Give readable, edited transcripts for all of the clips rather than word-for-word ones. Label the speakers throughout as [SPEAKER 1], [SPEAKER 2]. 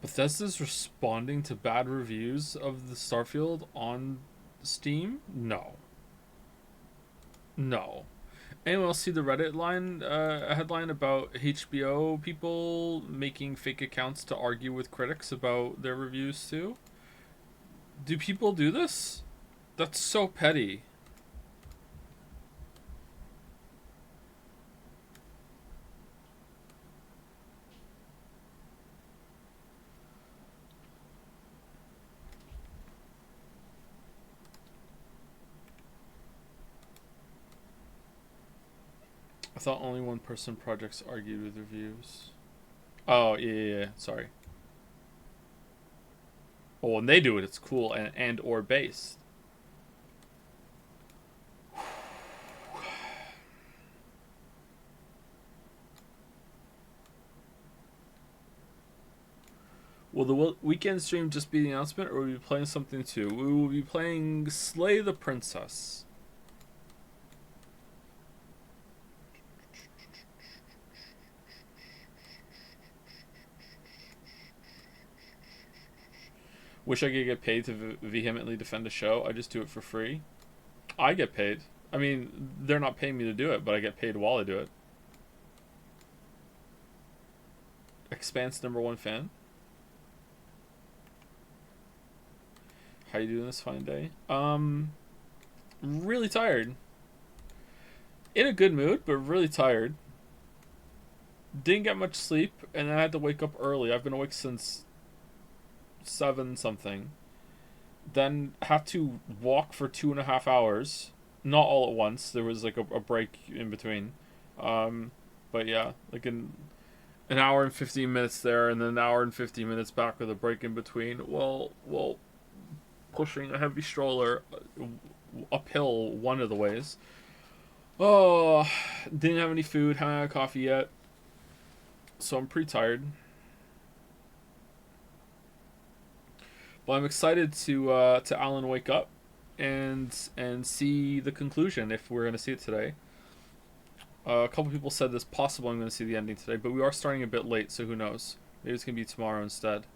[SPEAKER 1] Bethesda's responding to bad reviews of the Starfield on Steam? No. No. Anyone else see the Reddit headline about HBO people making fake accounts to argue with critics about their reviews too? Do people do this? That's so petty. I thought only one person projects argued with reviews. Oh, yeah. Sorry. Well, when they do it, it's cool and or based. Will the weekend stream just be the announcement, or will we be playing something too? We will be playing Slay the Princess. Wish I could get paid to vehemently defend a show. I just do it for free. I get paid. I mean, they're not paying me to do it, but I get paid while I do it. Expanse #1 fan. How you doing this fine day? Really tired. In a good mood, but really tired. Didn't get much sleep, and I had to wake up early. I've been awake since 7 something. Then had to walk for 2.5 hours. Not all at once. There was like a break in between. But yeah, like an hour and 15 minutes there, and then an hour and 15 minutes back with a break in between. Well, pushing a heavy stroller uphill one of the ways. Oh, didn't have any food, haven't had coffee yet, so I'm pretty tired. But I'm excited to Alan wake up and see the conclusion if we're gonna see it today. A couple people said this possible I'm gonna see the ending today, but we are starting a bit late, so who knows? Maybe it's gonna be tomorrow instead.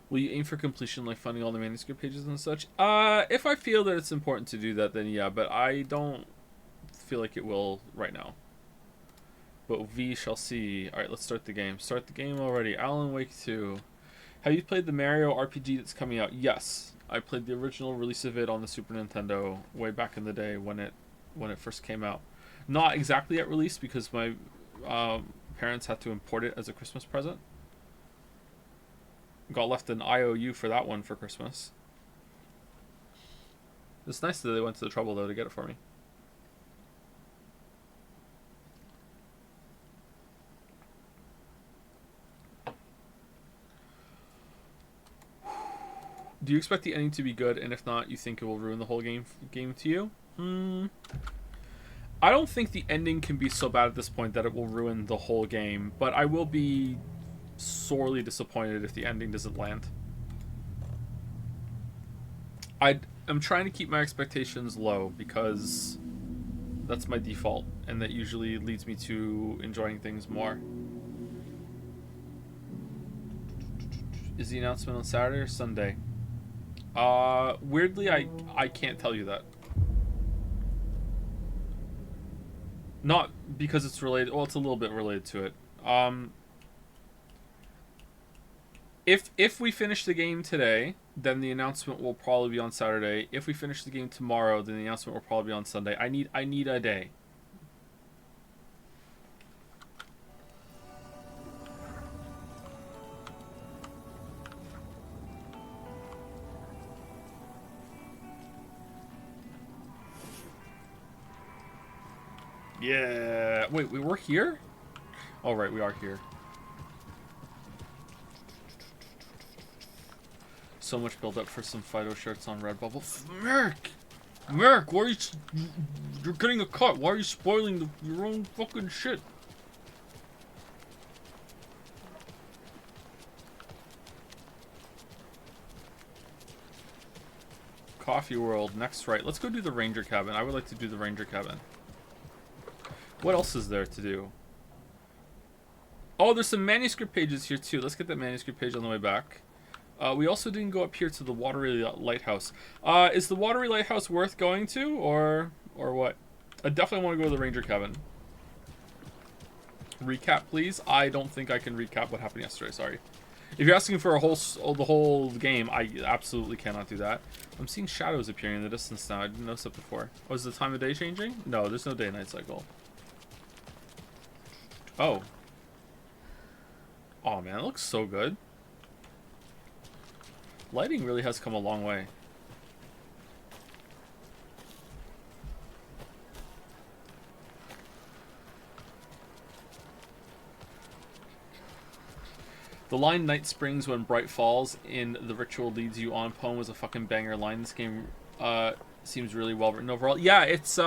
[SPEAKER 1] Will you aim for completion, like funding all the manuscript pages and such? If I feel that it's important to do that, then yeah, but I don't feel like it will right now. But we shall see. Alright, let's start the game. Start the game already. Alan Wake 2. Have you played the Mario RPG that's coming out? Yes. I played the original release of it on the Super Nintendo way back in the day when it first came out. Not exactly at release because my parents had to import it as a Christmas present. Got left an IOU for that one for Christmas. It's nice that they went to the trouble though to get it for me. Do you expect the ending to be good, and if not, you think it will ruin the whole game to you? I don't think the ending can be so bad at this point that it will ruin the whole game, but I will be sorely disappointed if the ending doesn't land. I'm trying to keep my expectations low because that's my default, and that usually leads me to enjoying things more. Is the announcement on Saturday or Sunday? Weirdly, I can't tell you that. Not because it's related. Well, it's a little bit related to it. If we finish the game today, then the announcement will probably be on Saturday. If we finish the game tomorrow, then the announcement will probably be on Sunday. I need a day. Yeah. Wait, we were here? Oh, right, we are here. So much build up for some Fido shirts on Redbubble. Merc, why are you're getting a cut? Why are you spoiling your own fucking shit? Coffee World, next right. Let's go do the Ranger Cabin. I would like to do the Ranger Cabin. What else is there to do? Oh, there's some manuscript pages here too. Let's get that manuscript page on the way back. We also didn't go up here to the Watery Lighthouse. Is the Watery Lighthouse worth going to, or what? I definitely want to go to the Ranger Cabin. Recap, please. I don't think I can recap what happened yesterday. Sorry. If you're asking for the whole game, I absolutely cannot do that. I'm seeing shadows appearing in the distance now. I didn't notice that before. Oh, is the time of day changing? No, there's no day-night cycle. Oh. Oh man, it looks so good. Lighting really has come a long way. The line "Night Springs when bright falls" in "The Ritual Leads You On" poem was a fucking banger line. This game seems really well written overall. Yeah, it's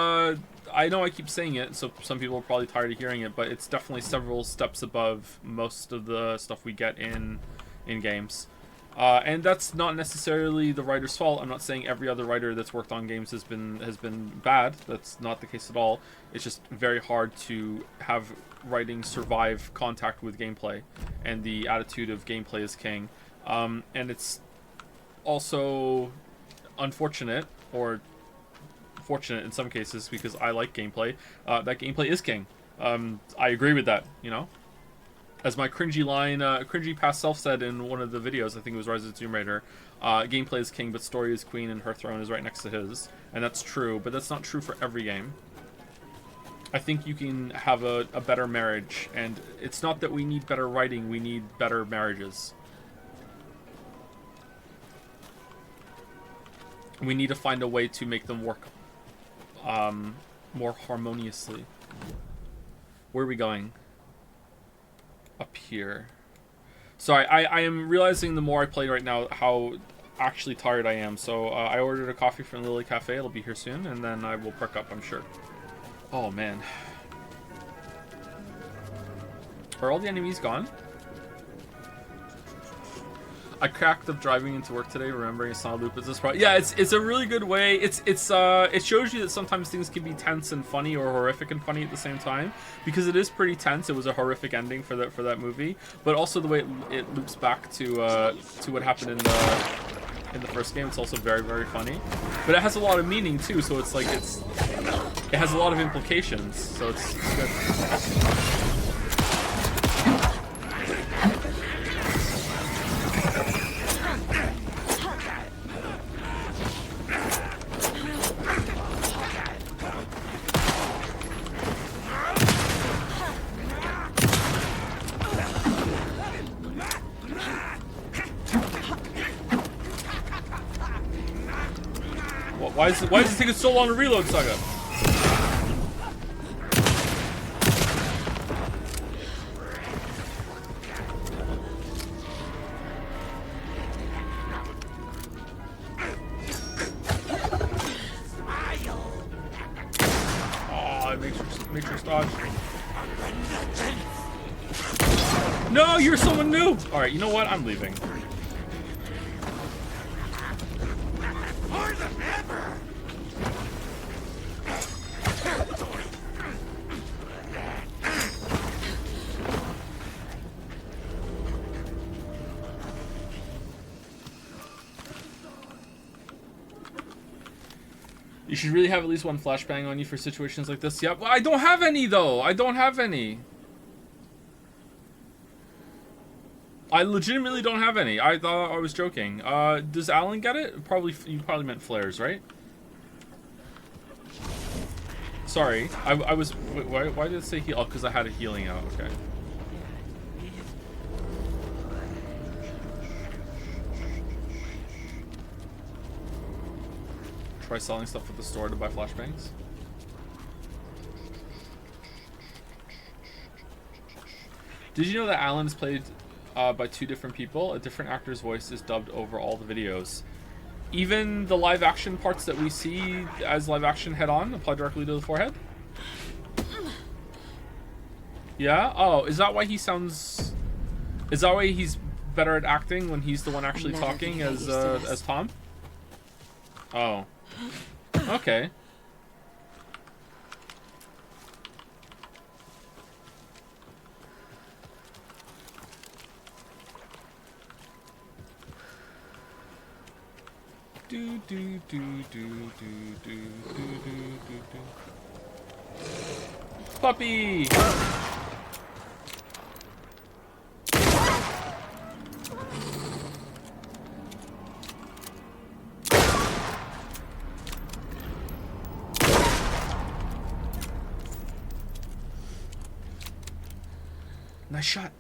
[SPEAKER 1] I know I keep saying it, so some people are probably tired of hearing it, but it's definitely several steps above most of the stuff we get in games. And that's not necessarily the writer's fault. I'm not saying every other writer that's worked on games has been bad. That's not the case at all. It's just very hard to have writing survive contact with gameplay, and the attitude of gameplay is king. And it's also unfortunate, or fortunate in some cases, because I like gameplay, that gameplay is king. I agree with that, you know? As my cringy line, cringy past self said in one of the videos, I think it was Rise of the Tomb Raider, gameplay is king, but story is queen, and her throne is right next to his. And that's true, but that's not true for every game. I think you can have a better marriage, and it's not that we need better writing, we need better marriages. We need to find a way to make them work more harmoniously. Where are we going? Up here. Sorry, I am realizing the more I play right now how actually tired I am. So I ordered a coffee from Lily Cafe. It'll be here soon, and then I will perk up, I'm sure. Oh man. Are all the enemies gone? I cracked up driving into work today, remembering it's not a loop. Is this part? Yeah, it's a really good way. It shows you that sometimes things can be tense and funny, or horrific and funny at the same time, because it is pretty tense. It was a horrific ending for that movie, but also the way it loops back to what happened in the first game. It's also very, very funny, but it has a lot of meaning too. So it's like it has a lot of implications. So it's good. Why is it taking so long to reload, Saga? No, you're someone new! Alright, you know what? I'm leaving.
[SPEAKER 2] More than ever.
[SPEAKER 1] You should really have at least one flashbang on you for situations like this. Yep. Well, I don't have any, though. I don't have any. I legitimately don't have any. I thought I was joking. Does Alan get it? Probably. You probably meant flares, right? Sorry. I was... Why did it say heal? Oh, because I had a healing out. Okay. Try selling stuff at the store to buy flashbangs. Did you know that Alan is played by 2 different people? A different actor's voice is dubbed over all the videos. Even the live action parts that we see as live action head on apply directly to the forehead? Yeah? Oh, is that why he sounds... Is that why he's better at acting when he's the one actually talking as Tom? Oh. Okay. Do do do do do do do do do. Puppy. Nice shot.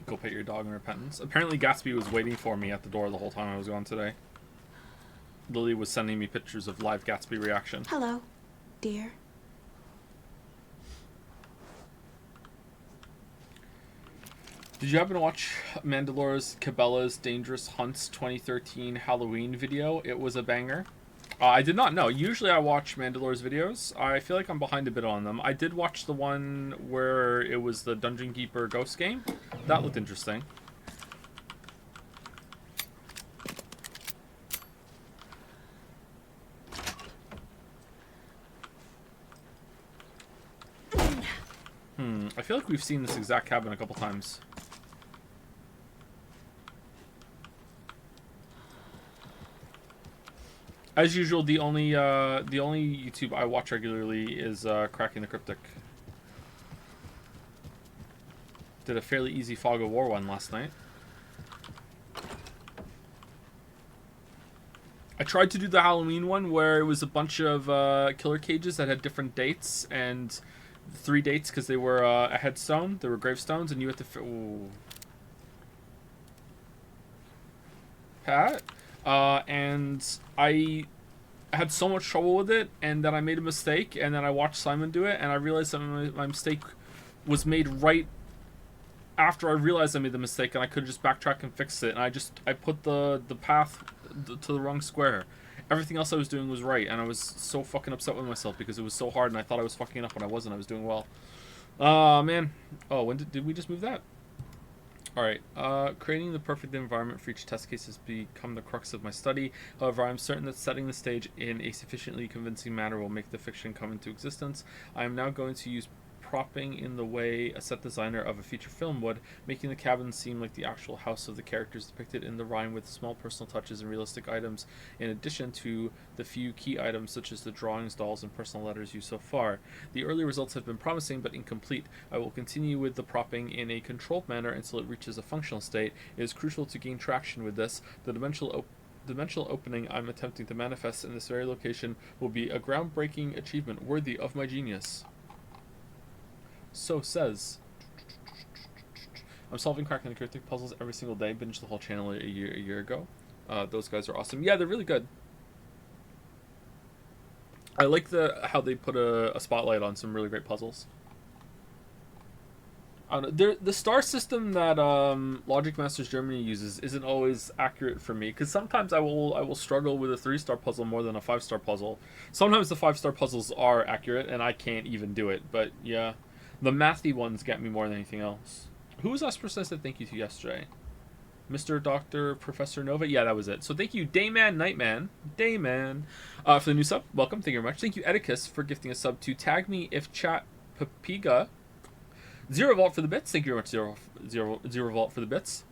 [SPEAKER 1] Go pet your dog in repentance. Apparently Gatsby was waiting for me at the door the whole time I was gone today. Lily was sending me pictures of live Gatsby reaction.
[SPEAKER 3] Hello, dear.
[SPEAKER 1] Did you happen to watch Mandalore's Cabela's Dangerous Hunts 2013 Halloween video? It was a banger. I did not know. Usually I watch Mandalore's videos. I feel like I'm behind a bit on them. I did watch the one where it was the Dungeon Keeper ghost game. That looked interesting. I feel like we've seen this exact cabin a couple times. As usual, the only YouTube I watch regularly is Cracking the Cryptic. Did a fairly easy Fog of War one last night. I tried to do the Halloween one where it was a bunch of killer cages that had different dates, and 3 dates because they were a headstone. They were gravestones, and you had to... Ooh. Pat? And I had so much trouble with it, and then I made a mistake, and then I watched Simon do it, and I realized that my mistake was made right after I realized I made the mistake, and I could just backtrack and fix it, and I put the path to the wrong square. Everything else I was doing was right, and I was so fucking upset with myself because it was so hard, and I thought I was fucking it up when I wasn't. I was doing well. Man. Oh, when did we just move that? Alright, creating the perfect environment for each test case has become the crux of my study. However, I am certain that setting the stage in a sufficiently convincing manner will make the fiction come into existence. I am now going to use propping in the way a set designer of a feature film would, making the cabin seem like the actual house of the characters depicted in the rhyme with small personal touches and realistic items, in addition to the few key items such as the drawings, dolls, and personal letters used so far. The early results have been promising but incomplete. I will continue with the propping in a controlled manner until it reaches a functional state. It is crucial to gain traction with this. The dimensional opening I'm attempting to manifest in this very location will be a groundbreaking achievement worthy of my genius. So says. I'm solving Cracking the Cryptic puzzles every single day. Binged the whole channel a year ago. Those guys are awesome. Yeah, they're really good. I like how they put a spotlight on some really great puzzles. I don't know. The star system that Logic Masters Germany uses isn't always accurate for me, because sometimes I will struggle with a 3-star puzzle more than a 5-star puzzle. Sometimes the 5-star puzzles are accurate and I can't even do it. But yeah, the mathy ones get me more than anything else. Who was the last person I said thank you to yesterday? Mr. Dr. Professor Nova? Yeah, that was it. So thank you, Dayman, Nightman, Dayman, for the new sub. Welcome, thank you very much. Thank you, Edicus, for gifting a sub to Tag Me If Chat Papiga. Zero Vault for the bits. Thank you very much, Zero Vault for the bits.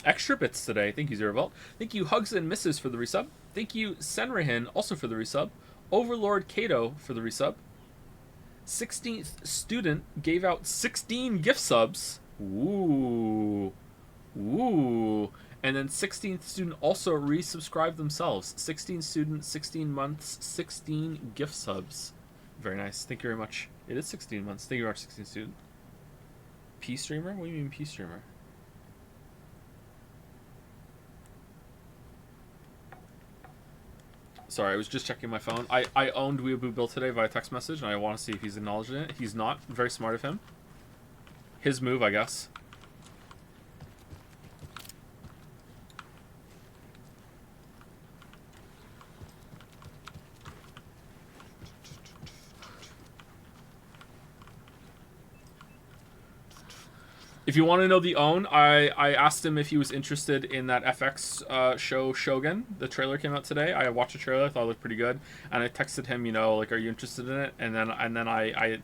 [SPEAKER 1] Extra bits today. Thank you, Zero Vault. Thank you, Hugs and Misses, for the resub. Thank you, Senrahin, also for the resub. Overlord Kato for the resub. 16th Student gave out 16 gift subs. Ooh. Ooh. And then 16th Student also resubscribed themselves. 16 Student, 16 months, 16 gift subs. Very nice. Thank you very much. It is 16 months. Thank you very much, 16 Student. P streamer? What do you mean P streamer? Sorry, I was just checking my phone. I owned Weeaboo Bill today via text message, and I want to see if he's acknowledging it. He's not. Very smart of him. His move, I guess. If you want to know the own, I asked him if he was interested in that FX show Shogun. The trailer came out today. I watched the trailer. I thought it looked pretty good, and I texted him, like, are you interested in it? And then I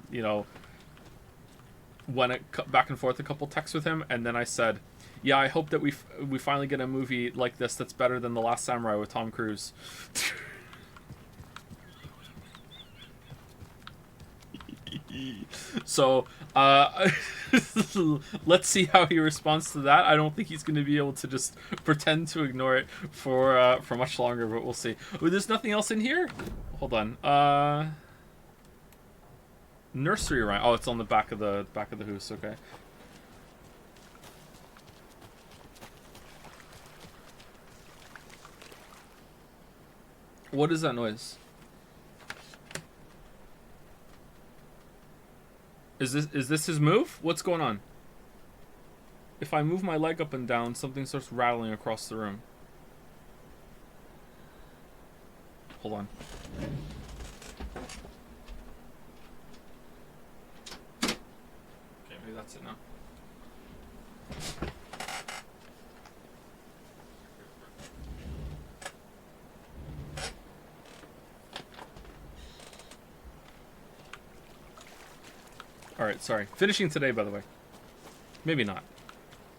[SPEAKER 1] went back and forth a couple texts with him, and then I said, yeah, I hope that we finally get a movie like this that's better than The Last Samurai with Tom Cruise. So let's see how he responds to that. I don't think he's going to be able to just pretend to ignore it for much longer, but we'll see. Oh, there's nothing else in here? Hold on. Nursery rhyme. Oh, it's on the back of the hoose. Okay. What is that noise? Is this his move? What's going on? If I move my leg up and down, something starts rattling across the room. Hold on. Okay, maybe that's it now. Alright, sorry. Finishing today, by the way. Maybe not.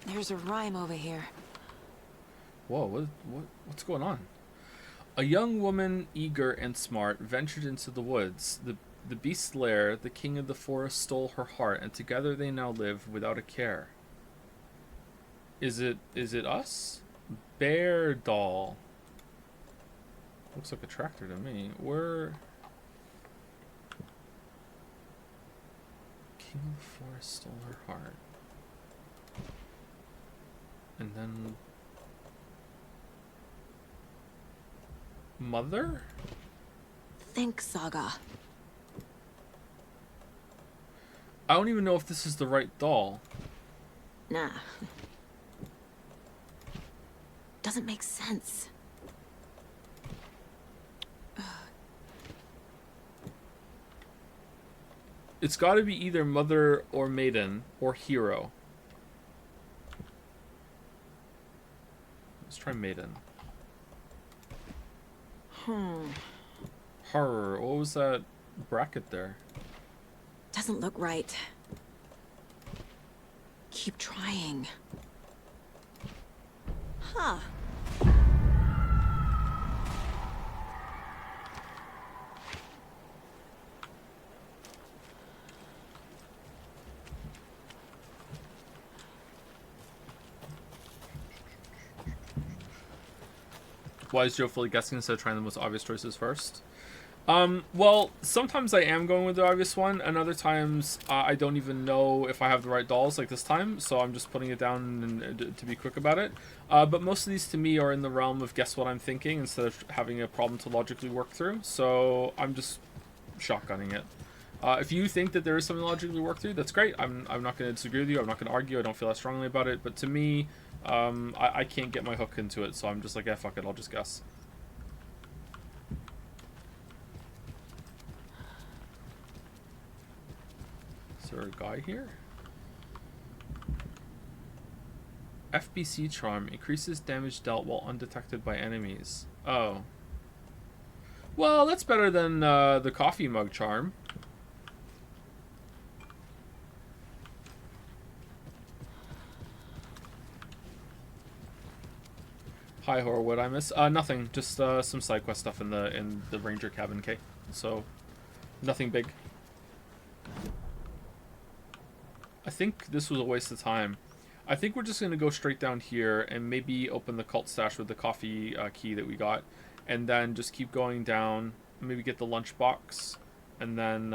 [SPEAKER 3] There's a rhyme over here.
[SPEAKER 1] Whoa, what's going on? A young woman, eager and smart, ventured into the woods. The beast's lair, the king of the forest stole her heart, and together they now live without a care. Is it us? Bear doll. Looks like a tractor to me. King of the forest stole her heart. And then... Mother?
[SPEAKER 3] Think, Saga.
[SPEAKER 1] I don't even know if this is the right doll.
[SPEAKER 3] Nah. Doesn't make sense.
[SPEAKER 1] It's got to be either mother or maiden or hero. Let's try maiden. Horror. What was that bracket there?
[SPEAKER 3] Doesn't look right. Keep trying. Huh.
[SPEAKER 1] Why is Joe fully guessing instead of trying the most obvious choices first? Well, sometimes I am going with the obvious one, and other times I don't even know if I have the right dolls, like this time, so I'm just putting it down to be quick about it. But most of these to me are in the realm of guess what I'm thinking instead of having a problem to logically work through, so I'm just shotgunning it. If you think that there is something logically to work through, that's great. I'm not going to disagree with you. I'm not going to argue. I don't feel that strongly about it. But to me, I can't get my hook into it, so I'm just like, yeah, fuck it. I'll just guess. Is there a guy here? FBC charm increases damage dealt while undetected by enemies. Oh. Well, that's better than the coffee mug charm. Hi, Horwood. I miss nothing. Just some side quest stuff in the ranger cabin. Okay, so nothing big. I think this was a waste of time. I think we're just gonna go straight down here and maybe open the cult stash with the coffee key that we got, and then just keep going down. Maybe get the lunchbox, and then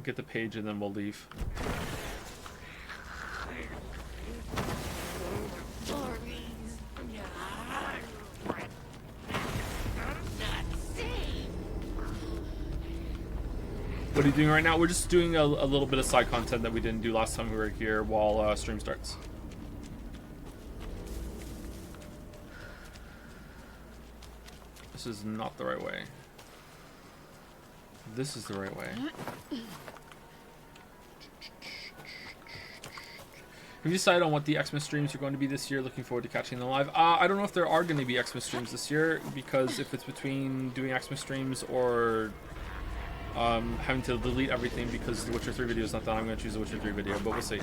[SPEAKER 1] get the page, and then we'll leave. What are you doing right now? We're just doing a little bit of side content that we didn't do last time we were here while stream starts. This is not the right way. This is the right way. Have you decided on what the Xmas streams are going to be this year? Looking forward to catching them live. I don't know if there are going to be Xmas streams this year, because if it's between doing Xmas streams or having to delete everything because the Witcher 3 video is not done, I'm going to choose the Witcher 3 video, but we'll see.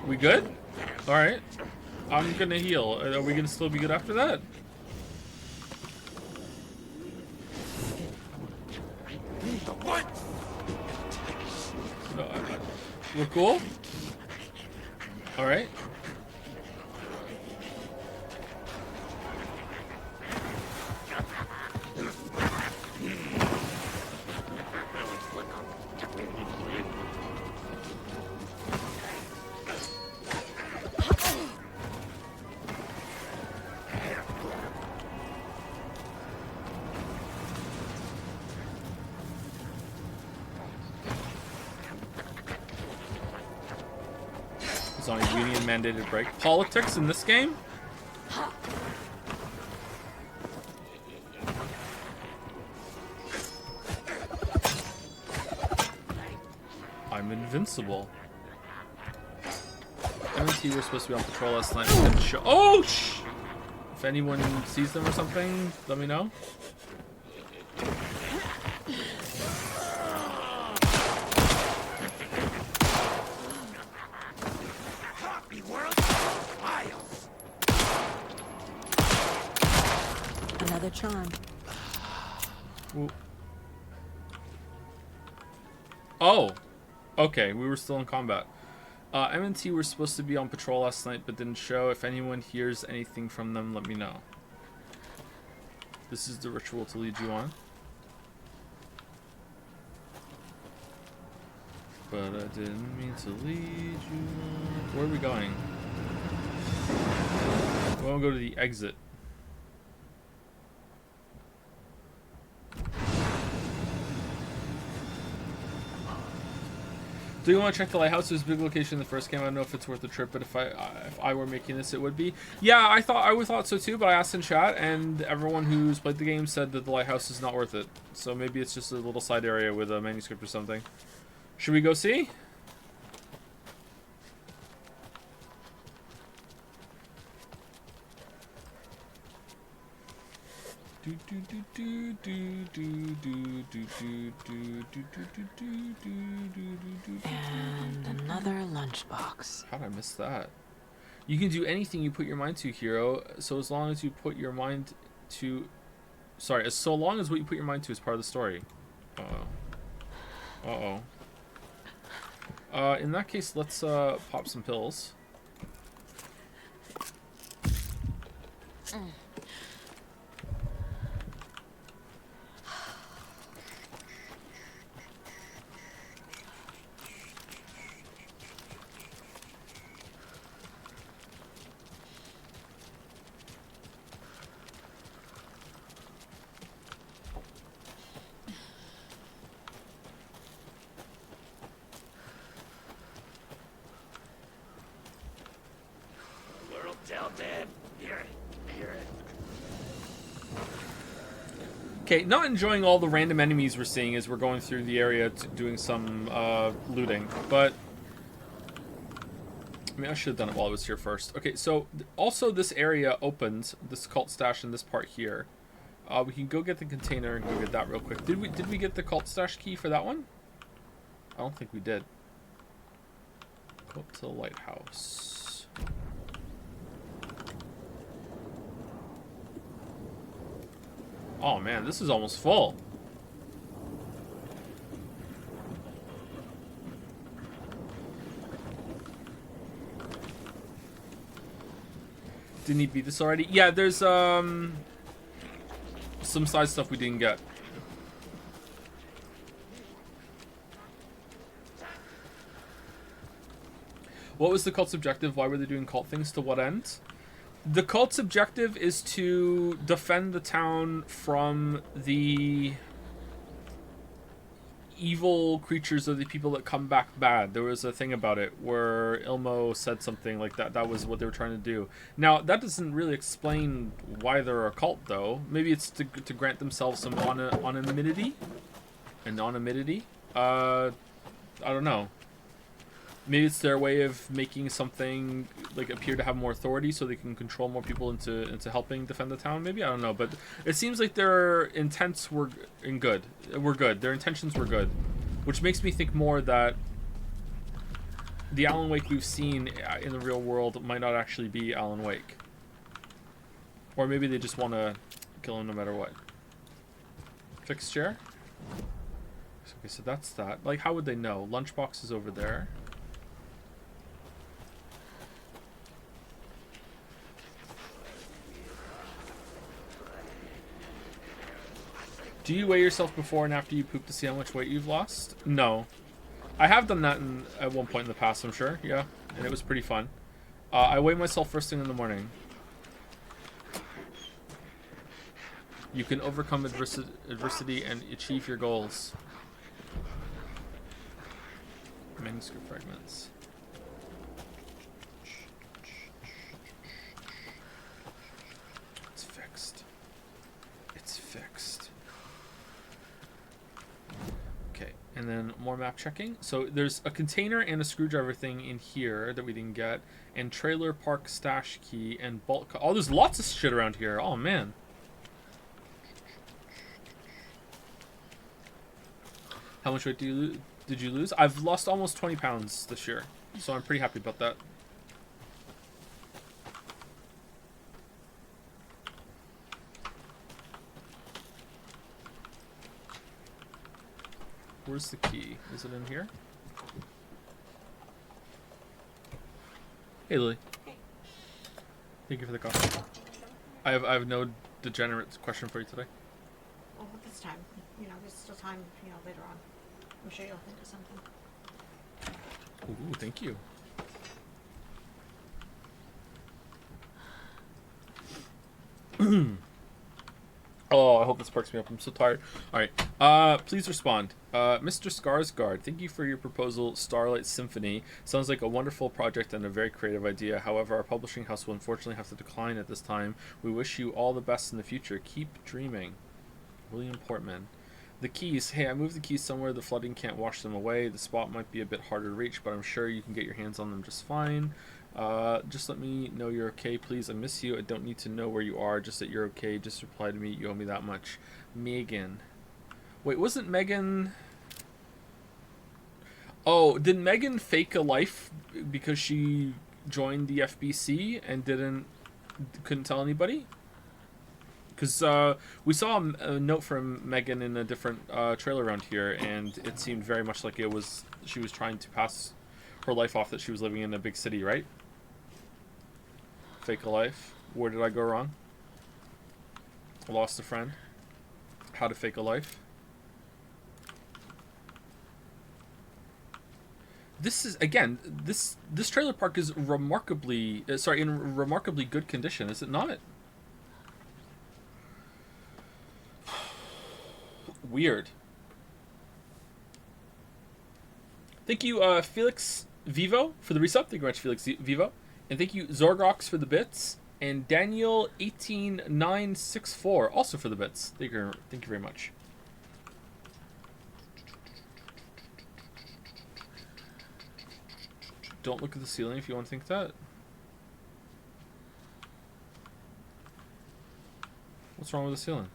[SPEAKER 1] We good? Alright. I'm going to heal. Are we going to still be good after that?
[SPEAKER 2] What?
[SPEAKER 1] No, we're cool? Alright. On a union mandated break. Politics in this game? I'm invincible. MNT were supposed to be on patrol last night. Didn't show. Oh! If anyone sees them or something, let me know.
[SPEAKER 3] Another charm.
[SPEAKER 1] Ooh. Oh, okay. We were still in combat. MNT were supposed to be on patrol last night, but didn't show. If anyone hears anything from them, let me know. This is the ritual to lead you on. But I didn't mean to lead you on. Where are we going? We want to go to the exit. Do you want to check the lighthouse? There's a big location in the first game. I don't know if it's worth the trip, but if I were making this, it would be. Yeah, I would thought so too, but I asked in chat, and everyone who's played the game said that the lighthouse is not worth it. So maybe it's just a little side area with a manuscript or something. Should we go see?
[SPEAKER 3] And another lunchbox.
[SPEAKER 1] How'd I miss that? You can do anything you put your mind to, hero. So as long as you put your mind to... Sorry, so long as what you put your mind to is part of the story. Uh-oh. In that case, let's pop some pills.
[SPEAKER 2] World tell dead. Hear it. Hear it.
[SPEAKER 1] Okay, not enjoying all the random enemies we're seeing as we're going through the area doing some looting, but I mean, I should have done it while I was here first. Okay, so also this area opens, this cult stash in this part here. We can go get the container and go get that real quick. Did we get the cult stash key for that one? I don't think we did. Go up to the lighthouse. Oh man, this is almost full. Didn't he beat this already? Yeah, there's some side stuff we didn't get. What was the cult's objective? Why were they doing cult things? To what end? The cult's objective is to defend the town from the evil creatures or the people that come back bad. There was a thing about it where Ilmo said something like that. That was what they were trying to do. Now, that doesn't really explain why they're a cult, though. Maybe it's to grant themselves some anonymity? Anonymity? I don't know. Maybe it's their way of making something like appear to have more authority so they can control more people into helping defend the town. Maybe, I don't know, but it seems like their intents were good. Their intentions were good, which makes me think more that the Alan Wake we've seen in the real world might not actually be Alan Wake, or maybe they just want to kill him no matter what. Fixed chair. Okay, so that's that. Like, how would they know? Lunchbox is over there. Do you weigh yourself before and after you poop to see how much weight you've lost? No. I have done that at one point in the past, I'm sure. Yeah. And it was pretty fun. I weigh myself first thing in the morning. You can overcome adversity and achieve your goals. Manuscript fragments. It's fixed. It's fixed. Okay, and then more map checking. So there's a container and a screwdriver thing in here that we didn't get, and trailer park stash key and bulk. Oh, there's lots of shit around here. Oh man. How much weight did you lose? I've lost almost 20 pounds this year, so I'm pretty happy about that. Where's the key? Is it in here? Hey, Lily.
[SPEAKER 4] Hey.
[SPEAKER 1] Thank you for the coffee. I have no degenerate question for you today.
[SPEAKER 4] Well, this time, there's still time, later on. I'm sure you'll think of something.
[SPEAKER 1] Ooh, thank you. Oh, I hope this perks me up. I'm so tired. Alright. Please respond. Mr. Skarsgård, thank you for your proposal, Starlight Symphony. Sounds like a wonderful project and a very creative idea. However, our publishing house will unfortunately have to decline at this time. We wish you all the best in the future. Keep dreaming. William Portman. The keys. Hey, I moved the keys somewhere. The flooding can't wash them away. The spot might be a bit harder to reach, but I'm sure you can get your hands on them just fine. Just let me know you're okay, please. I miss you. I don't need to know where you are, just that you're okay. Just reply to me. You owe me that much. Megan. Wait, wasn't Megan... Oh, did Megan fake a life because she joined the FBC and couldn't tell anybody? Because we saw a note from Megan in a different trailer around here, and it seemed very much like she was trying to pass her life off that she was living in a big city, right? Fake a life. Where did I go wrong? Lost a Friend. How to Fake a Life. This is, again, this trailer park is remarkably, in remarkably good condition, is it not? Weird. Thank you, Felix Vivo for the resub. Thank you very much, Felix Vivo. And thank you, Zorgrox, for the bits. And Daniel18964 also for the bits. Thank you very much. Don't look at the ceiling if you want to think that. What's wrong with the ceiling?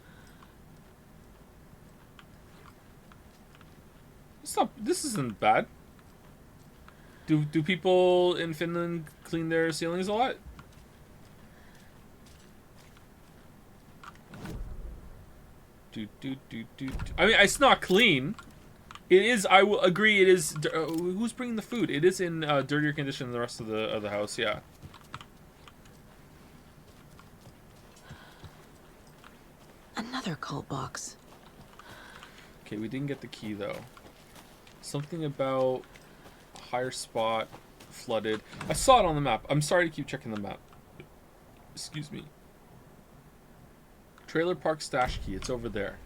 [SPEAKER 1] It's not. This isn't bad. Do people in Finland clean their ceilings a lot? I mean, it's not clean. It is. I will agree. It is. Who's bringing the food? It is in dirtier condition than the rest of the house. Yeah.
[SPEAKER 3] Another cult box.
[SPEAKER 1] Okay, we didn't get the key though. Something about a higher spot, flooded. I saw it on the map. I'm sorry to keep checking the map. Excuse me. Trailer park stash key. It's over there.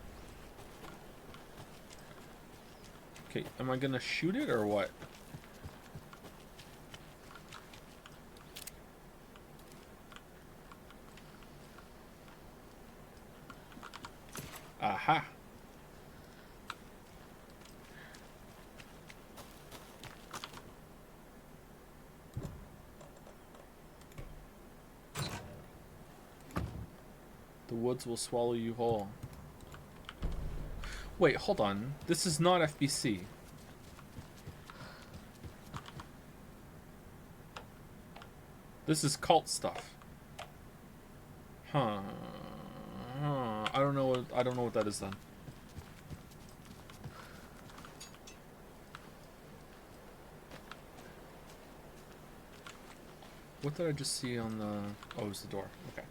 [SPEAKER 1] Okay, am I gonna shoot it or what? Aha. The woods will swallow you whole. Wait, hold on. This is not FBC. This is cult stuff. Huh. I don't know what that is then. What did I just see on the... Oh, it was the door. Okay.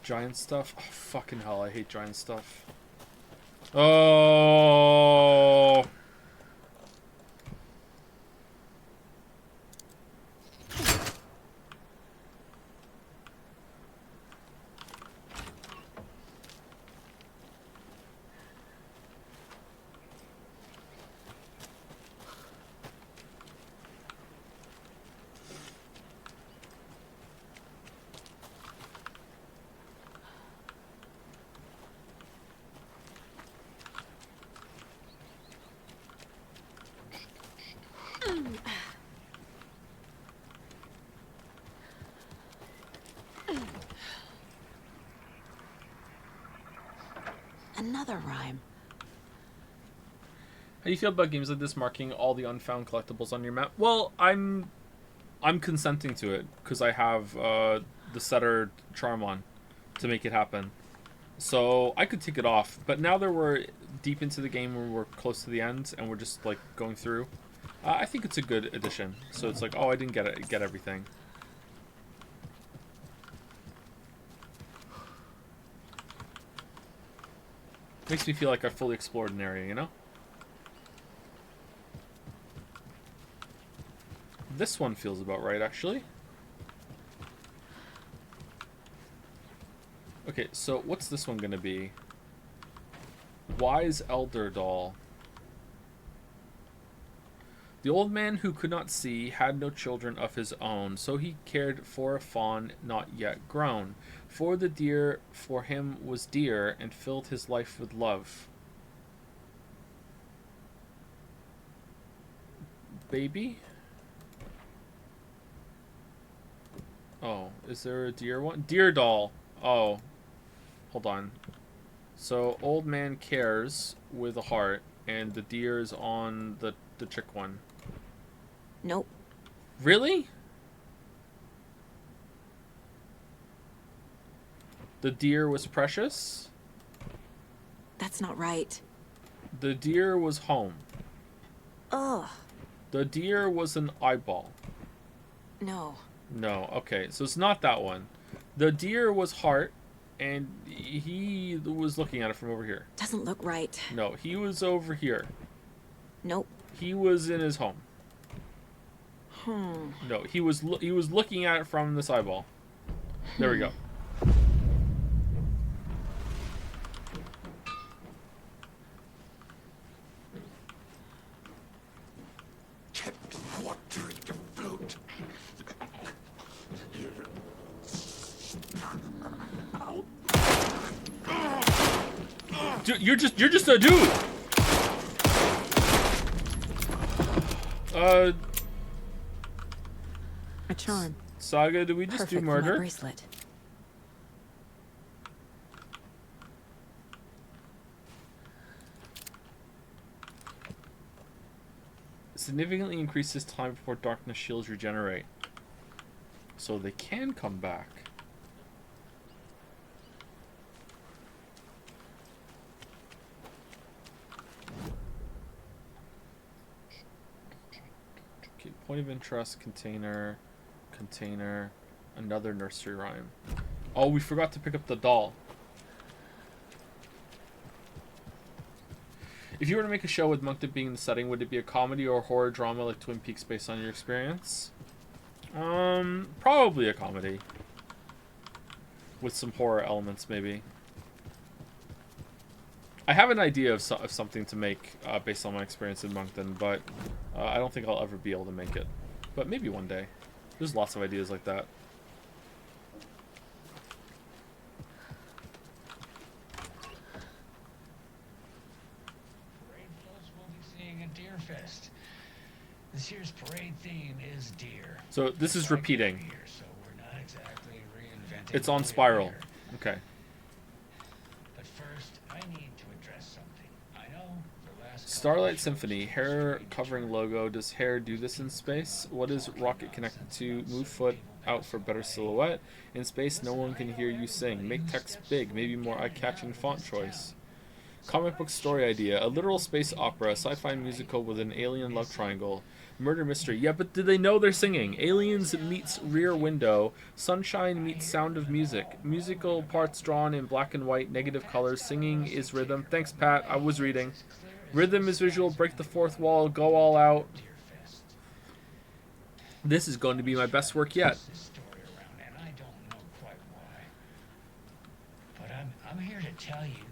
[SPEAKER 1] Giant stuff? Oh, fucking hell, I hate giant stuff. Oh!
[SPEAKER 3] Another rhyme.
[SPEAKER 1] How do you feel about games like this marking all the unfound collectibles on your map? Well, I'm consenting to it because I have the setter charm on to make it happen. So I could take it off, but now that we're deep into the game, where we're close to the end and we're just like going through, I think it's a good addition. So it's like, oh, I didn't get everything. Makes me feel like I fully explored an area, you know? This one feels about right, actually. Okay, so what's this one gonna be? Wise Elder Doll. The old man who could not see had no children of his own, so he cared for a fawn not yet grown. For the deer for him was dear, and filled his life with love. Baby? Oh, is there a deer one? Deer doll. Oh. Hold on. So, old man cares with a heart, and the deer is on the chick one.
[SPEAKER 3] Nope.
[SPEAKER 1] Really? The deer was precious?
[SPEAKER 3] That's not right.
[SPEAKER 1] The deer was home.
[SPEAKER 3] Ugh.
[SPEAKER 1] The deer was an eyeball.
[SPEAKER 3] No.
[SPEAKER 1] No, okay, so it's not that one. The deer was heart, and he was looking at it from over here.
[SPEAKER 3] Doesn't look right.
[SPEAKER 1] No, he was over here.
[SPEAKER 3] Nope.
[SPEAKER 1] He was in his home. No, he was looking at it from this eyeball. There we go.
[SPEAKER 2] Get water in the float.
[SPEAKER 1] Dude, you're just a dude.
[SPEAKER 3] A charm.
[SPEAKER 1] Saga, did we just
[SPEAKER 3] Perfect
[SPEAKER 1] do
[SPEAKER 3] for my
[SPEAKER 1] murder?
[SPEAKER 3] bracelet.
[SPEAKER 1] Significantly increases time before darkness shields regenerate. So they can come back. Okay, point of interest, container, another nursery rhyme. Oh, we forgot to pick up the doll. If you were to make a show with Moncton being in the setting, would it be a comedy or a horror drama like Twin Peaks based on your experience? Probably a comedy. With some horror elements, maybe. I have an idea of something to make based on my experience in Moncton, but I don't think I'll ever be able to make it. But maybe one day. There's lots of ideas like that.
[SPEAKER 5] This year's parade theme is deer.
[SPEAKER 1] So this is repeating.
[SPEAKER 5] Here, so we're not exactly reinventing
[SPEAKER 1] It's on
[SPEAKER 5] the wheel
[SPEAKER 1] spiral.
[SPEAKER 5] here.
[SPEAKER 1] Okay.
[SPEAKER 5] But first, I need to address something. I know the last
[SPEAKER 1] Starlight Symphony, hair covering logo. Does hair do this in space? What is rocket connected to? Move foot out for better silhouette. In space, no one can hear you sing. Make text big, maybe more eye-catching font choice. Comic book story idea. A literal space opera, sci-fi musical with an alien love triangle. Murder mystery. Yeah, but do they know they're singing? Aliens meets Rear Window. Sunshine meets Sound of Music. Musical parts drawn in black and white, negative colors. Singing is rhythm. Thanks, Pat. I was reading. Rhythm is visual. Break the fourth wall. Go all out. This is going to be my best work yet.
[SPEAKER 5] This story around, and I don't know quite why. But I'm here to tell you that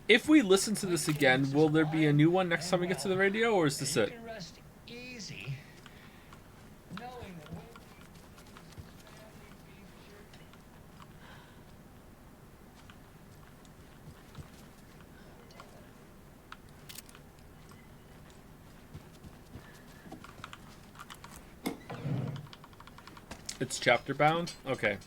[SPEAKER 1] If we listen to this again, will there be a new one next time we get to the radio, or is this
[SPEAKER 5] you
[SPEAKER 1] it?
[SPEAKER 5] can rest easy knowing that we'll
[SPEAKER 1] It's chapter bound? Okay.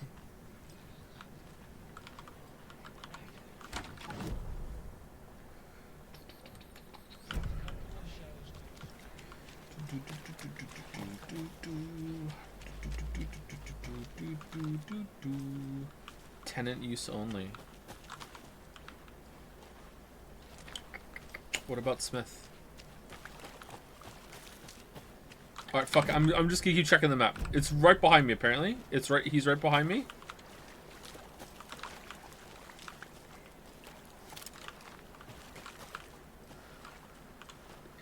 [SPEAKER 1] Tenant use only. What about Smith? Alright, fuck. I'm just gonna keep checking the map. It's right behind me, apparently. It's right. He's right behind me.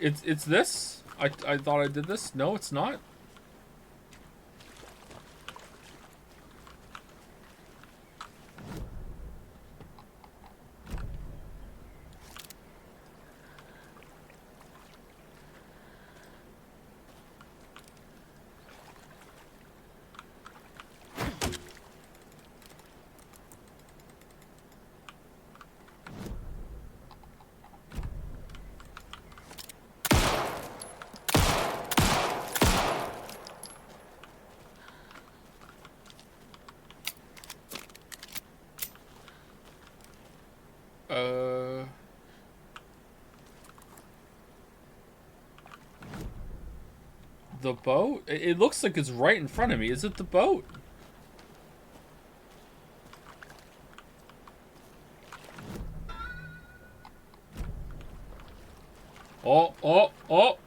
[SPEAKER 1] It's this? I thought I did this. No, it's not. The boat? It looks like it's right in front of me. Is it the boat? Oh.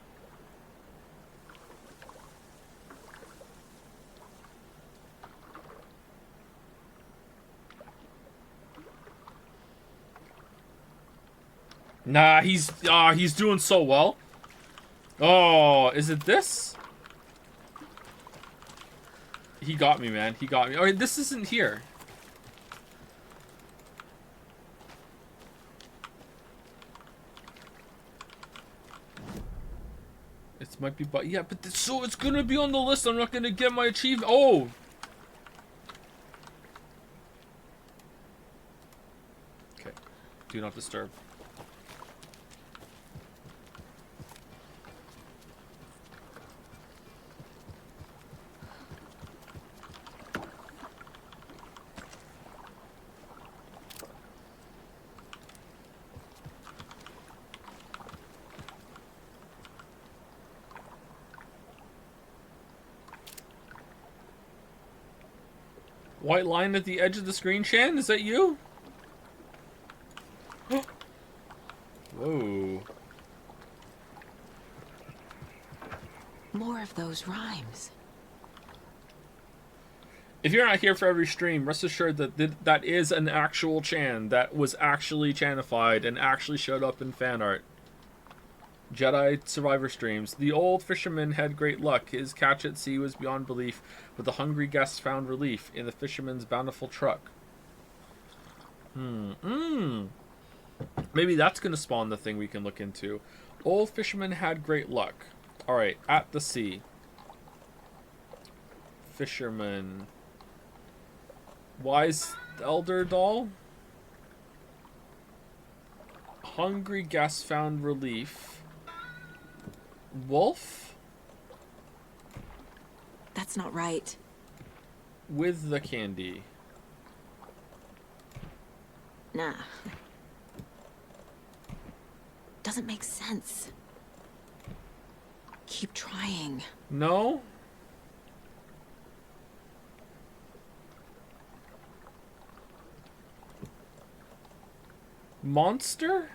[SPEAKER 1] Nah, he's doing so well. Oh, is it this? He got me, man. He got me. Oh, this isn't here. It might be, but yeah, but so it's gonna be on the list. I'm not gonna get my achievement. Oh. Okay. Do not disturb. White line at the edge of the screen, Shan? Is that you? Whoa.
[SPEAKER 3] More of those rhymes.
[SPEAKER 1] If you're not here for every stream, rest assured that that is an actual Chan that was actually Chanified and actually showed up in fan art. Jedi Survivor streams. The old fisherman had great luck. His catch at sea was beyond belief, but the hungry guests found relief in the fisherman's bountiful truck. Maybe that's going to spawn the thing we can look into. Old fisherman had great luck. Alright, at the sea. Fisherman. Wise elder doll? Hungry guests found relief. Wolf?
[SPEAKER 3] That's not right.
[SPEAKER 1] With the candy.
[SPEAKER 3] Nah. Doesn't make sense. Keep trying.
[SPEAKER 1] No? Monster?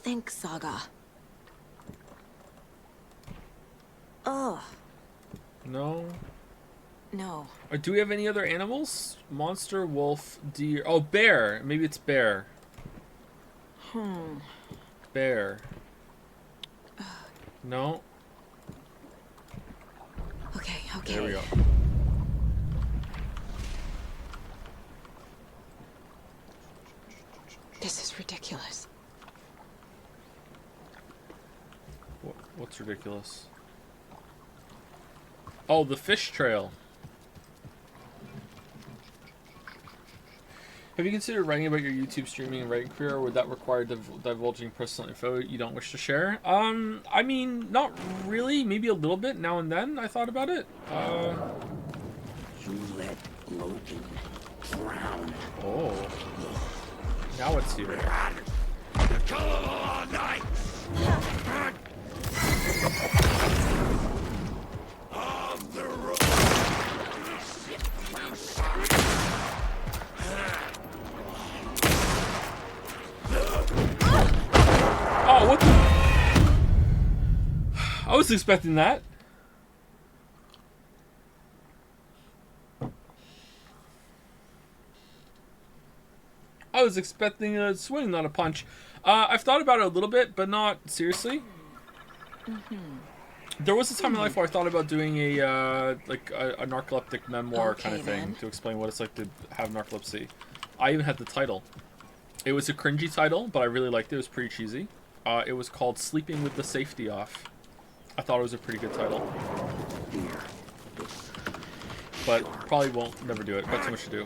[SPEAKER 3] Think, Saga. Ugh.
[SPEAKER 1] No.
[SPEAKER 3] No.
[SPEAKER 1] Do we have any other animals? Monster, wolf, deer. Oh, bear. Maybe it's bear. Bear. No.
[SPEAKER 3] Okay, okay.
[SPEAKER 1] There we go.
[SPEAKER 3] This is ridiculous.
[SPEAKER 1] What's ridiculous? Oh, the fish trail. Have you considered writing about your YouTube streaming and writing career, or would that require divulging personal info you don't wish to share? I mean, not really. Maybe a little bit now and then. I thought about it.
[SPEAKER 2] You let Logan drown.
[SPEAKER 1] Oh. Now it's here.
[SPEAKER 2] Kill him all night. On the road.
[SPEAKER 1] Oh, what the? I was expecting that. I was expecting a swing, not a punch. I've thought about it a little bit, but not seriously. There was a time in life where I thought about doing a narcoleptic memoir
[SPEAKER 3] Okay,
[SPEAKER 1] kind of thing
[SPEAKER 3] then.
[SPEAKER 1] to explain what it's like to have narcolepsy. I even had the title. It was a cringy title, but I really liked it. It was pretty cheesy. It was called Sleeping with the Safety Off. I thought it was a pretty good title. But probably won't never do it. Got too much to do.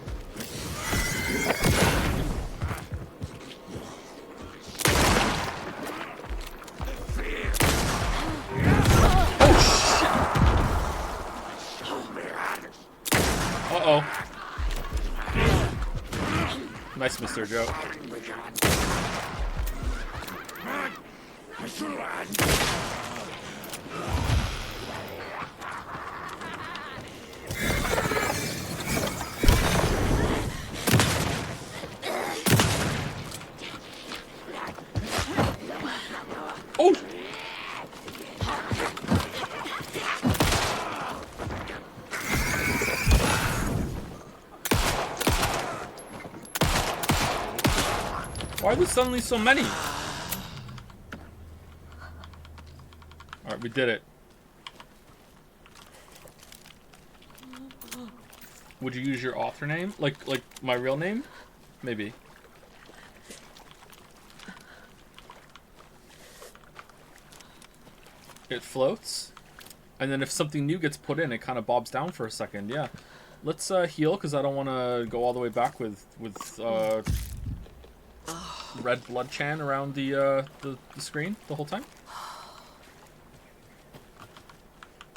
[SPEAKER 1] Uh-oh. Nice, Mr. Joe. Oh! Why are there suddenly so many? Alright, we did it. Would you use your author name? Like my real name? Maybe. It floats. And then if something new gets put in, it kind of bobs down for a second. Yeah. Let's heal, because I don't want to go all the way back with red blood chan around the screen the whole time.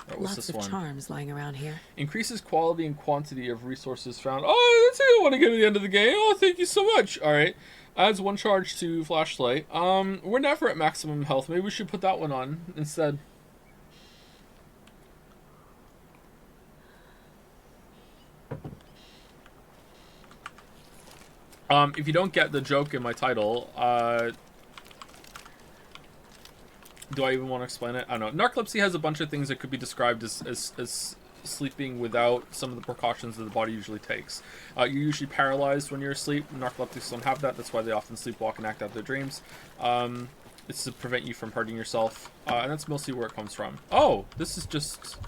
[SPEAKER 1] Right, what's
[SPEAKER 3] Lots
[SPEAKER 1] this
[SPEAKER 3] of
[SPEAKER 1] one?
[SPEAKER 3] charms lying around here.
[SPEAKER 1] Increases quality and quantity of resources found. Oh, that's what I want to get at the end of the game. Oh, thank you so much. All right. Adds 1 charge to flashlight. We're never at maximum health. Maybe we should put that one on instead. If you don't get the joke in my title, do I even want to explain it? I don't know. Narcolepsy has a bunch of things that could be described as sleeping without some of the precautions that the body usually takes. You're usually paralyzed when you're asleep. Narcoleptics don't have that. That's why they often sleepwalk and act out their dreams. It's to prevent you from hurting yourself. And that's mostly where it comes from. Oh, this is just...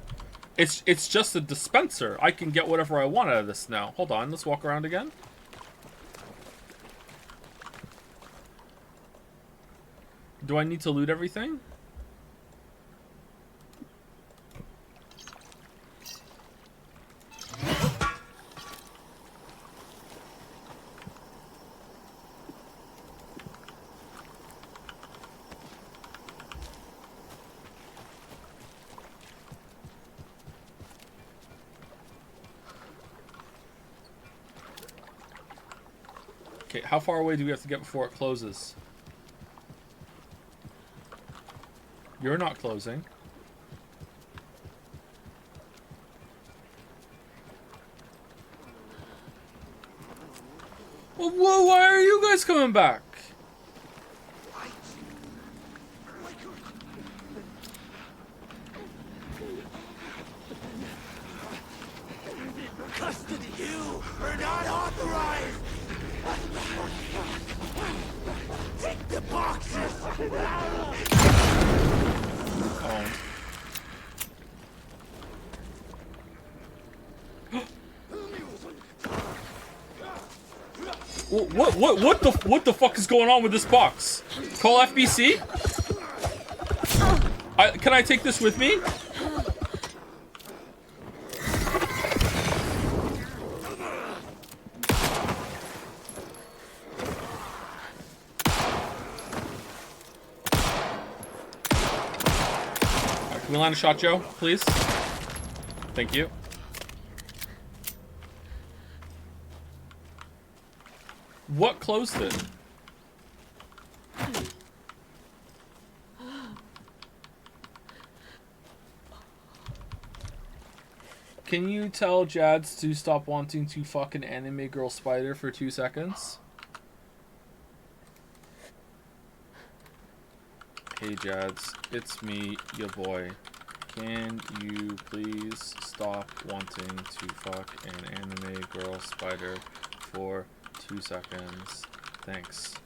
[SPEAKER 1] It's just a dispenser. I can get whatever I want out of this now. Hold on, let's walk around again. Do I need to loot everything? Okay, how far away do we have to get before it closes? You're not closing. Well, whoa, why are you guys coming back?
[SPEAKER 2] Custody, you are not authorized! Take the boxes!
[SPEAKER 1] Oh. What the fuck is going on with this box? Call FBC? Can I take this with me? Can we land a shot, Joe, please? Thank you. What closed it? Can you tell Jads to stop wanting to fuck an anime girl spider for 2 seconds? Hey Jads, it's me, your boy. Can you please stop wanting to fuck an anime girl spider for 2 seconds? Thanks.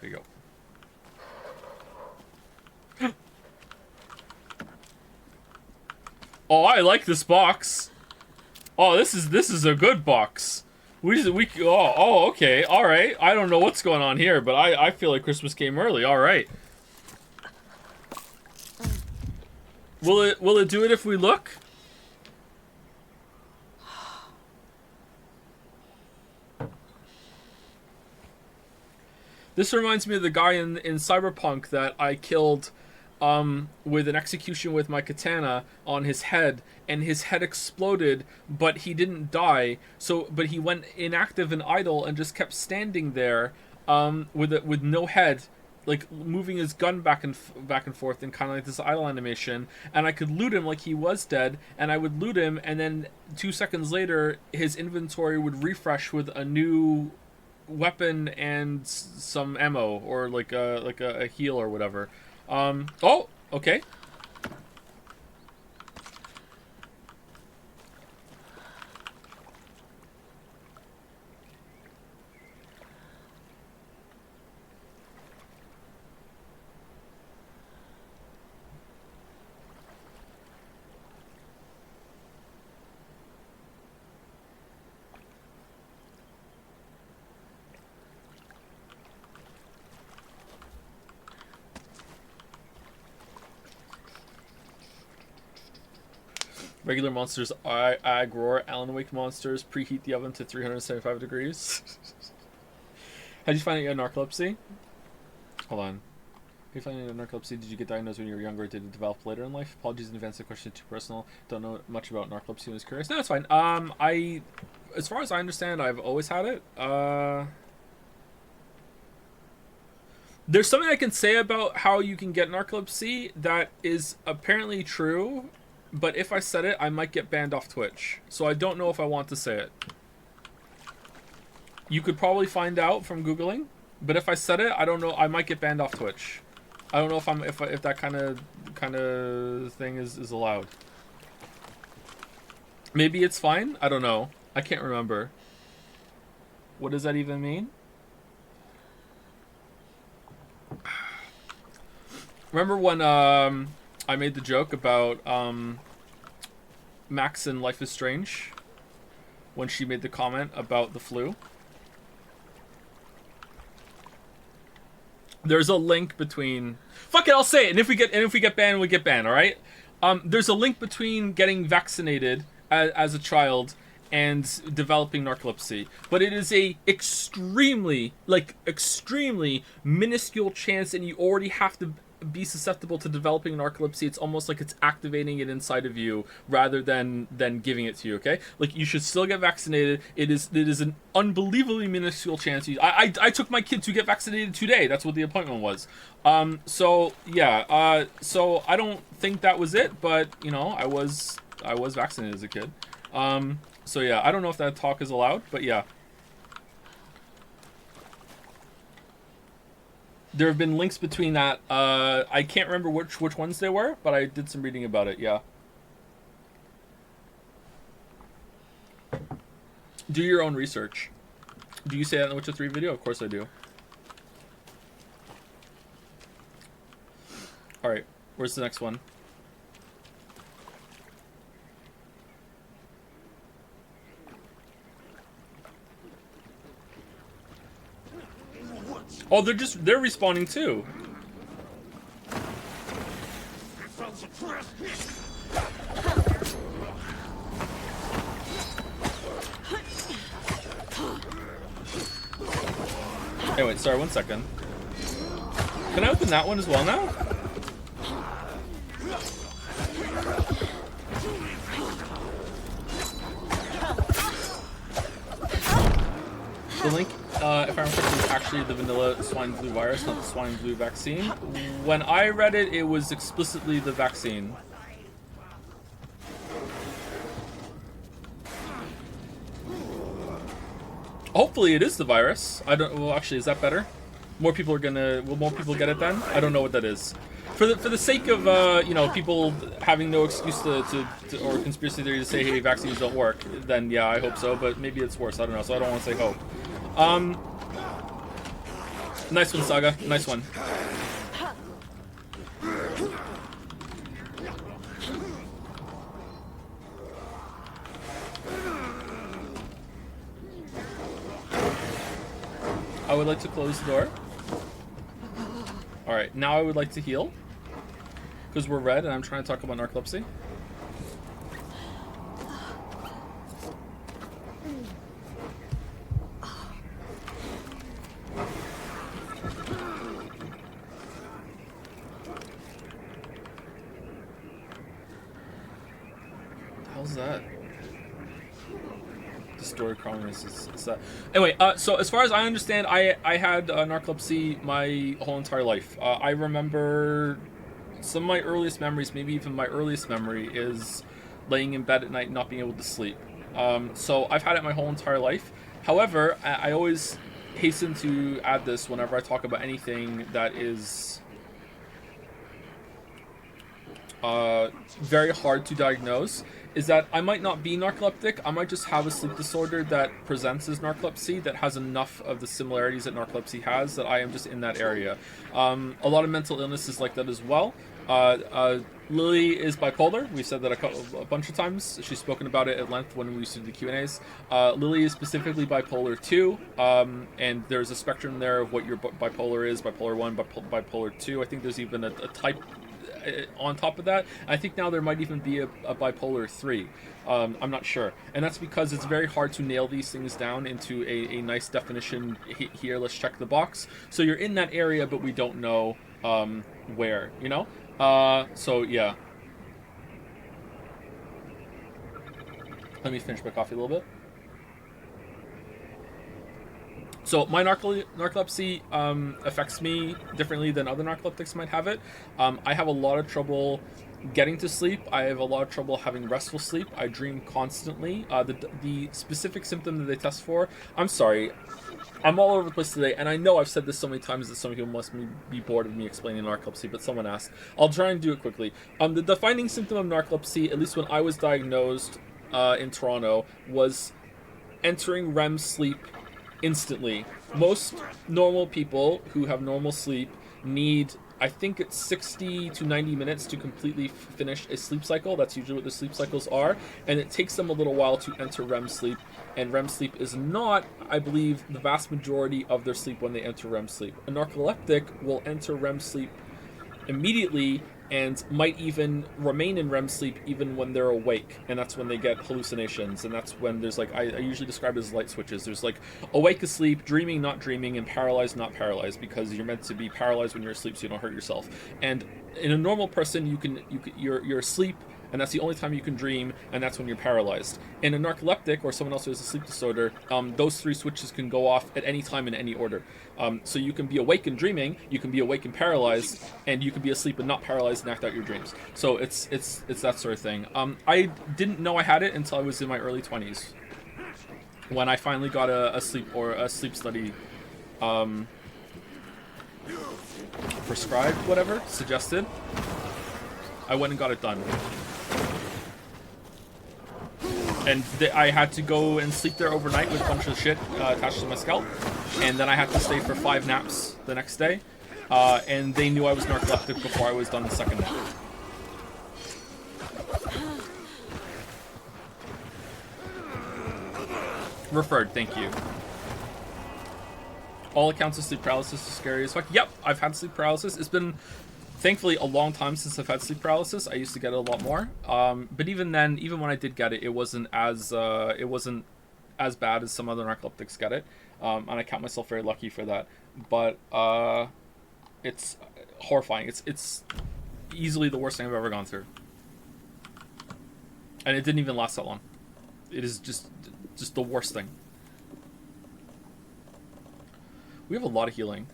[SPEAKER 1] There you go. Oh, I like this box. Oh, this is a good box. Oh, okay, all right. I don't know what's going on here, but I feel like Christmas came early. All right. Will it do it if we look? This reminds me of the guy in Cyberpunk that I killed with an execution with my katana on his head, and his head exploded, but he didn't die. But he went inactive and idle and just kept standing there with no head, like moving his gun back and forth in kind of like this idle animation. And I could loot him like he was dead, and I would loot him, and then 2 seconds later his inventory would refresh with a new weapon and some ammo, or like a heal or whatever. Oh, okay. Regular monsters, ag roar. Alan Wake monsters, preheat the oven to 375 degrees. How did you find out you had narcolepsy? Hold on. How did you find out you had narcolepsy? Did you get diagnosed when you were younger or did it develop later in life? Apologies in advance, the question is too personal. Don't know much about narcolepsy and was curious. No, it's fine. As far as I understand, I've always had it. There's something I can say about how you can get narcolepsy that is apparently true, but if I said it, I might get banned off Twitch. So I don't know if I want to say it. You could probably find out from Googling, but if I said it, I don't know. I might get banned off Twitch. I don't know if that kind of thing is allowed. Maybe it's fine. I don't know. I can't remember. What does that even mean? Remember when I made the joke about Max in Life is Strange when she made the comment about the flu? There's a link between... Fuck it, I'll say it. And if we get banned, we get banned, all right? There's a link between getting vaccinated as a child and developing narcolepsy, but it is a extremely minuscule chance, and you already have to be susceptible to developing narcolepsy. It's almost like it's activating it inside of you rather than giving it to you. Okay, like you should still get vaccinated. It is an unbelievably minuscule chance. I took my kid to get vaccinated today. That's what the appointment was. So yeah. So I don't think that was it, but you know, I was vaccinated as a kid. So yeah, I don't know if that talk is allowed, but yeah. There have been links between that. I can't remember which ones they were, but I did some reading about it, yeah. Do your own research. Do you say that in the Witcher 3 video? Of course I do. Alright, where's the next one? Oh, they're respawning too. Hey, wait, sorry, 1 second. Can I open that one as well now? The link, if I remember correctly, is actually the vanilla swine flu virus, not the swine flu vaccine. When I read it, it was explicitly the vaccine. Hopefully it is the virus. I don't, well actually, is that better? Will more people get it then? I don't know what that is. For the sake of, you know, people having no excuse to or conspiracy theory to say, hey, vaccines don't work, then yeah, I hope so, but maybe it's worse, I don't know, so I don't want to say hope. Nice one, Saga. Nice one. I would like to close the door. Alright, now I would like to heal. Because we're red and I'm trying to talk about narcolepsy. How's that? The story crawling is that. Anyway, so as far as I understand, I had narcolepsy my whole entire life. I remember some of my earliest memories, maybe even my earliest memory, is laying in bed at night and not being able to sleep. So I've had it my whole entire life. However, I always hasten to add this whenever I talk about anything that is very hard to diagnose, is that I might not be narcoleptic, I might just have a sleep disorder that presents as narcolepsy, that has enough of the similarities that narcolepsy has, that I am just in that area. A lot of mental illness is like that as well. Lily is bipolar. We've said that a bunch of times. She's spoken about it at length when we used to do the Q&As. Lily is specifically bipolar 2, and there's a spectrum there of what your bipolar is, bipolar 1, bipolar 2. I think there's even a type on top of that. I think now there might even be a bipolar 3. I'm not sure. And that's because it's very hard to nail these things down into a nice definition. Here, let's check the box. So you're in that area, but we don't know where, you know? So, yeah. Let me finish my coffee a little bit. So my narcolepsy affects me differently than other narcoleptics might have it. I have a lot of trouble getting to sleep. I have a lot of trouble having restful sleep. I dream constantly. The specific symptom that they test for, I'm sorry, I'm all over the place today, and I know I've said this so many times that some people must be bored of me explaining narcolepsy, but someone asked. I'll try and do it quickly. The defining symptom of narcolepsy, at least when I was diagnosed in Toronto, was entering REM sleep instantly. Most normal people who have normal sleep need, I think it's 60 to 90 minutes to completely finish a sleep cycle. That's usually what the sleep cycles are. And it takes them a little while to enter REM sleep. And REM sleep is not, I believe, the vast majority of their sleep when they enter REM sleep. A narcoleptic will enter REM sleep immediately and might even remain in REM sleep even when they're awake, and that's when they get hallucinations, and that's when there's like, I usually describe it as light switches. There's like awake asleep, dreaming not dreaming, and paralyzed not paralyzed, because you're meant to be paralyzed when you're asleep so you don't hurt yourself. And in a normal person, you're asleep, and that's the only time you can dream, and that's when you're paralyzed. In a narcoleptic or someone else who has a sleep disorder, those three switches can go off at any time in any order. So you can be awake and dreaming, you can be awake and paralyzed, and you can be asleep and not paralyzed and act out your dreams. So it's that sort of thing. I didn't know I had it until I was in my early 20s, when I finally got a sleep study prescribed, whatever, suggested. I went and got it done. And I had to go and sleep there overnight with a bunch of shit attached to my scalp. And then I had to stay for 5 naps the next day. And they knew I was narcoleptic before I was done the second nap. Referred, thank you. All accounts of sleep paralysis is scary as fuck. Yep, I've had sleep paralysis. It's been, thankfully, a long time since I've had sleep paralysis. I used to get it a lot more. But even then, even when I did get it, it wasn't as bad as some other narcoleptics get it. And I count myself very lucky for that. But it's horrifying. It's easily the worst thing I've ever gone through. And it didn't even last that long. It is just the worst thing. We have a lot of healing.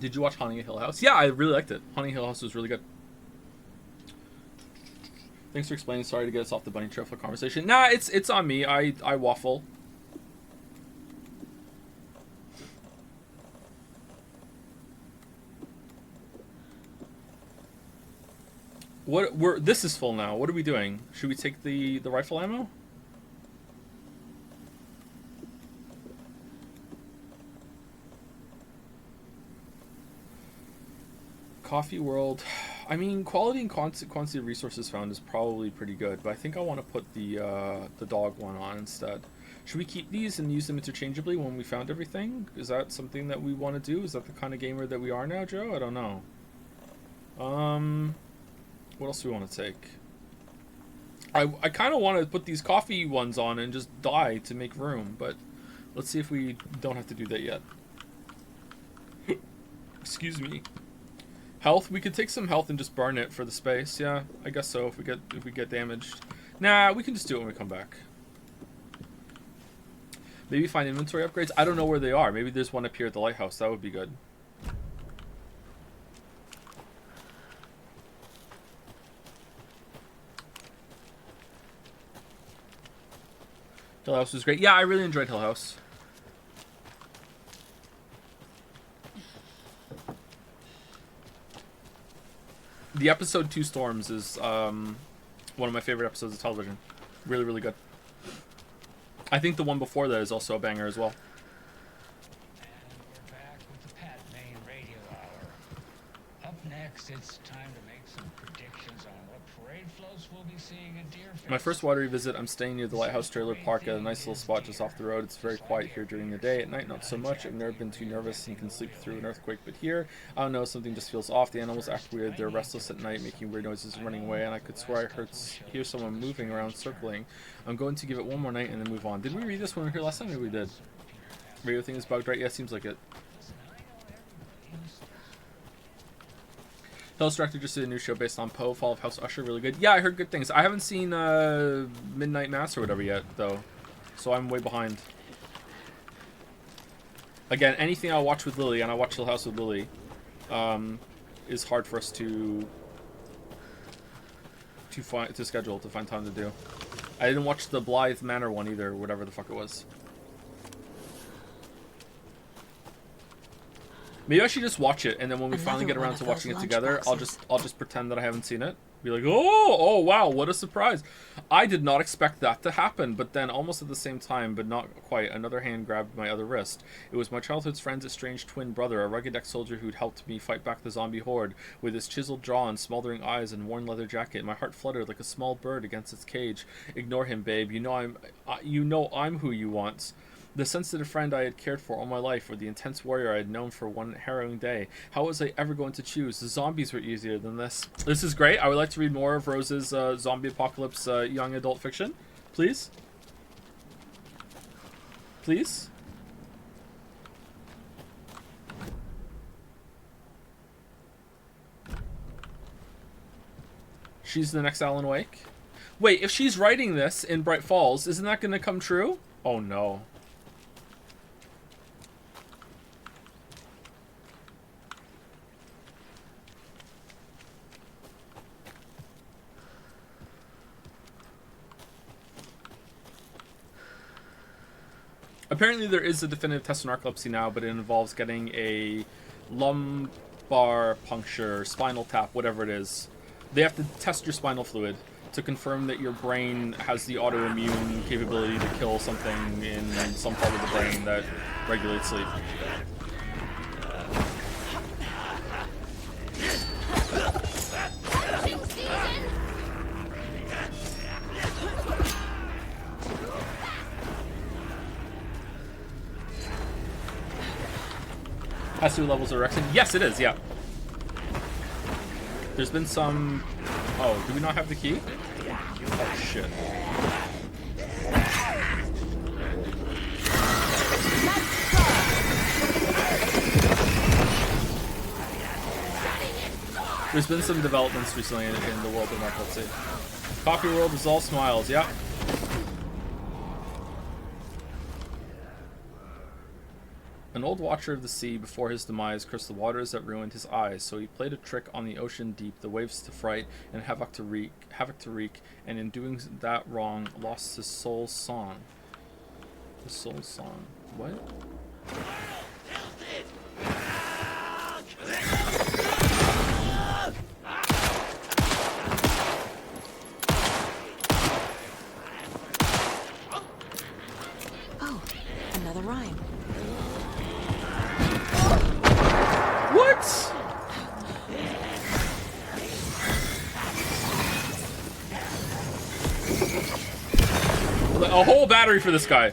[SPEAKER 1] Did you watch Haunting of Hill House? Yeah, I really liked it. Haunting of Hill House was really good. Thanks for explaining. Sorry to get us off the bunny trail for conversation. Nah, it's on me. I waffle. This is full now. What are we doing? Should we take the rifle ammo? Coffee World. I mean, quality and quantity of resources found is probably pretty good, but I think I want to put the dog one on instead. Should we keep these and use them interchangeably when we found everything? Is that something that we want to do? Is that the kind of gamer that we are now, Joe? I don't know. What else do we want to take? I kind of want to put these coffee ones on and just die to make room, but let's see if we don't have to do that yet. Excuse me. Health, we could take some health and just burn it for the space. Yeah, I guess so if we get damaged. Nah, we can just do it when we come back. Maybe find inventory upgrades. I don't know where they are. Maybe there's one up here at the lighthouse. That would be good. Hill House was great. Yeah, I really enjoyed Hill House. The episode 2 Storms is one of my favorite episodes of television. Really, really good. I think the one before that is also a banger as well.
[SPEAKER 5] And we're back with the Pat Main Radio Hour. Up next. Next, it's time to make some predictions on what parade floats we'll be seeing at Deerfield.
[SPEAKER 1] My first watery visit, I'm staying near the Lighthouse Trailer Park at a nice little spot just off the road. It's very quiet here during the day. At night, not so much. I've never been too nervous and can sleep through an earthquake. But here, I don't know, something just feels off. The animals act weird. They're restless at night, making weird noises and running away. And I could swear I hear someone moving around, circling. I'm going to give it one more night and then move on. Did we read this when we were here last time? Maybe we did. Radio thing is bugged, right? Yeah, seems like it. Tales Director just did a new show based on Poe, Fall of House Usher, really good. Yeah, I heard good things. I haven't seen Midnight Mass or whatever yet, though, so I'm way behind. Again, anything I watch with Lily, and I watch Hill House with Lily, is hard for us to schedule, to find time to do. I didn't watch the Blythe Manor one either, whatever the fuck it was. Maybe I should just watch it, and then when we finally get around to watching it together, I'll just pretend that I haven't seen it. Be like, oh wow, what a surprise! I did not expect that to happen, but then almost at the same time, but not quite, another hand grabbed my other wrist. It was my childhood's friend's estranged twin brother, a rugged ex-soldier who'd helped me fight back the zombie horde. With his chiseled jaw and smoldering eyes and worn leather jacket, my heart fluttered like a small bird against its cage. Ignore him, babe. You know I'm who you want. The sensitive friend I had cared for all my life, or the intense warrior I had known for one harrowing day. How was I ever going to choose? The zombies were easier than this. This is great. I would like to read more of Rose's zombie apocalypse young adult fiction. Please? Please? She's the next Alan Wake? Wait, if she's writing this in Bright Falls, isn't that going to come true? Oh no. Apparently there is a definitive test on narcolepsy now, but it involves getting a lumbar puncture, spinal tap, whatever it is. They have to test your spinal fluid to confirm that your brain has the autoimmune capability to kill something in some part of the brain that regulates sleep. Has to levels of erection? Yes, it is, yeah. There's been some... Oh, do we not have the key? Oh, shit. There's been some developments recently in the world of narcolepsy. Coffee World is all smiles, yeah. An old watcher of the sea, before his demise, cursed the waters that ruined his eyes. So he played a trick on the ocean deep, the waves to fright, and havoc to wreak, and in doing that wrong, lost his soul's song. His soul's song. What?
[SPEAKER 3] Oh, another rhyme.
[SPEAKER 1] What? A whole battery for this guy.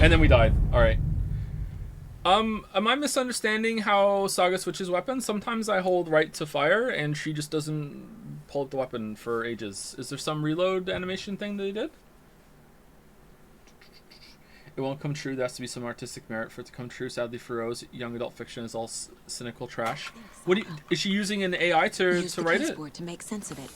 [SPEAKER 1] And then we died. Alright. Am I misunderstanding how Saga switches weapons? Sometimes I hold right to fire and she just doesn't pull up the weapon for ages. Is there some reload animation thing that they did? It won't come true. There has to be some artistic merit for it to come true. Sadly for Rose, young adult fiction is all cynical trash. Is she using an AI to write it?
[SPEAKER 3] To make sense of it.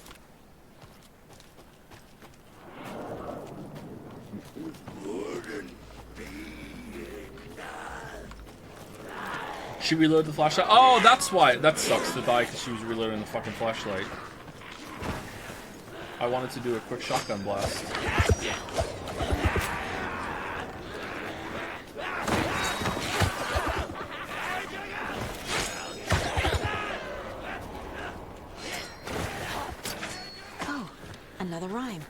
[SPEAKER 1] She reloaded the flashlight. Oh, that's why. That sucks to die because she was reloading the fucking flashlight. I wanted to do a quick shotgun blast.
[SPEAKER 3] Oh, another rhyme.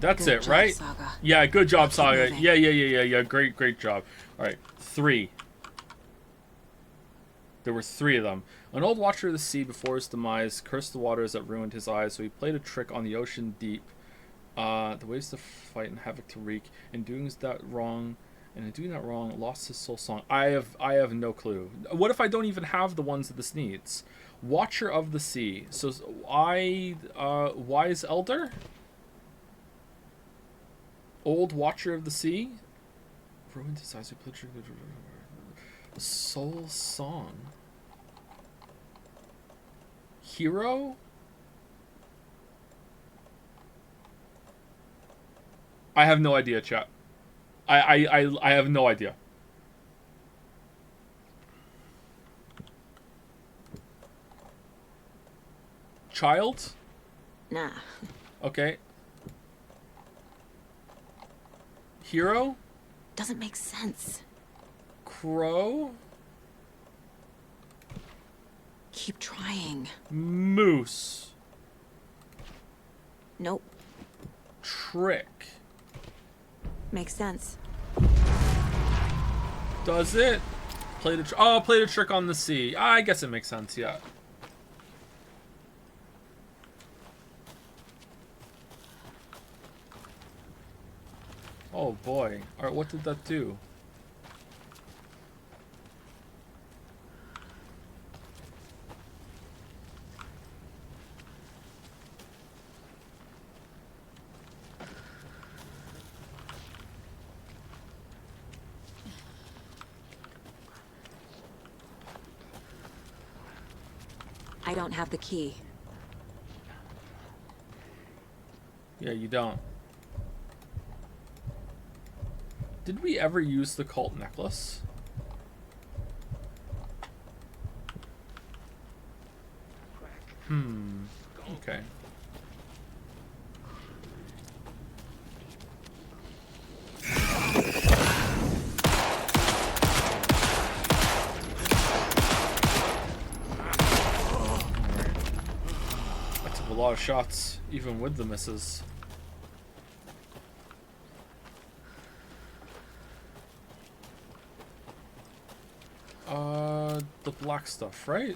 [SPEAKER 1] That's
[SPEAKER 3] Good
[SPEAKER 1] it,
[SPEAKER 3] job,
[SPEAKER 1] right?
[SPEAKER 3] Saga.
[SPEAKER 1] Yeah, good job,
[SPEAKER 3] Keep
[SPEAKER 1] Saga.
[SPEAKER 3] moving.
[SPEAKER 1] Yeah. Great job. All right, 3. There were 3 of them. An old watcher of the sea before his demise cursed the waters that ruined his eyes, so he played a trick on the ocean deep. The waves to fight and havoc to wreak. In doing that wrong, lost his soul song. I have no clue. What if I don't even have the ones that this needs? Watcher of the sea. So wise elder? Old watcher of the sea? Ruined his eyes. Soul song. Hero? I have no idea, chat. I have no idea. Child?
[SPEAKER 3] Nah.
[SPEAKER 1] Okay. Hero?
[SPEAKER 3] Doesn't make sense.
[SPEAKER 1] Crow?
[SPEAKER 3] Keep trying.
[SPEAKER 1] Moose?
[SPEAKER 3] Nope.
[SPEAKER 1] Trick?
[SPEAKER 3] Makes sense.
[SPEAKER 1] Does it? Played a trick on the sea. I guess it makes sense, yeah. Oh boy. Alright, what did that do?
[SPEAKER 3] I don't have the key.
[SPEAKER 1] Yeah, you don't. Did we ever use the cult necklace? Okay. I took a lot of shots, even with the misses. The black stuff, right?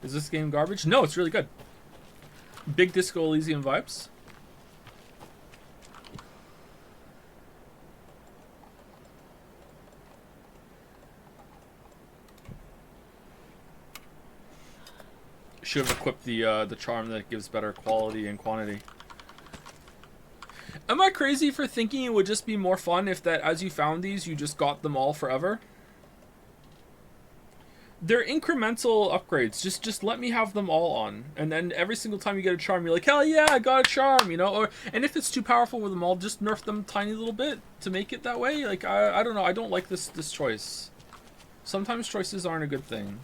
[SPEAKER 1] Is this game garbage? No, it's really good. Big Disco Elysium vibes. Should have equipped the charm that gives better quality and quantity. Am I crazy for thinking it would just be more fun if that as you found these, you just got them all forever? They're incremental upgrades. Just let me have them all on. And then every single time you get a charm, you're like, hell yeah, I got a charm, you know? And if it's too powerful with them all, just nerf them a tiny little bit to make it that way. Like, I don't know. I don't like this choice. Sometimes choices aren't a good thing.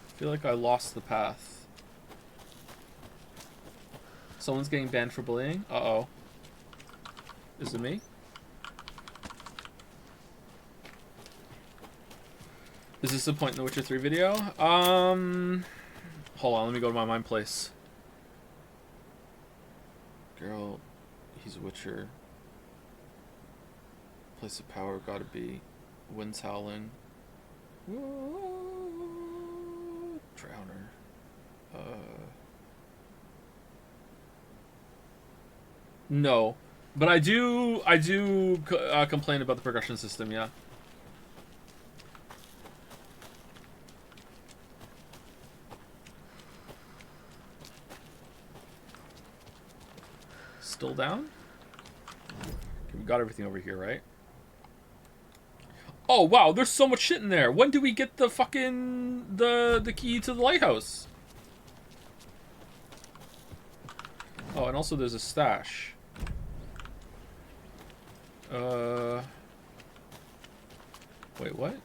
[SPEAKER 1] I feel like I lost the path. Someone's getting banned for bullying? Uh-oh. Is it me? Is this the point in the Witcher 3 video? Hold on, let me go to my mind place. Girl, he's a Witcher. Place of power gotta be winds howling. Drowner. No. But I do complain about the progression system, yeah. Still down? Okay, we got everything over here, right? Oh wow, there's so much shit in there. When do we get the fucking the key to the lighthouse? Oh, and also there's a stash. Wait, what?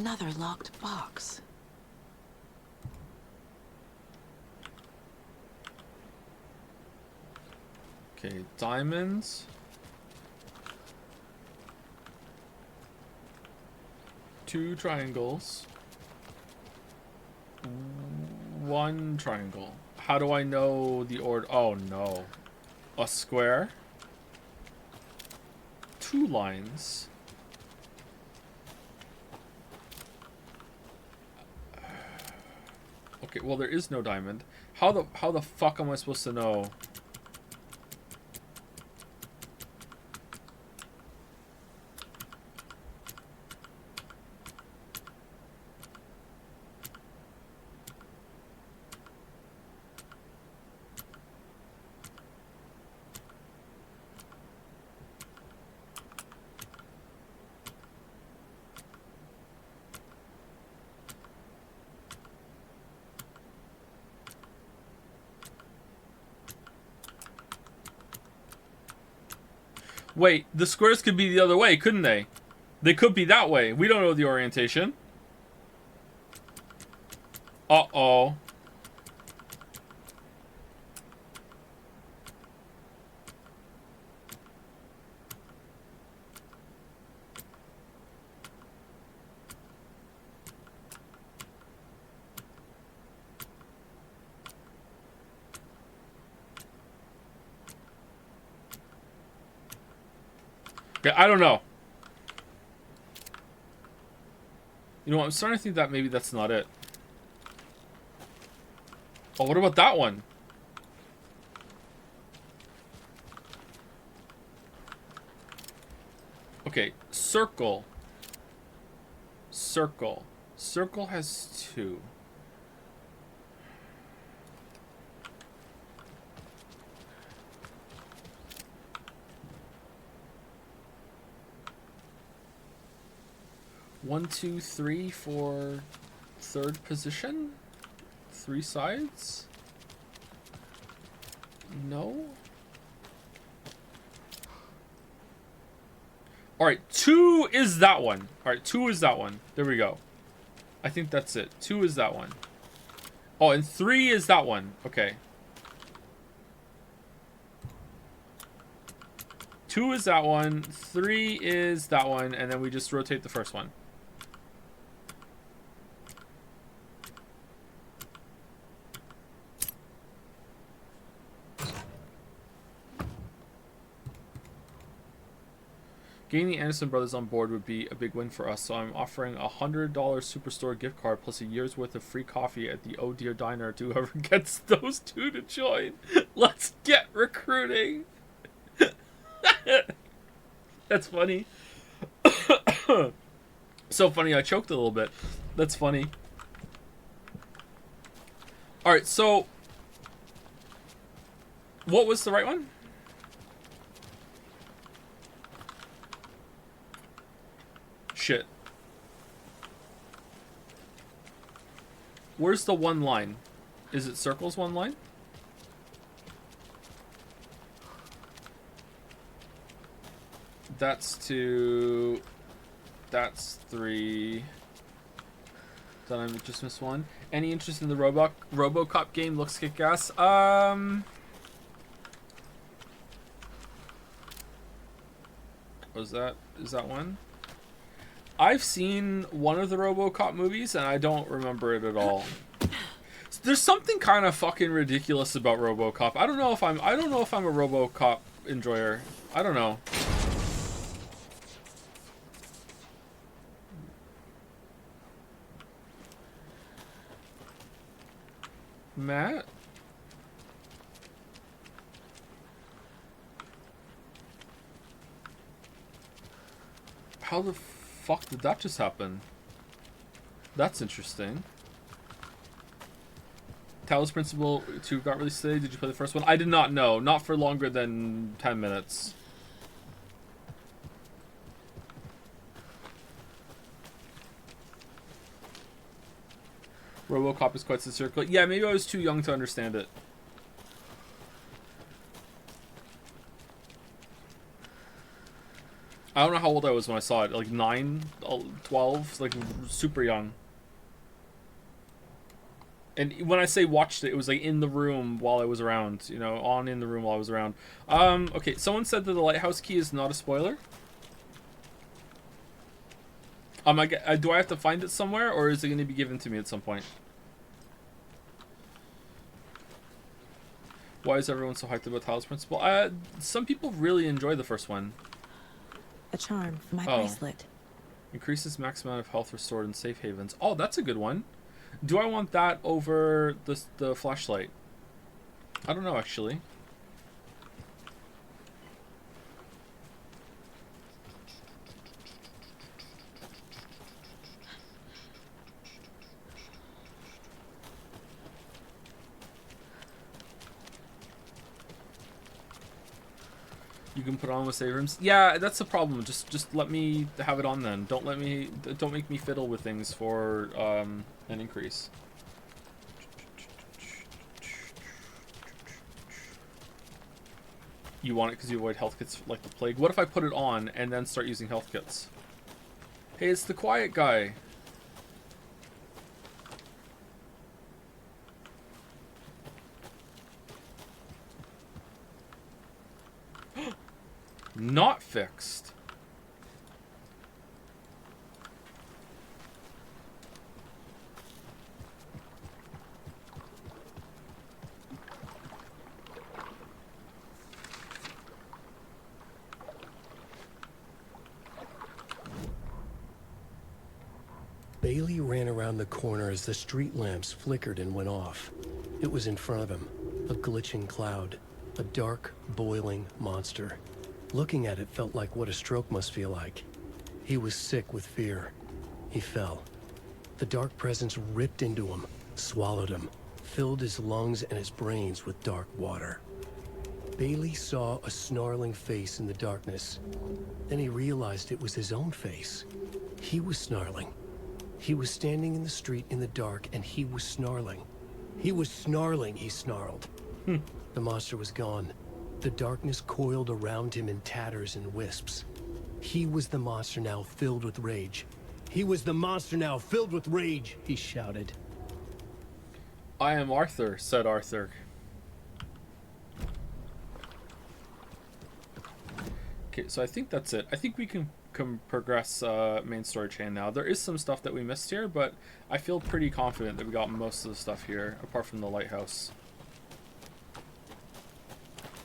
[SPEAKER 3] Another locked box.
[SPEAKER 1] Okay, diamonds. 2 triangles. 1 triangle. How do I know the order? Oh no. A square. 2 lines. Okay, well there is no diamond. How the fuck am I supposed to know? Wait, the squares could be the other way, couldn't they? They could be that way. We don't know the orientation. Uh-oh. Okay, I don't know. You know what? I'm starting to think that maybe that's not it. Oh, what about that one? Okay, circle. Circle. Circle has 2. One, 2, 3 for 3rd position? 3 sides? No? Alright, 2 is that one. Alright, 2 is that one. There we go. I think that's it. 2 is that one. Oh, and 3 is that one. Okay. 2 is that one. 3 is that one. And then we just rotate the first one. Getting the Anderson brothers on board would be a big win for us, so I'm offering a $100 Superstore gift card plus a year's worth of free coffee at the Oh Dear Diner to whoever gets those 2 to join. Let's get recruiting. That's funny. So funny, I choked a little bit. That's funny. Alright, so what was the right one? Shit. Where's the 1 line? Is it circles 1 line? That's 2. That's 3. Then I just missed 1. Any interest in the RoboCop game? Looks kick-ass. Is that one? I've seen one of the RoboCop movies and I don't remember it at all. There's something kind of fucking ridiculous about RoboCop. I don't know if I'm a RoboCop enjoyer. I don't know. Matt? How the fuck did that just happen? That's interesting. Talos Principle 2 got released today. Did you play the first one? I did not know. Not for longer than 10 minutes. RoboCop is quite satirical. Yeah, maybe I was too young to understand it. I don't know how old I was when I saw it. Like 9, 12, like super young. And when I say watched it, it was like in the room while I was around. You know, on in the room while I was around. Okay, someone said that the lighthouse key is not a spoiler. Do I have to find it somewhere, or is it going to be given to me at some point? Why is everyone so hyped about Talos Principle? Some people really enjoy the first one.
[SPEAKER 3] A charm for my
[SPEAKER 1] Oh.
[SPEAKER 3] bracelet.
[SPEAKER 1] Increases max amount of health restored in safe havens. Oh, that's a good one. Do I want that over the flashlight? I don't know, actually. You can put it on with save rooms. Yeah, that's the problem. Just let me have it on then. Don't make me fiddle with things for an increase. You want it because you avoid health kits like the plague. What if I put it on and then start using health kits? Hey, it's the quiet guy. Not fixed.
[SPEAKER 6] Bailey ran around the corner as the street lamps flickered and went off. It was in front of him, a glitching cloud, a dark, boiling monster. Looking at it felt like what a stroke must feel like. He was sick with fear. He fell. The dark presence ripped into him, swallowed him, filled his lungs and his brains with dark water. Bailey saw a snarling face in the darkness. Then he realized it was his own face. He was snarling. He was standing in the street in the dark, and he was snarling. He was snarling, he snarled. The monster was gone. The darkness coiled around him in tatters and wisps. He was the monster now filled with rage. He was the monster now filled with rage, he shouted.
[SPEAKER 1] I am Arthur, said Arthur. Okay, so I think that's it. I think we can progress main story chain now. There is some stuff that we missed here, but I feel pretty confident that we got most of the stuff here, apart from the lighthouse.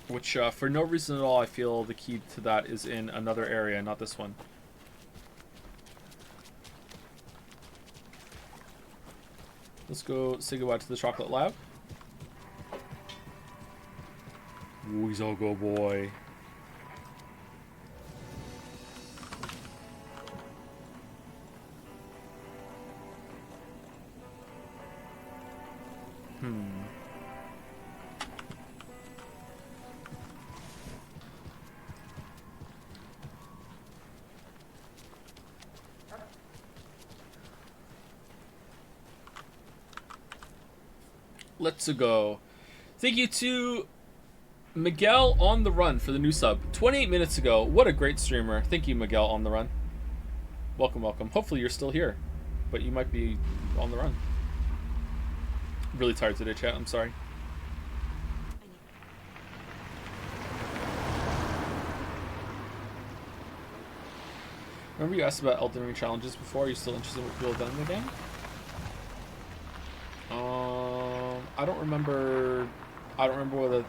[SPEAKER 1] Which, for no reason at all, I feel the key to that is in another area, not this one. Let's go say goodbye to the chocolate lab. Weasel go boy. Let's go. Thank you to Miguel on the Run for the new sub. 28 minutes ago. What a great streamer. Thank you, Miguel on the Run. Welcome, welcome. Hopefully you're still here, but you might be on the run. Really tired today, chat. I'm sorry. Remember you asked about Elden Ring challenges before? Are you still interested in what people have done in the game? I don't remember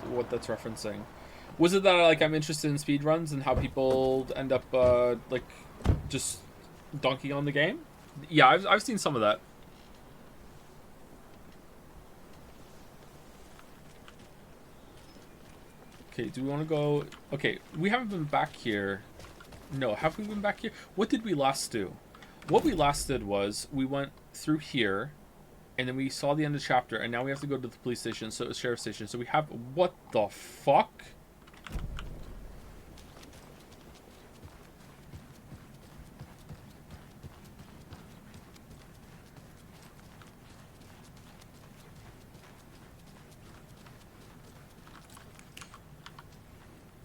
[SPEAKER 1] what that's referencing. Was it that like I'm interested in speedruns and how people end up like just dunking on the game? Yeah, I've seen some of that. Okay, do we want to go? Okay, we haven't been back here. No, have we been back here? What did we last do? What we last did was we went through here, and then we saw the end of the chapter, and now we have to go to the police station, so sheriff's station. So we have what the fuck?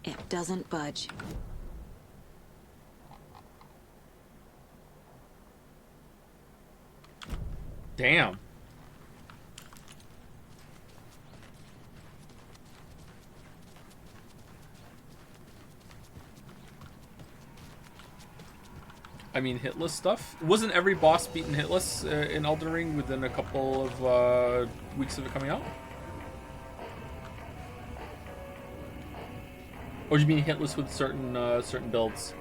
[SPEAKER 3] It doesn't budge.
[SPEAKER 1] Damn. I mean, hitless stuff. Wasn't every boss beaten hitless in Elden Ring within a couple of weeks of it coming out? Or do you mean hitless with certain builds?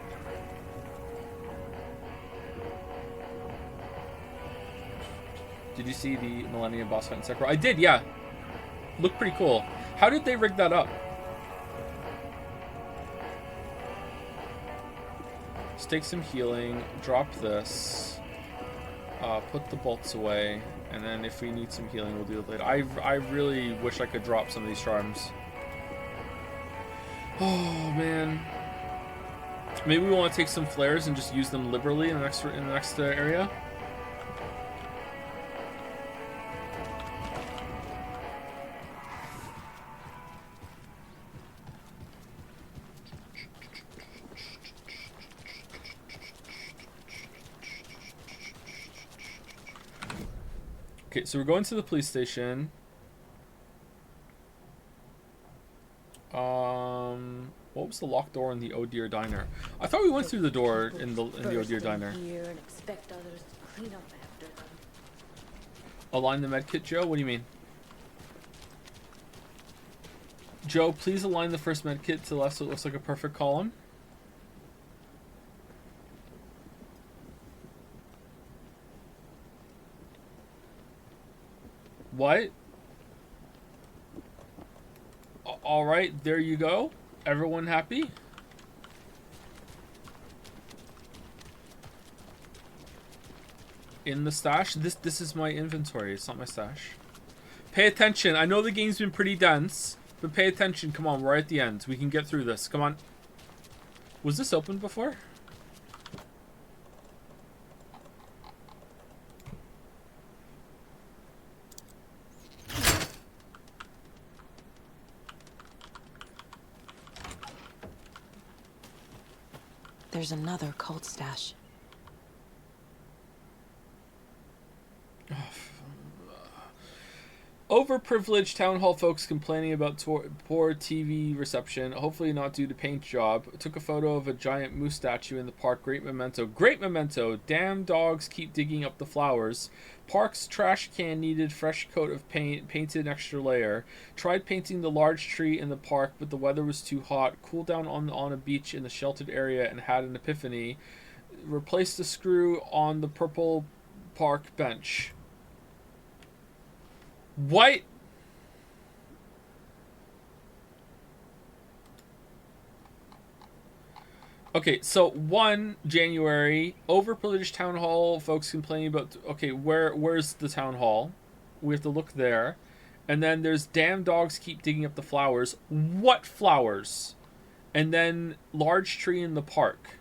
[SPEAKER 1] Did you see the Millennium boss fight in Sekiro? I did, yeah. Looked pretty cool. How did they rig that up? Just take some healing, drop this, put the bolts away, and then if we need some healing, we'll do it later. I really wish I could drop some of these charms. Oh man. Maybe we want to take some flares and just use them liberally in the next area. Okay, so we're going to the police station. What was the locked door in the Oh Dear Diner? I thought we went through the door in the Oh Dear Diner.
[SPEAKER 3] Here and expect others to clean up after them.
[SPEAKER 1] Align the medkit, Joe? What do you mean? Joe, please align the first medkit to the left so it looks like a perfect column. What? Alright, there you go. Everyone happy? In the stash? This is my inventory. It's not my stash. Pay attention. I know the game's been pretty dense, but pay attention. Come on, we're at the end. We can get through this. Come on. Was this open before?
[SPEAKER 3] There's another cult stash.
[SPEAKER 1] Overprivileged town hall folks complaining about poor TV reception. Hopefully not due to paint job. Took a photo of a giant moose statue in the park. Great memento. Great memento. Damn dogs keep digging up the flowers. Park's trash can needed fresh coat of paint. Painted an extra layer. Tried painting the large tree in the park, but the weather was too hot. Cooled down on a beach in the sheltered area and had an epiphany. Replaced the screw on the purple park bench. What? Okay, so 1 January, overprivileged town hall folks complaining about. Okay, where's the town hall? We have to look there, and then there's damn dogs keep digging up the flowers. What flowers? And then large tree in the park.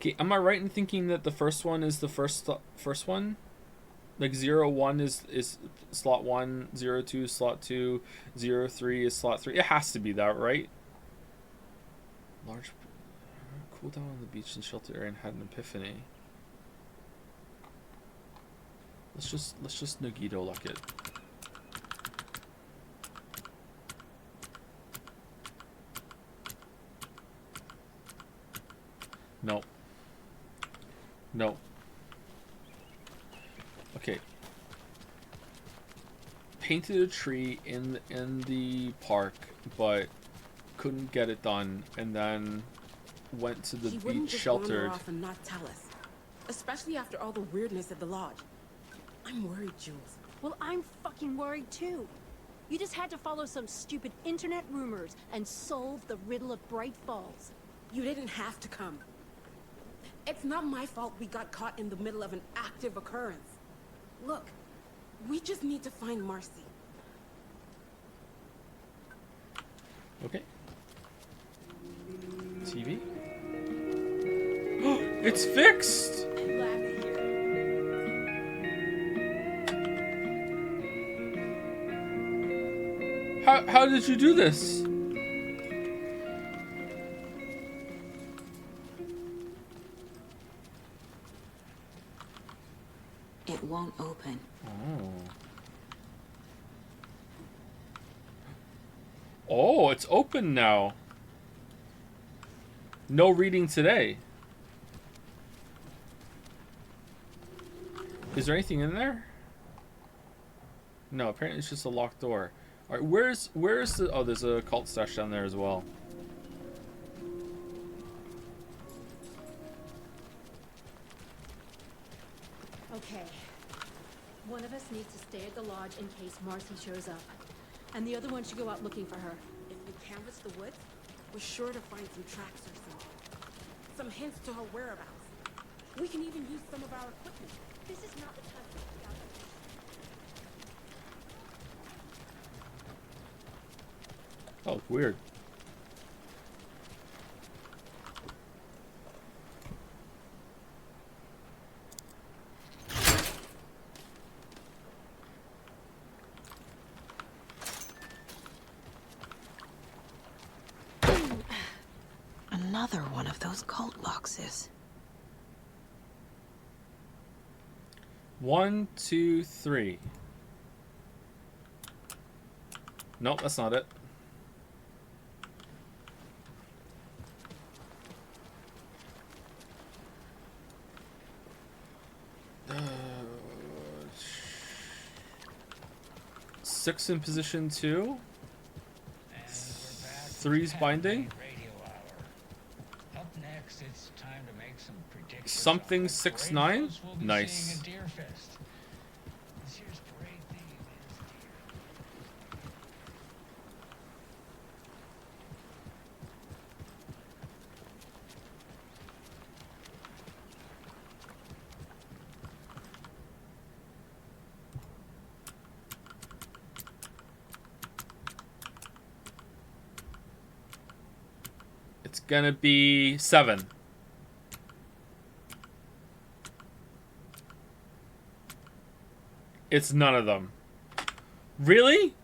[SPEAKER 1] Okay, am I right in thinking that the first one is the first one? Like 01 is slot 1, 02 is slot 2, 03 is slot 3. It has to be that, right? Large cool down on the beach and shelter area and had an epiphany. Let's just Nagito luck it. No. No. Okay. Painted a tree in the park, but couldn't get it done, and then went to the beach sheltered.
[SPEAKER 7] Off and not tell us, especially after all the weirdness at the lodge. I'm worried, Jules.
[SPEAKER 8] Well, I'm fucking worried too. You just had to follow some stupid internet rumors and solve the riddle of Bright Falls.
[SPEAKER 7] You didn't have to come. It's not my fault we got caught in the middle of an active occurrence. Look, we just need to find Marcy.
[SPEAKER 1] Okay. TV? It's fixed!
[SPEAKER 7] Glad to hear it.
[SPEAKER 1] How did you do this?
[SPEAKER 3] It won't open.
[SPEAKER 1] Oh, it's open now. No reading today. Is there anything in there? No, apparently it's just a locked door. Alright, where's the... Oh, there's a cult stash down there as well.
[SPEAKER 8] Okay. One of us needs to stay at the lodge in case Marcy shows up. And the other one should go out looking for her.
[SPEAKER 7] If we canvass the woods, we're sure to find some tracks or something. Some hints to her whereabouts. We can even use some of our equipment.
[SPEAKER 8] This is not the time to be out there.
[SPEAKER 1] Oh, weird.
[SPEAKER 3] Another one of those cult boxes.
[SPEAKER 1] 1, 2, 3. Nope, that's not it. Six in position 2.
[SPEAKER 5] And we're back.
[SPEAKER 1] 3's binding.
[SPEAKER 5] Radio hour. Up next, it's time to make some predictions.
[SPEAKER 1] Something
[SPEAKER 5] on what
[SPEAKER 1] 6'9"?
[SPEAKER 5] parade floats we'll be
[SPEAKER 1] Nice.
[SPEAKER 5] seeing at Deerfest. This year's parade theme is deer.
[SPEAKER 1] It's gonna be 7. It's none of them. Really?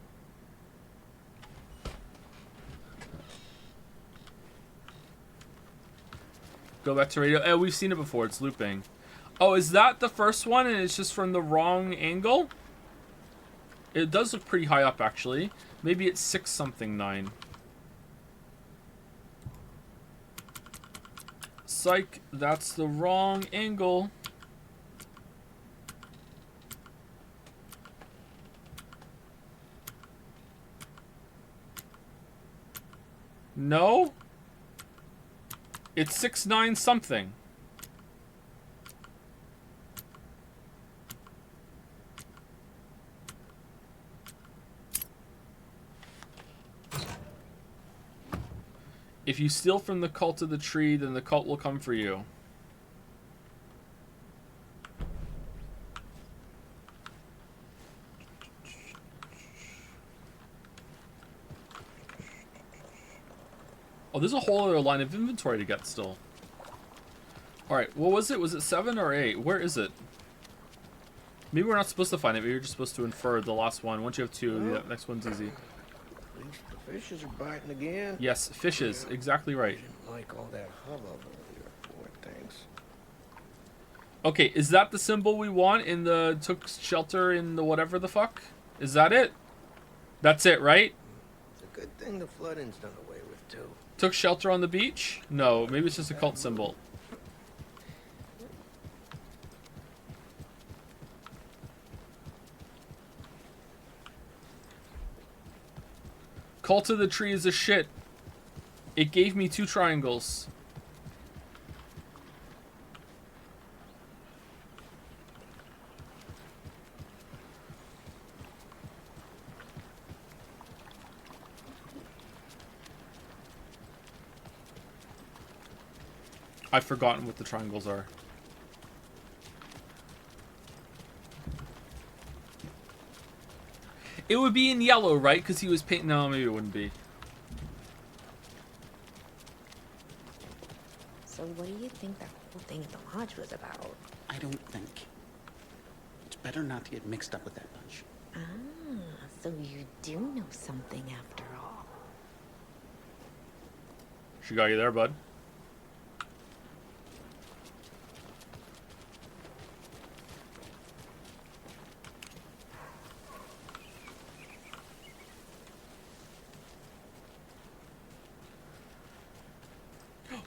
[SPEAKER 1] Go back to radio. Oh, we've seen it before. It's looping. Oh, is that the first one and it's just from the wrong angle? It does look pretty high up, actually. Maybe it's 6 something 9. Psych, that's the wrong angle. No? It's 6'9" something. If you steal from the cult of the tree, then the cult will come for you. Oh, there's a whole other line of inventory to get still. Alright, what was it? Was it 7 or 8? Where is it? Maybe we're not supposed to find it. Maybe you're just supposed to infer the last one. Once you have 2, the next one's easy.
[SPEAKER 9] At least the fishes are biting again.
[SPEAKER 1] Yes, fishes. Exactly right.
[SPEAKER 9] Didn't like all that hubbub earlier. Poor things.
[SPEAKER 1] Okay, is that the symbol we want in the took shelter in the whatever the fuck? Is that it? That's it, right?
[SPEAKER 9] It's a good thing the flooding's done away with, too.
[SPEAKER 1] Took shelter on the beach? No, maybe it's just a cult symbol. Cult of the tree is a shit. It gave me 2 triangles. I've forgotten what the triangles are. It would be in yellow, right? Because he was painting. No, maybe it wouldn't be.
[SPEAKER 3] So what do you think that whole thing at the lodge was about?
[SPEAKER 10] I don't think. It's better not to get mixed up with that bunch.
[SPEAKER 3] Ah, so you do know something after all.
[SPEAKER 1] She got you there, bud.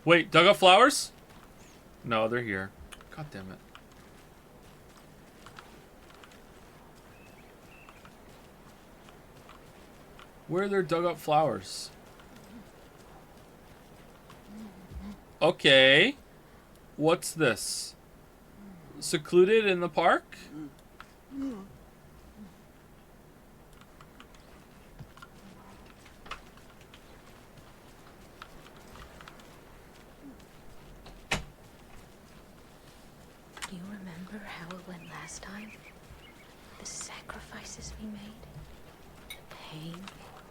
[SPEAKER 1] Wait, dug up flowers? No, they're here. God damn it. Where are their dug up flowers? Okay. What's this? Secluded in the park?
[SPEAKER 3] Do you remember how it went last time? The sacrifices we made? Hey,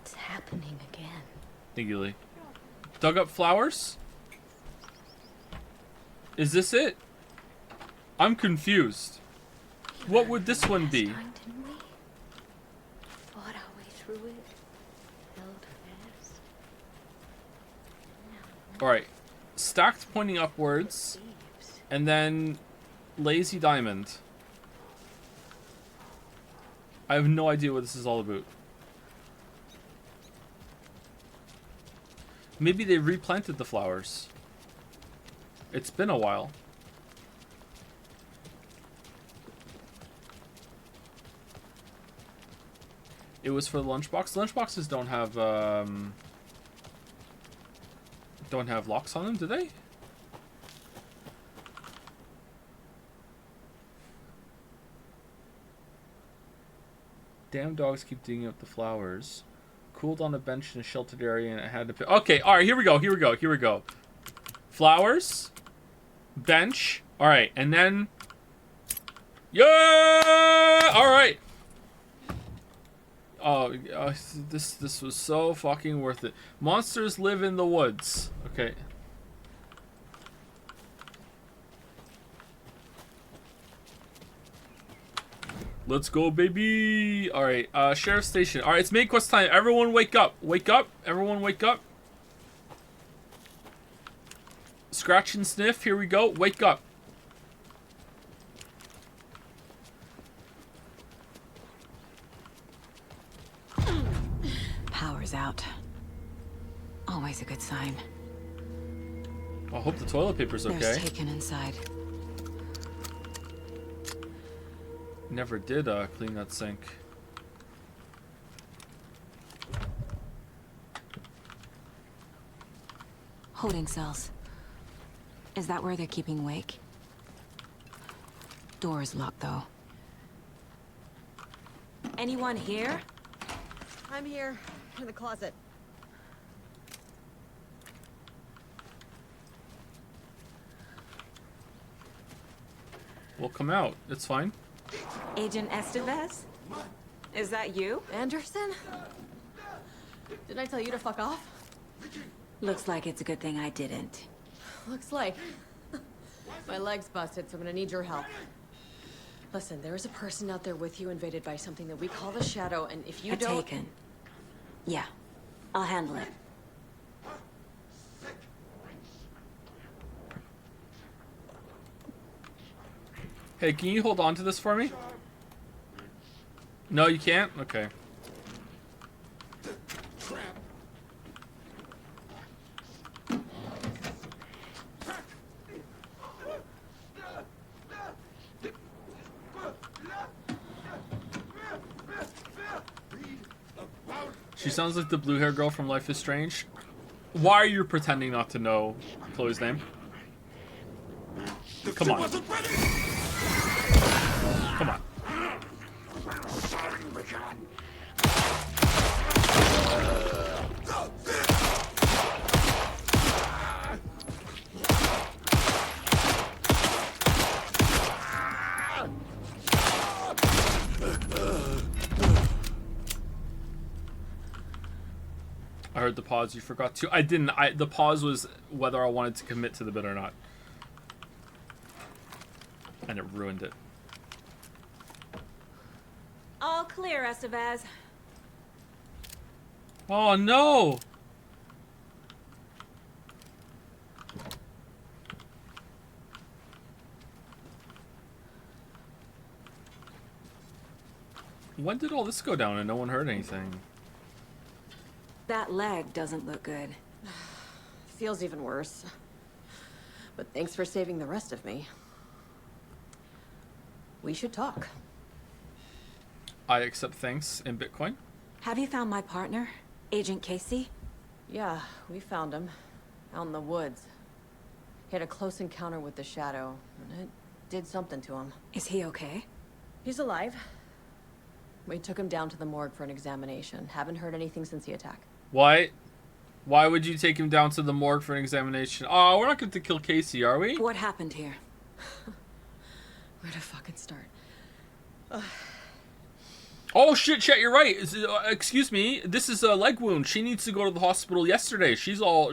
[SPEAKER 3] it's happening again.
[SPEAKER 1] Niggy. Dug up flowers? Is this it? I'm confused. What would this one be?
[SPEAKER 3] Time, didn't we? Fought our way through it. Held fast.
[SPEAKER 1] Alright. Stacked pointing upwards. And then lazy diamond. I have no idea what this is all about. Maybe they replanted the flowers. It's been a while. It was for the lunchbox. Lunchboxes don't have locks on them, do they? Damn dogs keep digging up the flowers. Cooled on a bench in a sheltered area and it had to... Okay, alright, here we go. Flowers. Bench. Alright, and then... Yeah! Alright. Oh, this was so fucking worth it. Monsters live in the woods. Okay. Let's go, baby. All right, Sheriff's Station. All right, it's main quest time. Everyone wake up. Wake up. Everyone wake up. Scratch and sniff. Here we go. Wake up.
[SPEAKER 3] Power's out. Always a good sign.
[SPEAKER 1] I hope the toilet paper's okay.
[SPEAKER 3] There's taken inside.
[SPEAKER 1] Never did clean that sink.
[SPEAKER 3] Holding cells. Is that where they're keeping Wake? Door's locked, though. Anyone here?
[SPEAKER 11] I'm here, in the closet.
[SPEAKER 1] We'll come out. It's fine.
[SPEAKER 3] Agent Estevez? Is that you?
[SPEAKER 11] Anderson? Didn't I tell you to fuck off?
[SPEAKER 3] Looks like it's a good thing I didn't.
[SPEAKER 11] Looks like. My leg's busted, so I'm gonna need your help. Listen, there is a person out there with you invaded by something that we call the Shadow, and if you don't...
[SPEAKER 3] Taken. Yeah, I'll handle it.
[SPEAKER 1] Hey, can you hold on to this for me? No, you can't? Okay. She sounds like the blue hair girl from Life is Strange. Why are you pretending not to know Chloe's name? Come on. Come on. heard the pause. You forgot to. I didn't. The pause was whether I wanted to commit to the bit or not. And it ruined it.
[SPEAKER 8] All clear, Estevez.
[SPEAKER 1] Oh no! When did all this go down and no one heard anything?
[SPEAKER 3] That leg doesn't look good.
[SPEAKER 11] Feels even worse. But thanks for saving the rest of me. We should talk.
[SPEAKER 1] I accept thanks in Bitcoin.
[SPEAKER 3] Have you found my partner, Agent Casey?
[SPEAKER 11] Yeah, we found him. Out in the woods. He had a close encounter with the Shadow, and it did something to him.
[SPEAKER 3] Is he okay?
[SPEAKER 11] He's alive. We took him down to the morgue for an examination. Haven't heard anything since the attack.
[SPEAKER 1] Why? Why would you take him down to the morgue for an examination? Oh, we're not going to kill Casey, are we?
[SPEAKER 3] What happened here?
[SPEAKER 11] Where to fucking start?
[SPEAKER 1] Oh shit, Chet, you're right. Excuse me, this is a leg wound. She needs to go to the hospital yesterday. She's all...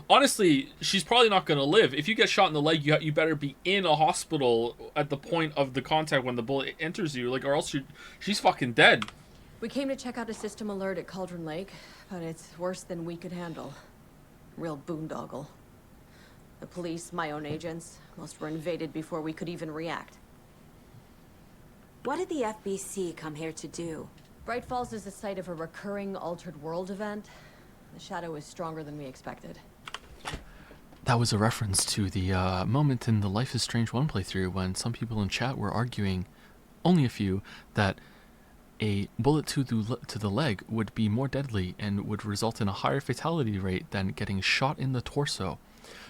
[SPEAKER 1] Honestly, she's probably not going to live. If you get shot in the leg, you better be in a hospital at the point of the contact when the bullet enters you, like, or else she's fucking dead.
[SPEAKER 11] We came to check out a system alert at Cauldron Lake, but it's worse than we could handle. Real boondoggle. The police, my own agents, most were invaded before we could even react.
[SPEAKER 3] What did the FBC come here to do?
[SPEAKER 11] Bright Falls is the site of a recurring Altered World event. The Shadow is stronger than we expected.
[SPEAKER 12] That was a reference to the moment in the Life is Strange 1 playthrough when some people in chat were arguing, only a few, that a bullet to the leg would be more deadly and would result in a higher fatality rate than getting shot in the torso.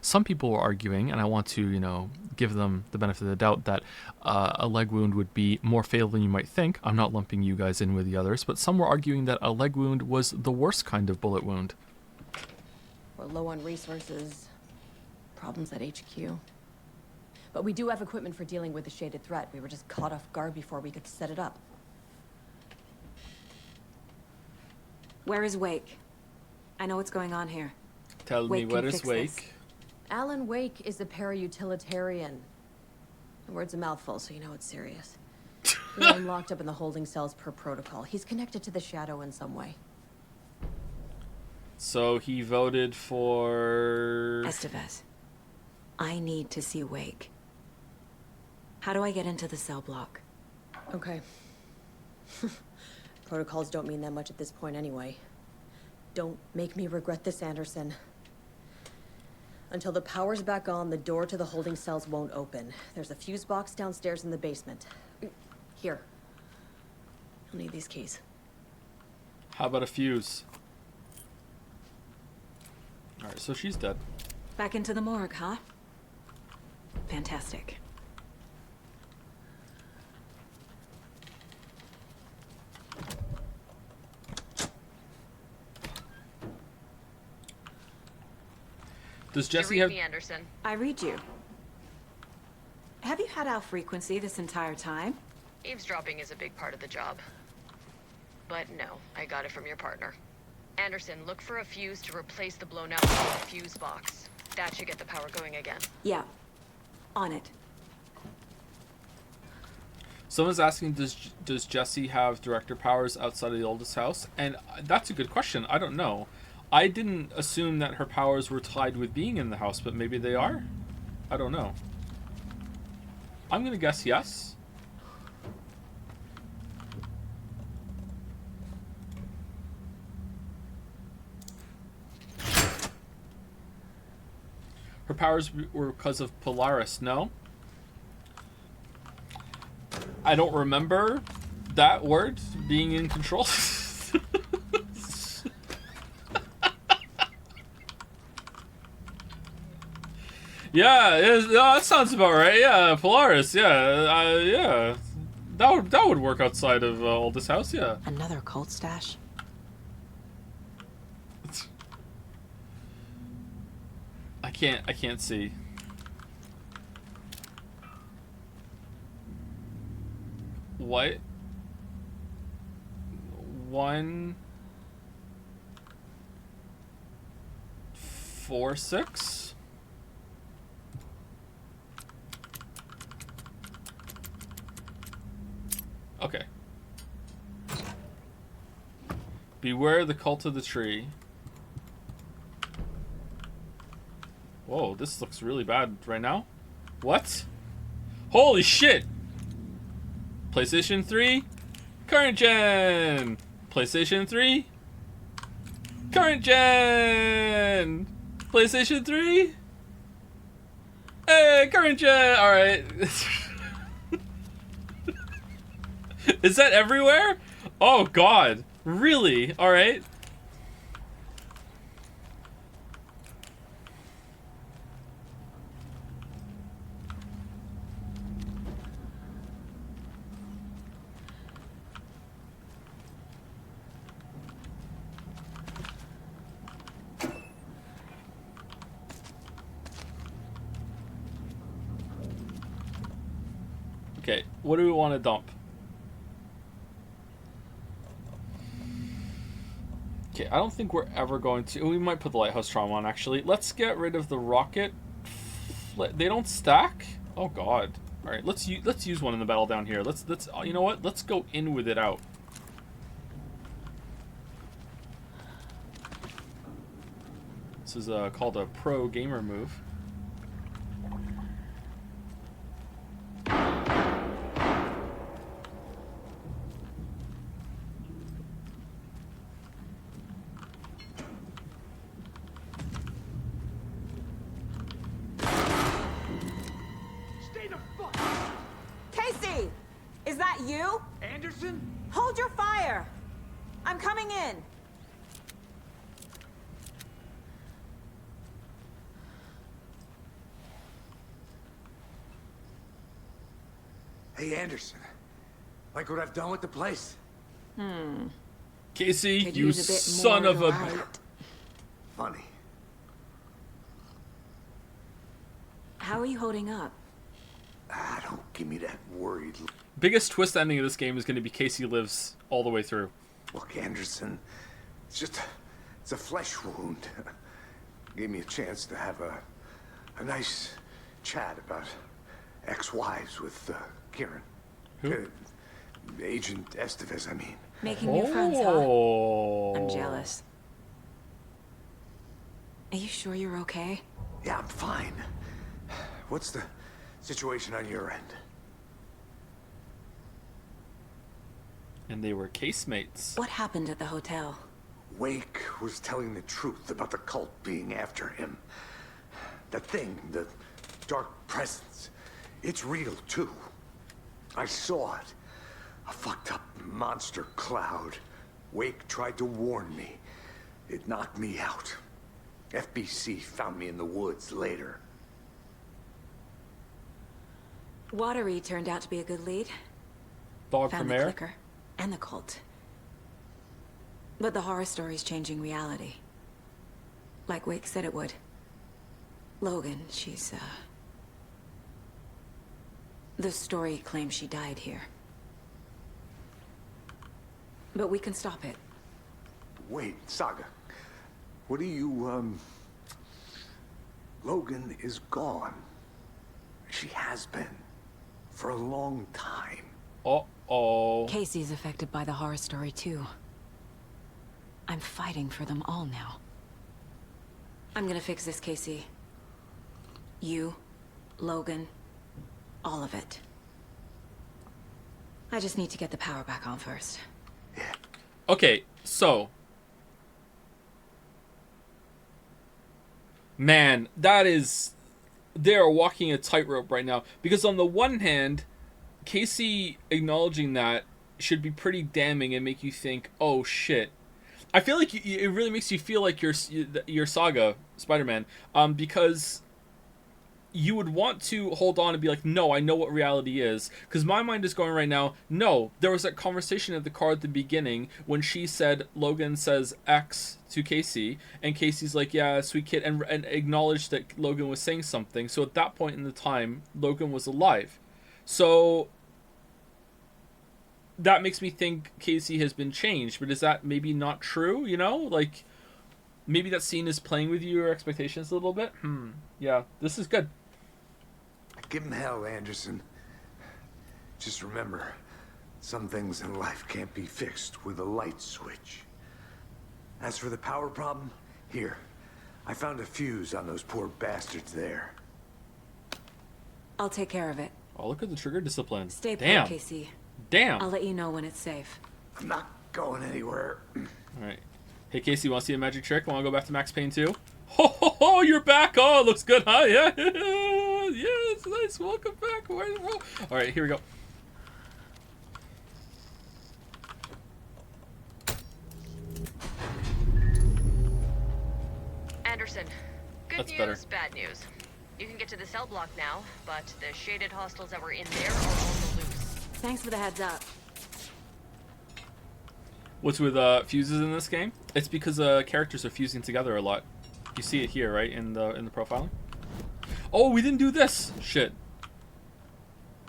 [SPEAKER 12] Some people were arguing, and I want to, give them the benefit of the doubt, that a leg wound would be more fatal than you might think. I'm not lumping you guys in with the others, but some were arguing that a leg wound was the worst kind of bullet wound.
[SPEAKER 11] We're low on resources, problems at HQ. But we do have equipment for dealing with the shaded threat. We were just caught off guard before we could set it up.
[SPEAKER 3] Where is Wake? I know what's going on here.
[SPEAKER 1] Tell me, where is Wake?
[SPEAKER 3] This.
[SPEAKER 11] Alan Wake is a para-utilitarian. The word's a mouthful, so you know it's serious. We have him locked up in the holding cells per protocol. He's connected to the Shadow in some way.
[SPEAKER 1] So he voted for...
[SPEAKER 3] Estevez, I need to see Wake. How do I get into the cell block?
[SPEAKER 11] Okay. Protocols don't mean that much at this point anyway. Don't make me regret this, Anderson. Until the power's back on, the door to the holding cells won't open. There's a fuse box downstairs in the basement. Here. You'll need these keys.
[SPEAKER 1] How about a fuse? Alright, so she's dead.
[SPEAKER 3] Back into the morgue, huh? Fantastic.
[SPEAKER 1] Does Jesse have...
[SPEAKER 11] me, Anderson?
[SPEAKER 3] I read you. Have you had our frequency this entire time?
[SPEAKER 11] Eavesdropping is a big part of the job. But no, I got it from your partner. Anderson, look for a fuse to replace the blown out fuse box. That should get the power going again.
[SPEAKER 3] Yeah. On it.
[SPEAKER 1] Someone's asking, does Jesse have director powers outside of the oldest house? And that's a good question. I don't know. I didn't assume that her powers were tied with being in the house, but maybe they are? I don't know. I'm gonna guess yes. Her powers were because of Polaris, no? I don't remember that word being in control. Yeah, that sounds about right. Yeah, Polaris. Yeah, yeah, that would work outside of Oldest House. Yeah.
[SPEAKER 3] Another cult stash.
[SPEAKER 1] I can't see. What? 4, 6. Okay. Beware the cult of the tree. Whoa, this looks really bad right now. What? Holy shit! PlayStation 3, current gen! PlayStation 3, current gen! PlayStation 3, hey, current gen! Alright. Is that everywhere? Oh god. Really? Alright. Okay, what do we want to dump? Okay, I don't think we're ever going to... We might put the lighthouse trauma on, actually. Let's get rid of the rocket. They don't stack? Oh, God. All right, let's use one in the battle down here. Let's you know what? Let's go in with it out. This is called a pro gamer move.
[SPEAKER 13] Casey! Is that you?
[SPEAKER 2] Anderson?
[SPEAKER 13] Hold your fire! I'm coming in.
[SPEAKER 2] Hey, Anderson. Like what I've done with the place?
[SPEAKER 1] Casey,
[SPEAKER 13] Could
[SPEAKER 1] you
[SPEAKER 13] use a bit
[SPEAKER 1] son
[SPEAKER 13] more
[SPEAKER 1] of a...
[SPEAKER 13] light.
[SPEAKER 2] Funny.
[SPEAKER 13] How are you holding up?
[SPEAKER 2] Ah, don't give me that worried look.
[SPEAKER 1] Biggest twist ending of this game is going to be Casey lives all the way through.
[SPEAKER 2] Look, Anderson. It's a flesh wound. Gave me a chance to have a nice chat about ex-wives with Kieran.
[SPEAKER 1] Who?
[SPEAKER 2] Agent Estevez, I mean.
[SPEAKER 13] Making new friends, huh?
[SPEAKER 1] Oh.
[SPEAKER 13] I'm jealous. Are you sure you're okay?
[SPEAKER 2] Yeah, I'm fine. What's the situation on your end?
[SPEAKER 1] And they were casemates.
[SPEAKER 13] What happened at the hotel?
[SPEAKER 2] Wake was telling the truth about the cult being after him. That thing, the dark presence, it's real too. I saw it. A fucked up monster cloud. Wake tried to warn me. It knocked me out. FBC found me in the woods later.
[SPEAKER 13] Watery turned out to be a good lead.
[SPEAKER 1] Dog
[SPEAKER 13] Found
[SPEAKER 1] from
[SPEAKER 13] the
[SPEAKER 1] air.
[SPEAKER 13] clicker and the cult. But the horror story's changing reality. Like Wake said it would. Logan, she's, the story claims she died here. But we can stop it.
[SPEAKER 2] Wait, Saga. What do you, Logan is gone. She has been. For a long time.
[SPEAKER 1] Uh-oh.
[SPEAKER 13] Casey's affected by the horror story, too. I'm fighting for them all now. I'm gonna fix this, Casey. You, Logan, all of it. I just need to get the power back on first.
[SPEAKER 1] Okay, so... Man, that is... They are walking a tightrope right now. Because on the one hand, Casey acknowledging that should be pretty damning and make you think, oh shit. I feel like it really makes you feel like you're Saga, Spider-Man, because you would want to hold on and be like, no, I know what reality is. Because my mind is going right now, no, there was that conversation at the car at the beginning when she said, Logan says X to Casey, and Casey's like, yeah, sweet kid, and acknowledged that Logan was saying something. So at that point in the time, Logan was alive. So that makes me think Casey has been changed, but is that maybe not true, you know? Like, maybe that scene is playing with your expectations a little bit. Yeah, this is good.
[SPEAKER 2] Give him hell, Anderson. Just remember, some things in life can't be fixed with a light switch. As for the power problem, here, I found a fuse on those poor bastards there.
[SPEAKER 13] I'll take care of it.
[SPEAKER 1] Oh, look at the trigger discipline.
[SPEAKER 13] Stay put,
[SPEAKER 1] Damn.
[SPEAKER 13] Casey.
[SPEAKER 1] Damn.
[SPEAKER 13] I'll let you know when it's safe.
[SPEAKER 2] I'm not going anywhere.
[SPEAKER 1] All right. Hey, Casey, want to see a magic trick? Want to go back to Max Payne 2? Ho, ho, ho, you're back. Oh, it looks good, huh? Yeah. Yes, nice. Welcome back. All right, here we go.
[SPEAKER 14] Anderson, good
[SPEAKER 1] That's
[SPEAKER 14] news,
[SPEAKER 1] better.
[SPEAKER 14] bad news. You can get to the cell block now, but the shaded hostiles that were in there are on the loose.
[SPEAKER 13] Thanks for the heads up.
[SPEAKER 1] What's with fuses in this game? It's because characters are fusing together a lot. You see it here, right, in the profiling? Oh, we didn't do this! Shit.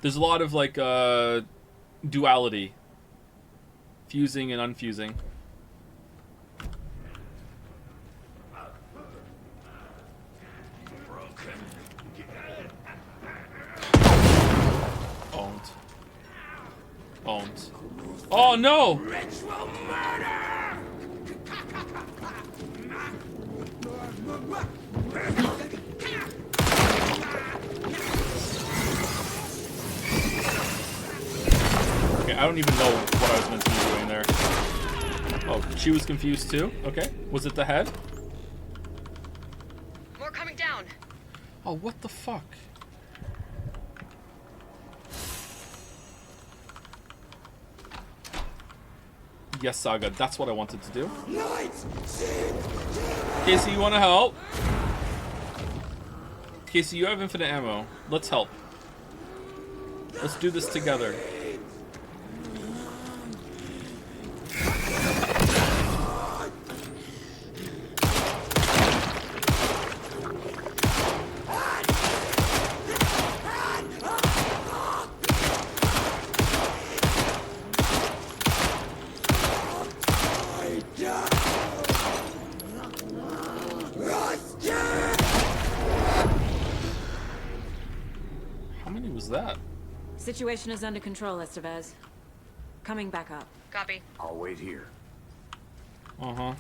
[SPEAKER 1] There's a lot of, like, duality. Fusing and unfusing. Owned. Oh, no!
[SPEAKER 15] Ritual murder!
[SPEAKER 1] Okay, I don't even know what I was meant to be doing there. Oh, she was confused too? Okay. Was it the head?
[SPEAKER 14] More coming down.
[SPEAKER 1] Oh, what the fuck? Yes, Saga, that's what I wanted to do. Casey, you want to help? Casey, you have infinite ammo. Let's help. Let's do this together. How many was that?
[SPEAKER 13] Situation is under control, Estevez. Coming back up.
[SPEAKER 14] Copy.
[SPEAKER 2] I'll wait here.
[SPEAKER 1] Uh-huh.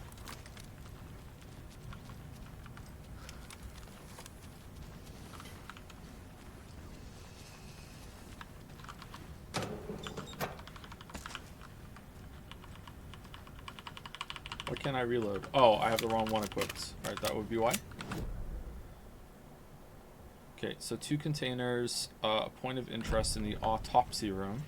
[SPEAKER 1] Why can't I reload? Oh, I have the wrong one equipped. Alright, that would be why. Okay, so 2 containers, a point of interest in the autopsy room.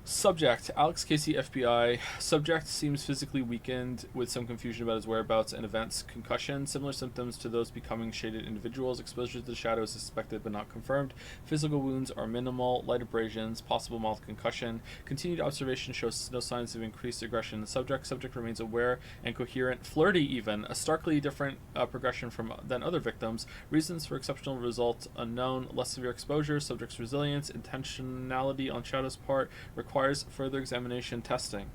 [SPEAKER 1] Subject, Alex Casey, FBI. Subject seems physically weakened with some confusion about his whereabouts and events. Concussion, similar symptoms to those becoming shaded individuals. Exposure to the shadow is suspected but not confirmed. Physical wounds are minimal. Light abrasions, possible mild concussion. Continued observation shows no signs of increased aggression in the subject. Subject remains aware and coherent, flirty even. A starkly different progression than other victims. Reasons for exceptional result unknown. Less severe exposure. Subject's resilience, intentionality on Shadow's part requires further examination testing.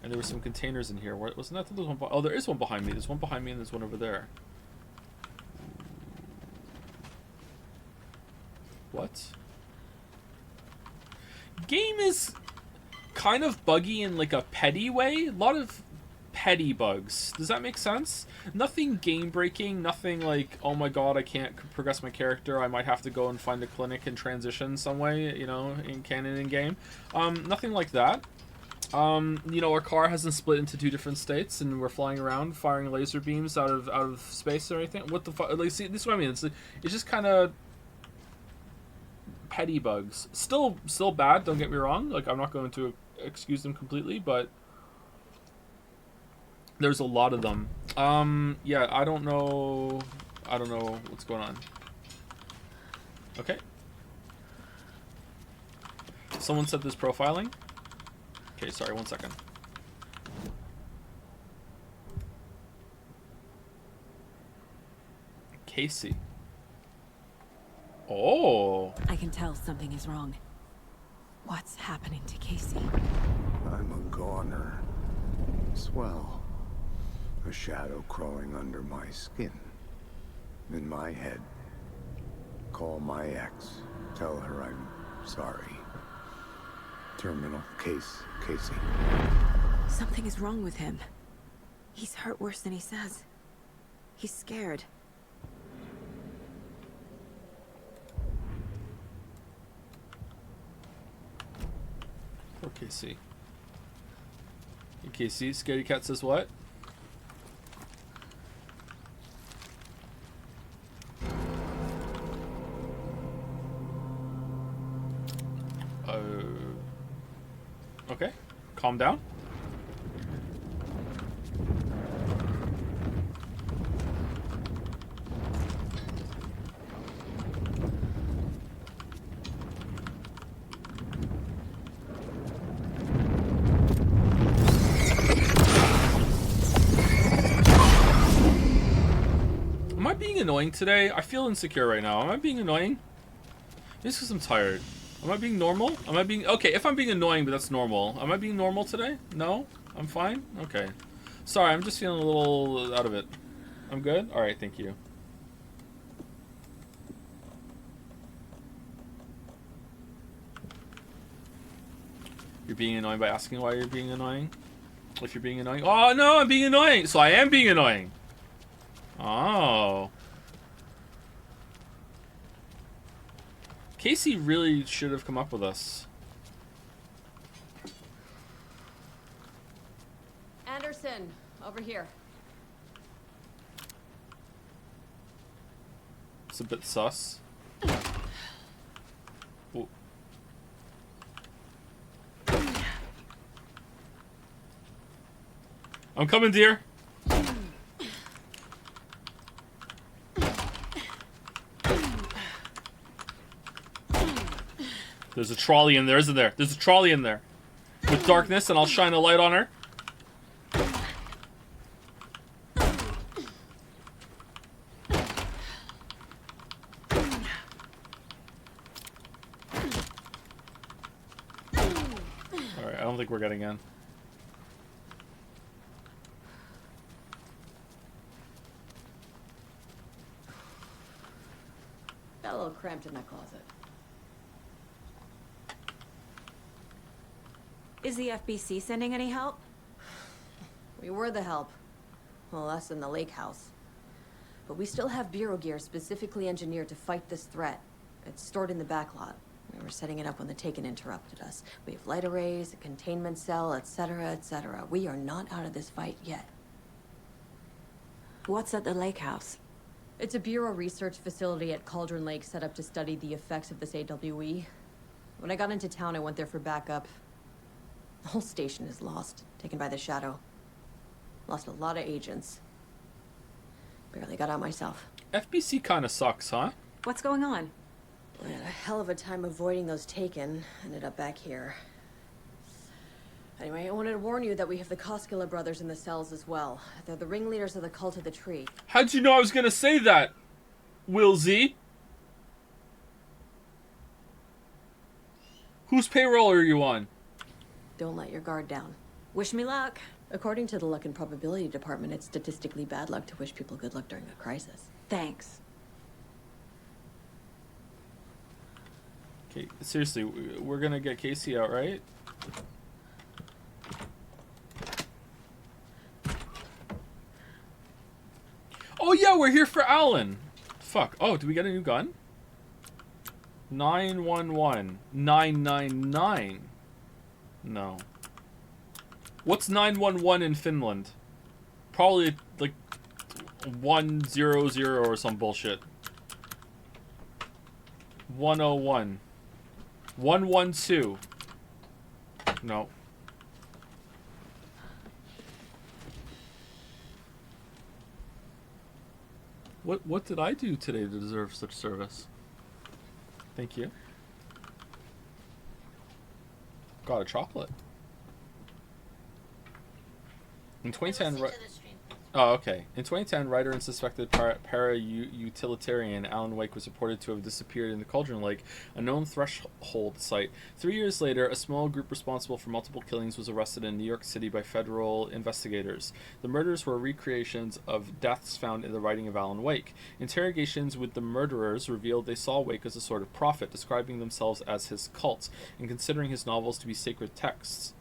[SPEAKER 1] And there were some containers in here. Wasn't that there was one? Oh, there is one behind me. There's one behind me and there's one over there. What? Game is kind of buggy in like a petty way. A lot of petty bugs. Does that make sense? Nothing game breaking, nothing like, oh my god, I can't progress my character, I might have to go and find a clinic and transition some way, you know, in canon in game. Nothing like that. You know, our car hasn't split into 2 different states and we're flying around firing laser beams out of space or anything. What the fuck? Like, see, this is what I mean. It's just kind of petty bugs. Still bad, don't get me wrong. Like, I'm not going to excuse them completely, but there's a lot of them. Yeah, I don't know what's going on. Okay. Someone said this profiling. Okay, sorry, 1 second. Casey. Oh.
[SPEAKER 13] I can tell something is wrong. What's happening to Casey?
[SPEAKER 2] I'm a goner. Swell. A shadow crawling under my skin. In my head. Call my ex. Tell her I'm sorry. Terminal case, Casey.
[SPEAKER 13] Something is wrong with him. He's hurt worse than he says. He's scared.
[SPEAKER 1] Poor Casey. Hey, Casey, Scaredy Cat says what? Okay. Calm down. Am I being annoying today? I feel insecure right now. Am I being annoying? Just because I'm tired. Am I being normal? Am I being... Okay, if I'm being annoying, but that's normal. Am I being normal today? No? I'm fine? Okay. Sorry, I'm just feeling a little out of it. I'm good? Alright, thank you. You're being annoying by asking why you're being annoying? If you're being annoying... Oh, no, I'm being annoying! So I am being annoying! Oh... Casey really should have come up with us.
[SPEAKER 11] Anderson, over here.
[SPEAKER 1] It's a bit sus. Ooh. I'm coming, dear. There's a trolley in there, isn't there? There's a trolley in there. With darkness, and I'll shine a light on her. Alright, I don't think we're getting in.
[SPEAKER 11] Got a little cramped in that closet.
[SPEAKER 13] Is the FBC sending any help?
[SPEAKER 11] We were the help. Well, us in the lake house. But we still have Bureau gear specifically engineered to fight this threat. It's stored in the back lot. We were setting it up when the Taken interrupted us. We have light arrays, a containment cell, etc., etc. We are not out of this fight yet.
[SPEAKER 13] What's at the lake house?
[SPEAKER 11] It's a Bureau research facility at Cauldron Lake set up to study the effects of this AWE. When I got into town, I went there for backup. The whole station is lost, taken by the Shadow. Lost a lot of agents. Barely got out myself.
[SPEAKER 1] FBC kind of sucks, huh?
[SPEAKER 13] What's going on?
[SPEAKER 11] I had a hell of a time avoiding those Taken. Ended up back here. Anyway, I wanted to warn you that we have the Koskela brothers in the cells as well. They're the ringleaders of the Cult of the Tree.
[SPEAKER 1] How'd you know I was gonna say that, Will Z? Whose payroll are you on?
[SPEAKER 11] Don't let your guard down.
[SPEAKER 13] Wish me luck.
[SPEAKER 11] According to the Luck and Probability Department, it's statistically bad luck to wish people good luck during a crisis.
[SPEAKER 13] Thanks.
[SPEAKER 1] Okay, seriously, we're gonna get Casey out, right? Oh yeah, we're here for Alan. Fuck. Oh, do we get a new gun? 911. 999. No. What's 911 in Finland? Probably like 100 or some bullshit. 101. 112. No. What did I do today to deserve such service? Thank you. Got a chocolate. In 2010, right? Oh, okay. In 2010, writer and suspected para-utilitarian Alan Wake was reported to have disappeared in the Cauldron Lake, a known threshold site. 3 years later, a small group responsible for multiple killings was arrested in New York City by federal investigators. The murders were recreations of deaths found in the writing of Alan Wake. Interrogations with the murderers revealed they saw Wake as a sort of prophet, describing themselves as his cult, and considering his novels to be sacred texts.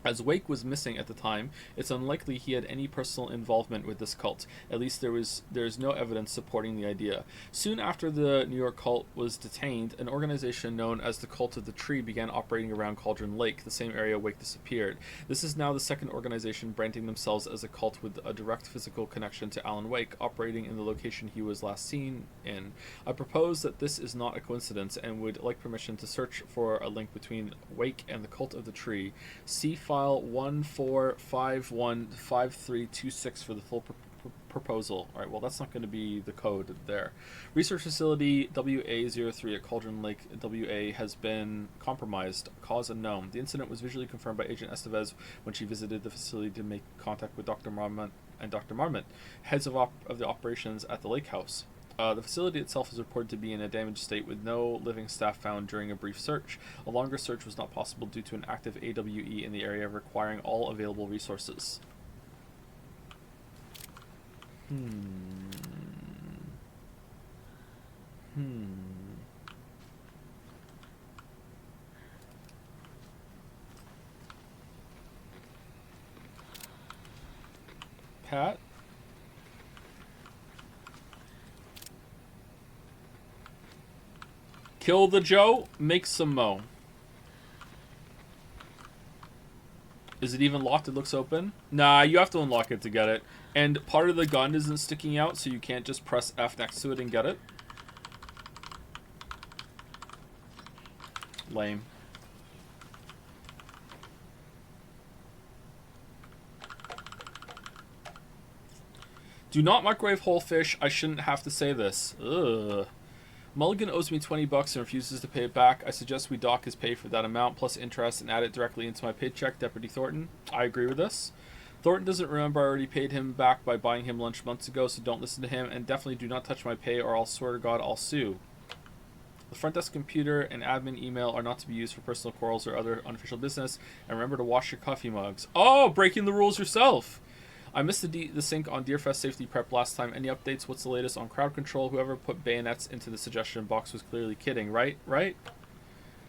[SPEAKER 1] As Wake was missing at the time, it's unlikely he had any personal involvement with this cult. At least there is no evidence supporting the idea. Soon after the New York cult was detained, an organization known as the Cult of the Tree began operating around Cauldron Lake, the same area Wake disappeared. This is now the second organization branding themselves as a cult with a direct physical connection to Alan Wake, operating in the location he was last seen in. I propose that this is not a coincidence and would like permission to search for a link between Wake and the Cult of the Tree. See file 14515326 for the full proposal. Alright, well that's not going to be the code there. Research facility WA03 at Cauldron Lake WA has been compromised. Cause unknown. The incident was visually confirmed by Agent Estevez when she visited the facility to make contact with Dr. Marmont and Dr. Marmont, heads of the operations at the lake house. The facility itself is reported to be in a damaged state with no living staff found during a brief search. A longer search was not possible due to an active AWE in the area requiring all available resources. Pat? Kill the Joe, make some mo. Is it even locked? It looks open. Nah, you have to unlock it to get it. And part of the gun isn't sticking out, so you can't just press F next to it and get it. Lame. Do not microwave whole fish. I shouldn't have to say this. Ugh. Mulligan owes me $20 and refuses to pay it back. I suggest we dock his pay for that amount plus interest and add it directly into my paycheck, Deputy Thornton. I agree with this. Thornton doesn't remember I already paid him back by buying him lunch months ago, so don't listen to him, and definitely do not touch my pay or I'll swear to God I'll sue. The front desk computer and admin email are not to be used for personal quarrels or other unofficial business, and remember to wash your coffee mugs. Oh, breaking the rules yourself! I missed the sync on Deerfest safety prep last time. Any updates? What's the latest on crowd control? Whoever put bayonets into the suggestion box was clearly kidding, right? Right?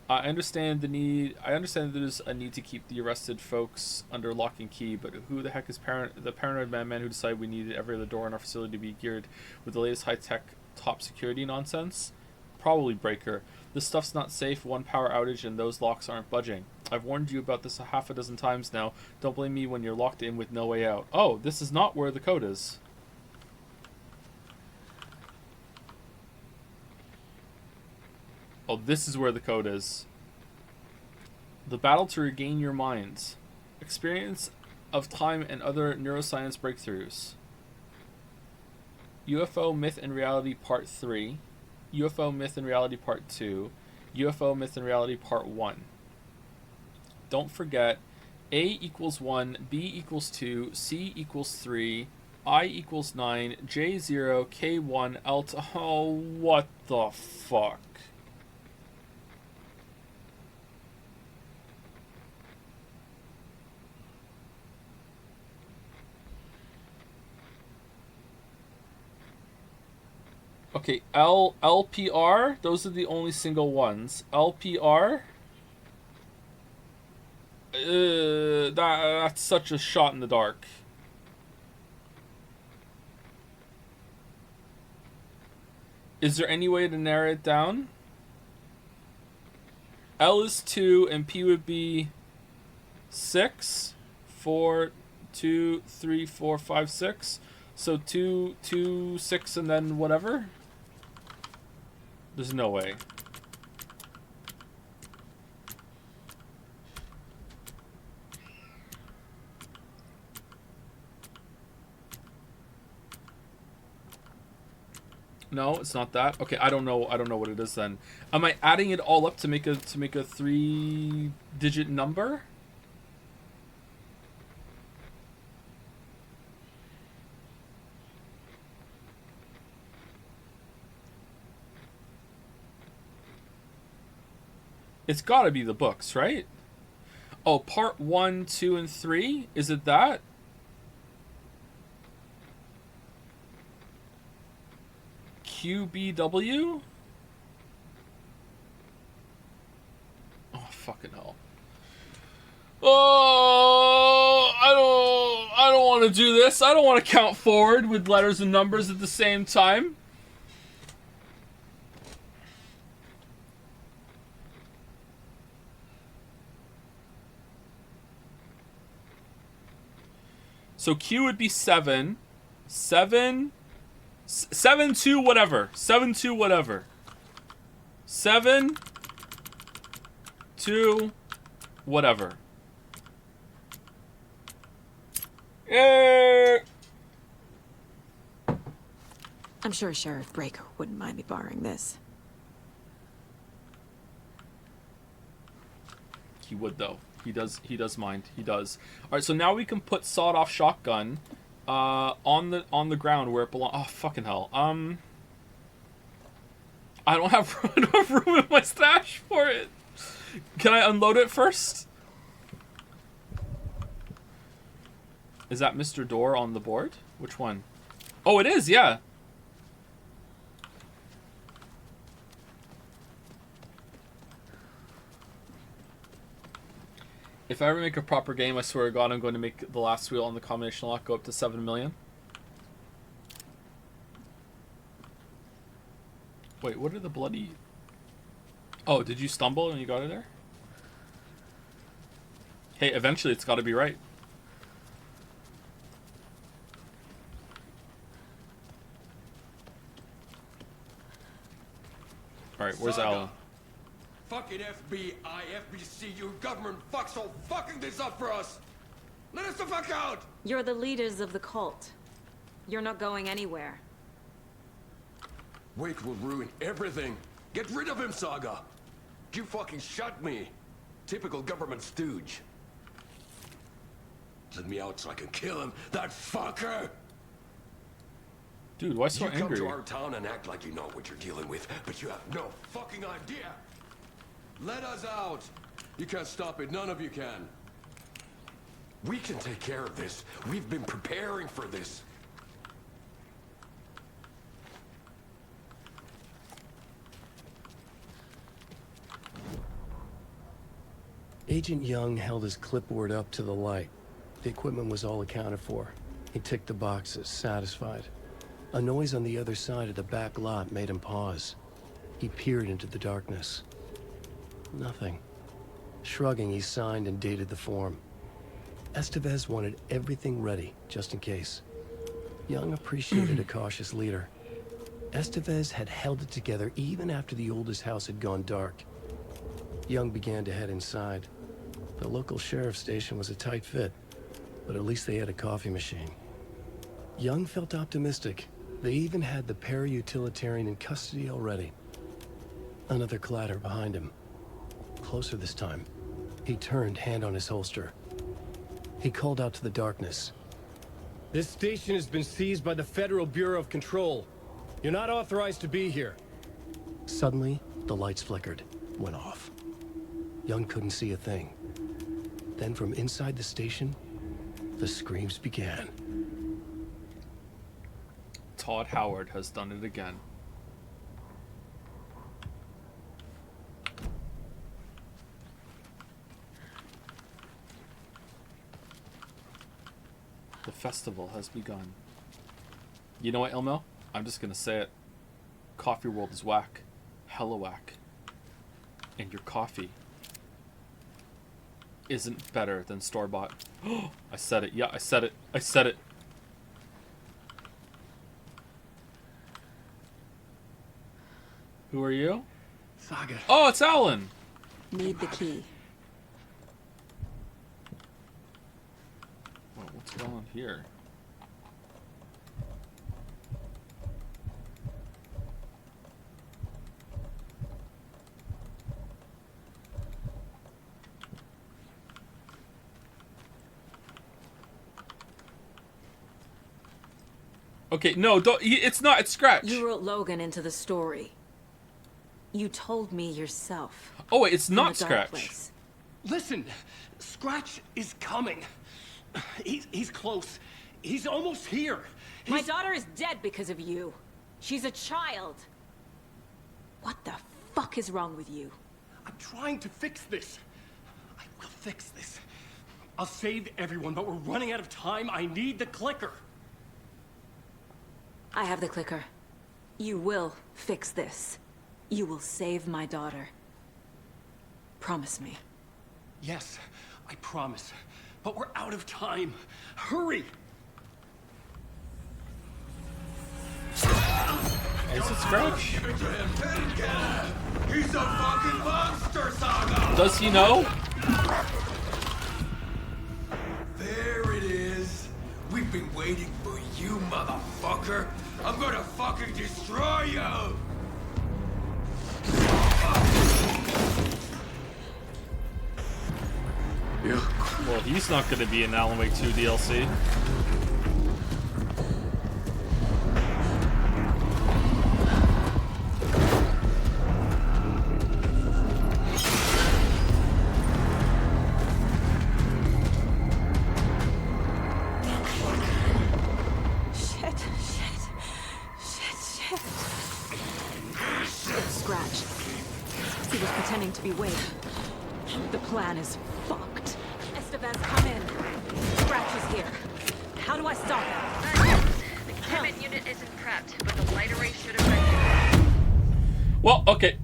[SPEAKER 1] I understand the need. I understand there's a need to keep the arrested folks under lock and key, but who the heck is the paranoid madman who decided we needed every other door in our facility to be geared with the latest high-tech top security nonsense? Probably Breaker. This stuff's not safe. One power outage and those locks aren't budging. I've warned you about this a half a dozen times now. Don't blame me when you're locked in with no way out. Oh, this is not where the code is. Oh, this is where the code is. The battle to regain your minds. Experience of time and other neuroscience breakthroughs. UFO Myth and Reality Part 3. UFO Myth and Reality Part 2. UFO Myth and Reality Part 1. Don't forget, A equals 1, B equals 2, C equals 3, I equals 9, J 0, K 1, L to... Oh, what the fuck? Okay, LPR, those are the only single ones. LPR, that's such a shot in the dark. Is there any way to narrow it down? L is 2 and P would be 6, 4, 2, 3, 4, 5, 6. So 2, 2, 6, and then whatever? There's no way. No, it's not that. Okay, I don't know what it is then. Am I adding it all up to make a 3-digit number? It's gotta be the books, right? Oh, part 1, 2, and 3? Is it that? QBW? Oh, fucking hell. Oh, I don't want to do this. I don't want to count forward with letters and numbers at the same time. So Q would be 7. 7 2 whatever. 7 2 whatever. 7 2 whatever.
[SPEAKER 13] I'm sure Sheriff Breaker wouldn't mind me borrowing this.
[SPEAKER 1] He would though. He does mind. He does. Alright, so now we can put sawed-off shotgun on the ground where it belongs. Oh, fucking hell. I don't have enough room in my stash for it. Can I unload it first? Is that Mr. Door on the board? Which one? Oh, it is, yeah. If I ever make a proper game, I swear to God, I'm going to make the last wheel on the combination lock go up to 7 million. Wait, what are the bloody... Oh, did you stumble and you got it there? Hey, eventually it's got to be right. Alright, where's
[SPEAKER 15] Saga.
[SPEAKER 1] Alan?
[SPEAKER 15] Fucking FBI, FBC, you government fucks all fucking this up for us! Let us the fuck out!
[SPEAKER 13] You're the leaders of the cult. You're not going anywhere.
[SPEAKER 15] Wake will ruin everything. Get rid of him, Saga! You fucking shot me! Typical government stooge. Let me out so I can kill him, that fucker!
[SPEAKER 1] Dude, why so
[SPEAKER 15] you
[SPEAKER 1] angry?
[SPEAKER 15] come to our town and act like you know what you're dealing with, but you have no fucking idea! Let us out! You can't stop it, none of you can. We can take care of this. We've been preparing for this.
[SPEAKER 6] Agent Young held his clipboard up to the light. The equipment was all accounted for. He ticked the boxes, satisfied. A noise on the other side of the back lot made him pause. He peered into the darkness. Nothing. Shrugging, he signed and dated the form. Estevez wanted everything ready, just in case. Young appreciated a cautious leader. Estevez had held it together even after the oldest house had gone dark. Young began to head inside. The local sheriff's station was a tight fit, but at least they had a coffee machine. Young felt optimistic. They even had the para-utilitarian in custody already. Another clatter behind him. Closer this time. He turned, hand on his holster. He called out to the darkness.
[SPEAKER 16] This station has been seized by the Federal Bureau of Control. You're not authorized to be here.
[SPEAKER 6] Suddenly, the lights flickered, went off. Young couldn't see a thing. Then from inside the station, the screams began.
[SPEAKER 1] Todd Howard has done it again. The festival has begun. You know what, Ilmo? I'm just gonna say it. Coffee World is whack. Hella whack. And your coffee isn't better than store-bought. I said it. Yeah, I said it. I said it. Who are you?
[SPEAKER 10] Saga.
[SPEAKER 1] Oh, it's Alan!
[SPEAKER 13] Need the key.
[SPEAKER 1] Whoa, what's going on here? Okay, no, don't. It's not. It's Scratch.
[SPEAKER 13] You wrote Logan into the story. You told me yourself.
[SPEAKER 1] Oh, wait, it's
[SPEAKER 13] In
[SPEAKER 1] not
[SPEAKER 13] the dark
[SPEAKER 1] Scratch.
[SPEAKER 13] place.
[SPEAKER 16] Listen, Scratch is coming. He's close. He's almost here.
[SPEAKER 13] My daughter is dead because of you. She's a child. What the fuck is wrong with you?
[SPEAKER 16] I'm trying to fix this. I will fix this. I'll save everyone, but we're running out of time. I need the clicker.
[SPEAKER 13] I have the clicker. You will fix this. You will save my daughter. Promise me.
[SPEAKER 16] Yes, I promise. But we're out of time. Hurry!
[SPEAKER 1] Is it Scratch?
[SPEAKER 15] Give it to him. He's a fucking monster, Saga!
[SPEAKER 1] Does he know?
[SPEAKER 15] There it is. We've been waiting for you, motherfucker. I'm gonna fucking destroy you!
[SPEAKER 1] Well, he's not going to be in Alan Wake 2 DLC.
[SPEAKER 13] Scratch. He was pretending to be Wade. The plan is fucked. Estevez, come in. Scratch is here. How do I stop him?
[SPEAKER 14] The containment unit isn't prepped, but the light array should have been.
[SPEAKER 1] Well, okay.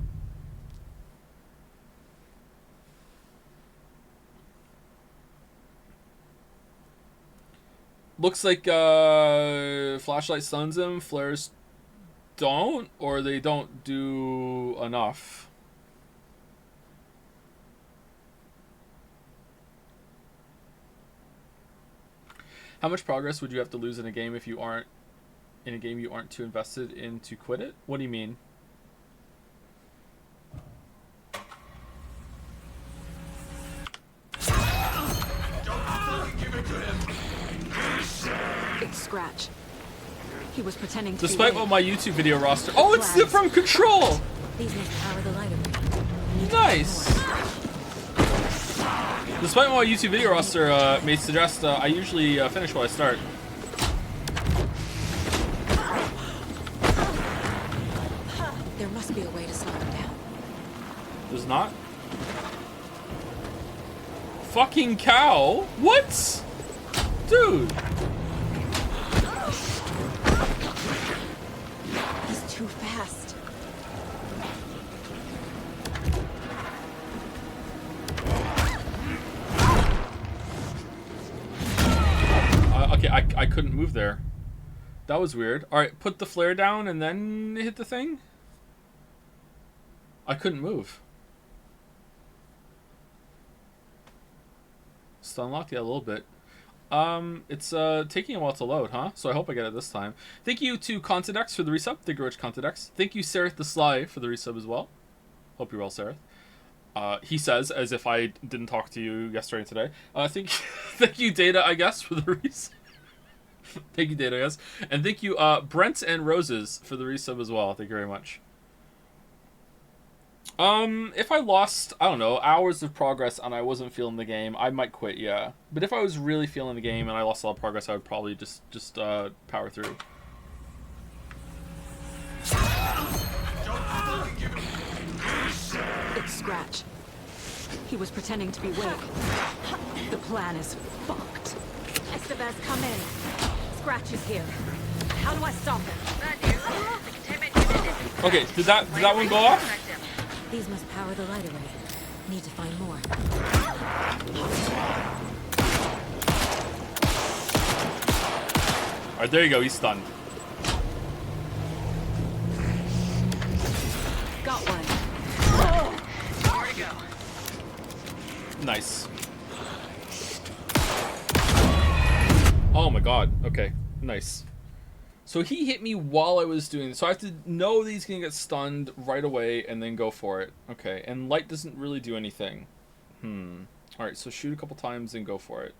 [SPEAKER 1] Looks like flashlight stuns him, flares don't, or they don't do enough. How much progress would you have to lose in a game if you aren't too invested in to quit it? What do you mean?
[SPEAKER 13] It's Scratch. He was pretending to
[SPEAKER 1] Despite
[SPEAKER 13] be
[SPEAKER 1] what my YouTube video roster. Oh, it's the from Control.
[SPEAKER 13] These must power the light array.
[SPEAKER 1] Nice. Despite what my YouTube video roster may suggest, I usually finish what I start.
[SPEAKER 13] There must be a way to slow him down.
[SPEAKER 1] There's not. Fucking cow. What? Dude.
[SPEAKER 13] He's too fast.
[SPEAKER 1] Okay, I couldn't move there. That was weird. Alright, put the flare down and then hit the thing? I couldn't move. Stun locked? Yeah, a little bit. It's taking a while to load, huh? So I hope I get it this time. Thank you to Contidex for the resub. Thank you, Rich Contidex. Thank you, Sareth the Sly, for the resub as well. Hope you're well, Sareth. He says, as if I didn't talk to you yesterday and today. Thank you, Data, I guess, for the resub. Thank you, Data, I guess. And thank you, Brent and Roses, for the resub as well. Thank you very much. If I lost, I don't know, hours of progress and I wasn't feeling the game, I might quit, yeah. But if I was really feeling the game and I lost a lot of progress, I would probably just power through.
[SPEAKER 13] It's Scratch. He was pretending to be Wade. The plan is fucked. Estevez, come in. Scratch is here. How do I stop him?
[SPEAKER 14] Bad news. The containment unit isn't.
[SPEAKER 1] Okay, did that one go off?
[SPEAKER 13] These must power the light array. Need to find more.
[SPEAKER 1] Alright, there you go, he's stunned.
[SPEAKER 13] Got one.
[SPEAKER 14] More to go.
[SPEAKER 1] Nice. Oh my god, okay, nice. So he hit me while I was doing, so I have to know that he's gonna get stunned right away and then go for it. Okay, and light doesn't really do anything. Alright, so shoot a couple times and go for it.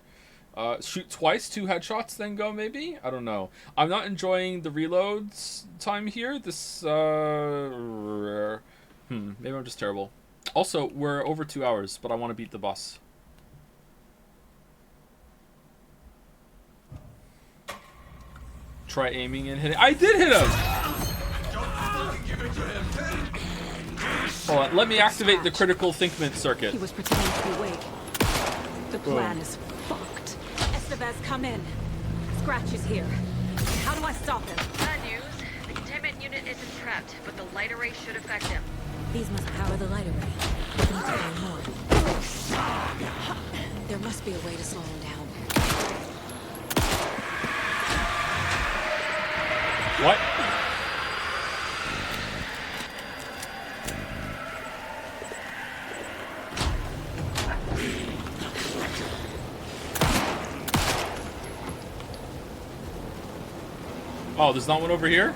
[SPEAKER 1] Shoot twice, 2 headshots, then go maybe? I don't know. I'm not enjoying the reloads time here. This, Maybe I'm just terrible. Also, we're over 2 hours, but I want to beat the boss. Try aiming and hitting. I did hit him! Hold on, let me activate the critical thinkment circuit.
[SPEAKER 13] He was pretending to be awake. The plan is fucked. Estevez, come in. Scratch is here. How do I stop him?
[SPEAKER 14] Bad news. The containment unit isn't prepped, but the light array should affect him.
[SPEAKER 11] These must power the light array. We need to learn more. There must be a way to slow him down.
[SPEAKER 1] What? Oh, there's not one over here?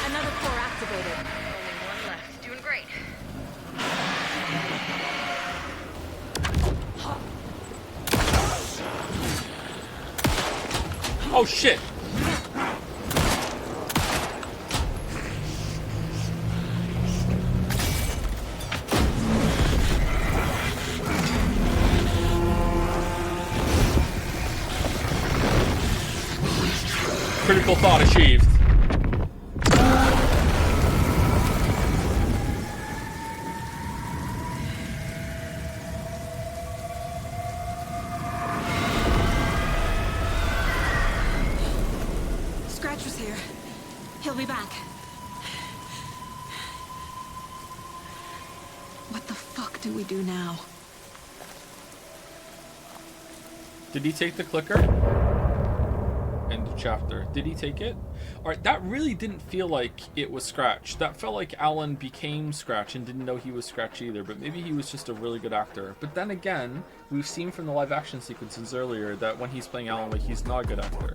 [SPEAKER 14] Another core activated. Only one left. Doing great.
[SPEAKER 1] Oh shit! Critical thought achieved.
[SPEAKER 13] Scratch was here. He'll be back. What the fuck do we do now?
[SPEAKER 1] Did he take the clicker? End of chapter. Did he take it? Alright, that really didn't feel like it was Scratch. That felt like Alan became Scratch and didn't know he was Scratch either, but maybe he was just a really good actor. But then again, we've seen from the live action sequences earlier that when he's playing Alan Wake, he's not a good actor.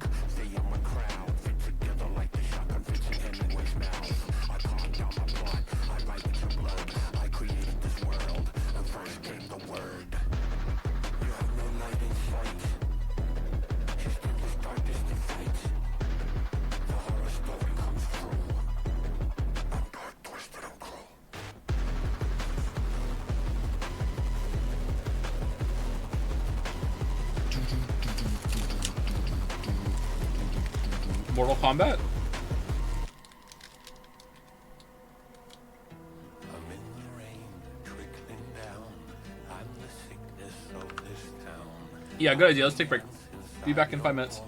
[SPEAKER 1] Mortal Kombat? Yeah, good idea. Let's take a break. Be back in 5 minutes.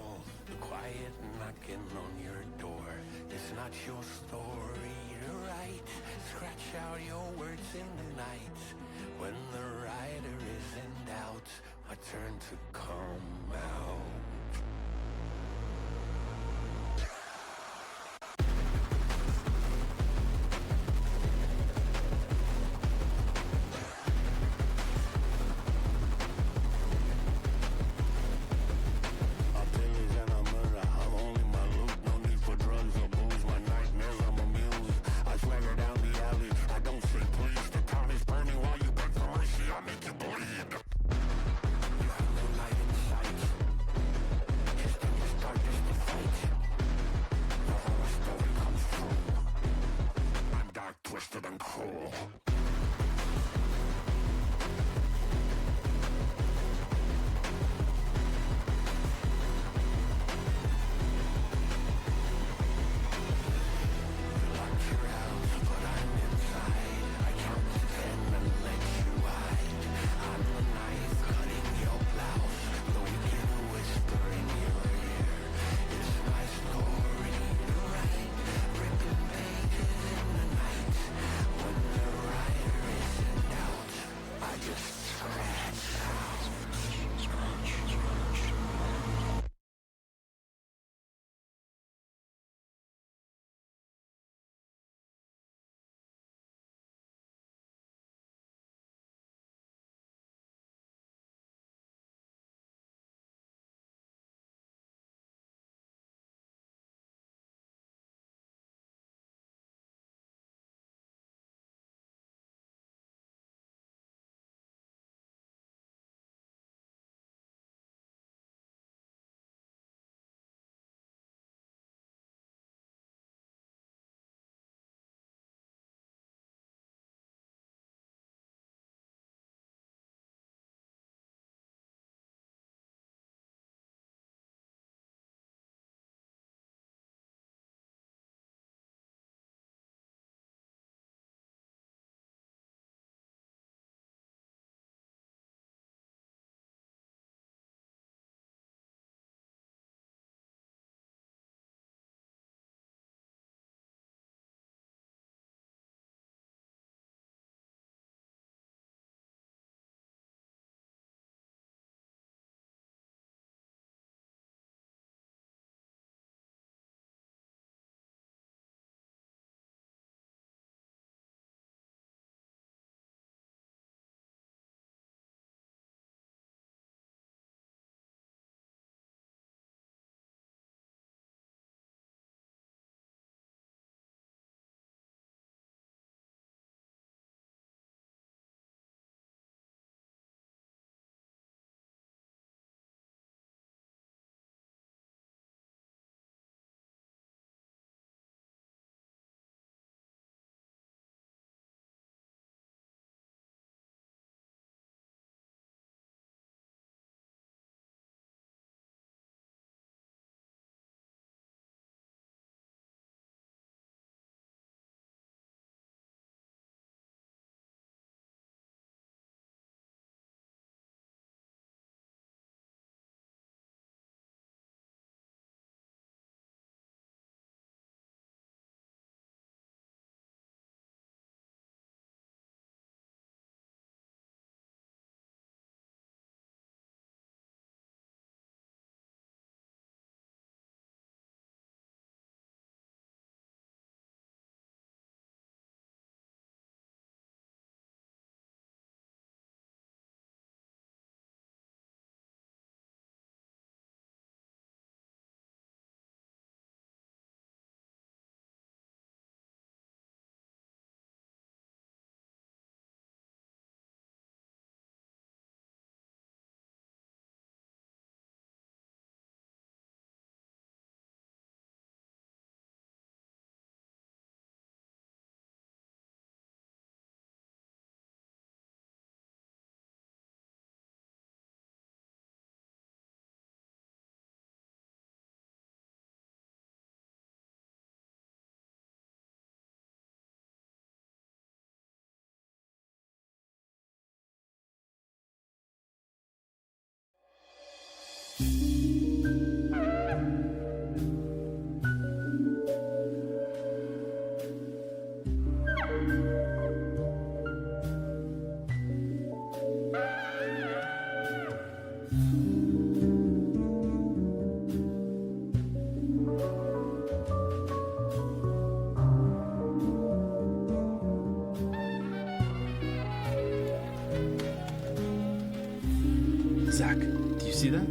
[SPEAKER 1] see that?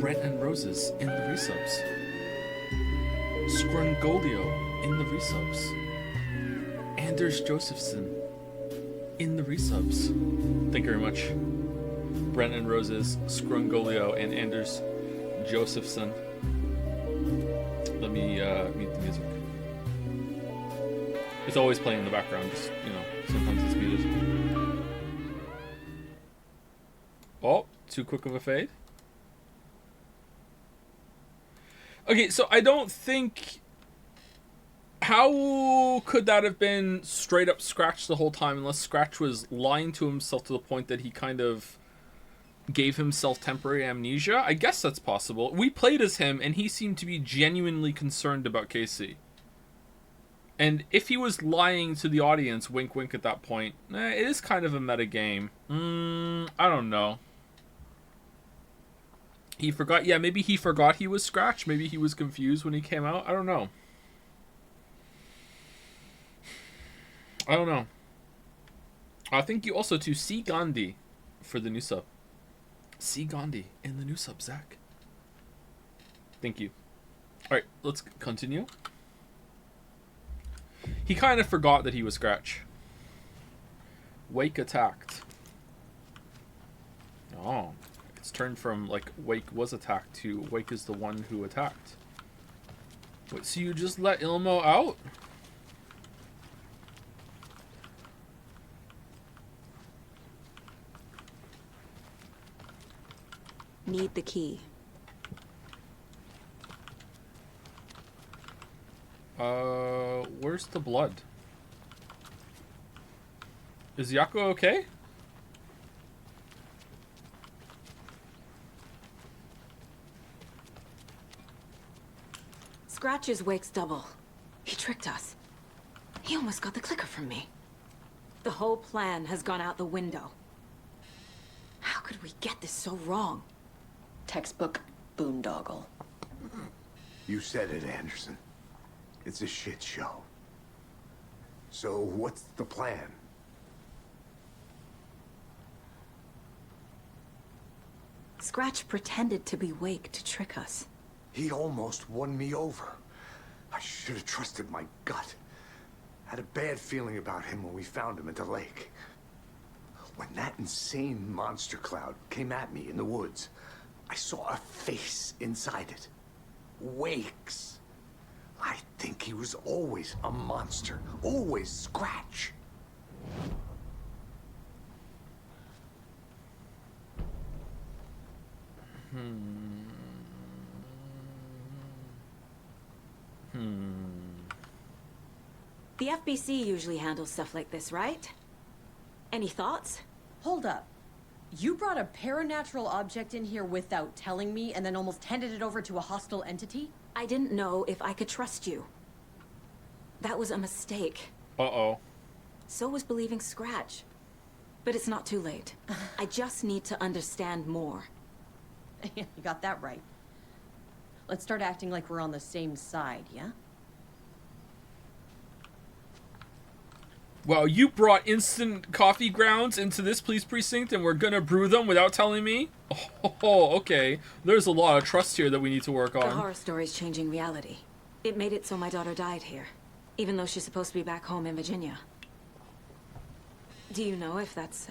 [SPEAKER 1] Brent and Roses in the resubs. Scrungolio in the resubs. Anders Josephson in the resubs. Thank you very much. Brent and Roses, Scrungolio, and Anders Josephson. Let me mute the music. It's always playing in the background, just, you know, sometimes it's muted. Oh, too quick of a fade. Okay, so I don't think... How could that have been straight up Scratch the whole time unless Scratch was lying to himself to the point that he kind of gave himself temporary amnesia? I guess that's possible. We played as him and he seemed to be genuinely concerned about Casey. And if he was lying to the audience, wink wink at that point, it is kind of a meta game. I don't know. He forgot, yeah, maybe he forgot he was Scratch. Maybe he was confused when he came out. I don't know. Thank you also to C. Gandhi for the new sub. C. Gandhi in the new sub, Zach. Thank you. Alright, let's continue. He kind of forgot that he was Scratch. Wake attacked. Oh. It's turned from, like, Wake was attacked to Wake is the one who attacked. Wait, so you just let Ilmo out?
[SPEAKER 13] Need the key.
[SPEAKER 1] Where's the blood? Is Yako okay?
[SPEAKER 13] Scratch is Wake's double. He tricked us. He almost got the clicker from me. The whole plan has gone out the window. How could we get this so wrong?
[SPEAKER 11] Textbook boondoggle.
[SPEAKER 2] You said it, Anderson. It's a shit show. So what's the plan?
[SPEAKER 13] Scratch pretended to be Wake to trick us.
[SPEAKER 2] He almost won me over. I should have trusted my gut. Had a bad feeling about him when we found him at the lake. When that insane monster cloud came at me in the woods, I saw a face inside it. Wake's. I think he was always a monster. Always Scratch.
[SPEAKER 13] The FBC usually handles stuff like this, right? Any thoughts?
[SPEAKER 11] Hold up. You brought a paranatural object in here without telling me and then almost handed it over to a hostile entity?
[SPEAKER 13] I didn't know if I could trust you. That was a mistake.
[SPEAKER 1] Uh-oh.
[SPEAKER 13] So was believing Scratch. But it's not too late. I just need to understand more.
[SPEAKER 11] You got that right. Let's start acting like we're on the same side, yeah?
[SPEAKER 1] Wow, you brought instant coffee grounds into this police precinct and we're gonna brew them without telling me? Oh, okay. There's a lot of trust here that we need to work on.
[SPEAKER 13] The horror story's changing reality. It made it so my daughter died here, even though she's supposed to be back home in Virginia. Do you know if that's...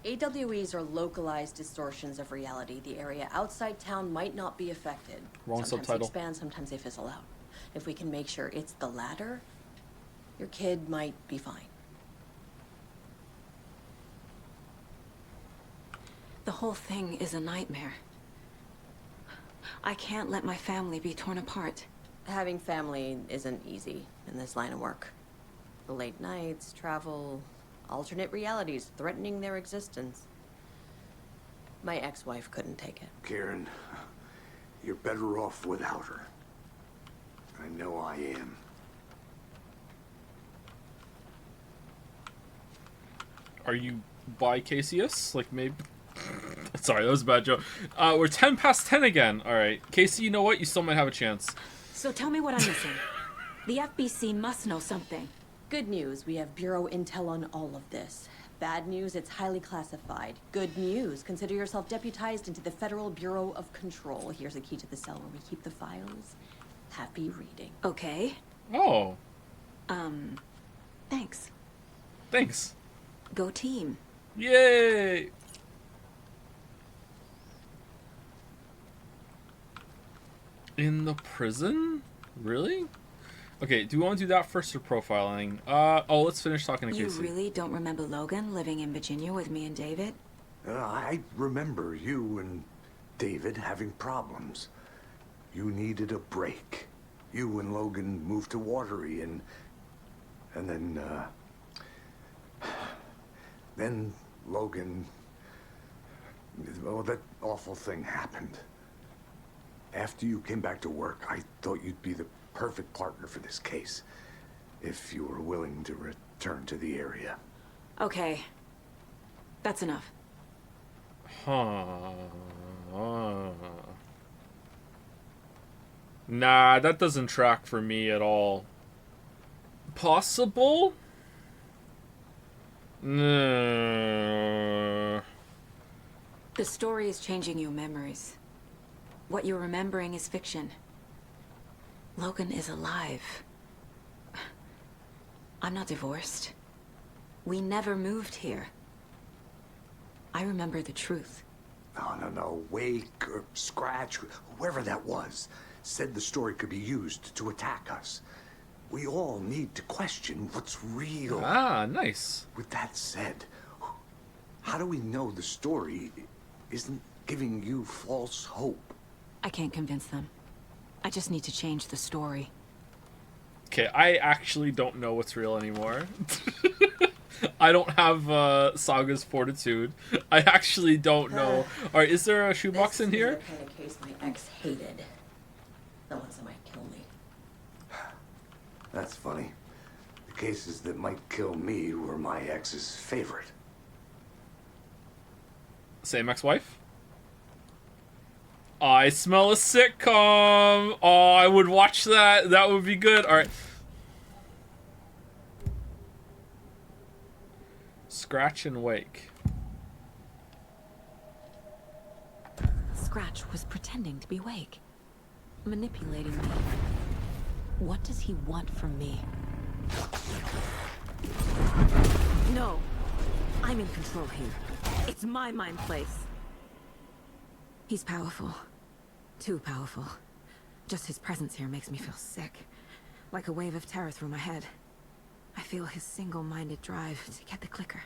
[SPEAKER 11] AWEs are localized distortions of reality. The area outside town might not be affected.
[SPEAKER 1] Wrong
[SPEAKER 11] Sometimes
[SPEAKER 1] subtitle.
[SPEAKER 11] they expand, sometimes they fizzle out. If we can make sure it's the latter, your kid might be fine.
[SPEAKER 13] The whole thing is a nightmare. I can't let my family be torn apart.
[SPEAKER 11] Having family isn't easy in this line of work. The late nights, travel, alternate realities threatening their existence. My ex-wife couldn't take it.
[SPEAKER 2] Karen, you're better off without her. I know I am.
[SPEAKER 1] Are you by Cassius? Like, maybe... Sorry, that was a bad joke. We're 10 past 10 again. Alright. Casey, you know what? You still might have a chance.
[SPEAKER 13] So tell me what I'm missing. The FBC must know something.
[SPEAKER 11] Good news, we have Bureau intel on all of this. Bad news, it's highly classified. Good news, consider yourself deputized into the Federal Bureau of Control. Here's a key to the cell where we keep the files. Happy reading.
[SPEAKER 13] Okay.
[SPEAKER 1] Oh.
[SPEAKER 13] Thanks.
[SPEAKER 1] Thanks.
[SPEAKER 13] Go team.
[SPEAKER 1] Yay! In the prison? Really? Okay, do we want to do that first or profiling? Oh, let's finish talking to
[SPEAKER 13] You
[SPEAKER 1] Casey.
[SPEAKER 13] really don't remember Logan living in Virginia with me and David?
[SPEAKER 2] I remember you and David having problems. You needed a break. You and Logan moved to Watery and then Logan, well, that awful thing happened. After you came back to work, I thought you'd be the perfect partner for this case, if you were willing to return to the area.
[SPEAKER 13] Okay. That's enough.
[SPEAKER 1] Nah, that doesn't track for me at all. Possible? No.
[SPEAKER 13] The story is changing your memories. What you're remembering is fiction. Logan is alive. I'm not divorced. We never moved here. I remember the truth.
[SPEAKER 2] No. Wake or Scratch, whoever that was, said the story could be used to attack us. We all need to question what's real.
[SPEAKER 1] Ah, nice.
[SPEAKER 2] With that said, how do we know the story isn't giving you false hope?
[SPEAKER 13] I can't convince them. I just need to change the story.
[SPEAKER 1] Okay, I actually don't know what's real anymore. I don't have Saga's fortitude. I actually don't know. Alright, is there a shoebox in here?
[SPEAKER 11] This is the kind of case my ex hated. The ones that might kill me.
[SPEAKER 2] That's funny. The cases that might kill me were my ex's favorite.
[SPEAKER 1] Same ex-wife? I smell a sitcom. Oh, I would watch that. That would be good. All right. Scratch and Wake.
[SPEAKER 13] Scratch was pretending to be Wake. Manipulating me. What does he want from me? No. I'm in control here. It's my mind place. He's powerful. Too powerful. Just his presence here makes me feel sick. Like a wave of terror through my head. I feel his single-minded drive to get the clicker.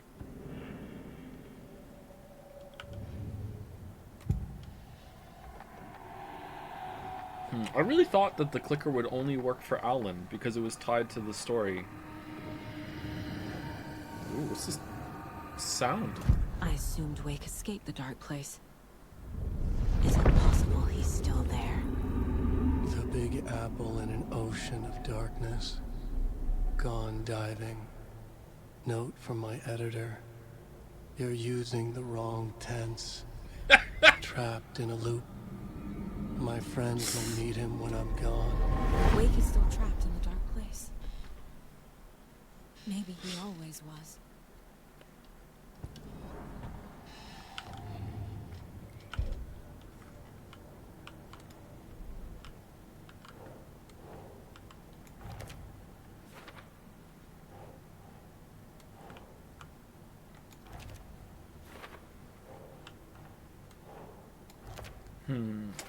[SPEAKER 1] I really thought that the clicker would only work for Alan because it was tied to the story. Ooh, what's this sound?
[SPEAKER 13] I assumed Wake escaped the dark place. Is it possible he's still there?
[SPEAKER 6] The Big Apple in an ocean of darkness. Gone diving. Note from my editor. You're using the wrong tense. Trapped in a loop. My friends will meet him when I'm gone.
[SPEAKER 13] Wake is still trapped in the dark place. Maybe he always was.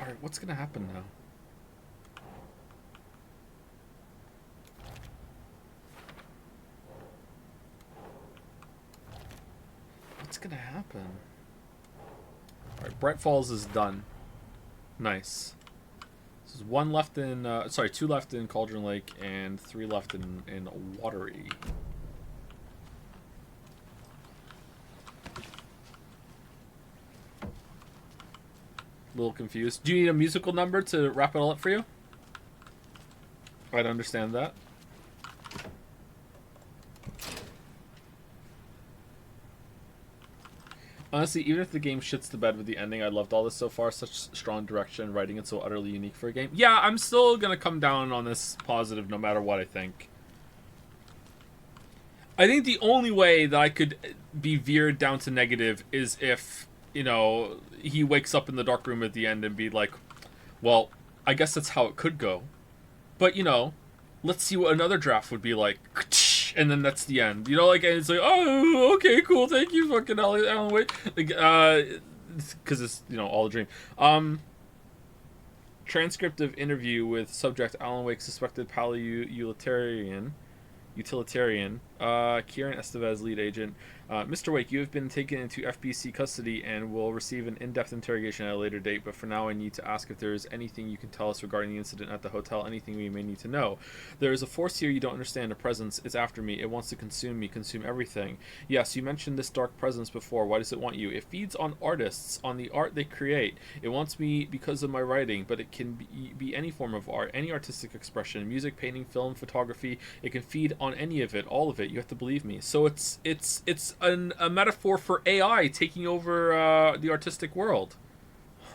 [SPEAKER 1] Alright, what's gonna happen now? What's gonna happen? Alright, Bright Falls is done. Nice. This is one left in, sorry, 2 left in Cauldron Lake and 3 left in Watery. A little confused. Do you need a musical number to wrap it all up for you? I'd understand that. Honestly, even if the game shits the bed with the ending, I loved all this so far. Such strong direction, writing it so utterly unique for a game. Yeah, I'm still gonna come down on this positive no matter what I think. I think the only way that I could be veered down to negative is if, you know, he wakes up in the dark room at the end and be like, well, I guess that's how it could go. But, you know, let's see what another draft would be like. And then that's the end. You know, like, and it's like, oh, okay, cool, thank you, fucking Alan Wake. Like, because it's, you know, all a dream. Transcript of interview with subject Alan Wake, suspected utilitarian, Kieran Estevez, lead agent. Mr. Wake, you have been taken into FBC custody and will receive an in-depth interrogation at a later date, but for now I need to ask if there is anything you can tell us regarding the incident at the hotel, anything we may need to know. There is a force here you don't understand, a presence. It's after me. It wants to consume me, consume everything. Yes, you mentioned this dark presence before. Why does it want you? It feeds on artists, on the art they create. It wants me because of my writing, but it can be any form of art, any artistic expression, music, painting, film, photography. It can feed on any of it, all of it. You have to believe me. So it's a metaphor for AI taking over the artistic world.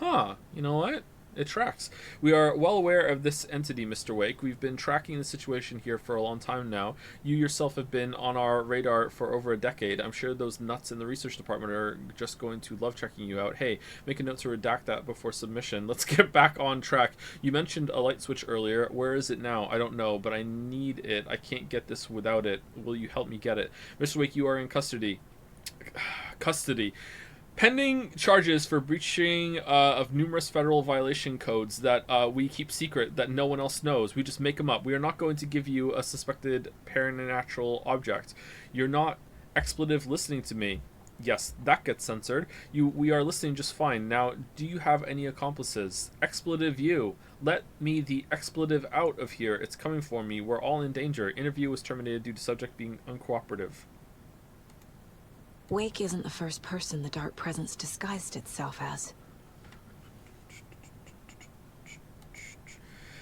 [SPEAKER 1] Huh. You know what? It tracks. We are well aware of this entity, Mr. Wake. We've been tracking the situation here for a long time now. You yourself have been on our radar for over a decade. I'm sure those nuts in the research department are just going to love checking you out. Hey, make a note to redact that before submission. Let's get back on track. You mentioned a light switch earlier. Where is it now? I don't know, but I need it. I can't get this without it. Will you help me get it? Mr. Wake, you are in custody. Pending charges for breaching of numerous federal violation codes that we keep secret, that no one else knows. We just make them up. We are not going to give you a suspected paranormal object. You're not expletive listening to me. Yes, that gets censored. We are listening just fine. Now, do you have any accomplices? Expletive you. Let me the expletive out of here. It's coming for me. We're all in danger. Interview was terminated due to subject being uncooperative.
[SPEAKER 13] Wake isn't the first person the dark presence disguised itself as.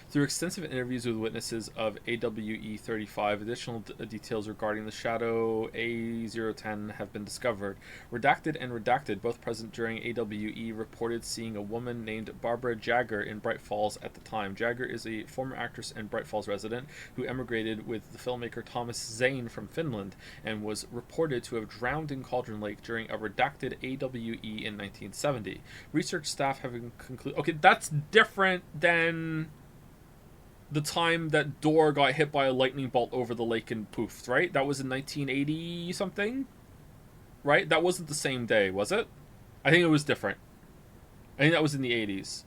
[SPEAKER 1] Through extensive interviews with witnesses of AWE-35, additional details regarding the Shadow A010 have been discovered. Redacted and Redacted, both present during AWE, reported seeing a woman named Barbara Jagger in Bright Falls at the time. Jagger is a former actress and Bright Falls resident who emigrated with the filmmaker Thomas Zane from Finland and was reported to have drowned in Cauldron Lake during a redacted AWE in 1970. Research staff have concluded... Okay, that's different than... the time that Door got hit by a lightning bolt over the lake and poofed, right? That was in 1980 something, right? That wasn't the same day, was it? I think it was different. I think that was in the 80s.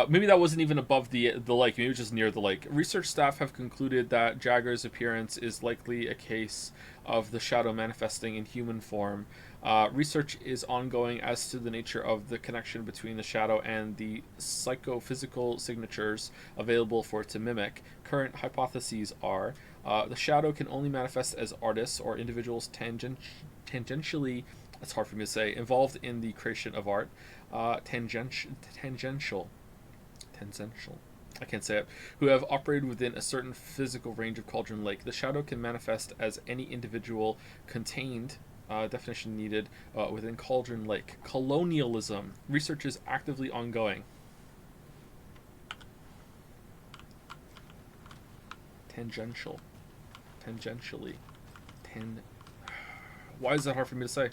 [SPEAKER 1] Maybe that wasn't even above the lake. Maybe it was just near the lake. Research staff have concluded that Jagger's appearance is likely a case of the shadow manifesting in human form. Research is ongoing as to the nature of the connection between the shadow and the psychophysical signatures available for it to mimic. Current hypotheses are the shadow can only manifest as artists or individuals tangentially, it's hard for me to say, involved in the creation of art. Tangential. I can't say it. Who have operated within a certain physical range of Cauldron Lake. The shadow can manifest as any individual contained, definition needed, within Cauldron Lake. Colonialism. Research is actively ongoing. Tangentially. Why is that hard for me to say?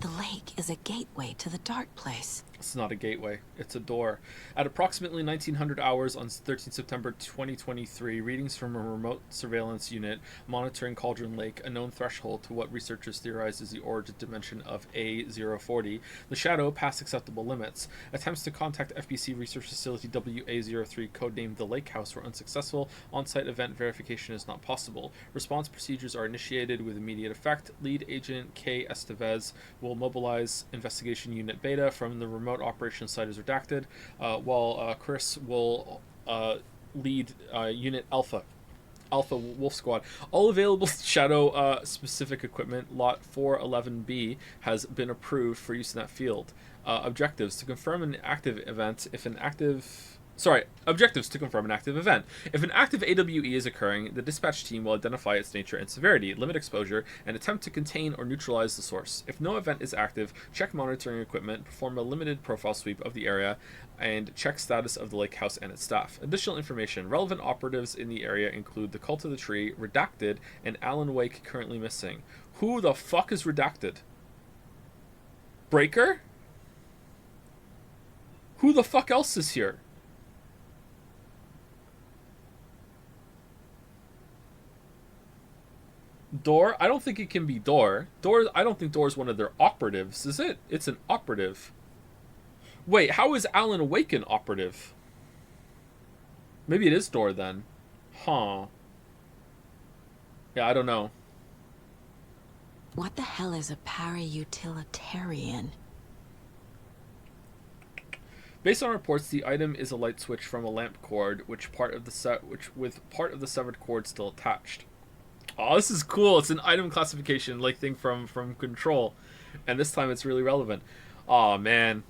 [SPEAKER 13] The lake is a gateway to the dark place.
[SPEAKER 1] It's not a gateway, it's a door. At approximately 1900 hours on 13 September 2023, readings from a remote surveillance unit monitoring Cauldron Lake, a known threshold to what researchers theorize is the origin dimension of A040, the shadow passed acceptable limits. Attempts to contact FBC research facility WA03, codenamed the Lake House, were unsuccessful. On-site event verification is not possible. Response procedures are initiated with immediate effect. Lead agent K. Estevez will mobilize investigation unit Beta from the remote operations site as redacted, while Chris will lead unit Alpha Wolf Squad. All available Shadow specific equipment, Lot 411B, has been approved for use in that field. Objectives: to confirm an active event. If an active Sorry, objectives to confirm an active event. If an active AWE is occurring, the dispatch team will identify its nature and severity, limit exposure, and attempt to contain or neutralize the source. If no event is active, check monitoring equipment, perform a limited profile sweep of the area, and check status of the lake house and its staff. Additional information. Relevant operatives in the area include the Cult of the Tree, Redacted, and Alan Wake currently missing. Who the fuck is Redacted? Breaker? Who the fuck else is here? Door? I don't think it can be Door. I don't think Door's one of their operatives, is it? It's an operative. Wait, how is Alan Wake an operative? Maybe it is Door then. Huh. Yeah, I don't know.
[SPEAKER 13] What the hell is a para-utilitarian?
[SPEAKER 1] Based on reports, the item is a light switch from a lamp cord, with part of the severed cord still attached. Oh, this is cool. It's an item classification like thing from Control. And this time it's really relevant. Oh man.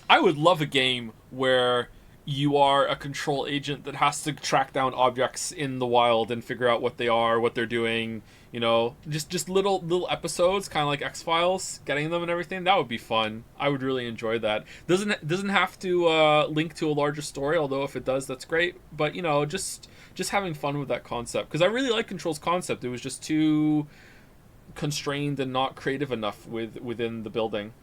[SPEAKER 1] I would love a game where you are a Control agent that has to track down objects in the wild and figure out what they are, what they're doing, you know, just little episodes, kind of like X-Files, getting them and everything. That would be fun. I would really enjoy that. Doesn't have to link to a larger story, although if it does, that's great. But you know, just having fun with that concept, because I really like Control's concept. It was just too constrained and not creative enough within the building.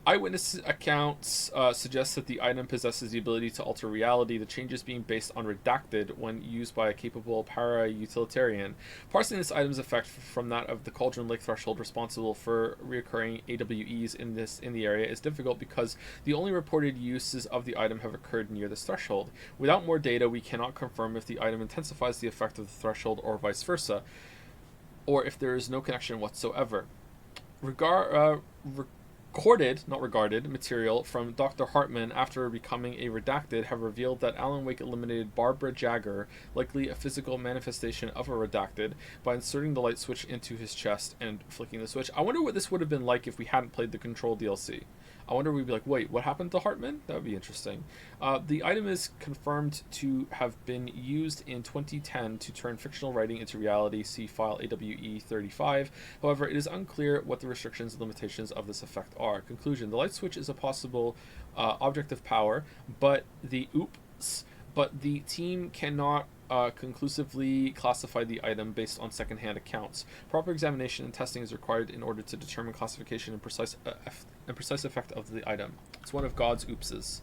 [SPEAKER 1] Eyewitness accounts suggest that the item possesses the ability to alter reality, the changes being based on Redacted when used by a capable para-utilitarian. Parsing this item's effect from that of the Cauldron Lake threshold responsible for reoccurring AWEs in the area is difficult because the only reported uses of the item have occurred near this threshold. Without more data, we cannot confirm if the item intensifies the effect of the threshold or vice versa, or if there is no connection whatsoever. Regarded material from Dr. Hartman after becoming a Redacted have revealed that Alan Wake eliminated Barbara Jagger, likely a physical manifestation of a Redacted, by inserting the light switch into his chest and flicking the switch. I wonder what this would have been like if we hadn't played the Control DLC. I wonder if we'd be like, wait, what happened to Hartman? That would be interesting. The item is confirmed to have been used in 2010 to turn fictional writing into reality, see file AWE 35. However, it is unclear what the restrictions and limitations of this effect are. Conclusion, the light switch is a possible object of power, but the team cannot conclusively classify the item based on second-hand accounts. Proper examination and testing is required in order to determine classification and precise effect of the item. It's one of God's oopses.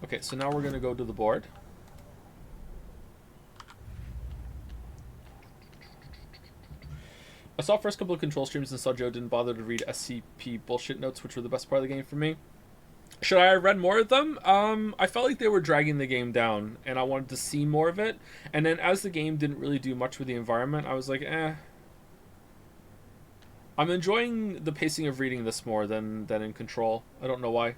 [SPEAKER 1] Okay, so now we're going to go to the board. I saw first couple of Control streams and saw Joe didn't bother to read SCP bullshit notes, which were the best part of the game for me. Should I have read more of them? I felt like they were dragging the game down, and I wanted to see more of it. And then as the game didn't really do much with the environment, I was like, eh. I'm enjoying the pacing of reading this more than in Control. I don't know why.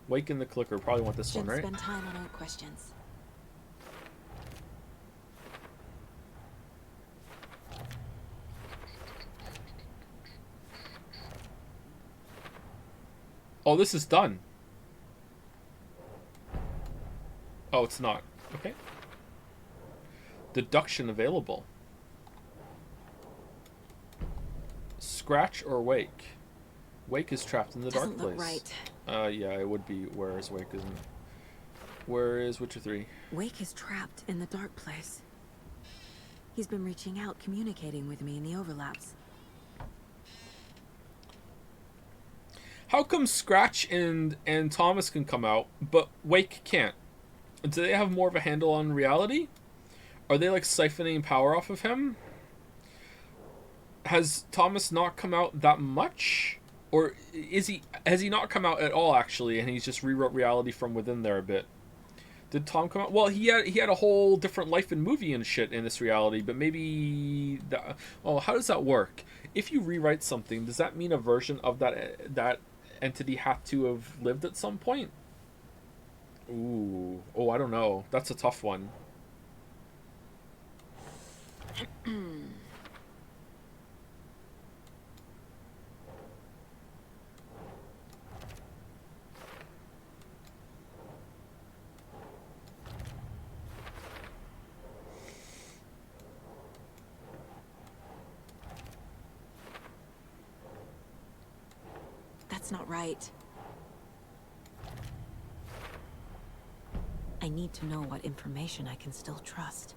[SPEAKER 1] Wake and the Clicker. Probably want this one, right?
[SPEAKER 13] Spend time on our questions.
[SPEAKER 1] Oh, this is done. Oh, it's not. Okay. Deduction available. Scratch or Wake? Wake is trapped in the dark place.
[SPEAKER 13] Doesn't look right.
[SPEAKER 1] Yeah, it would be. Where is Wake? Isn't it? Where is Witcher 3?
[SPEAKER 13] Wake is trapped in the dark place. He's been reaching out, communicating with me in the overlaps.
[SPEAKER 1] How come Scratch and Thomas can come out, but Wake can't? Do they have more of a handle on reality? Are they like siphoning power off of him? Has Thomas not come out that much? Or has he not come out at all actually, and he's just rewrote reality from within there a bit? Did Tom come out? Well, he had a whole different life and movie and shit in this reality, but maybe that, oh, how does that work? If you rewrite something, does that mean a version of that entity had to have lived at some point? Ooh. Oh, I don't know. That's a tough one.
[SPEAKER 13] not right. I need to know what information I can still trust.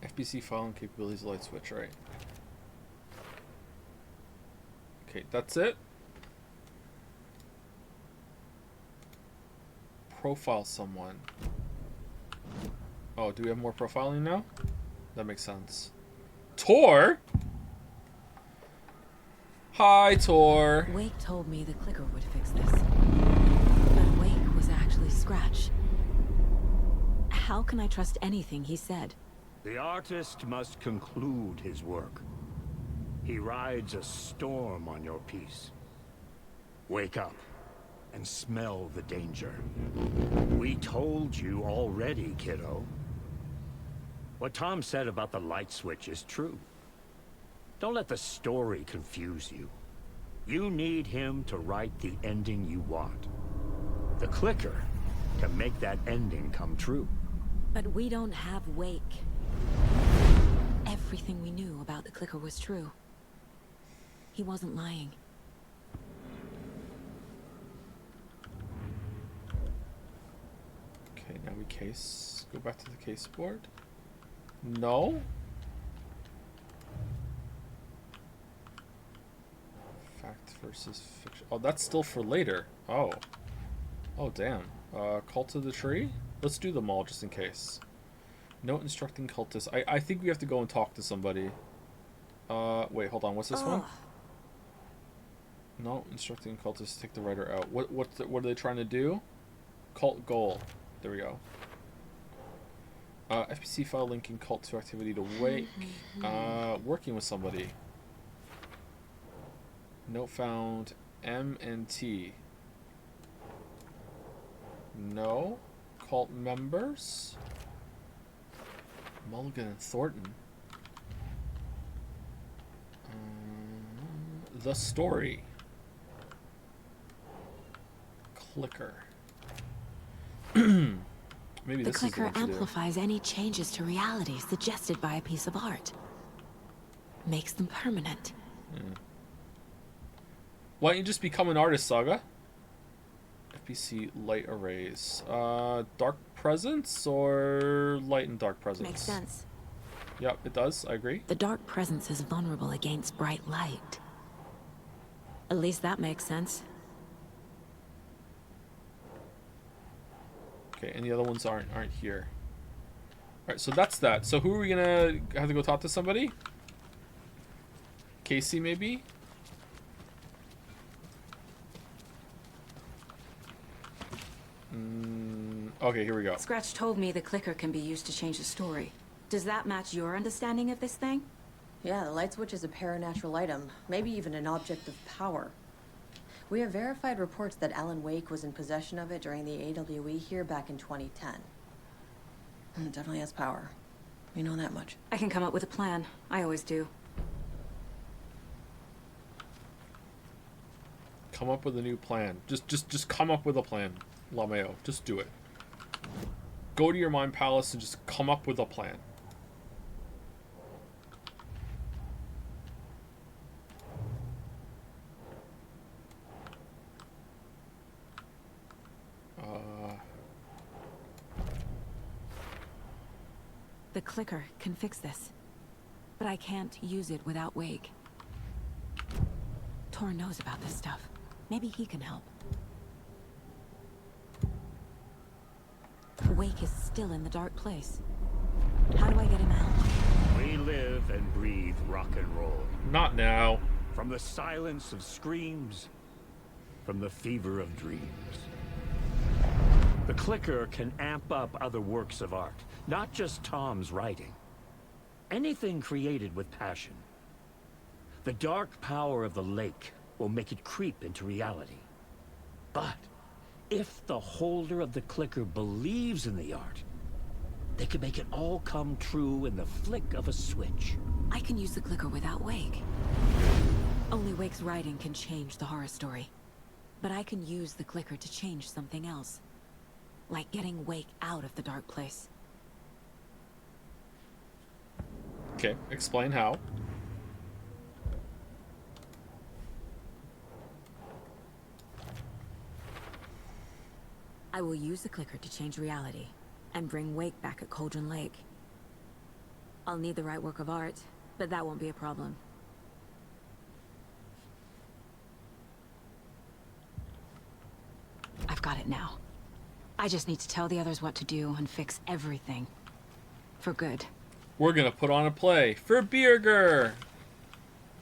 [SPEAKER 1] FBC file and capabilities light switch, right? Okay, that's it. Profile someone. Oh, do we have more profiling now? That makes sense. Tor? Hi, Tor.
[SPEAKER 13] Wake told me the clicker would fix this. But Wake was actually Scratch. How can I trust anything he said?
[SPEAKER 17] The artist must conclude his work. He rides a storm on your piece. Wake up and smell the danger. We told you already, kiddo. What Tom said about the light switch is true. Don't let the story confuse you. You need him to write the ending you want. The clicker can make that ending come true.
[SPEAKER 13] But we don't have Wake. Everything we knew about the clicker was true. He wasn't lying.
[SPEAKER 1] Okay, now we case. Go back to the case board. No? Fact versus fiction. Oh, that's still for later. Oh. Oh, damn. Cult of the Tree? Let's do them all just in case. Note instructing cultists. I think we have to go and talk to somebody. Wait, hold on. What's this one? No, instructing cultists to take the writer out. What are they trying to do? Cult goal. There we go. FPC file linking cult to activity to Wake. Working with somebody. Note found M and T. No. Cult members. Mulligan and Thornton. The story. Clicker. Maybe
[SPEAKER 13] the
[SPEAKER 1] this
[SPEAKER 13] clicker
[SPEAKER 1] is the one to
[SPEAKER 13] amplifies any changes to reality suggested by a piece of art. Makes them permanent.
[SPEAKER 1] Yeah. Why don't you just become an artist, Saga? FPC light arrays. Dark presence or light and dark presence?
[SPEAKER 13] Makes sense.
[SPEAKER 1] Yep, it does. I agree.
[SPEAKER 13] The dark presence is vulnerable against bright light. At least that makes sense.
[SPEAKER 1] Okay, and the other ones aren't here. Alright, so that's that. So who are we gonna have to go talk to somebody? Casey, maybe? Okay, here we go.
[SPEAKER 13] Scratch told me the clicker can be used to change the story. Does that match your understanding of this thing?
[SPEAKER 11] Yeah, the light switch is a paranatural item, maybe even an object of power. We have verified reports that Alan Wake was in possession of it during the AWE here back in 2010. It definitely has power. We know that much.
[SPEAKER 13] I can come up with a plan. I always do.
[SPEAKER 1] Come up with a new plan. Just come up with a plan, Lameo. Just do it. Go to your mind palace and just come up with a plan.
[SPEAKER 13] The clicker can fix this. But I can't use it without Wake. Tor knows about this stuff. Maybe he can help. Wake is still in the dark place. How do I get him out?
[SPEAKER 17] We live and breathe rock and roll.
[SPEAKER 1] Not now.
[SPEAKER 17] From the silence of screams, from the fever of dreams. The clicker can amp up other works of art, not just Tom's writing. Anything created with passion. The dark power of the lake will make it creep into reality. But if the holder of the clicker believes in the art, they can make it all come true in the flick of a switch.
[SPEAKER 13] I can use the clicker without Wake. Only Wake's writing can change the horror story. But I can use the clicker to change something else. Like getting Wake out of the dark place.
[SPEAKER 1] Okay, explain how.
[SPEAKER 13] I will use the clicker to change reality and bring Wake back at Cauldron Lake. I'll need the right work of art, but that won't be a problem. I've got it now. I just need to tell the others what to do and fix everything. For good.
[SPEAKER 1] We're gonna put on a play for Birger!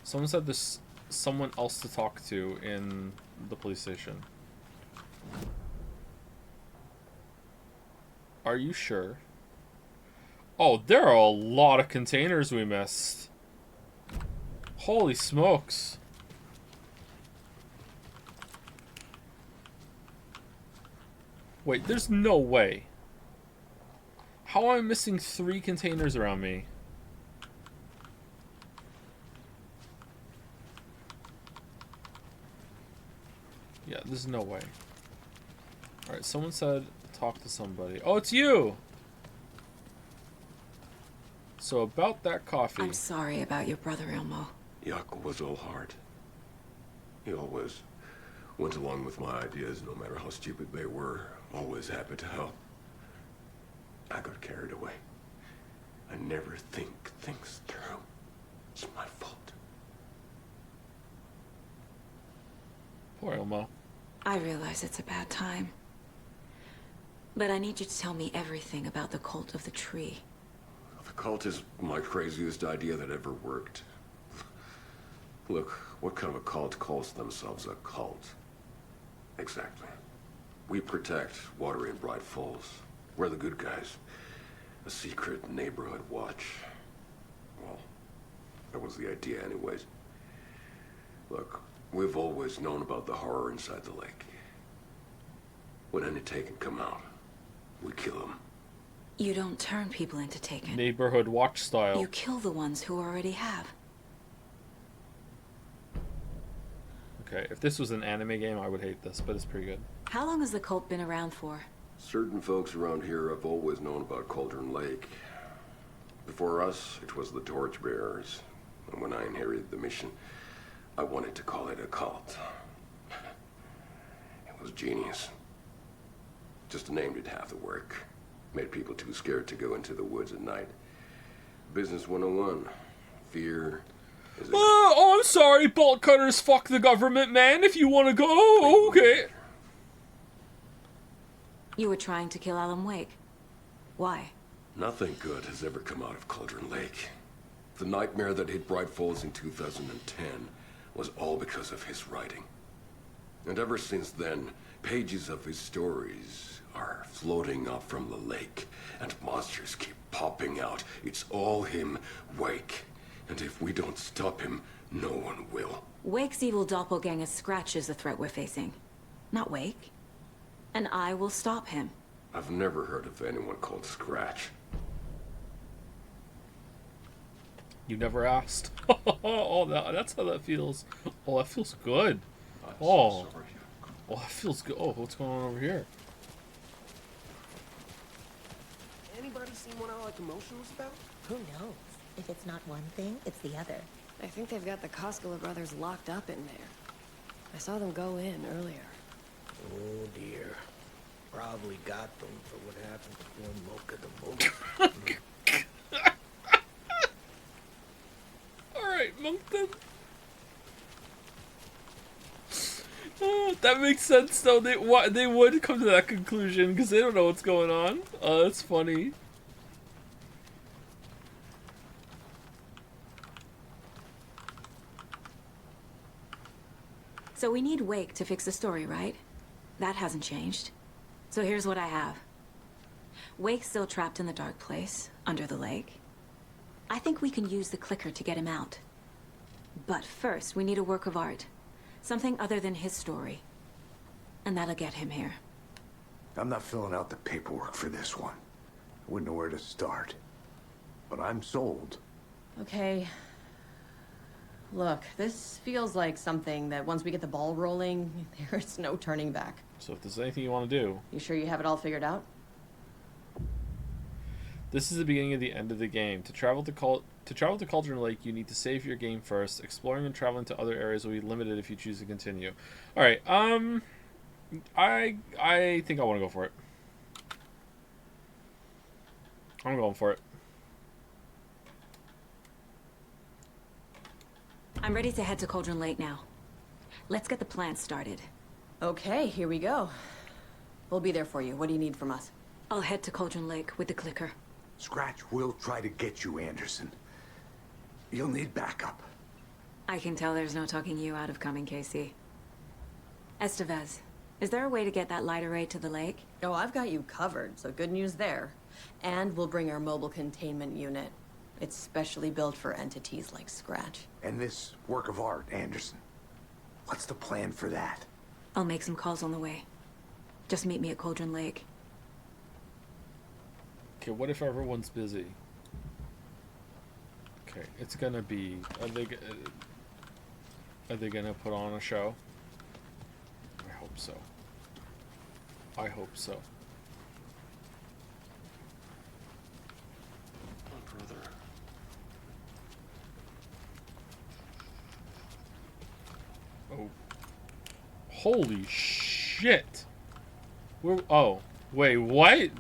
[SPEAKER 1] Someone said there's someone else to talk to in the police station. Are you sure? Oh, there are a lot of containers we missed. Holy smokes. Wait, there's no way. How am I missing 3 containers around me? Yeah, there's no way. Alright, someone said talk to somebody. Oh, it's you! So about that coffee.
[SPEAKER 13] I'm sorry about your brother, Ilmo.
[SPEAKER 15] Jakob was all heart. He always went along with my ideas, no matter how stupid they were. Always happy to help. I got carried away. I never think things through. It's my fault.
[SPEAKER 1] Poor Ilmo.
[SPEAKER 13] I realize it's a bad time. But I need you to tell me everything about the Cult of the Tree.
[SPEAKER 15] The cult is my craziest idea that ever worked. Look, what kind of a cult calls themselves a cult? Exactly. We protect Water in Bright Falls. We're the good guys. A secret neighborhood watch. Well, that was the idea anyways. Look, we've always known about the horror inside the lake. When any Taken come out, we kill them.
[SPEAKER 13] You don't turn people into Taken.
[SPEAKER 1] Neighborhood watch style.
[SPEAKER 13] You kill the ones who already have.
[SPEAKER 1] Okay, if this was an anime game, I would hate this, but it's pretty good.
[SPEAKER 13] How long has the cult been around for?
[SPEAKER 15] Certain folks around here have always known about Cauldron Lake. Before us, it was the Torchbearers. And when I inherited the mission, I wanted to call it a cult. It was genius. Just the name did half the work. Made people too scared to go into the woods at night. Business 101. Fear is a...
[SPEAKER 1] Oh, I'm sorry, bolt cutters, fuck the government, man. If you want to go, oh, okay.
[SPEAKER 13] You were trying to kill Alan Wake. Why?
[SPEAKER 15] Nothing good has ever come out of Cauldron Lake. The nightmare that hit Bright Falls in 2010 was all because of his writing. And ever since then, pages of his stories are floating up from the lake, and monsters keep popping out. It's all him, Wake. And if we don't stop him, no one will.
[SPEAKER 13] Wake's evil doppelganger Scratch is the threat we're facing, not Wake. And I will stop him.
[SPEAKER 15] I've never heard of anyone called Scratch.
[SPEAKER 1] You never asked. Oh, that's how that feels. Oh, that feels good. Oh, oh, that feels good. Oh, what's going on over here?
[SPEAKER 9] Anybody seen what All That Commotion was about?
[SPEAKER 18] Who knows? If it's not one thing, it's the other.
[SPEAKER 19] I think they've got the Koskela brothers locked up in there. I saw them go in earlier.
[SPEAKER 9] Oh dear. Probably got them for what happened before Mocha the Mocha.
[SPEAKER 1] Alright, Monkton. Oh, that makes sense though. They would come to that conclusion because they don't know what's going on. That's funny.
[SPEAKER 13] So we need Wake to fix the story, right? That hasn't changed. So here's what I have. Wake's still trapped in the dark place, under the lake. I think we can use the clicker to get him out. But first, we need a work of art. Something other than his story. And that'll get him here.
[SPEAKER 2] I'm not filling out the paperwork for this one. I wouldn't know where to start. But I'm sold.
[SPEAKER 11] Okay. Look, this feels like something that once we get the ball rolling, there's no turning back.
[SPEAKER 1] So if there's anything you want to do...
[SPEAKER 11] You sure you have it all figured out?
[SPEAKER 1] This is the beginning of the end of the game. To travel to Cauldron Lake, you need to save your game first. Exploring and traveling to other areas will be limited if you choose to continue. Alright, I think I want to go for it. I'm going for it.
[SPEAKER 13] I'm ready to head to Cauldron Lake now. Let's get the plan started.
[SPEAKER 11] Okay, here we go. We'll be there for you. What do you need from us?
[SPEAKER 13] I'll head to Cauldron Lake with the clicker.
[SPEAKER 2] Scratch will try to get you, Anderson. You'll need backup.
[SPEAKER 13] I can tell there's no talking you out of coming, Casey. Estevez, is there a way to get that light array to the lake?
[SPEAKER 11] Oh, I've got you covered, so good news there. And we'll bring our mobile containment unit. It's specially built for entities like Scratch.
[SPEAKER 2] And this work of art, Anderson. What's the plan for that?
[SPEAKER 13] I'll make some calls on the way. Just meet me at Cauldron Lake.
[SPEAKER 1] Okay, what if everyone's busy? Okay, it's gonna be... Are they gonna put on a show? I hope so. I hope so. Oh, brother. Oh. Holy shit! We're... Oh. Wait, what?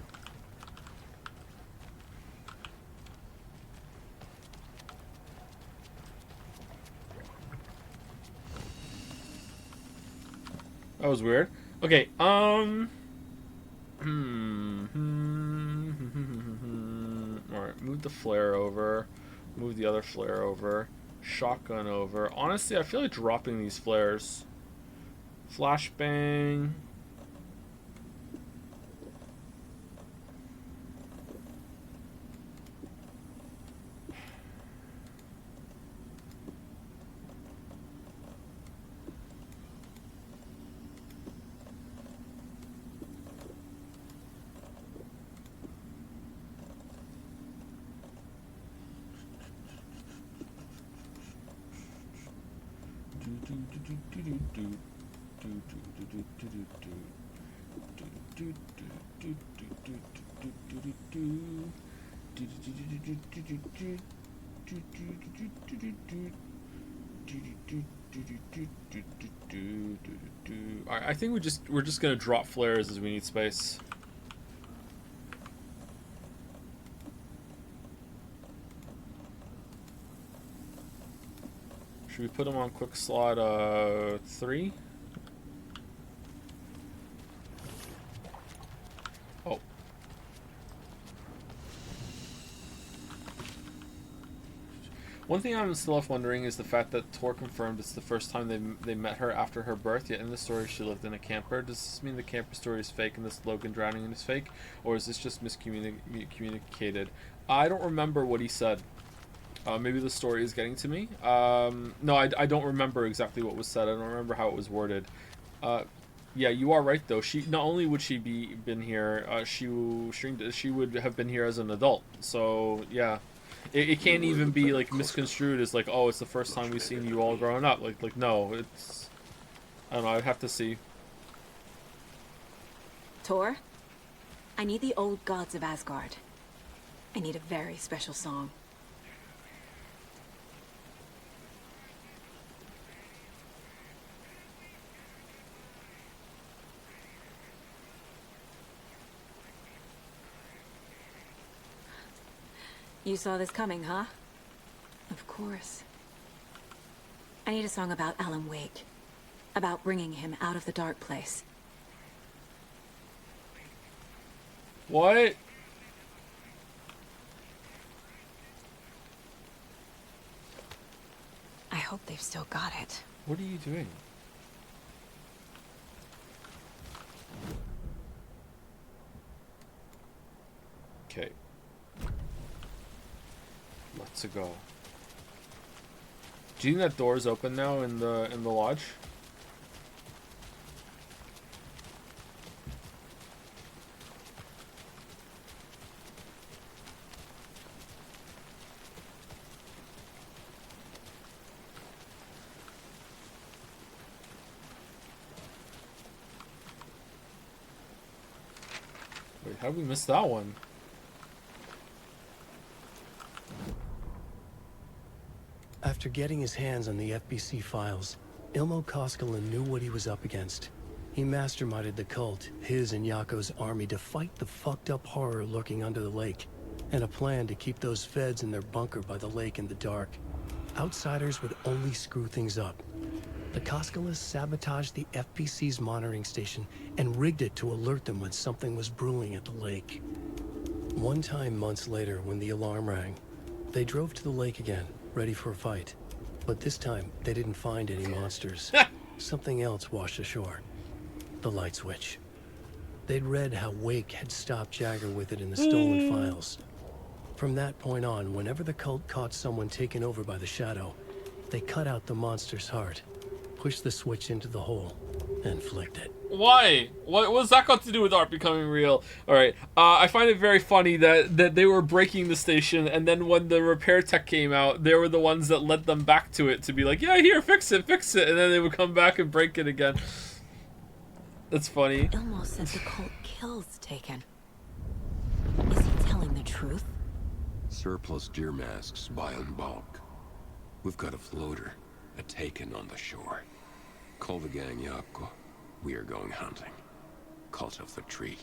[SPEAKER 1] That was weird. Okay, alright, move the flare over. Move the other flare over. Shotgun over. Honestly, I feel like dropping these flares. Flashbang. Alright, I think we're just gonna drop flares as we need space. Should we put them on quick slot 3? Oh. One thing I'm still left wondering is the fact that Tor confirmed it's the first time they met her after her birth, yet in the story she lived in a camper. Does this mean the camper story is fake and this Logan drowning in is fake? Or is this just miscommunicated? I don't remember what he said. Maybe the story is getting to me. No, I don't remember exactly what was said. I don't remember how it was worded. Yeah, you are right though. She not only would she been here, she would have been here as an adult. So yeah, it can't even be like misconstrued as like, oh, it's the first time we've seen you all growing up. Like no, it's, I don't know. I'd have to see.
[SPEAKER 13] Tor, I need the old gods of Asgard. I need a very special song. You saw this coming, huh? Of course. I need a song about Alan Wake. About bringing him out of the dark place.
[SPEAKER 1] What?
[SPEAKER 13] I hope they've still got it.
[SPEAKER 1] What are you doing? Okay. Let's go. Do you think that door's open now in the lodge? Wait, how did we miss that one?
[SPEAKER 6] After getting his hands on the FBC files, Ilmo Koskinen knew what he was up against. He masterminded the cult, his and Yako's army, to fight the fucked up horror lurking under the lake, and a plan to keep those feds in their bunker by the lake in the dark. Outsiders would only screw things up. The Koskalas sabotaged the FPC's monitoring station and rigged it to alert them when something was brewing at the lake. One time months later, when the alarm rang, they drove to the lake again, ready for a fight. But this time, they didn't find any monsters. Something else washed ashore. The light switch. They'd read how Wake had stopped Jagger with it in the stolen files. From that point on, whenever the cult caught someone taken over by the Shadow, they cut out the monster's heart, pushed the switch into the hole, and flicked it.
[SPEAKER 1] Why? What's that got to do with art becoming real? Alright, I find it very funny that they were breaking the station, and then when the repair tech came out, they were the ones that led them back to it to be like, yeah, here, fix it, and then they would come back and break it again. That's funny.
[SPEAKER 13] Ilmo said the cult kills Taken. Is he telling the truth?
[SPEAKER 15] Surplus deer masks buy in bulk. We've got a floater, a Taken on the shore. Call the gang Yako. We are going hunting. Cult of the Tree.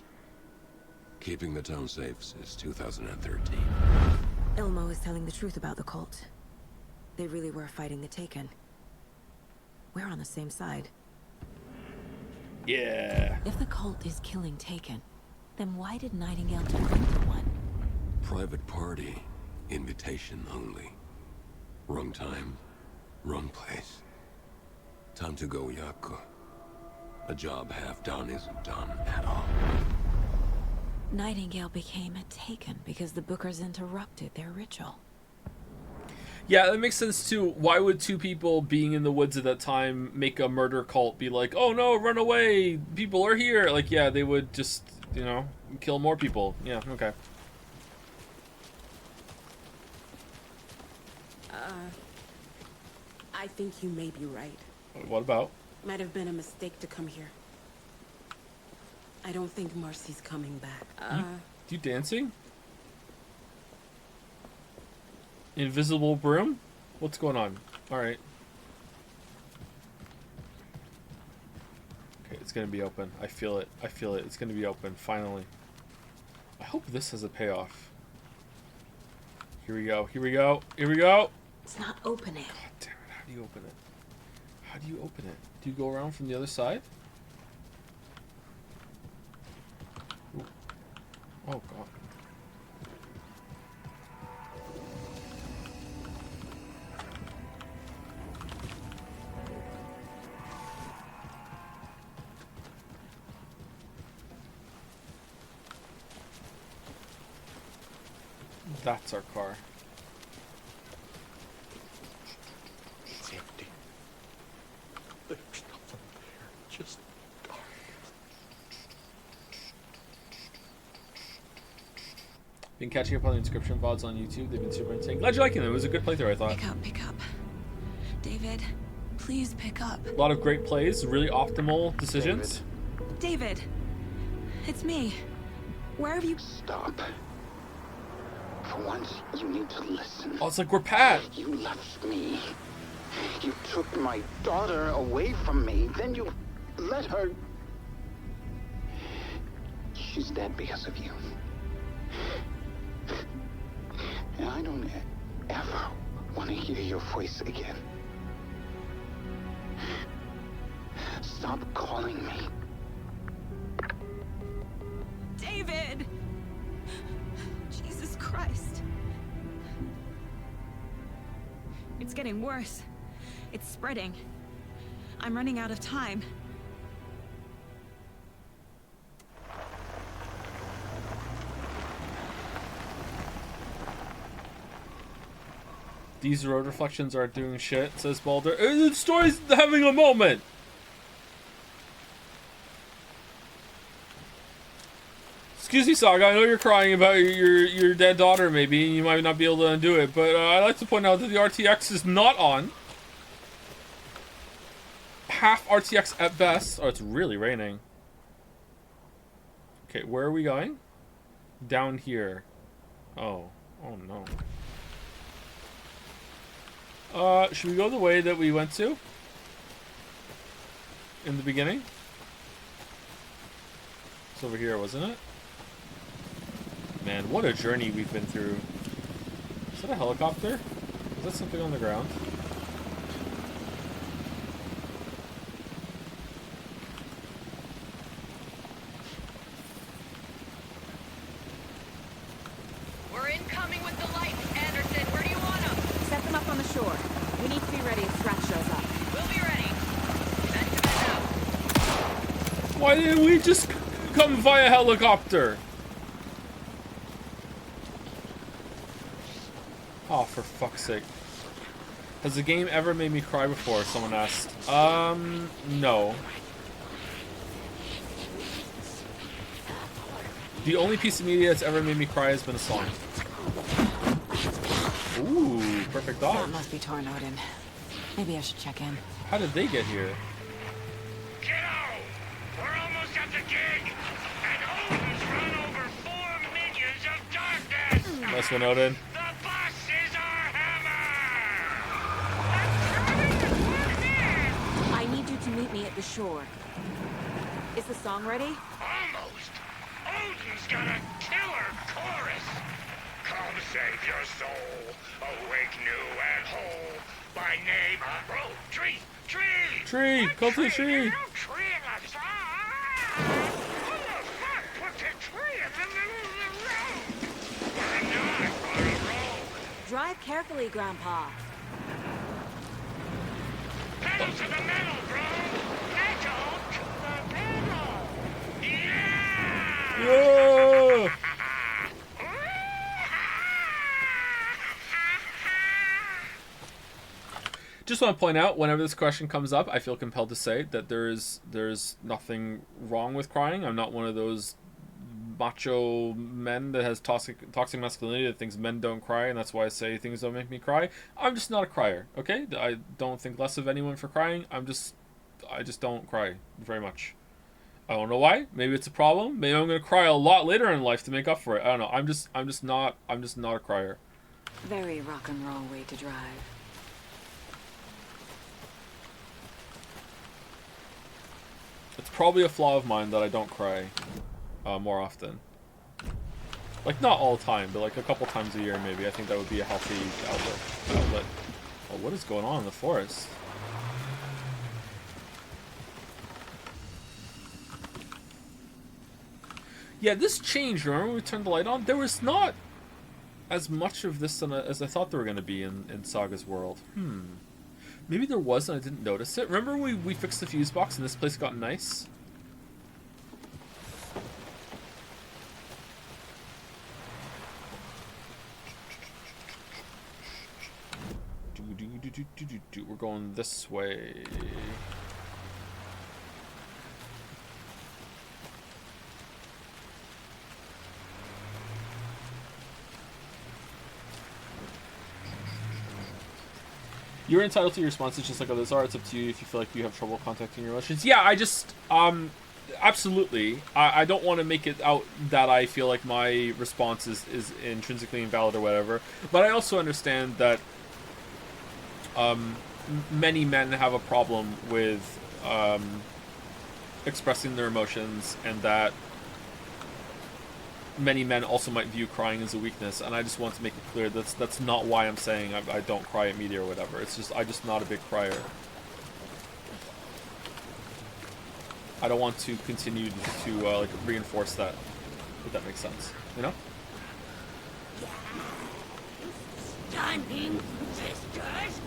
[SPEAKER 15] Keeping the town safe since 2013.
[SPEAKER 13] Ilmo is telling the truth about the cult. They really were fighting the Taken. We're on the same side.
[SPEAKER 1] Yeah.
[SPEAKER 13] If the cult is killing Taken, then why did Nightingale turn into one?
[SPEAKER 15] Private party. Invitation only. Wrong time, wrong place. Time to go, Yako. A job half done isn't done at all.
[SPEAKER 13] Nightingale became a Taken because the Bookers interrupted their ritual.
[SPEAKER 1] Yeah, that makes sense too. Why would two people being in the woods at that time make a murder cult be like, oh no, run away, people are here? Like, yeah, they would just, you know, kill more people. Yeah, okay.
[SPEAKER 7] I think you may be right.
[SPEAKER 1] What about?
[SPEAKER 7] Might have been a mistake to come here. I don't think Marcy's coming back.
[SPEAKER 1] You dancing? Invisible broom? What's going on? Alright. Okay, it's gonna be open. I feel it. I feel it. It's gonna be open, finally. I hope this has a payoff. Here we go. Here we go. Here we go.
[SPEAKER 13] It's not opening.
[SPEAKER 1] God damn it. How do you open it? How do you open it? Do you go around from the other side? Ooh. Oh, God. That's our car.
[SPEAKER 16] It's empty. There's nothing there. Just dark.
[SPEAKER 1] Been catching up on the inscription VODs on YouTube. They've been super entertaining. Glad you're liking them. It was a good playthrough, I thought.
[SPEAKER 13] Pick up. David, please pick up.
[SPEAKER 1] A lot of great plays, really optimal decisions.
[SPEAKER 13] David, it's me. Where have you...
[SPEAKER 10] Stop. For once, you need to listen.
[SPEAKER 1] Oh, it's like we're Pat.
[SPEAKER 10] You left me. You took my daughter away from me. Then you let her... She's dead because of you. And I don't ever want to hear your voice again. Stop calling me.
[SPEAKER 13] David! Jesus Christ. It's getting worse. It's spreading. I'm running out of time.
[SPEAKER 1] These road reflections aren't doing shit, says Balder. The story's having a moment! Excuse me, Saga, I know you're crying about your dead daughter, maybe, and you might not be able to undo it, but I'd like to point out that the RTX is not on. Half RTX at best. Oh, it's really raining. Okay, where are we going? Down here. Oh. Oh, no. Should we go the way that we went to? In the beginning? It's over here, wasn't it? Man, what a journey we've been through. Is that a helicopter? Is that something on the ground?
[SPEAKER 14] We're incoming with the lights, Anderson. Where do you want them?
[SPEAKER 7] Set them up on the shore. We need to be ready if Strat shows up.
[SPEAKER 14] We'll be ready. Back to bed now.
[SPEAKER 1] Why didn't we just come via helicopter? Oh, for fuck's sake. Has the game ever made me cry before? Someone asked. No. The only piece of media that's ever made me cry has been a song. Ooh, perfect dodge.
[SPEAKER 13] That must be Torn Odin. Maybe I should check in.
[SPEAKER 1] How did they get here?
[SPEAKER 5] Kiddo! We're almost at the gig! And Odin's run over 4 minions of darkness!
[SPEAKER 1] Nice one, Odin.
[SPEAKER 5] The boss is our hammer!
[SPEAKER 7] I need you to meet me at the shore. Is the song ready?
[SPEAKER 5] Almost! Odin's got a killer chorus! Come save your soul, awake new and whole. By name, bro, tree!
[SPEAKER 1] Tree! Call to the tree!
[SPEAKER 5] Tree in the song! Who the fuck put the tree in the middle of the road? We're not on a road.
[SPEAKER 7] Drive carefully, Grandpa.
[SPEAKER 5] Pedal to the metal, bro! Pedal to the metal! Yeah!
[SPEAKER 1] Whoa! Just want to point out, whenever this question comes up, I feel compelled to say that there's nothing wrong with crying. I'm not one of those macho men that has toxic masculinity that thinks men don't cry, and that's why I say things don't make me cry. I'm just not a crier, okay? I don't think less of anyone for crying. I just don't cry very much. I don't know why. Maybe it's a problem. Maybe I'm gonna cry a lot later in life to make up for it. I don't know. I'm just not a crier.
[SPEAKER 13] Very rock and roll way to drive.
[SPEAKER 1] It's probably a flaw of mine that I don't cry more often. Like, not all the time, but like a couple times a year maybe. I think that would be a healthy outlet. Oh, what is going on in the forest? Yeah, this changed. Remember when we turned the light on? There was not as much of this as I thought there were going to be in Saga's world. Maybe there was and I didn't notice it. Remember we fixed the fuse box and this place got nice? We're going this way. You're entitled to your responses just like others are. It's up to you if you feel like you have trouble contacting your emotions. Yeah, I just, absolutely. I don't want to make it out that I feel like my response is intrinsically invalid or whatever. But I also understand that many men have a problem with expressing their emotions, and that many men also might view crying as a weakness, and I just want to make it clear that's not why I'm saying I don't cry at media or whatever. It's just I'm just not a big crier. I don't want to continue to like reinforce that, if that makes sense, you know?
[SPEAKER 5] Stunning sisters.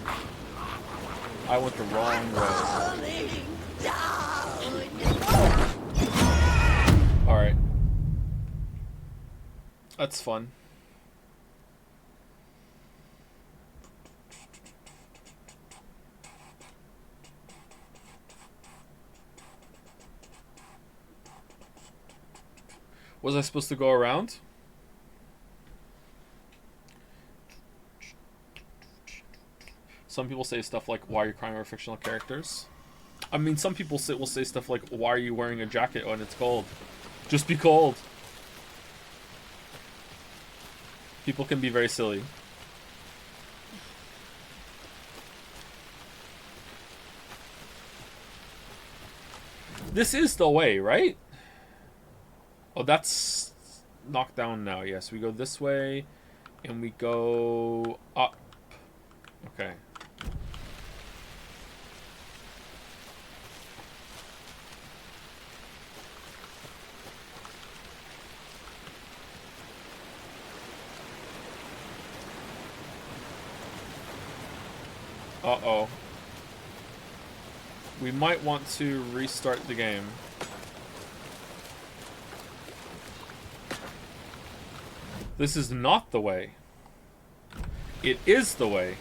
[SPEAKER 1] I went the wrong way. All right. That's fun. Was I supposed to go around? Some people say stuff like, why are you crying over fictional characters? I mean, some people will say stuff like, why are you wearing a jacket when it's cold? Just be cold. People can be very silly. This is the way, right? Oh, that's knocked down now. Yes, we go this way, and we go up. Okay. Uh-oh. We might want to restart the game. This is not the way. It is the way.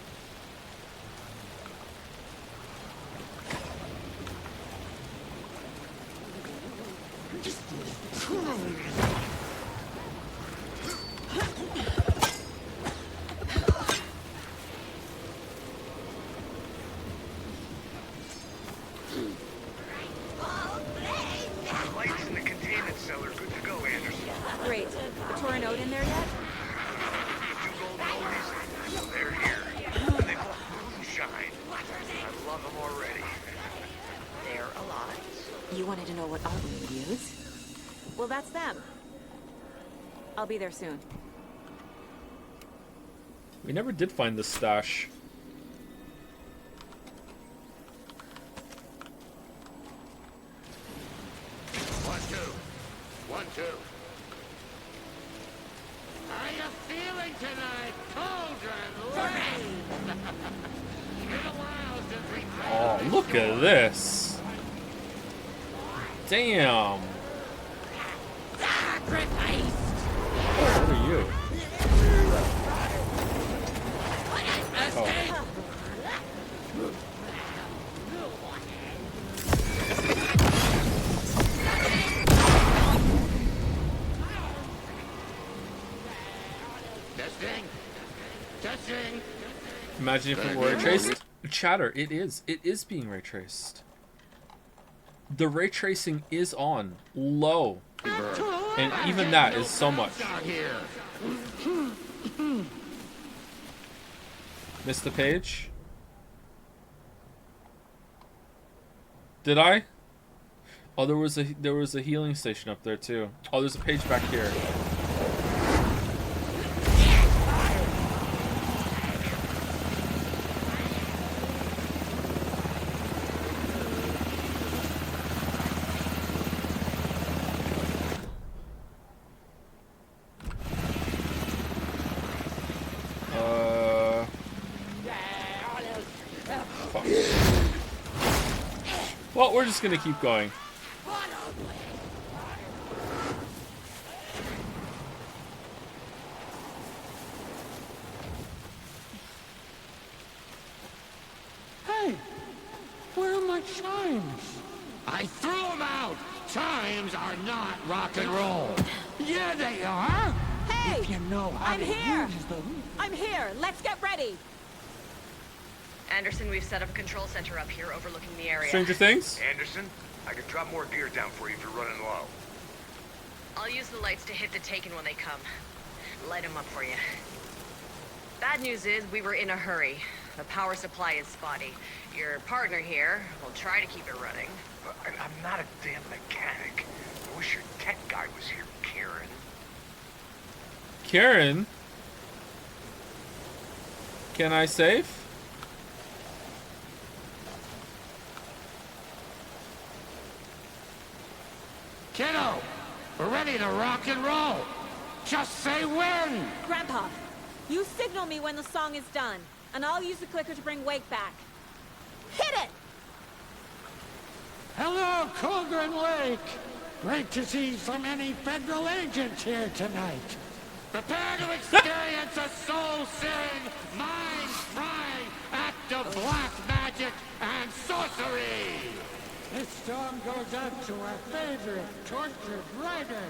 [SPEAKER 5] Lights in the containment cellar. Good to go, Anderson.
[SPEAKER 13] Great. The Torinode in there yet?
[SPEAKER 5] Two golden oldies. They're here. And they both shine. I love them already. They're alive.
[SPEAKER 13] You wanted to know what art we would use? Well, that's them. I'll be there soon.
[SPEAKER 1] We never did find the stash.
[SPEAKER 5] One, two. How you feeling tonight, Cauldron Lane? Been a while since we
[SPEAKER 1] Oh, look at this. Damn.
[SPEAKER 5] sacrificed.
[SPEAKER 1] Oh, what are you? Oh.
[SPEAKER 5] Testing.
[SPEAKER 1] Imagine if it were ray traced. Chatter, it is. It is being ray traced. The ray tracing is on low. And even that is so much. Missed the page? Did I? Oh, there was a healing station up there too. Oh, there's a page back here. Fuck. Well, we're just gonna keep going.
[SPEAKER 5] Hey, where are my chimes? I threw them out. Chimes are not rock and roll. Yeah, they are.
[SPEAKER 7] Hey!
[SPEAKER 5] If you know how
[SPEAKER 7] I'm
[SPEAKER 5] to
[SPEAKER 7] here!
[SPEAKER 5] use them.
[SPEAKER 7] I'm here! Let's get ready!
[SPEAKER 14] Anderson, we've set up a control center up here overlooking the area.
[SPEAKER 1] Stranger Things?
[SPEAKER 2] Anderson, I can drop more gear down for you if you're running low.
[SPEAKER 14] I'll use the lights to hit the Taken when they come. Light them up for you. Bad news is we were in a hurry. The power supply is spotty. Your partner here will try to keep it running.
[SPEAKER 2] I'm not a damn mechanic. I wish your tech guy was here, Karen.
[SPEAKER 1] Karen? Can I save?
[SPEAKER 5] Kiddo, we're ready to rock and roll. Just say when.
[SPEAKER 7] Grandpa, you signal me when the song is done, and I'll use the clicker to bring Wake back. Hit it!
[SPEAKER 5] Hello, Cauldron Lake. Great to see so many federal agents here tonight. Prepare to experience a soul-searing, mind-frying act of black magic and sorcery. This song goes out to our favorite tortured writer.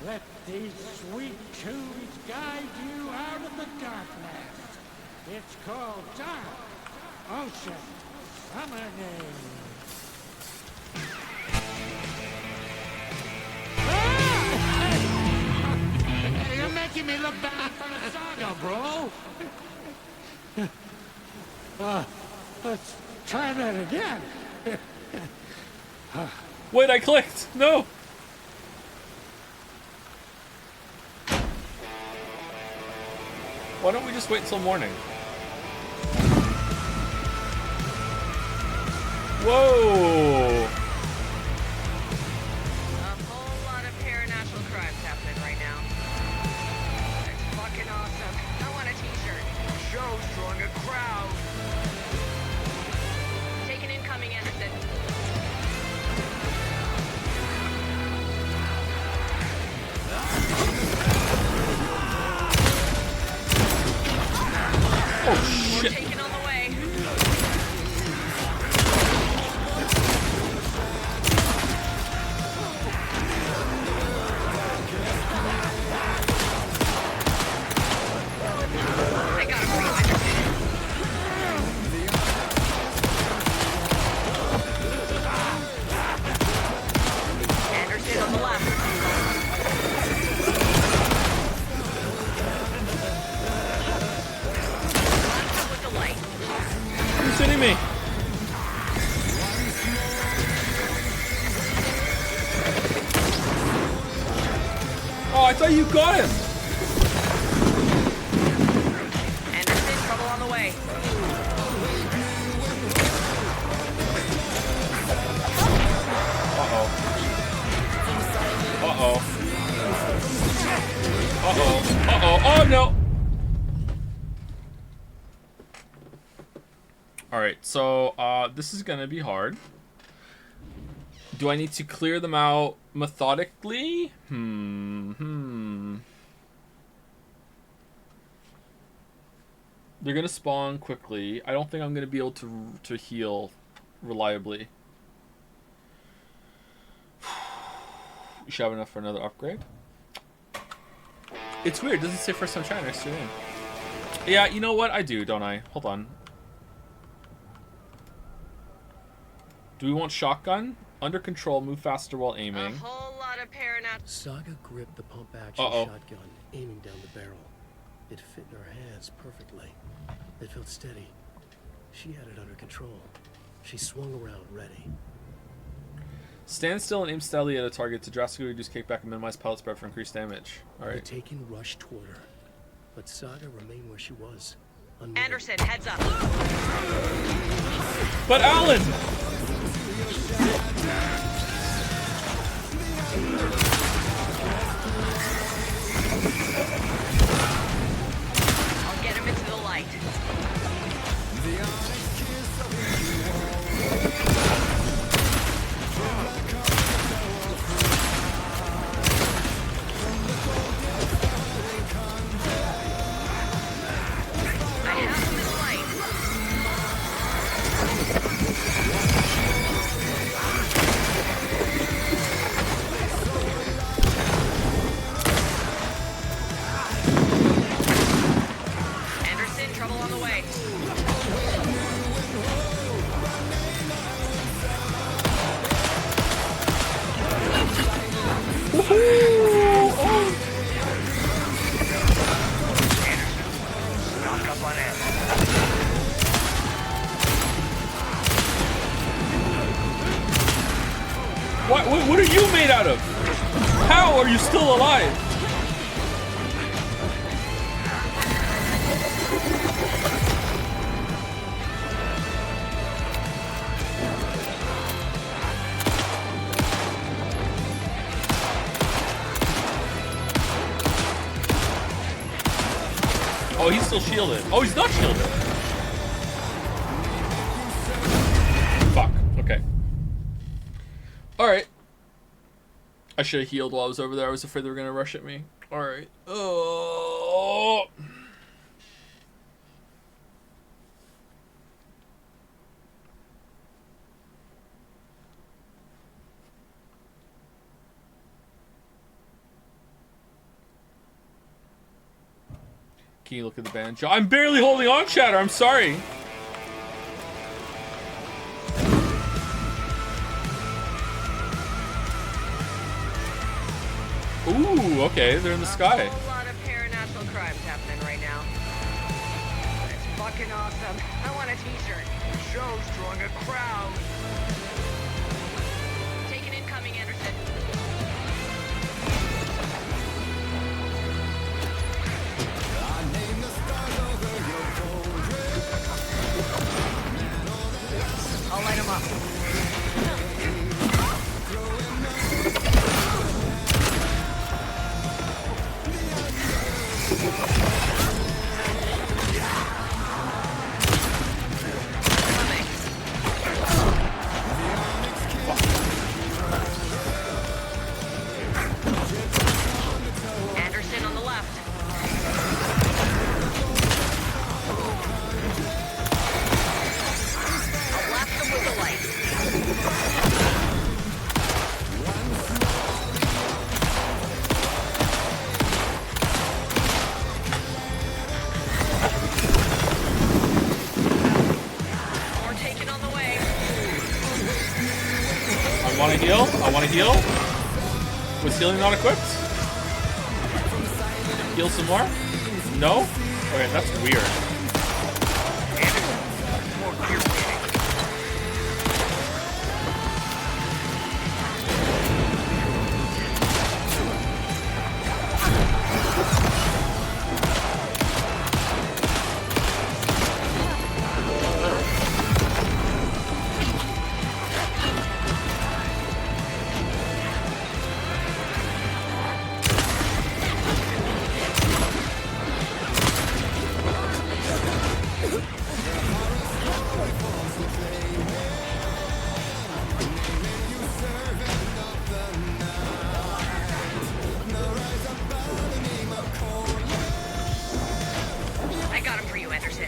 [SPEAKER 5] Let these sweet tunes guide you out of the darkness. It's called Dark Ocean Summoning. You're making me look bad for the saga, bro. Let's try that again.
[SPEAKER 1] Wait, I clicked! No! Why don't we just wait till morning? Whoa!
[SPEAKER 14] A whole lot of paranormal crimes happening right now. It's fucking awesome. I want a t-shirt.
[SPEAKER 2] Show's drawing a crowd.
[SPEAKER 14] Take an incoming, Anderson.
[SPEAKER 1] Oh shit!
[SPEAKER 14] We're taking on the way. I got him for you, Anderson on the left. With the light.
[SPEAKER 1] Who's hitting me? Oh, I thought you got him!
[SPEAKER 14] Anderson, trouble on the way.
[SPEAKER 1] Uh-oh. Uh-oh. Uh-oh. Uh-oh. Oh, no! Alright, so, this is gonna be hard. Do I need to clear them out methodically? They're gonna spawn quickly. I don't think I'm gonna be able to heal reliably. You should have enough for another upgrade. It's weird, it doesn't say first time trying next to your name. Yeah, you know what? I do, don't I? Hold on. Do we want shotgun? Under control, move faster while aiming.
[SPEAKER 14] A whole lot of paranormal.
[SPEAKER 6] Saga gripped the pump-action shotgun, aiming down the barrel. It fit in her hands perfectly. It felt steady. She had it under control. She swung around, ready.
[SPEAKER 1] Stand still and aim steadily at a target to drastically reduce kickback and minimize pellet spread for increased damage. Alright.
[SPEAKER 6] The Taken rushed toward her, but Saga remained where she was.
[SPEAKER 14] Anderson, heads up.
[SPEAKER 1] But Alan!
[SPEAKER 14] I'll get him into the light. I have him in the light. Anderson, trouble on the way.
[SPEAKER 2] Knock up on it.
[SPEAKER 1] What are you made out of? How are you still alive? Oh, he's still shielded. Oh, he's not shielded. Fuck. Okay. Alright. I should have healed while I was over there. I was afraid they were going to rush at me. Alright. Oh. Can you look at the banjo? I'm barely holding on, Chatter. I'm sorry. Ooh, okay. They're in the sky.
[SPEAKER 14] A whole lot of paranormal crimes happening right now. It's fucking awesome. I want a t-shirt.
[SPEAKER 2] The show's drawing a crowd.
[SPEAKER 14] Take an incoming, Anderson.
[SPEAKER 1] want to heal? I want to heal. Was healing not equipped? Heal some more? No? Okay, that's weird.
[SPEAKER 14] I got him for you, Anderson.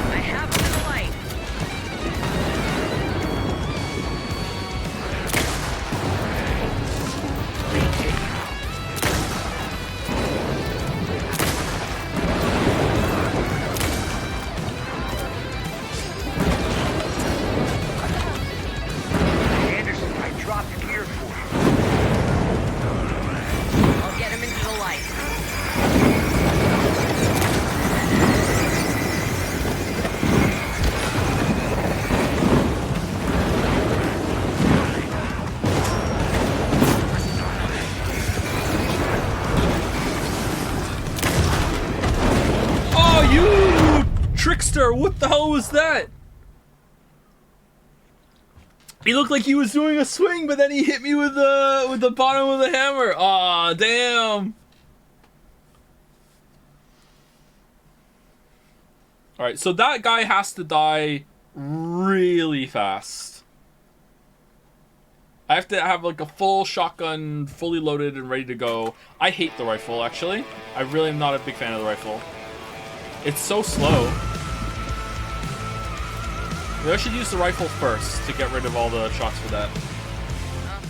[SPEAKER 14] I have him in the light.
[SPEAKER 2] Anderson, I dropped gear for you.
[SPEAKER 14] I'll get him into the light.
[SPEAKER 1] Oh, you trickster! What the hell was that? He looked like he was doing a swing, but then he hit me with the bottom of the hammer. Aw, damn. Alright, so that guy has to die really fast. I have to have like a full shotgun, fully loaded and ready to go. I hate the rifle, actually. I really am not a big fan of the rifle. It's so slow. Maybe I should use the rifle first to get rid of all the shots for that.
[SPEAKER 14] A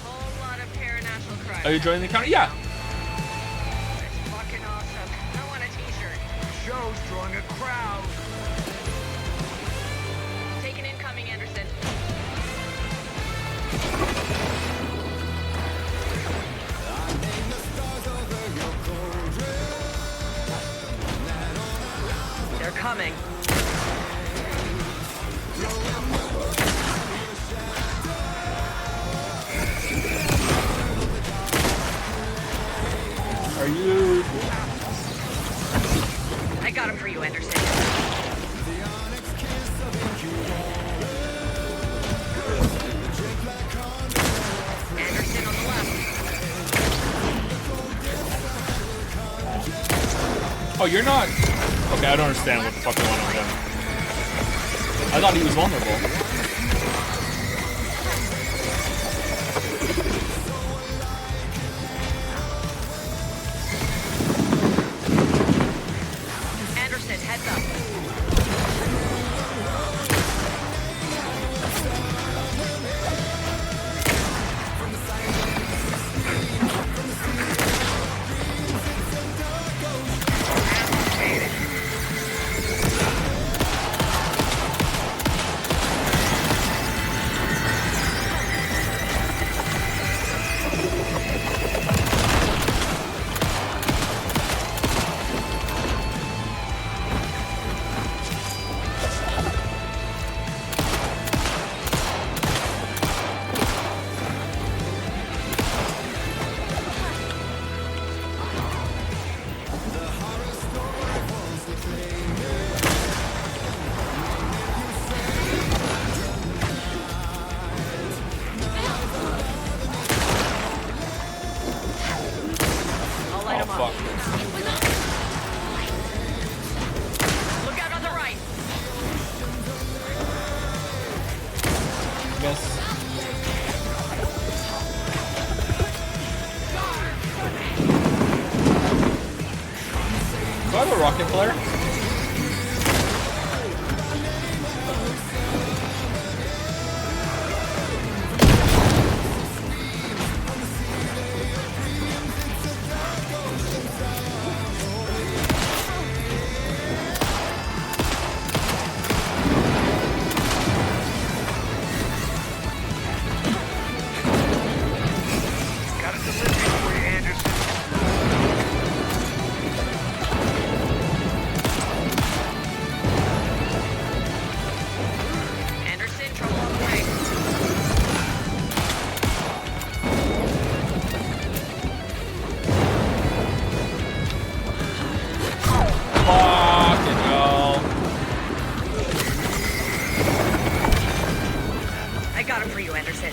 [SPEAKER 14] whole lot of paranational crime.
[SPEAKER 1] Are you joining the counter? Yeah.
[SPEAKER 14] That's fucking awesome. I want a t-shirt.
[SPEAKER 2] Show's drawing a crowd.
[SPEAKER 14] Take an incoming, Anderson. They're coming.
[SPEAKER 1] Are you...
[SPEAKER 14] I got him for you, Anderson. Anderson on the left.
[SPEAKER 1] Oh, you're not... Okay, I don't understand what the fuck going on with him. I thought he was vulnerable.
[SPEAKER 14] Anderson, heads up.
[SPEAKER 1] Do I have a rocket flare?
[SPEAKER 2] Got a delivery for you, Anderson.
[SPEAKER 14] Anderson, trouble on the way.
[SPEAKER 1] Fucking hell.
[SPEAKER 14] I got him for you, Anderson.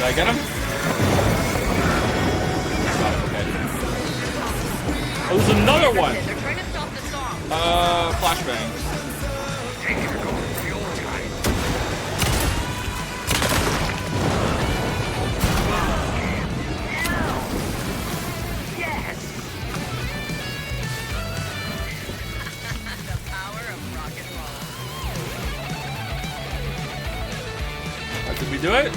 [SPEAKER 1] Did I get him? Okay. Oh, there's another one!
[SPEAKER 14] They're trying to stop the song.
[SPEAKER 1] Flashbang.
[SPEAKER 14] Yes! The power of rock and roll.
[SPEAKER 1] Did we do it?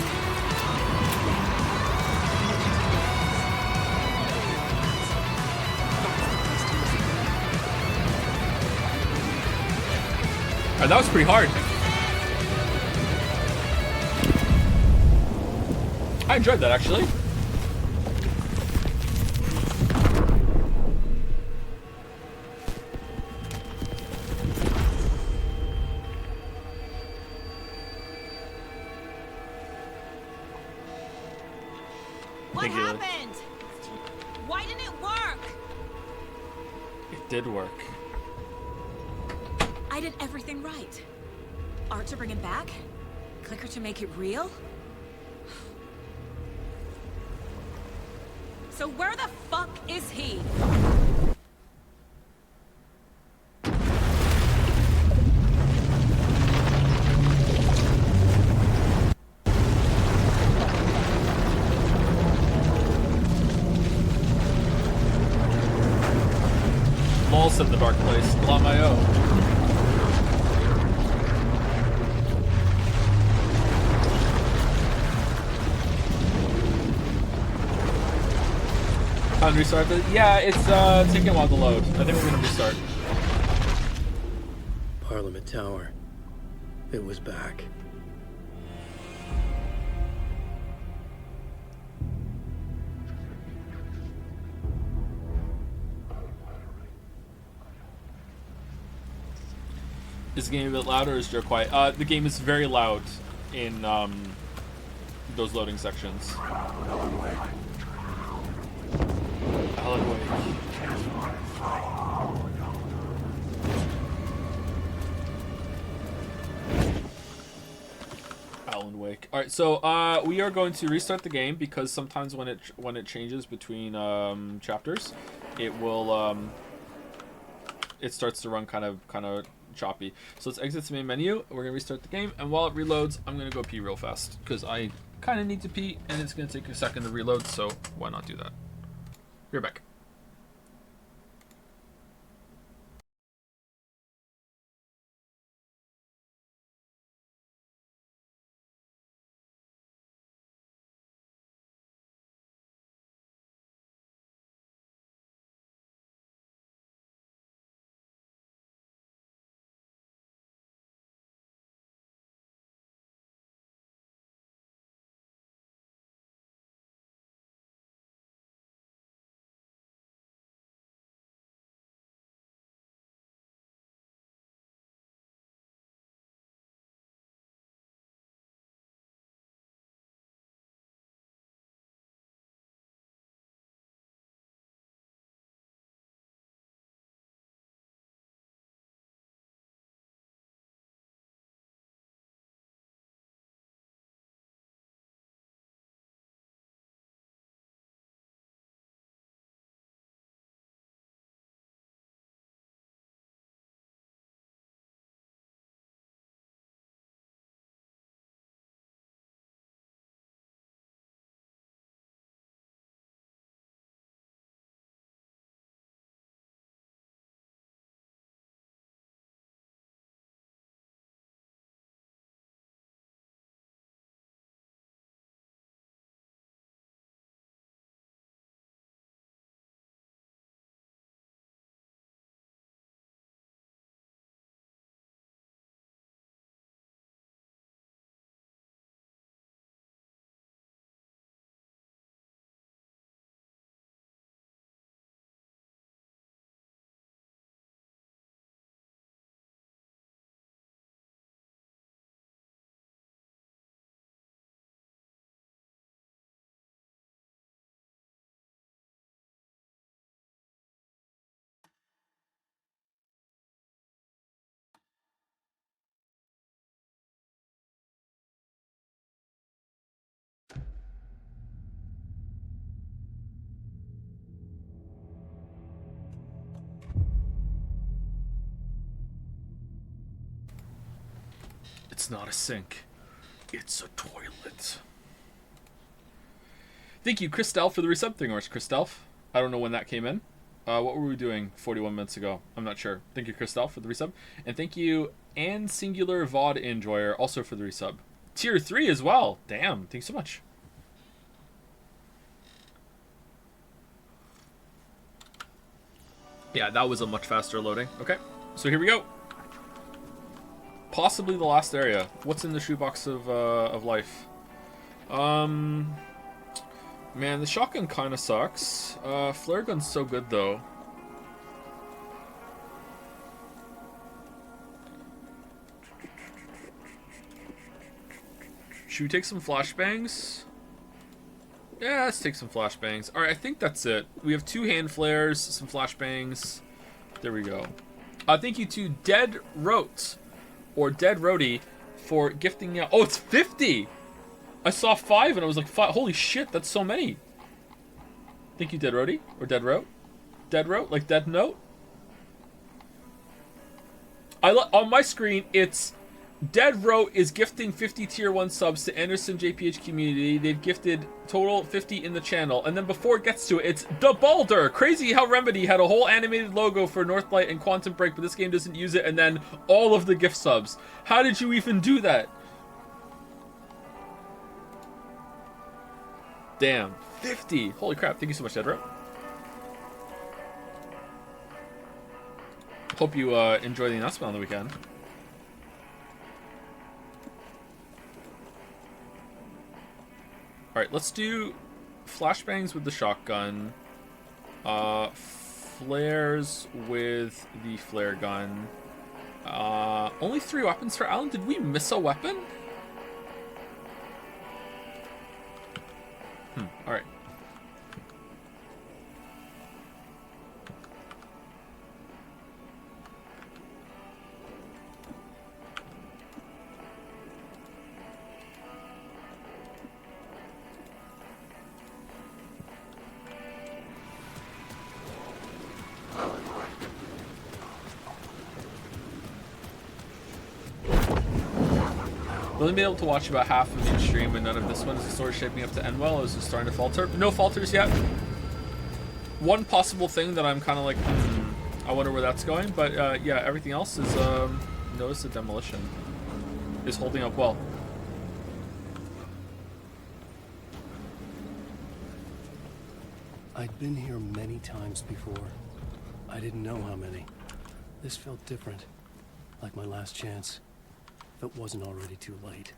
[SPEAKER 1] That was pretty hard. I enjoyed that, actually.
[SPEAKER 7] What
[SPEAKER 1] Thank you.
[SPEAKER 7] happened? Why didn't it work?
[SPEAKER 1] It did work.
[SPEAKER 13] I did everything right. Art to bring him back? Clicker to make it real? So where the fuck is he?
[SPEAKER 1] Lost in the dark place. LMAO. Restart the yeah, it's taking a while to load. I think we're gonna restart.
[SPEAKER 6] Parliament Tower. It was back.
[SPEAKER 1] Is the game a bit louder or is Joe quiet? The game is very loud in those loading sections. Alan Wake. Alan Wake. All right, so we are going to restart the game because sometimes when it changes between chapters, it will it starts to run kind of choppy. So let's exit the main menu. We're gonna restart the game, and while it reloads, I'm gonna go pee real fast because I kind of need to pee, and it's gonna take a second to reload. So why not do that? You're back. It's not a sink. It's a toilet. Thank you, Christelle, for the resub thing, or Christelle. I don't know when that came in. What were we doing 41 minutes ago? I'm not sure. Thank you, Christelle, for the resub. And thank you, and Singular VOD Enjoyer, also for the resub. Tier 3 as well. Damn, thanks so much. Yeah, that was a much faster loading. Okay, so here we go. Possibly the last area. What's in the shoebox of life? Man, the shotgun kind of sucks. Flare gun's so good though. Should we take some flashbangs? Yeah, let's take some flashbangs. Alright, I think that's it. We have 2 hand flares, some flashbangs. There we go. Thank you to Dead Rote, or Dead Roadie, for gifting out. Oh, it's 50! I saw 5 and I was like, 5. Holy shit, that's so many. Thank you, Dead Roadie, or Dead Rote. Dead Rote, like Dead Note. On my screen, it's Dead Rote is gifting 50 tier 1 subs to Anderson JPH community. They've gifted total 50 in the channel. And then before it gets to it, it's The Balder. Crazy how Remedy had a whole animated logo for Northlight and Quantum Break, but this game doesn't use it. And then all of the gift subs. How did you even do that? Damn. 50. Holy crap. Thank you so much, Dead Rote. Hope you enjoy the announcement on the weekend. Alright, let's do flashbangs with the shotgun, flares with the flare gun. Only 3 weapons for Alan? Did we miss a weapon? Alright. I've only been able to watch about half of each stream, and none of this one is sort of shaping up to end well. I was just starting to falter. No falters yet. One possible thing that I'm kind of like, I wonder where that's going, but yeah, everything else is, notice the demolition is holding up well.
[SPEAKER 6] I'd been here many times before. I didn't know how many. This felt different, like my last chance. If it wasn't already too late.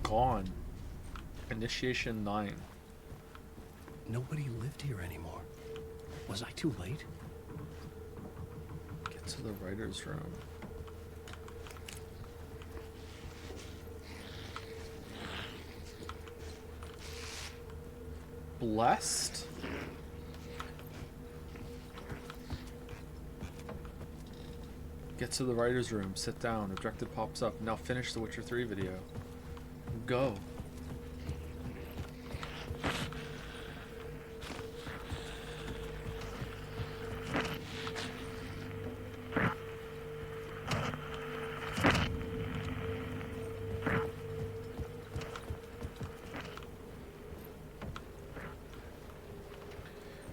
[SPEAKER 1] Gone. Initiation 9.
[SPEAKER 6] Nobody lived here anymore. Was I too late?
[SPEAKER 1] Get to the writer's room. Blessed? Get to the writer's room. Sit down. Objective pops up. Now finish the Witcher 3 video. Go.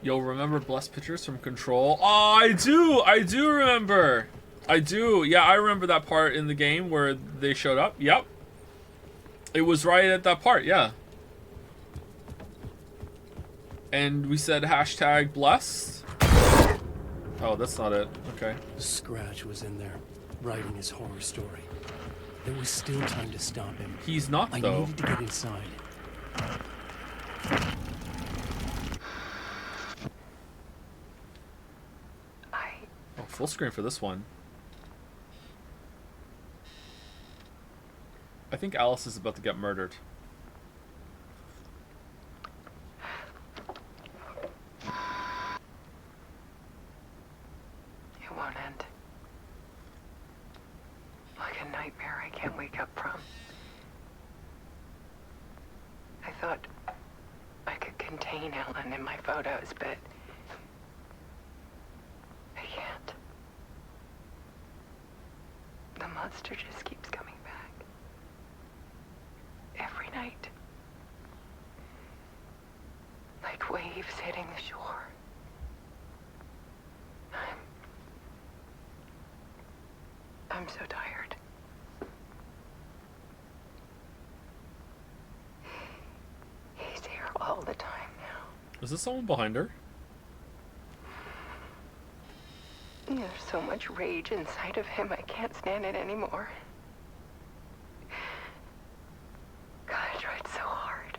[SPEAKER 1] Yo, remember Blessed Pictures from Control? Oh, I do remember. I do. Yeah, I remember that part in the game where they showed up. Yep. It was right at that part, yeah. And we said hashtag blessed. Oh, that's not it. Okay.
[SPEAKER 6] Scratch was in there, writing his horror story. There was still time to stop him.
[SPEAKER 1] He's not, though.
[SPEAKER 6] I needed to get inside.
[SPEAKER 1] Oh, full screen for this one. I think Alice is about to get murdered.
[SPEAKER 20] nightmare I can't wake up from. I thought I could contain Ellen in my photos, but I can't. The monster just keeps coming back. Every night. Like waves hitting the shore. I'm so tired. He's here all the time now.
[SPEAKER 1] Is this someone behind her?
[SPEAKER 20] There's so much rage inside of him, I can't stand it anymore. God, I tried so hard.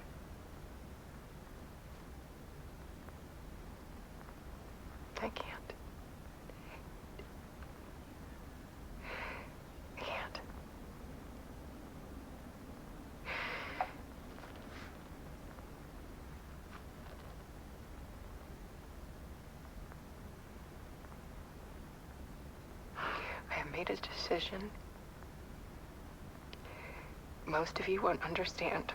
[SPEAKER 20] I can't. I can't. I have made a decision. Most of you won't understand.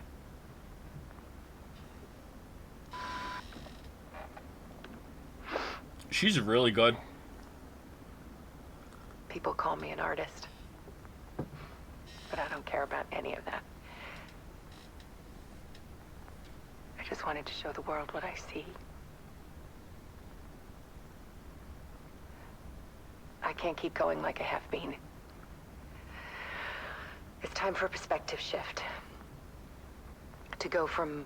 [SPEAKER 1] She's really good.
[SPEAKER 20] People call me an artist, but I don't care about any of that. I just wanted to show the world what I see. I can't keep going like I have been. It's time for a perspective shift. To go from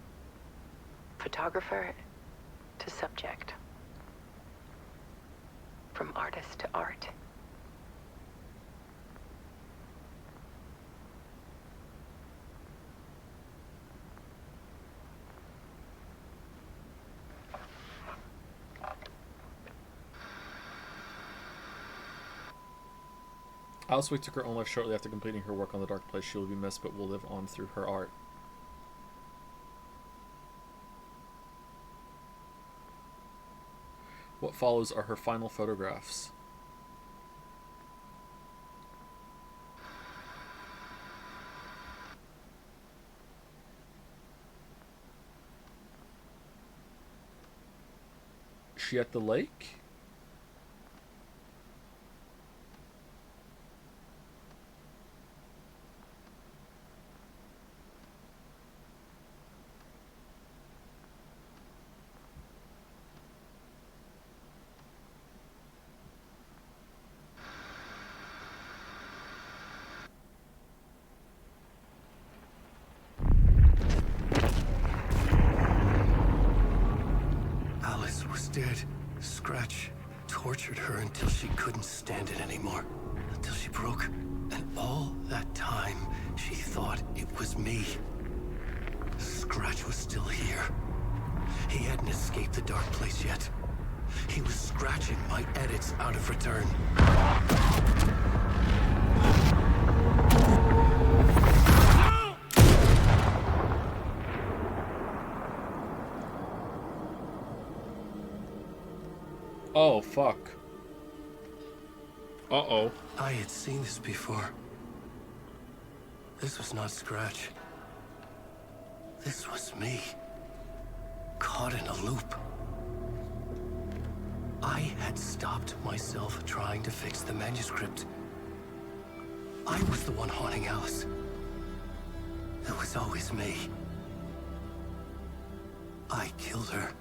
[SPEAKER 20] photographer to subject. From artist to art.
[SPEAKER 1] Alice Wake took her own life shortly after completing her work on The Dark Place. She will be missed, but will live on through her art. What follows are her final photographs. Is she at the lake?
[SPEAKER 6] Alice was dead. Scratch tortured her until she couldn't stand it anymore. Until she broke. And all that time, she thought it was me. Scratch was still here. He hadn't escaped the Dark Place yet. He was scratching my edits out of return.
[SPEAKER 1] Oh, fuck. Uh-oh.
[SPEAKER 6] I had seen this before. This was not Scratch. This was me. Caught in a loop. I had stopped myself trying to fix the manuscript. I was the one haunting Alice. It was always me. I killed her.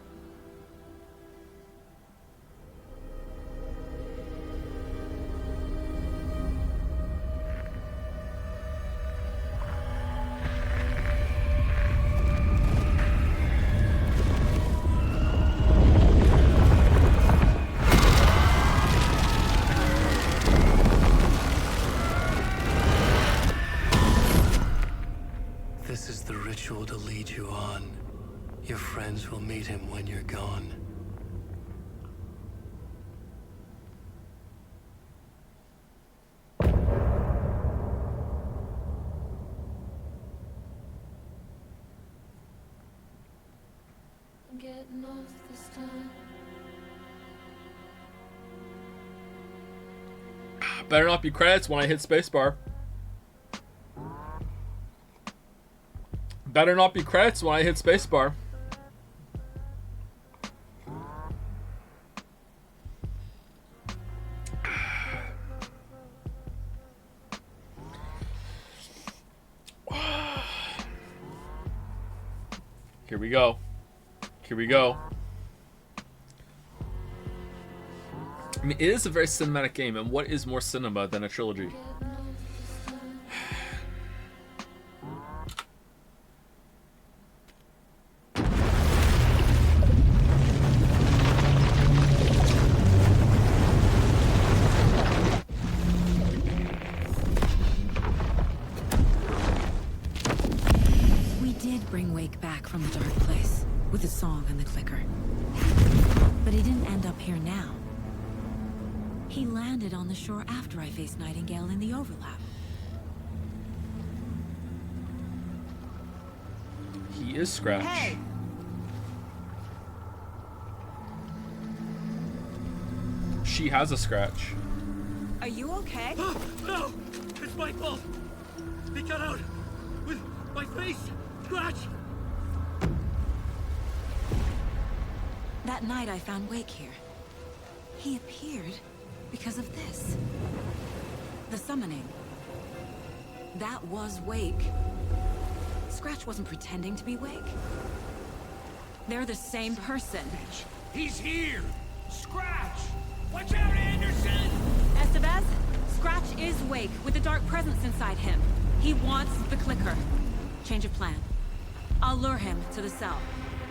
[SPEAKER 6] This is the ritual to lead you on. Your friends will meet him when you're gone.
[SPEAKER 21] I'm getting lost this time.
[SPEAKER 1] Better not be credits when I hit spacebar. Better not be credits when I hit spacebar. Here we go. Here we go. I mean, it is a very cinematic game, and what is more cinema than a trilogy?
[SPEAKER 13] We did bring Wake back from the dark place with the song and the clicker. But he didn't end up here now. He landed on the shore after I faced Nightingale in the overlap.
[SPEAKER 1] He is Scratch.
[SPEAKER 13] Hey!
[SPEAKER 1] She has a Scratch.
[SPEAKER 13] Are you okay?
[SPEAKER 16] No! It's my fault! He got out! With my face! Scratch!
[SPEAKER 13] That night I found Wake here. He appeared because of this. The summoning. That was Wake. Scratch wasn't pretending to be Wake. They're the same person.
[SPEAKER 5] He's here! Scratch! Watch out, Anderson!
[SPEAKER 13] Estevez, Scratch is Wake with the dark presence inside him. He wants the clicker. Change of plan. I'll lure him to the cell.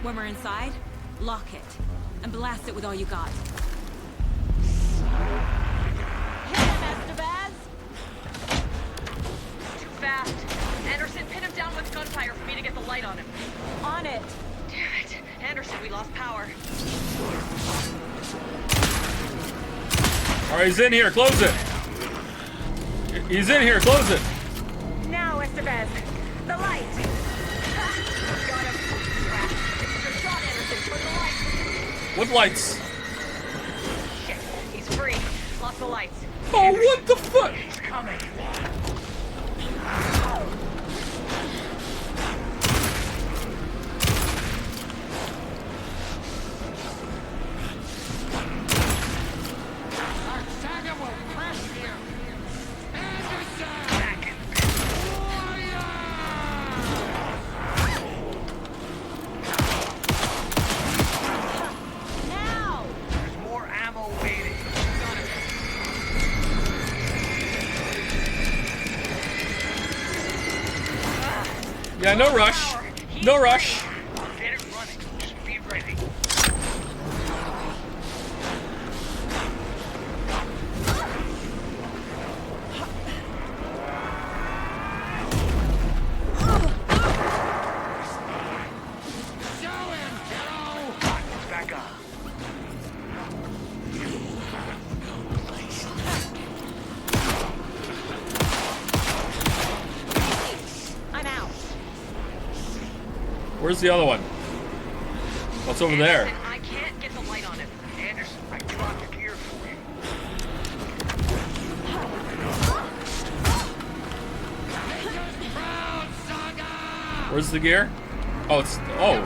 [SPEAKER 13] When we're inside, lock it. And blast it with all you got. Hit him, Estevez!
[SPEAKER 14] Too fast. Anderson, pin him down with gunfire for me to get the light on him.
[SPEAKER 13] On it!
[SPEAKER 14] Damn it. Anderson, we lost power.
[SPEAKER 1] Alright, he's in here. Close it. He's in here. Close it.
[SPEAKER 14] Now, Estevez. The light. Got him. It's your shot, Anderson. Turn the light.
[SPEAKER 1] What lights?
[SPEAKER 14] Shit. He's free. Lost the lights.
[SPEAKER 1] Oh, what the fuck?
[SPEAKER 14] He's coming.
[SPEAKER 5] Saga will crush you! Anderson!
[SPEAKER 14] Back.
[SPEAKER 13] Now!
[SPEAKER 5] There's more ammo waiting.
[SPEAKER 1] Yeah, no rush. No rush.
[SPEAKER 5] Get it running. Just be ready. Show him, kiddo! Back up.
[SPEAKER 13] I'm out.
[SPEAKER 1] Where's the other one? What's over there?
[SPEAKER 14] Anderson, I can't get the light on him.
[SPEAKER 5] Anderson, I dropped the gear for you. Make us proud, Saga!
[SPEAKER 1] Where's the gear? Oh, it's... Oh.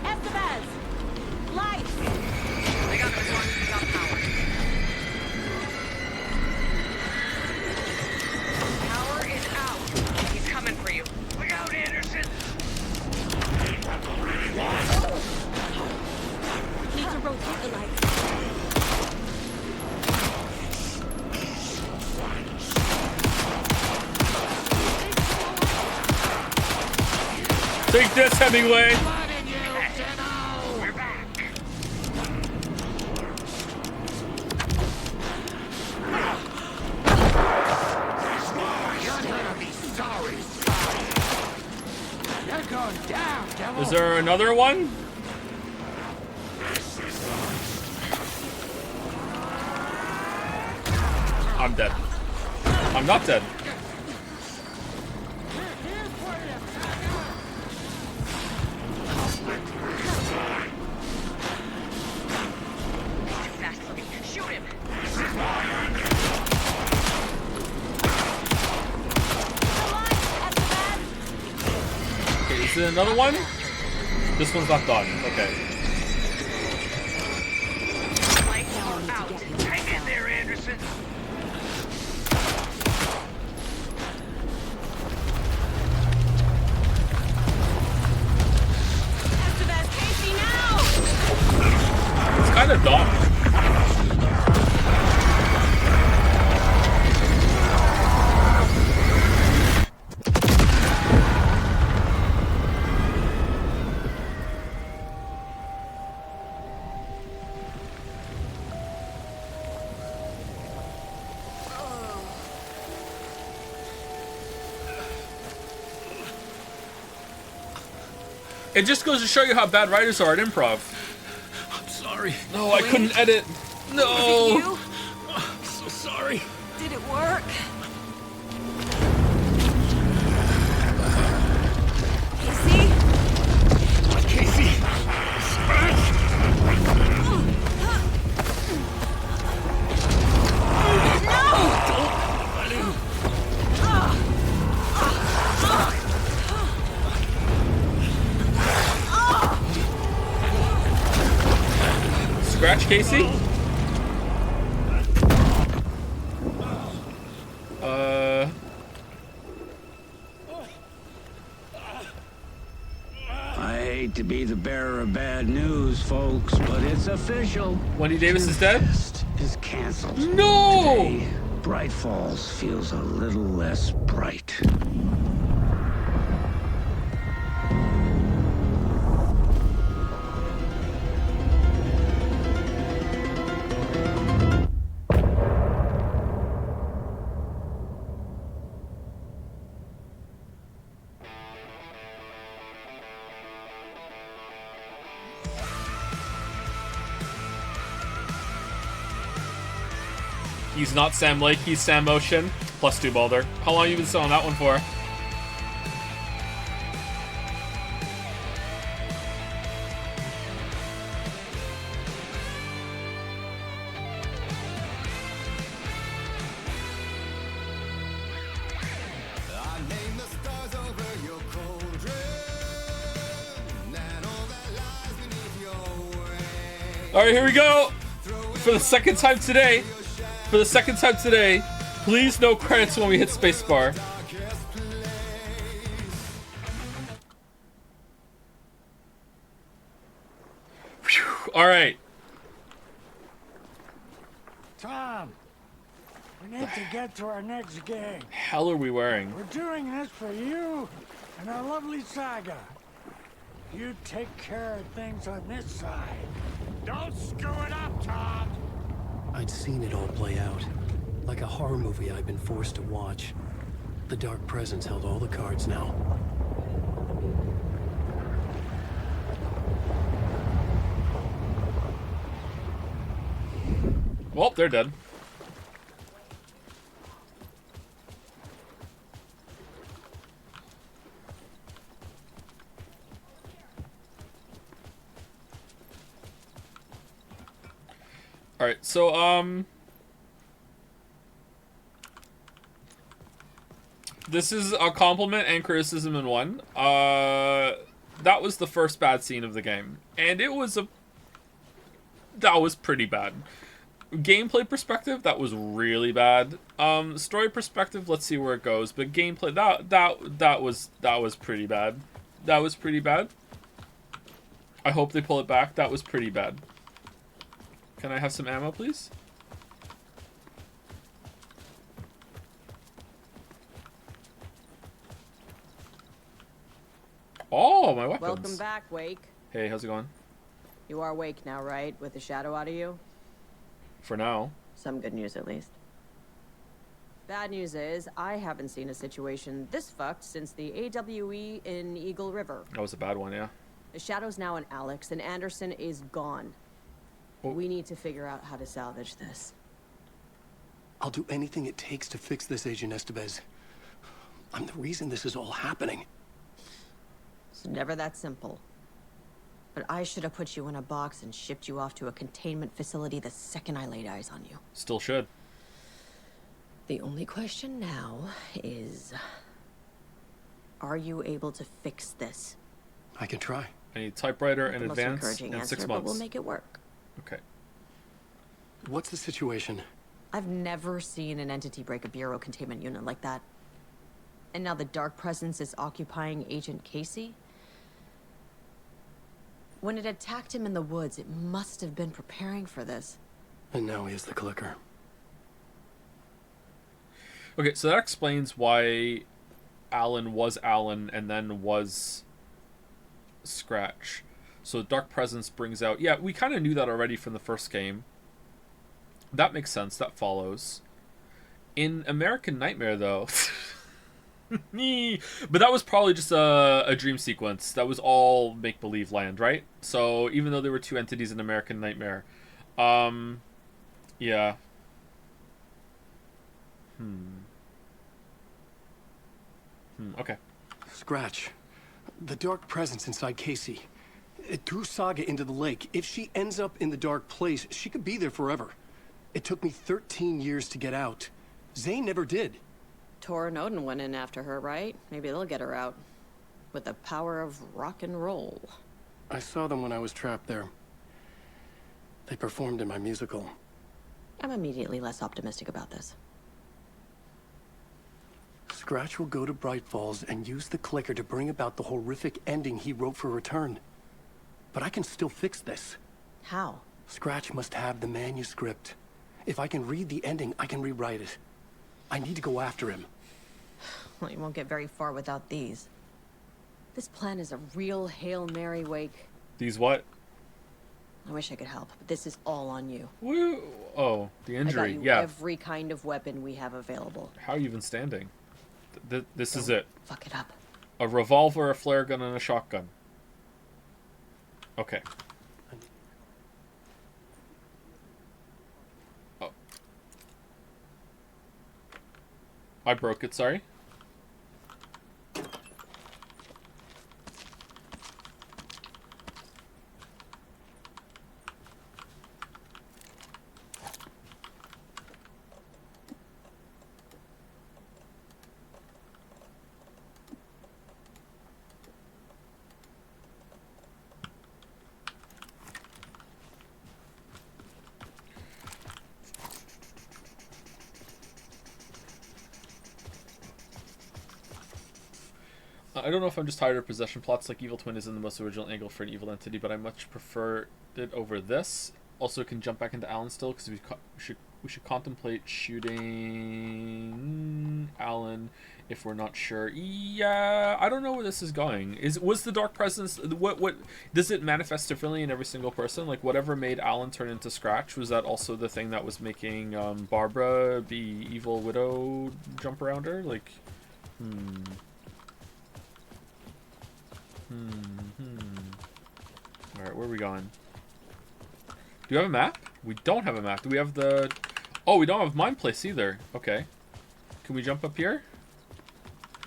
[SPEAKER 13] Estevez! Lights!
[SPEAKER 14] They got the one. He's not powered. Power is out. He's coming for you.
[SPEAKER 5] Look out, Anderson!
[SPEAKER 13] Need to rotate the lights.
[SPEAKER 1] Take this, Hemingway.
[SPEAKER 5] We're back. You're gonna be sorry, son. You're going down, devil.
[SPEAKER 1] Is there another one? I'm dead. I'm not dead. Is it another one? This one's not done. Okay.
[SPEAKER 5] Hang in there, Anderson.
[SPEAKER 7] Estevez, Casey, now!
[SPEAKER 1] It's kind of dumb. It just goes to show you how bad writers are at improv.
[SPEAKER 6] I'm sorry.
[SPEAKER 1] No, I couldn't edit. No.
[SPEAKER 7] Was it you?
[SPEAKER 6] I'm so sorry.
[SPEAKER 7] Did it work?
[SPEAKER 6] Casey!
[SPEAKER 1] Scratch Casey?
[SPEAKER 4] I hate to be the bearer of bad news, folks, but it's official.
[SPEAKER 1] Wendy Davis is dead?
[SPEAKER 4] Is canceled.
[SPEAKER 1] No!
[SPEAKER 4] Today, Bright Falls feels a little less bright.
[SPEAKER 1] He's not Sam Lake, he's Sam Ocean. +2 Balder. How long have you been selling that one for? Alright, here we go! For the second time today. For the second time today, please no credits when we hit spacebar. Alright.
[SPEAKER 5] Tom, we need to get to our next game.
[SPEAKER 1] Hell are we wearing?
[SPEAKER 5] We're doing this for you and our lovely saga. You take care of things on this side. Don't screw it up, Tom!
[SPEAKER 6] I'd seen it all play out. Like a horror movie I'd been forced to watch. The Dark Presence held all the cards now.
[SPEAKER 1] Well, they're dead. Alright, so, this is a compliment and criticism in one. That was the first bad scene of the game. And it was that was pretty bad. Gameplay perspective, that was really bad. Story perspective, let's see where it goes. But gameplay, that was pretty bad. That was pretty bad. I hope they pull it back. That was pretty bad. Can I have some ammo, please? Oh, my weapons.
[SPEAKER 11] Welcome back, Wake.
[SPEAKER 1] Hey, how's it going?
[SPEAKER 11] You are Wake now, right? With the shadow out of you?
[SPEAKER 1] For now.
[SPEAKER 11] Some good news, at least. Bad news is, I haven't seen a situation this fucked since the AWE in Eagle River.
[SPEAKER 1] That was a bad one, yeah.
[SPEAKER 11] The shadow's now in Alex, and Anderson is gone.
[SPEAKER 1] Oh.
[SPEAKER 11] We need to figure out how to salvage this.
[SPEAKER 6] I'll do anything it takes to fix this, Agent Estevez. I'm the reason this is all happening.
[SPEAKER 11] It's never that simple. But I should have put you in a box and shipped you off to a containment facility the second I laid eyes on you.
[SPEAKER 1] Still should.
[SPEAKER 11] The only question now is... Are you able to fix this?
[SPEAKER 6] I can try.
[SPEAKER 1] I need typewriter in
[SPEAKER 11] The most
[SPEAKER 1] advance
[SPEAKER 11] encouraging
[SPEAKER 1] in
[SPEAKER 11] answer,
[SPEAKER 1] 6
[SPEAKER 11] but
[SPEAKER 1] months.
[SPEAKER 11] we'll make it work.
[SPEAKER 1] Okay.
[SPEAKER 6] What's the situation?
[SPEAKER 11] I've never seen an entity break a bureau containment unit like that. And now the Dark Presence is occupying Agent Casey? When it attacked him in the woods, it must have been preparing for this.
[SPEAKER 6] And now he has the clicker.
[SPEAKER 1] Okay, so that explains why Alan was Alan and then was Scratch. So the Dark Presence brings out... Yeah, we kind of knew that already from the first game. That makes sense. That follows. In American Nightmare, though... but that was probably just a dream sequence. That was all make-believe land, right? So even though there were 2 entities in American Nightmare... yeah. Okay.
[SPEAKER 6] Scratch. The Dark Presence inside Casey. It threw Saga into the lake. If she ends up in the Dark Place, she could be there forever. It took me 13 years to get out. Zane never did.
[SPEAKER 11] Tor and Odin went in after her, right? Maybe they'll get her out. With the power of rock and roll.
[SPEAKER 6] I saw them when I was trapped there. They performed in my musical.
[SPEAKER 11] I'm immediately less optimistic about this.
[SPEAKER 6] Scratch will go to Bright Falls and use the clicker to bring about the horrific ending he wrote for Return. But I can still fix this.
[SPEAKER 11] How?
[SPEAKER 6] Scratch must have the manuscript. If I can read the ending, I can rewrite it. I need to go after him.
[SPEAKER 11] Well, you won't get very far without these. This plan is a real Hail Mary, Wake.
[SPEAKER 1] These what?
[SPEAKER 11] I wish I could help, but this is all on you.
[SPEAKER 1] Woo! Oh, the
[SPEAKER 11] I
[SPEAKER 1] injury.
[SPEAKER 11] got you
[SPEAKER 1] Yeah.
[SPEAKER 11] every kind of weapon we have available.
[SPEAKER 1] How are you even standing? This is it.
[SPEAKER 11] Fuck it up.
[SPEAKER 1] A revolver, a flare gun, and a shotgun. Okay. Oh. I broke it, sorry. I don't know if I'm just tired of possession plots. Like Evil Twin isn't the most original angle for an evil entity, but I much prefer it over this. Also, can jump back into Alan still because we should contemplate shooting Alan if we're not sure. Yeah, I don't know where this is going. Was the Dark Presence what does it manifest differently in every single person? Like whatever made Alan turn into Scratch, was that also the thing that was making Barbara the evil widow jump around her? Like, Alright, where are we going? Do we have a map? We don't have a map. Do we have the... Oh, we don't have Mind Place either. Okay. Can we jump up here?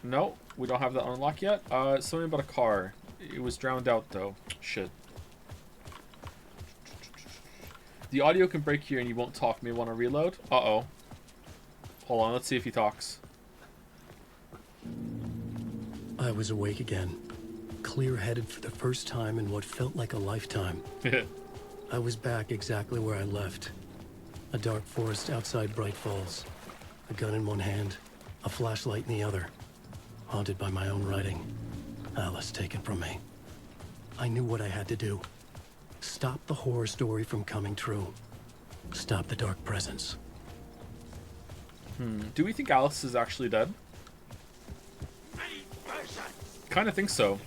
[SPEAKER 1] No, we don't have that unlocked yet. Something about a car. It was drowned out, though. Shit. The audio can break here and you won't talk. May want to reload? Uh-oh. Hold on, let's see if he talks.
[SPEAKER 6] I was awake again. Clear-headed for the first time in what felt like a lifetime. I was back exactly where I left. A dark forest outside Bright Falls. A gun in one hand, a flashlight in the other. Haunted by my own writing. Alice taken from me. I knew what I had to do. Stop the horror story from coming true. Stop the Dark Presence.
[SPEAKER 1] Do we think Alice is actually dead? Kind of think so.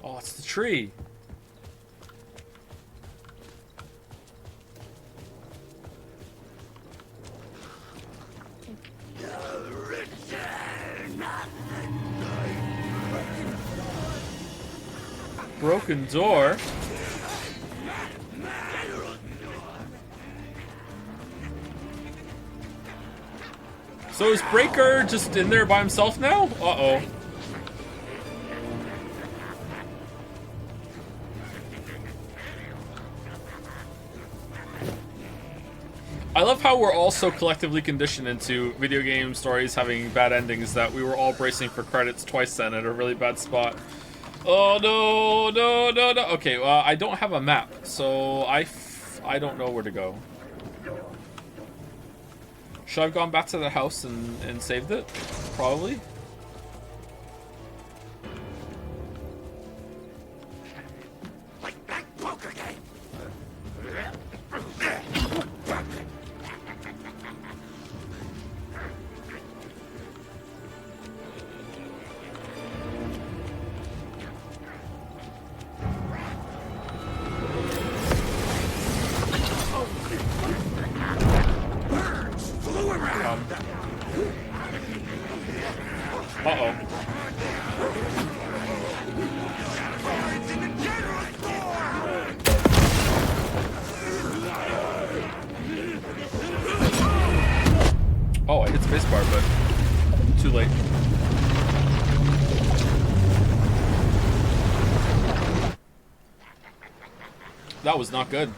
[SPEAKER 1] Oh, it's the tree. Broken door. So is Breaker just in there by himself now? Uh-oh. I love how we're all so collectively conditioned into video game stories having bad endings that we were all bracing for credits twice then at a really bad spot. Oh no, no, no, no. Okay, I don't have a map, so I don't know where to go. Should I have gone back to the house and saved it? Probably.
[SPEAKER 5] Like that poker game.
[SPEAKER 1] Uh-oh. Oh, I hit spacebar, but too late. That was not good.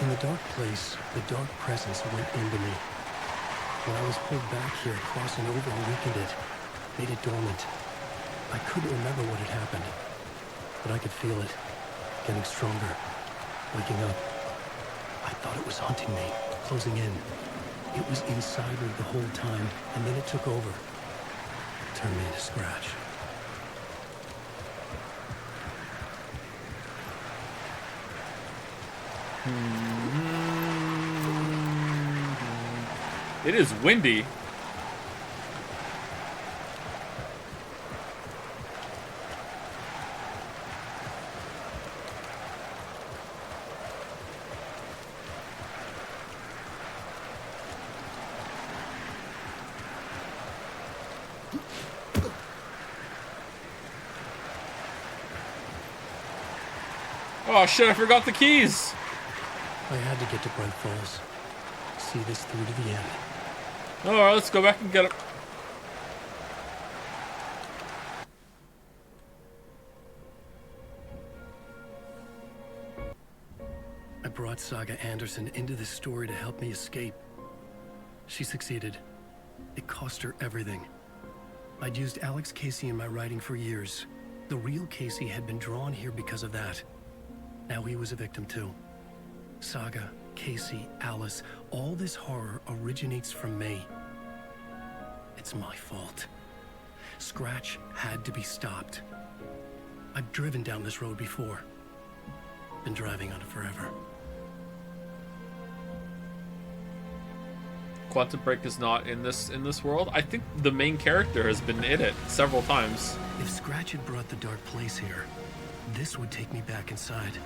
[SPEAKER 6] In the dark place, the dark presence went into me. When I was pulled back here, crossing over weakened it, made it dormant. I couldn't remember what had happened, but I could feel it, getting stronger, waking up. I thought it was hunting me, closing in. It was inside me the whole time, and then it took over. Turned me into Scratch.
[SPEAKER 1] It is windy. Oh shit, I forgot the keys.
[SPEAKER 6] I had to get to Brent Falls. See this through to the end.
[SPEAKER 1] Alright, let's go back and get it.
[SPEAKER 6] I brought Saga Anderson into this story to help me escape. She succeeded. It cost her everything. I'd used Alex Casey in my writing for years. The real Casey had been drawn here because of that. Now he was a victim too. Saga, Casey, Alice, all this horror originates from me. It's my fault. Scratch had to be stopped. I've driven down this road before. Been driving on it forever.
[SPEAKER 1] Quantum Break is not in this world. I think the main character has been in it several times.
[SPEAKER 6] If Scratch had brought the dark place here, this would take me back inside.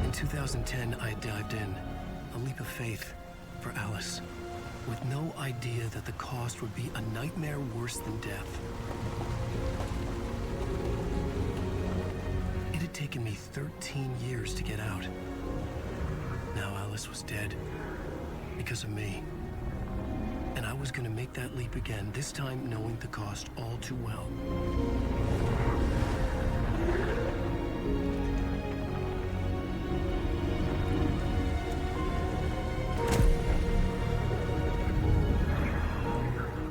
[SPEAKER 6] In 2010, I dived in, a leap of faith for Alice, with no idea that the cost would be a nightmare worse than death. It had taken me 13 years to get out. Now Alice was dead, because of me. And I was gonna make that leap again, this time knowing the cost all too well.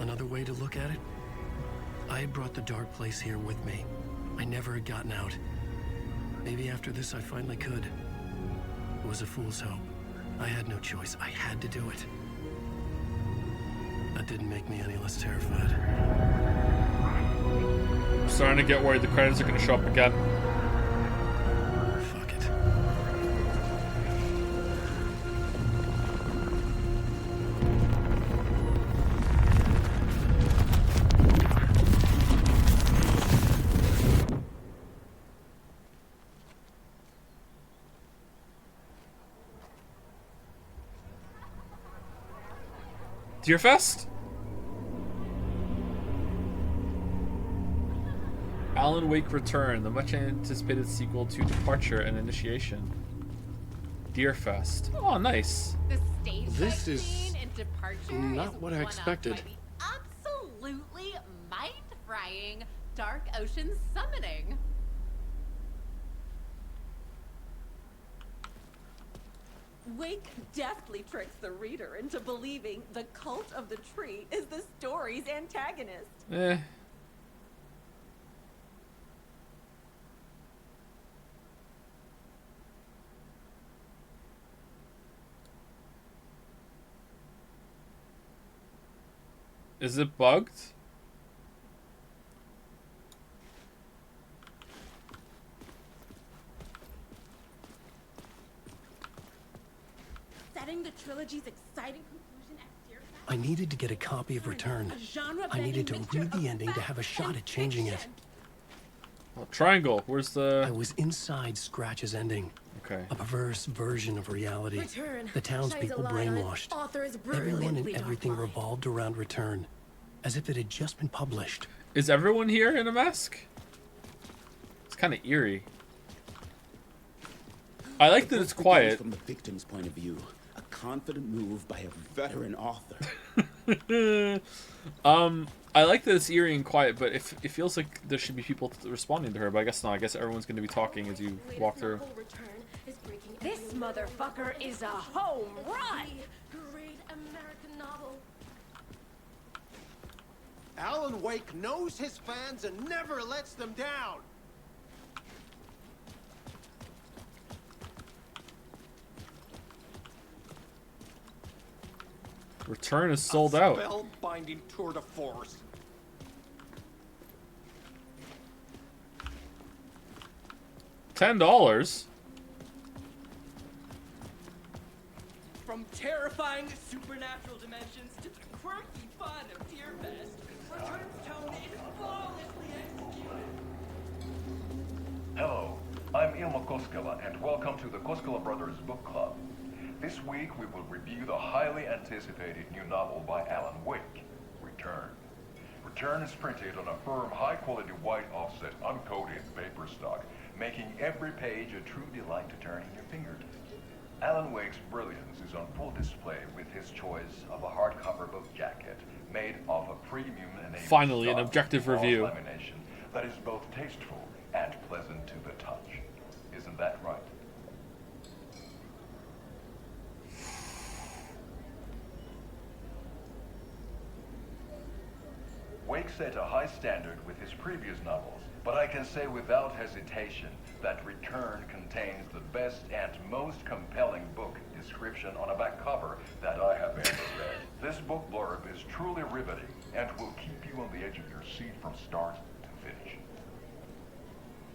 [SPEAKER 6] Another way to look at it, I had brought the dark place here with me. I never had gotten out. Maybe after this I finally could. It was a fool's hope. I had no choice. I had to do it. That didn't make me any less terrified.
[SPEAKER 1] I'm starting to get worried the credits are going to show up again.
[SPEAKER 6] Fuck it.
[SPEAKER 1] Deerfest? Alan Wake Return, the much anticipated sequel to Departure and Initiation. Deerfest. Oh, nice.
[SPEAKER 8] The stage
[SPEAKER 6] This is
[SPEAKER 8] scene in Departure
[SPEAKER 6] not
[SPEAKER 8] is
[SPEAKER 6] what I
[SPEAKER 8] one-upped
[SPEAKER 6] expected.
[SPEAKER 8] by the absolutely mind-frying Dark Ocean summoning.
[SPEAKER 7] Wake deftly tricks the reader into believing the cult of the tree is the story's antagonist.
[SPEAKER 1] Eh. Is it bugged?
[SPEAKER 7] Setting the trilogy's exciting conclusion at Deerfest.
[SPEAKER 6] I needed to get a copy of Return. I needed to read the ending to have a shot at changing it.
[SPEAKER 1] Oh, triangle. Where's the...
[SPEAKER 6] I was inside Scratch's ending.
[SPEAKER 1] Okay.
[SPEAKER 6] A perverse version of reality.
[SPEAKER 7] Return.
[SPEAKER 6] The townspeople
[SPEAKER 7] Shines a light on it.
[SPEAKER 6] brainwashed.
[SPEAKER 7] Author is
[SPEAKER 6] Everyone and
[SPEAKER 7] brilliantly
[SPEAKER 6] everything
[SPEAKER 7] dark.
[SPEAKER 6] revolved around Return. As if it had just been published.
[SPEAKER 1] Is everyone here in a mask? It's kind of eerie. I like that it's quiet.
[SPEAKER 22] From the victim's point of view, a confident move by a veteran author.
[SPEAKER 1] I like that it's eerie and quiet, but it feels like there should be people responding to her, but I guess not. I guess everyone's going to be talking as you walk through.
[SPEAKER 8] This motherfucker is a home run!
[SPEAKER 7] Great American novel.
[SPEAKER 23] Alan Wake knows his fans and never lets them down.
[SPEAKER 1] Return is sold out.
[SPEAKER 23] Spellbinding tour de force.
[SPEAKER 1] $10.
[SPEAKER 24] From terrifying supernatural dimensions to the quirky fun of Deerfest, Return's tone is flawlessly executed.
[SPEAKER 25] Hello, I'm Ilmo Koskela, and welcome to the Koskela Brothers Book Club. This week we will review the highly anticipated new novel by Alan Wake, Return. Return is printed on a firm, high-quality white offset, uncoated paper stock, making every page a true delight to turn in your fingertips. Alan Wake's brilliance is on full display with his choice of a hardcover book jacket made of a premium enameled
[SPEAKER 1] Finally, an
[SPEAKER 25] stock
[SPEAKER 1] objective
[SPEAKER 25] gloss
[SPEAKER 1] review.
[SPEAKER 25] lamination that is both tasteful and pleasant to the touch. Isn't that right? Wake set a high standard with his previous novels, but I can say without hesitation that Return contains the best and most compelling book description on a back cover that I have ever read. This book blurb is truly riveting and will keep you on the edge of your seat from start to finish.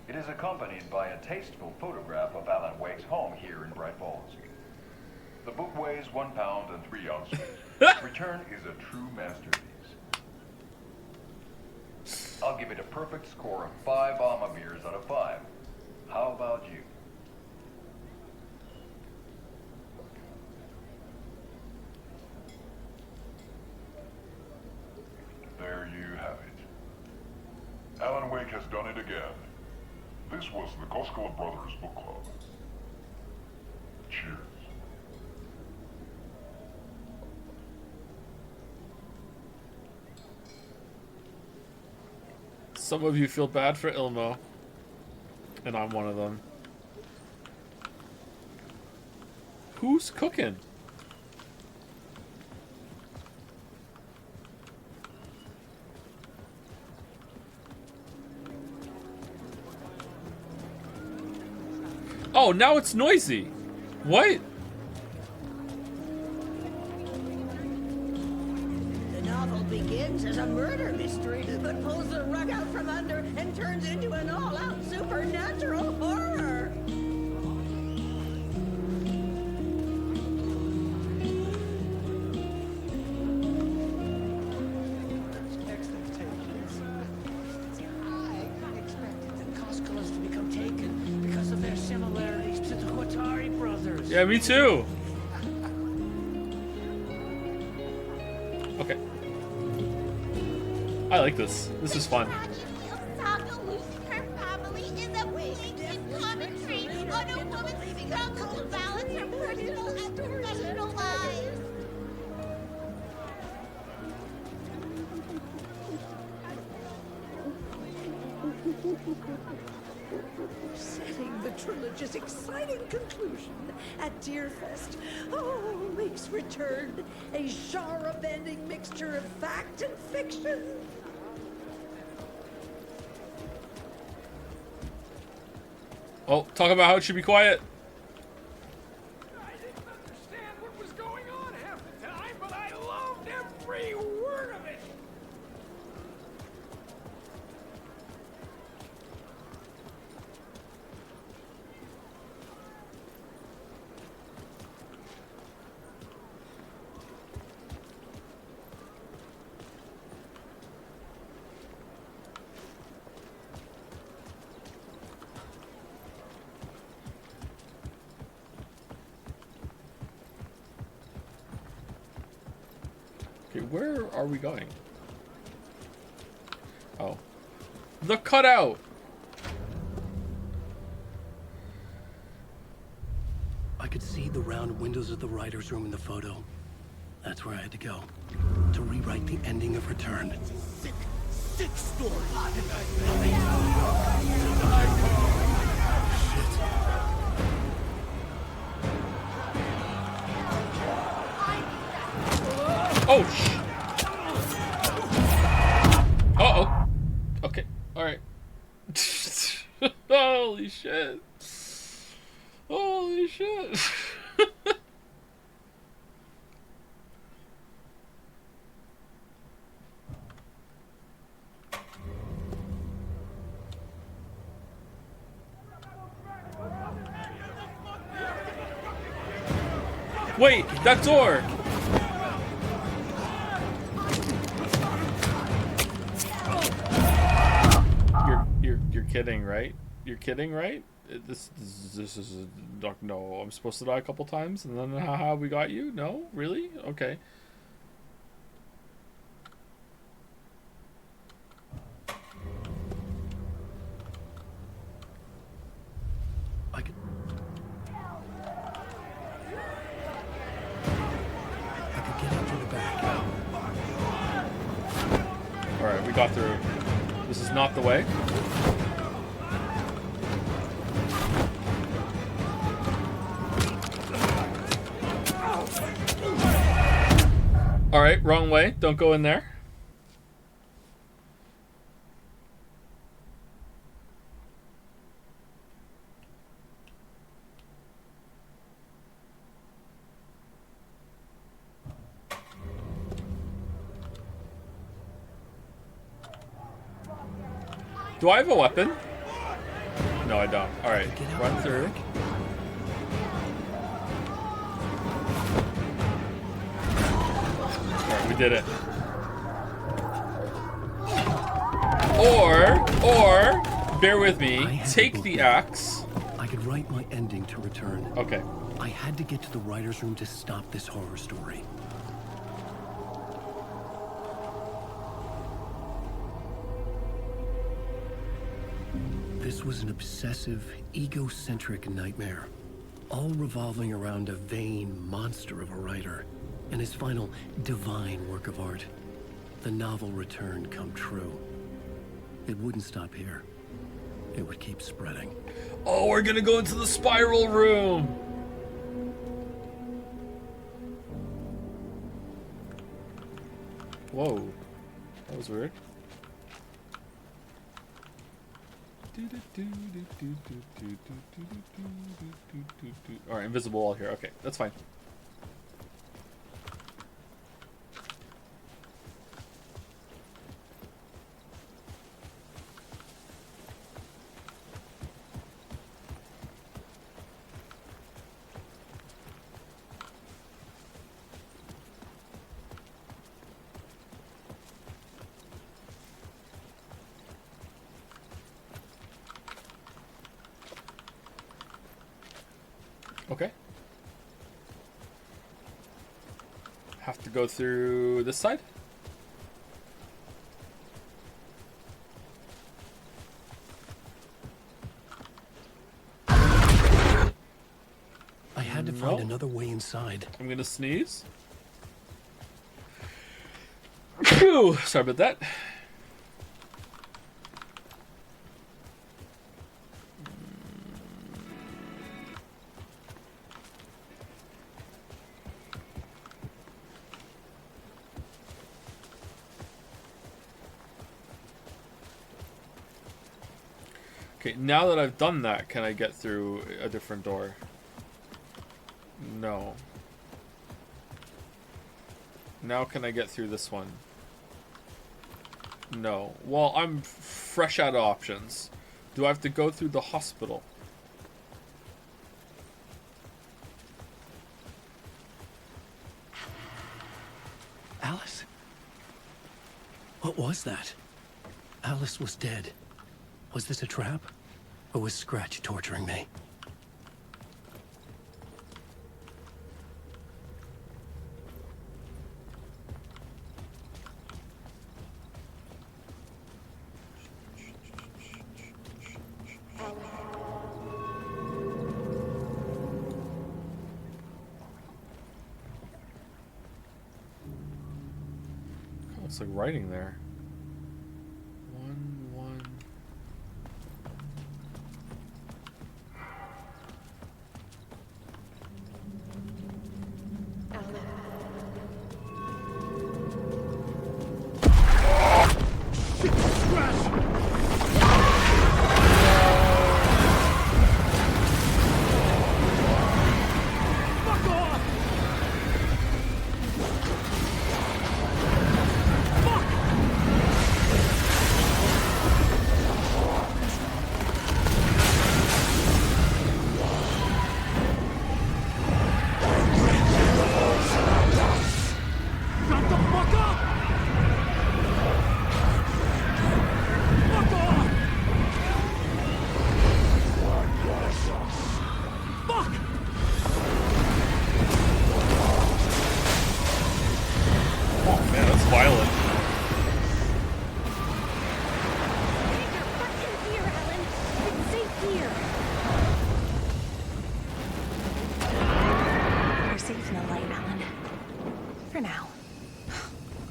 [SPEAKER 25] It is accompanied by a tasteful photograph of Alan Wake's home here in Bright Falls. The book weighs 1 pound and 3 ounces. Return is a true masterpiece. I'll give it a perfect score of 5 Alma beers out of 5. How about you?
[SPEAKER 26] There you have it. Alan Wake has done it again. This was the Koskela Brothers Book Club. Cheers.
[SPEAKER 1] Some of you feel bad for Ilmo, and I'm one of them. Who's cooking? Oh, now it's noisy. What?
[SPEAKER 27] The novel
[SPEAKER 3] begins as a murder mystery, but pulls the rug out from under and turns into an all-out supernatural horror.
[SPEAKER 5] I expected the Koskolas to become taken because of their similarities to the Qatari brothers.
[SPEAKER 1] Yeah, me too. Okay. I like this. This is fun.
[SPEAKER 9] Saga losing her family is a blatant commentary on a woman's struggle to balance her personal and professional lives.
[SPEAKER 3] Setting the trilogy's exciting conclusion at Deerfest. Oh, Wake's return, a genre-bending mixture of fact and fiction.
[SPEAKER 1] Oh, talk about how it should be quiet.
[SPEAKER 5] I didn't understand what was going on half the time, but I loved every word of it.
[SPEAKER 1] Okay, where are we going? Oh. The cutout!
[SPEAKER 6] I could see the round windows of the writer's room in the photo. That's where I had to go. To rewrite the ending of Return.
[SPEAKER 5] Sick story.
[SPEAKER 1] Oh, uh-oh. Okay, alright. Holy shit. Holy shit. Wait, that door! You're kidding, right? You're kidding, right? This is no. I'm supposed to die a couple times, and then haha, we got you. No, really? Okay.
[SPEAKER 6] I could get out through the back.
[SPEAKER 1] All right, we got through. This is not the way. All right, wrong way. Don't go in there. Do I have a weapon? No, I don't. All right, run through. All right, we did it. Or, bear with me. Take the axe.
[SPEAKER 6] I could write my ending to Return.
[SPEAKER 1] Okay.
[SPEAKER 6] I had to get to the writer's room to stop this horror story. This was an obsessive, egocentric nightmare, all revolving around a vain monster of a writer and his final divine work of art, the novel Return come true. It wouldn't stop here. It would keep spreading.
[SPEAKER 1] Oh, we're gonna go into the spiral room. Whoa, that was weird. All right, invisible wall here. Okay, that's fine. Okay. Have to go through this side?
[SPEAKER 6] I had to find another way inside.
[SPEAKER 1] I'm gonna sneeze. Phew, sorry about that. Okay, now that I've done that, can I get through a different door? No. Now can I get through this one? No. Well, I'm fresh out of options. Do I have to go through the hospital?
[SPEAKER 6] Alice? What was that? Alice was dead. Was this a trap? Or was Scratch torturing me?
[SPEAKER 1] It's like writing there. 1, 1.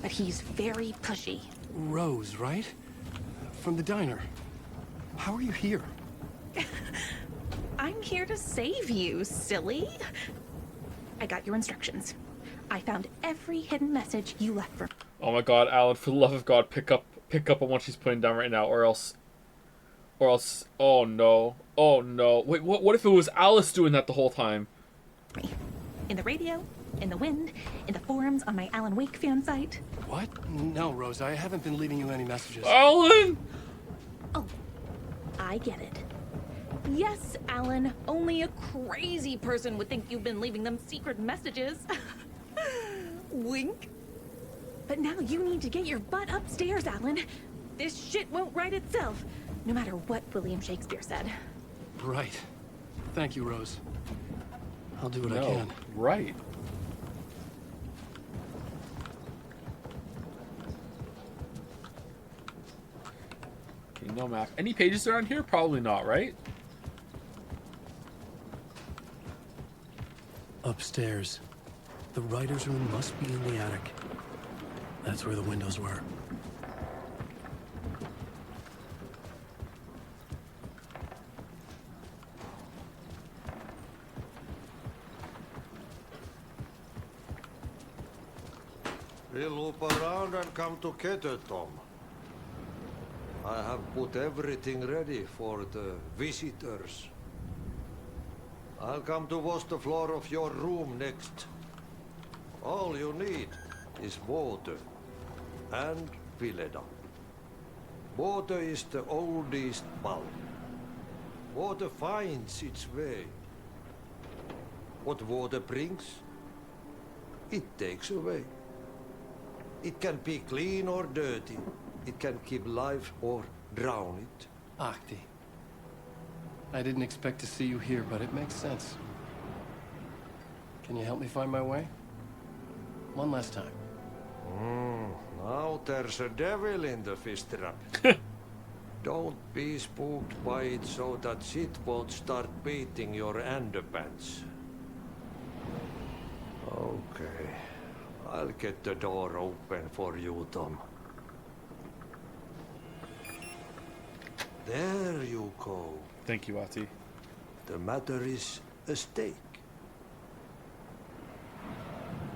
[SPEAKER 7] He's very pushy.
[SPEAKER 6] Rose, right? From the diner. How are you here?
[SPEAKER 7] I'm here to save you, silly. I got your instructions. I found every hidden message you left for me.
[SPEAKER 1] Oh my god, Alan, for the love of God, pick up on what she's putting down right now, or else, oh no. Wait, what if it was Alice doing that the whole time?
[SPEAKER 7] In the radio, in the wind, in the forums on my Alan Wake fan site.
[SPEAKER 6] What? No, Rose, I haven't been leaving you any messages.
[SPEAKER 1] Alan!
[SPEAKER 7] Oh, I get it. Yes, Alan, only a crazy person would think you've been leaving them secret messages. Wink. But now you need to get your butt upstairs, Alan. This shit won't right itself, no matter what William Shakespeare said.
[SPEAKER 6] Right. Thank you, Rose. I'll do what I can.
[SPEAKER 1] Right. Okay, no map. Any pages around here? Probably not, right?
[SPEAKER 6] Upstairs. The writer's room must be in the attic. That's where the windows were.
[SPEAKER 23] We'll loop around and come together, Tom. I have put everything ready for the visitors. I'll come to wash the floor of your room next. All you need is water and Vileda. Water is the oldest bulb. Water finds its way. What water brings, it takes away. It can be clean or dirty. It can keep life or drown it.
[SPEAKER 6] Ahti. I didn't expect to see you here, but it makes sense. Can you help me find my way? One last time.
[SPEAKER 23] Now there's a devil in the fish trap. Don't be spooked by it so that shit won't start beating your underpants. Okay. I'll get the door open for you, Tom. There you go.
[SPEAKER 1] Thank you, Ahti.
[SPEAKER 23] The matter is a stake.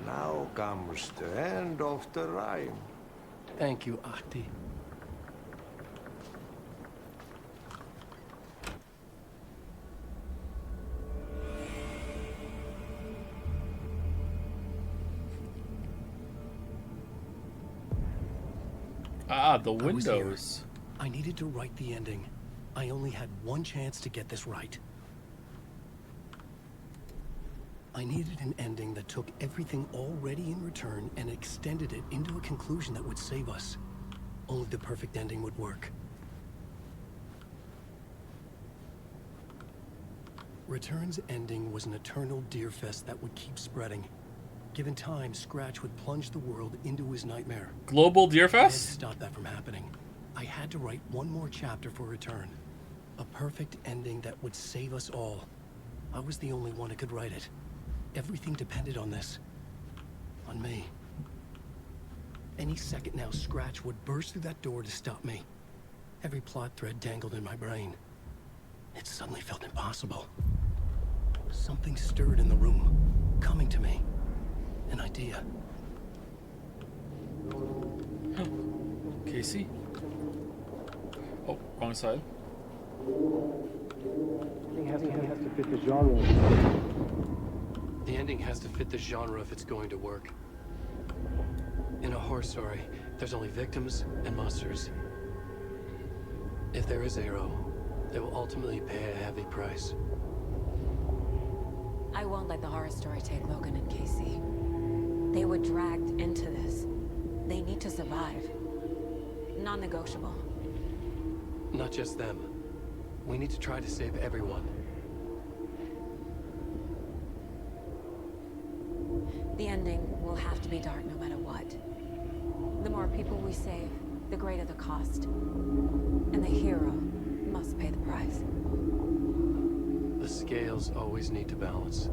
[SPEAKER 23] Now comes the end of the rhyme.
[SPEAKER 6] Thank you, Ahti.
[SPEAKER 1] Ah, the
[SPEAKER 6] I was here.
[SPEAKER 1] windows.
[SPEAKER 6] I needed to write the ending. I only had one chance to get this right. I needed an ending that took everything already in return and extended it into a conclusion that would save us. Only the perfect ending would work. Return's ending was an eternal Deerfest that would keep spreading. Given time, Scratch would plunge the world into his nightmare.
[SPEAKER 1] Global
[SPEAKER 6] I had to
[SPEAKER 1] Deerfest?
[SPEAKER 6] stop that from happening. I had to write one more chapter for Return. A perfect ending that would save us all. I was the only one who could write it. Everything depended on this. On me. Any second now, Scratch would burst through that door to stop me. Every plot thread tangled in my brain. It suddenly felt impossible. Something stirred in the room, coming to me. An idea.
[SPEAKER 1] Casey? Oh, wrong side.
[SPEAKER 6] The ending has to fit the genre if it's going to work. In a horror story, there's only victims and monsters. If there is Arrow, they will ultimately pay a heavy price.
[SPEAKER 13] I won't let the horror story take Logan and Casey. They were dragged into this. They need to survive. Non-negotiable.
[SPEAKER 6] Not just them. We need to try to save everyone.
[SPEAKER 13] The ending will have to be dark no matter what. The more people we save, the greater the cost. And the hero must pay the price.
[SPEAKER 6] The scales always need to balance.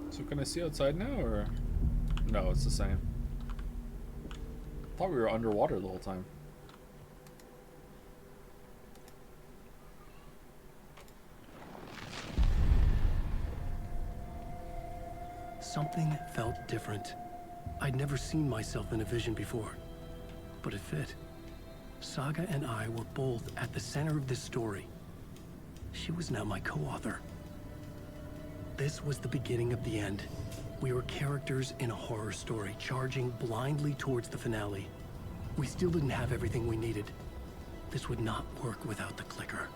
[SPEAKER 1] So can I see outside now, or? No, it's the same. I thought we were underwater the whole time.
[SPEAKER 6] Something felt different. I'd never seen myself in a vision before, but it fit. Saga and I were both at the center of this story. She was now my co-author. This was the beginning of the end. We were characters in a horror story, charging blindly towards the finale. We still didn't have everything we needed. This would not work without the clicker.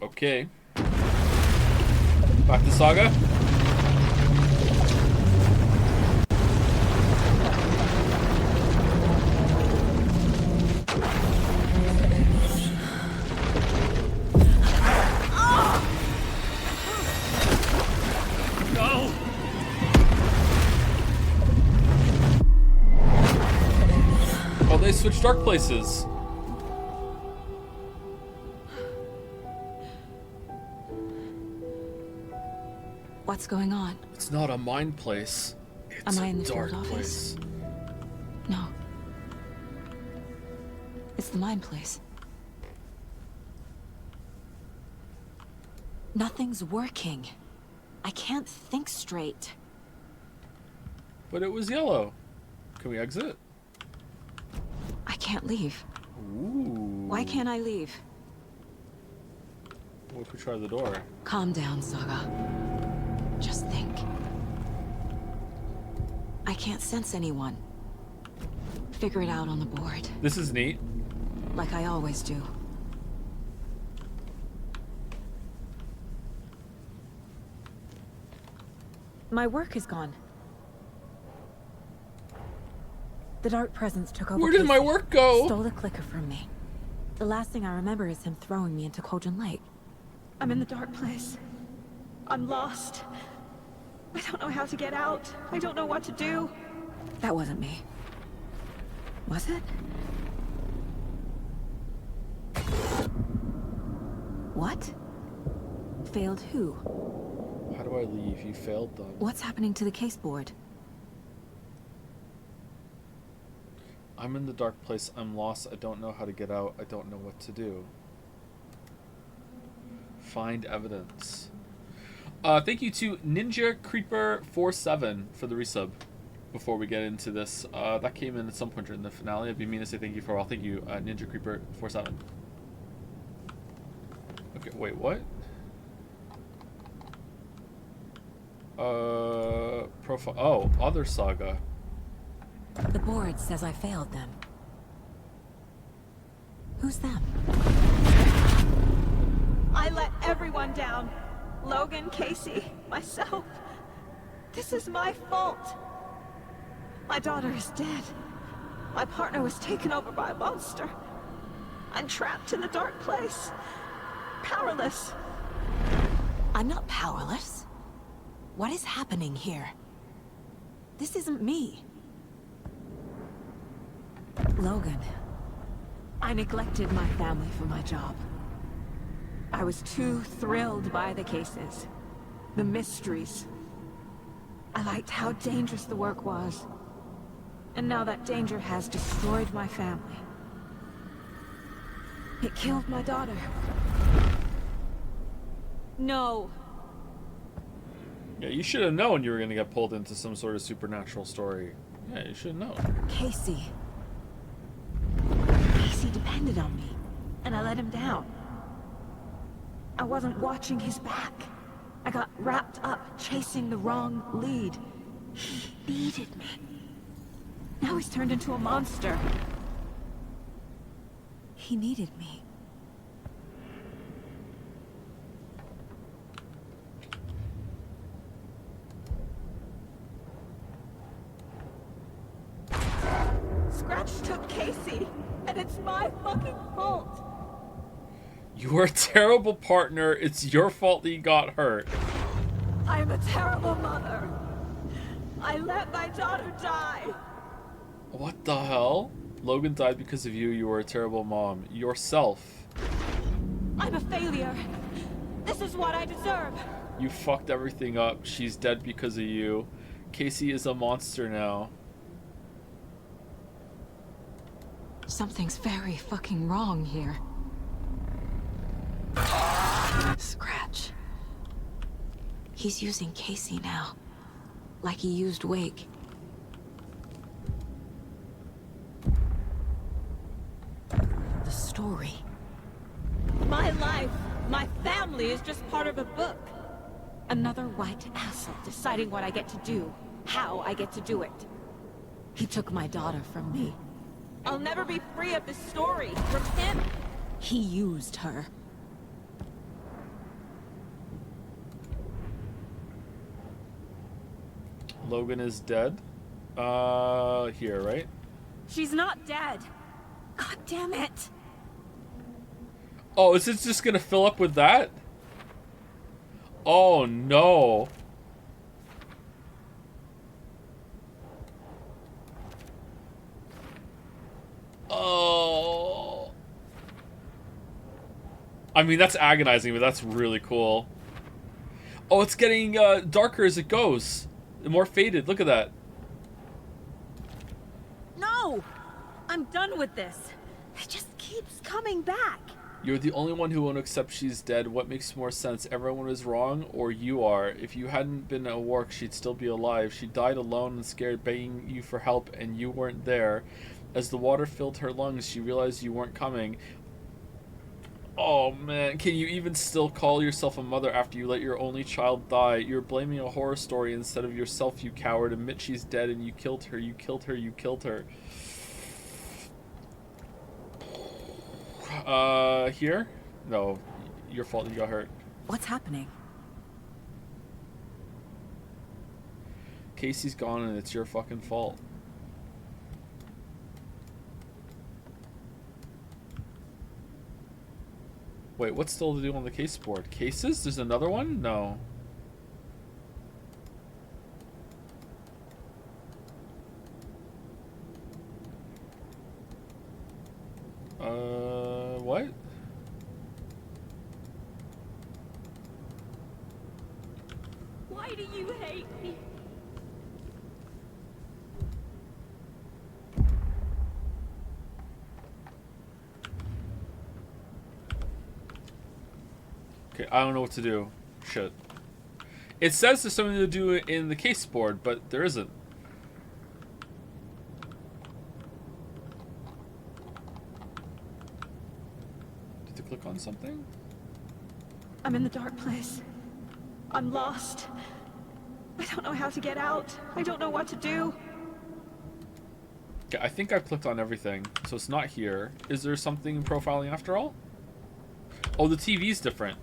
[SPEAKER 1] Okay. Back to Saga.
[SPEAKER 16] No!
[SPEAKER 1] Oh, they switched dark places.
[SPEAKER 13] What's going on?
[SPEAKER 1] It's not a mind place. It's
[SPEAKER 13] Am I in
[SPEAKER 1] a
[SPEAKER 13] the
[SPEAKER 1] dark
[SPEAKER 13] field office?
[SPEAKER 1] place.
[SPEAKER 13] No. It's the mind place. Nothing's working. I can't think straight.
[SPEAKER 1] But it was yellow. Can we exit?
[SPEAKER 13] I can't leave.
[SPEAKER 1] Ooh.
[SPEAKER 13] Why can't I leave?
[SPEAKER 1] What if we try the door?
[SPEAKER 13] Calm down, Saga. Just think. I can't sense anyone. Figure it out on the board.
[SPEAKER 1] This is neat.
[SPEAKER 13] Like I always do. My work is gone. The Dark Presence took over.
[SPEAKER 1] Where did my
[SPEAKER 13] Casey,
[SPEAKER 1] work go?
[SPEAKER 13] Stole the clicker from me. The last thing I remember is him throwing me into Kojin Lake. I'm in the dark place. I'm lost. I don't know how to get out. I don't know what to do. That wasn't me. Was it? What? Failed who?
[SPEAKER 1] How do I leave? You failed them.
[SPEAKER 13] What's happening to the case board?
[SPEAKER 1] I'm in the dark place. I'm lost. I don't know how to get out. I don't know what to do. Find evidence. Thank you to Ninja Creeper 47 for the resub. Before we get into this, that came in at some point during the finale. I'd be mean to say thank you for a while. Thank you, Ninja Creeper 47. Okay, wait, what? Profile. Oh, other saga.
[SPEAKER 13] The board says I failed them. Who's them?
[SPEAKER 10] I let everyone down. Logan, Casey, myself. This is my fault. My daughter is dead. My partner was taken over by a monster. I'm trapped in the dark place. Powerless.
[SPEAKER 13] I'm not powerless. What is happening here? This isn't me. Logan, I neglected my family for my job. I was too thrilled by the cases, the mysteries. I liked how dangerous the work was. And now that danger has destroyed my family. It killed my daughter. No.
[SPEAKER 1] Yeah, you should have known you were going to get pulled into some sort of supernatural story. Yeah, you should have known.
[SPEAKER 10] Casey. Casey depended on me, and I let him down. I wasn't watching his back. I got wrapped up chasing the wrong lead. He needed me. Now he's turned into a monster.
[SPEAKER 13] He needed me.
[SPEAKER 10] Scratch took Casey, and it's my fucking fault.
[SPEAKER 1] You are a terrible partner. It's your fault that you got hurt.
[SPEAKER 10] I am a terrible mother. I let my daughter die.
[SPEAKER 1] What the hell? Logan died because of you. You were a terrible mom. Yourself.
[SPEAKER 10] I'm a failure. This is what I deserve.
[SPEAKER 1] You fucked everything up. She's dead because of you. Casey is a monster now.
[SPEAKER 13] Something's very fucking wrong here. Scratch. He's using Casey now. Like he used Wake. The story.
[SPEAKER 10] My life, my family is just part of a book.
[SPEAKER 13] Another white asshole deciding what I get to do, how I get to do it. He took my daughter from me.
[SPEAKER 10] I'll never be free of this story from him.
[SPEAKER 13] He used her.
[SPEAKER 1] Logan is dead. Here, right?
[SPEAKER 10] She's not dead. God damn it.
[SPEAKER 1] Oh, is it just gonna fill up with that? Oh no. Oh. I mean, that's agonizing, but that's really cool. Oh, it's getting darker as it goes. More faded. Look at that.
[SPEAKER 10] No! I'm done with this. It just keeps coming back.
[SPEAKER 1] You're the only one who won't accept she's dead. What makes more sense? Everyone is wrong, or you are? If you hadn't been at work, she'd still be alive. She died alone and scared, begging you for help, and you weren't there. As the water filled her lungs, she realized you weren't coming. Oh man, can you even still call yourself a mother after you let your only child die? You're blaming a horror story instead of yourself, you coward. Admit she's dead and you killed her, you killed her, you killed her. Here? No, your fault, you got hurt.
[SPEAKER 13] What's happening?
[SPEAKER 1] Casey's gone and it's your fucking fault. Wait, what's still to do on the case board? Cases? There's another one? No. What?
[SPEAKER 10] Why do you hate me?
[SPEAKER 1] Okay, I don't know what to do. Shit. It says there's something to do in the case board, but there isn't. Did you click on something?
[SPEAKER 10] I'm in the dark place. I'm lost. I don't know how to get out. I don't know what to do.
[SPEAKER 1] Okay, I think I've clicked on everything, so it's not here. Is there something in profiling after all? Oh, the TV's different.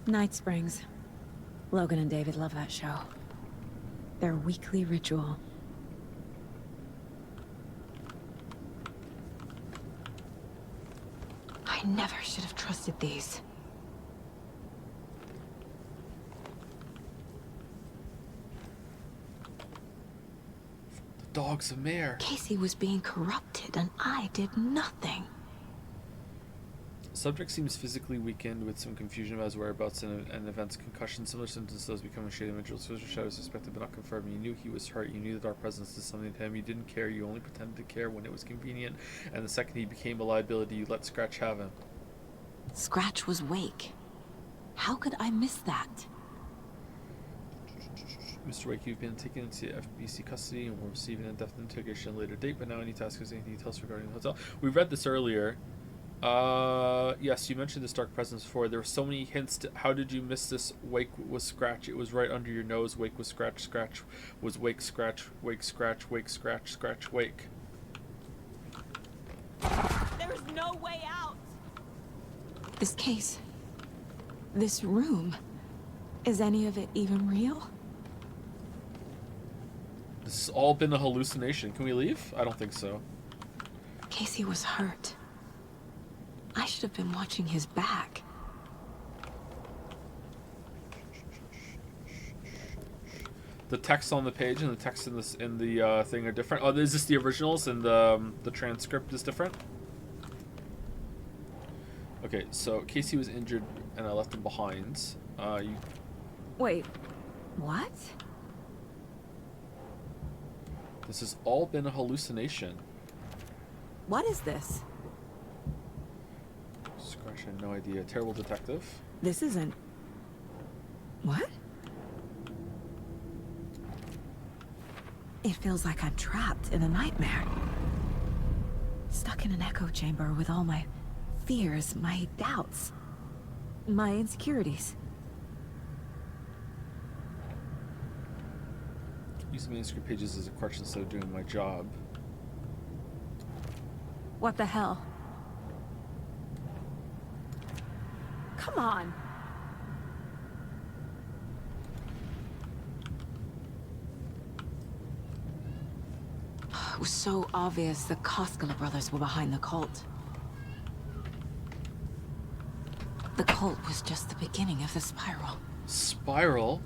[SPEAKER 13] Night Springs. Logan and David love that show. Their weekly ritual. I never should have trusted these.
[SPEAKER 1] The dog's a mare.
[SPEAKER 13] Casey was being corrupted and I did nothing.
[SPEAKER 1] Subject seems physically weakened with some confusion about his whereabouts and events. Concussion, similar symptoms to those becoming shady individuals. Social shadows suspected but not confirmed. You knew he was hurt. You knew that our presence did something to him. You didn't care. You only pretended to care when it was convenient. And the second he became a liability, you let Scratch have him.
[SPEAKER 13] Scratch was Wake. How could I miss that?
[SPEAKER 1] Mr. Wake, you've been taken into FBC custody and will receive an indefinite interrogation at a later date, but now I need to ask if there's anything you tell us regarding the hotel. We read this earlier. Yes, you mentioned this dark presence before. There were so many hints to how did you miss this? Wake was Scratch. It was right under your nose. Wake was Scratch. Scratch was Wake. Scratch. Wake. Scratch. Wake. Scratch. Scratch. Wake.
[SPEAKER 10] There is no way out.
[SPEAKER 13] This case. This room. Is any of it even real?
[SPEAKER 1] This has all been a hallucination. Can we leave? I don't think so.
[SPEAKER 13] Casey was hurt. I should have been watching his back.
[SPEAKER 1] The text on the page and the text in this thing are different. Oh, is this the originals and the transcript is different? Okay, so Casey was injured and I left him behind.
[SPEAKER 13] Wait, what?
[SPEAKER 1] This has all been a hallucination.
[SPEAKER 13] What is this?
[SPEAKER 1] Scratch, I had no idea. Terrible detective.
[SPEAKER 13] This isn't... What? It feels like I'm trapped in a nightmare. Stuck in an echo chamber with all my fears, my doubts, my insecurities.
[SPEAKER 1] Use manuscript pages as a crutch instead of doing my job.
[SPEAKER 13] What the hell? Come on. It was so obvious the Koskela brothers were behind the cult. The cult was just the beginning of the spiral.
[SPEAKER 1] Spiral?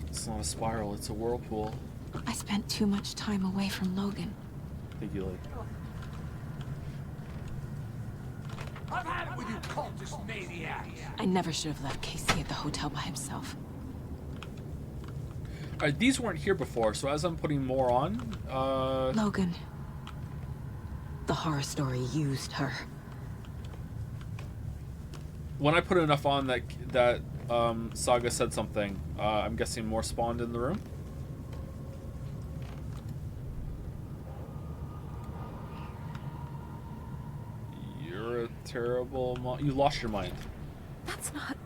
[SPEAKER 1] It's not a spiral, it's a whirlpool.
[SPEAKER 13] I spent too much time away from Logan.
[SPEAKER 1] Thank you, Lily.
[SPEAKER 5] I've had it with you cultist maniacs.
[SPEAKER 13] I never should have left Casey at the hotel by himself.
[SPEAKER 1] Alright, these weren't here before, so as I'm putting more on,
[SPEAKER 13] Logan. The horror story used her.
[SPEAKER 1] when I put enough on that Saga said something, I'm guessing more spawned in the room. You're a terrible you lost your mind.
[SPEAKER 10] That's not...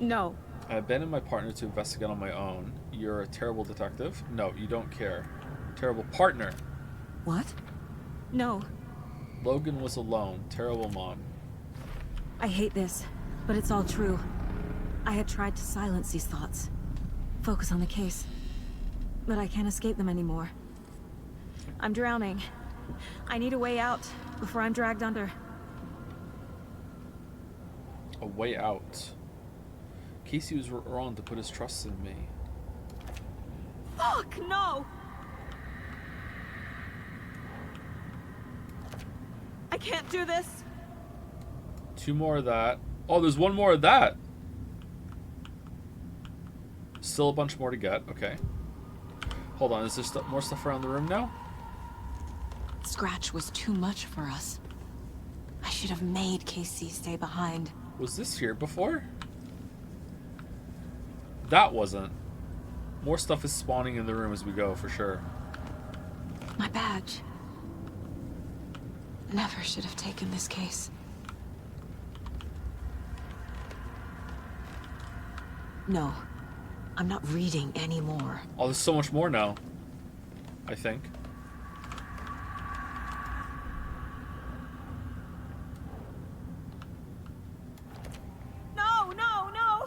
[SPEAKER 10] No.
[SPEAKER 1] I abandoned my partner to investigate on my own. You're a terrible detective. No, you don't care. Terrible partner.
[SPEAKER 10] What? No.
[SPEAKER 1] Logan was alone. Terrible mom.
[SPEAKER 10] I hate this, but it's all true. I had tried to silence these thoughts. Focus on the case. But I can't escape them anymore. I'm drowning. I need a way out before I'm dragged under.
[SPEAKER 1] A way out. Casey was wrong to put his trust in me.
[SPEAKER 10] Fuck, no! I can't do this.
[SPEAKER 1] 2 more of that. Oh, there's 1 more of that. Still a bunch more to get. Okay. Hold on. Is there more stuff around the room now?
[SPEAKER 13] Scratch was too much for us. I should have made Casey stay behind.
[SPEAKER 1] Was this here before? That wasn't. More stuff is spawning in the room as we go, for sure.
[SPEAKER 13] My badge. Never should have taken this case. No. I'm not reading anymore.
[SPEAKER 1] Oh, there's so much more now. I think.
[SPEAKER 10] No, no, no!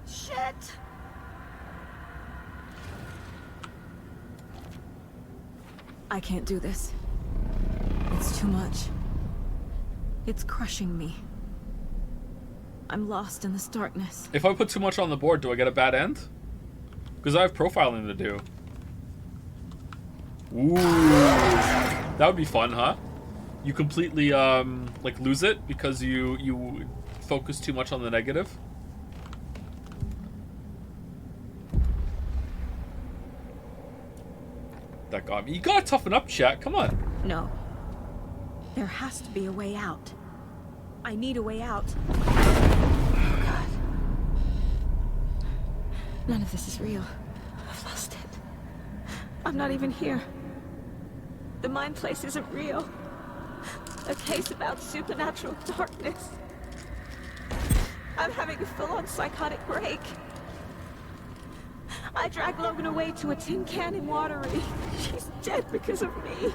[SPEAKER 10] Shit! I can't do this. It's too much. It's crushing me. I'm lost in this darkness.
[SPEAKER 1] If I put too much on the board, do I get a bad end? Because I have profiling to do. Ooh. That would be fun, huh? You completely, like, lose it because you focus too much on the negative. That got me. You gotta toughen up, chat. Come on.
[SPEAKER 10] No. There has to be a way out. I need a way out.
[SPEAKER 13] Oh, God.
[SPEAKER 10] None of this is real. I've lost it. I'm not even here. The mind place isn't real. A case about supernatural darkness. I'm having a full-on psychotic break. I dragged Logan away to a tin can in Watery. She's dead because of me.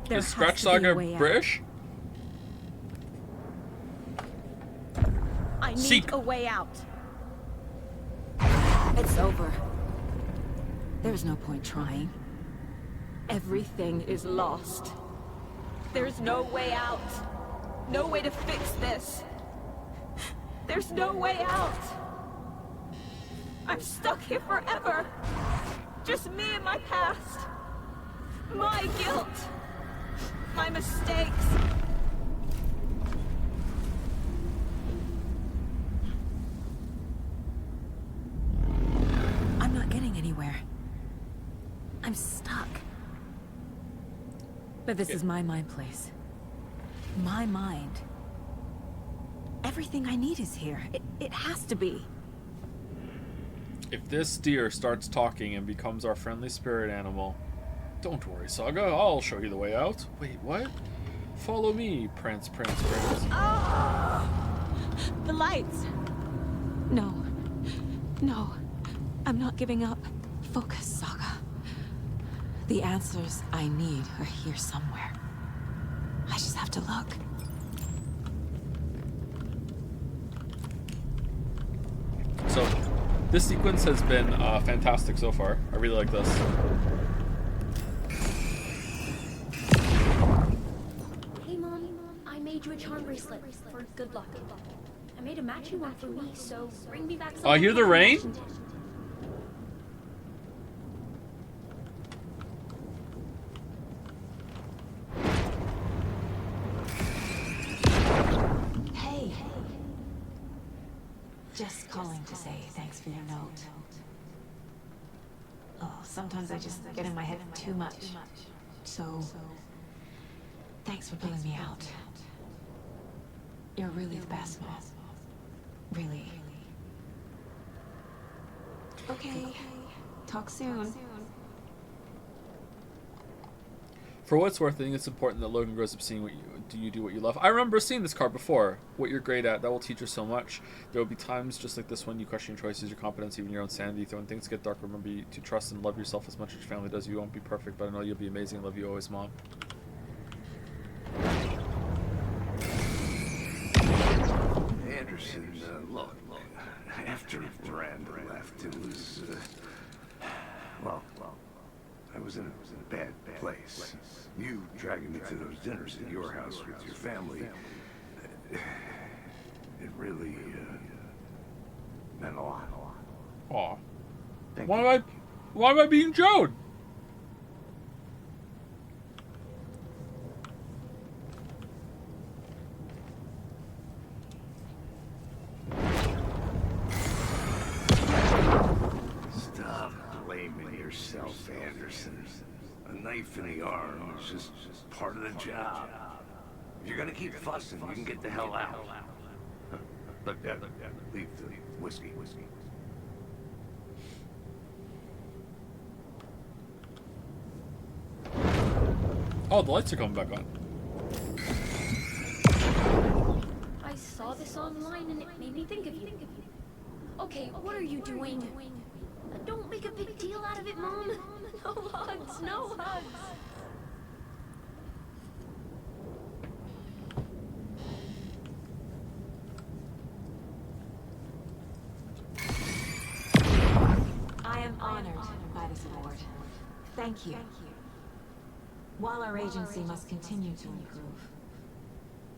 [SPEAKER 1] Is Scratch Saga British?
[SPEAKER 10] I need
[SPEAKER 1] Seek.
[SPEAKER 10] a way out.
[SPEAKER 13] It's over. There's no point trying.
[SPEAKER 10] Everything is lost. There's no way out. No way to fix this. There's no way out. I'm stuck here forever. Just me and my past. My guilt. My mistakes.
[SPEAKER 13] I'm not getting anywhere. I'm stuck. But this is my mind place. My mind. Everything I need is here. It has to be.
[SPEAKER 1] If this deer starts talking and becomes our friendly spirit animal, don't worry, Saga. I'll show you the way out. Wait, what? Follow me, Prance, Prance, Prance.
[SPEAKER 10] Oh! The lights.
[SPEAKER 13] No. No. I'm not giving up. Focus, Saga. The answers I need are here somewhere. I just have to look.
[SPEAKER 1] So, this sequence has been fantastic so far. I really like this.
[SPEAKER 8] Hey, Mom. I made you a charm bracelet for good luck. I made a matching one for me, so bring me back some.
[SPEAKER 1] Oh, I hear the rain?
[SPEAKER 13] calling to say thanks for your note. Oh, sometimes I just get in my head too much. So, thanks for pulling me out. You're really the best, Mom. Really. Okay. Talk soon.
[SPEAKER 1] For what it's worth, I think it's important that Logan grows up seeing you do what you love. I remember seeing this card before. What you're great at, that will teach her so much. There will be times just like this one you question your choices, your competence, even your own sanity. So when things get dark, remember to trust and love yourself as much as your family does. You won't be perfect, but I know you'll be amazing. I love you always, Mom.
[SPEAKER 2] Anderson, look, after Miranda left, it was, well, I was in a bad place. You dragging me to those dinners at your house with your family, it really meant a lot.
[SPEAKER 1] Aw. Why am I being Joan?
[SPEAKER 2] Stop blaming yourself, Anderson. A knife in the arm is just part of the job. If you're gonna keep fussing, you can get the hell out. Look, leave the whiskey.
[SPEAKER 1] Oh, the lights are coming back on.
[SPEAKER 8] I saw this online and it made me think of you. Okay, what are you doing? Don't make a big deal out of it, Mom. No hugs, no hugs.
[SPEAKER 13] I am honored by this award. Thank you. While our agency must continue to improve,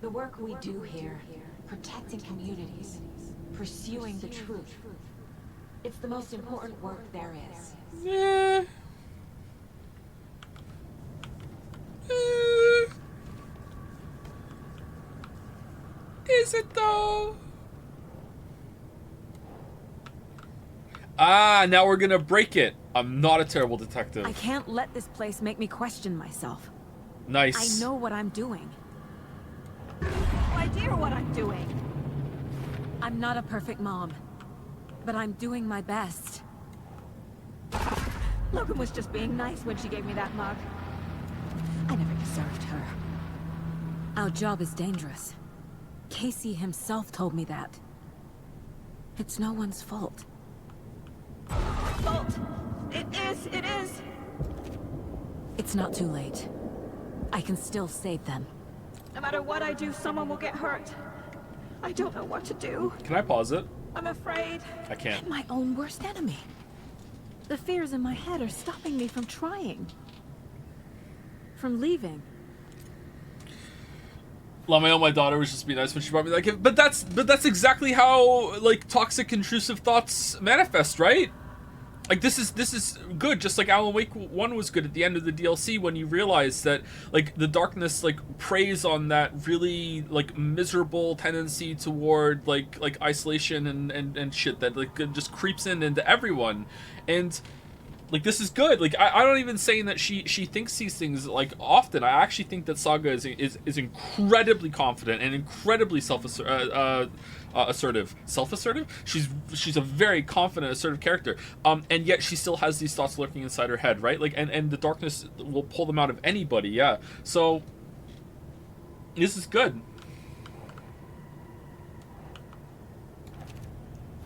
[SPEAKER 13] the work we do here, protecting communities, pursuing the truth, it's the most important work there is.
[SPEAKER 1] Yeah. Is it though? Ah, now we're gonna break it. I'm not a terrible detective.
[SPEAKER 7] I can't let this place make me question myself.
[SPEAKER 1] Nice.
[SPEAKER 7] I know what I'm doing. No idea what I'm doing. I'm not a perfect mom, but I'm doing my best. Logan was just being nice when she gave me that mug. I never deserved her. Our job is dangerous. Casey himself told me that. It's no one's fault.
[SPEAKER 10] Fault. It is.
[SPEAKER 7] It's not too late. I can still save them.
[SPEAKER 10] No matter what I do, someone will get hurt. I don't know what to do.
[SPEAKER 1] Can I pause it?
[SPEAKER 10] I'm afraid.
[SPEAKER 1] I can't.
[SPEAKER 7] My own worst enemy. The fears in my head are stopping me from trying. From leaving.
[SPEAKER 1] Lamael, my daughter, was just being nice when she brought me that gift. But that's exactly how like toxic, intrusive thoughts manifest, right? Like this is good, just like Alan Wake 1 was good at the end of the DLC when you realize that like the darkness like preys on that really like miserable tendency toward like isolation and shit that like just creeps into everyone. And like this is good. Like I don't even saying that she thinks these things like often. I actually think that Saga is incredibly confident and incredibly assertive. Self-assertive? She's a very confident, assertive character. And yet she still has these thoughts lurking inside her head, right? Like and the darkness will pull them out of anybody, yeah. So this is good.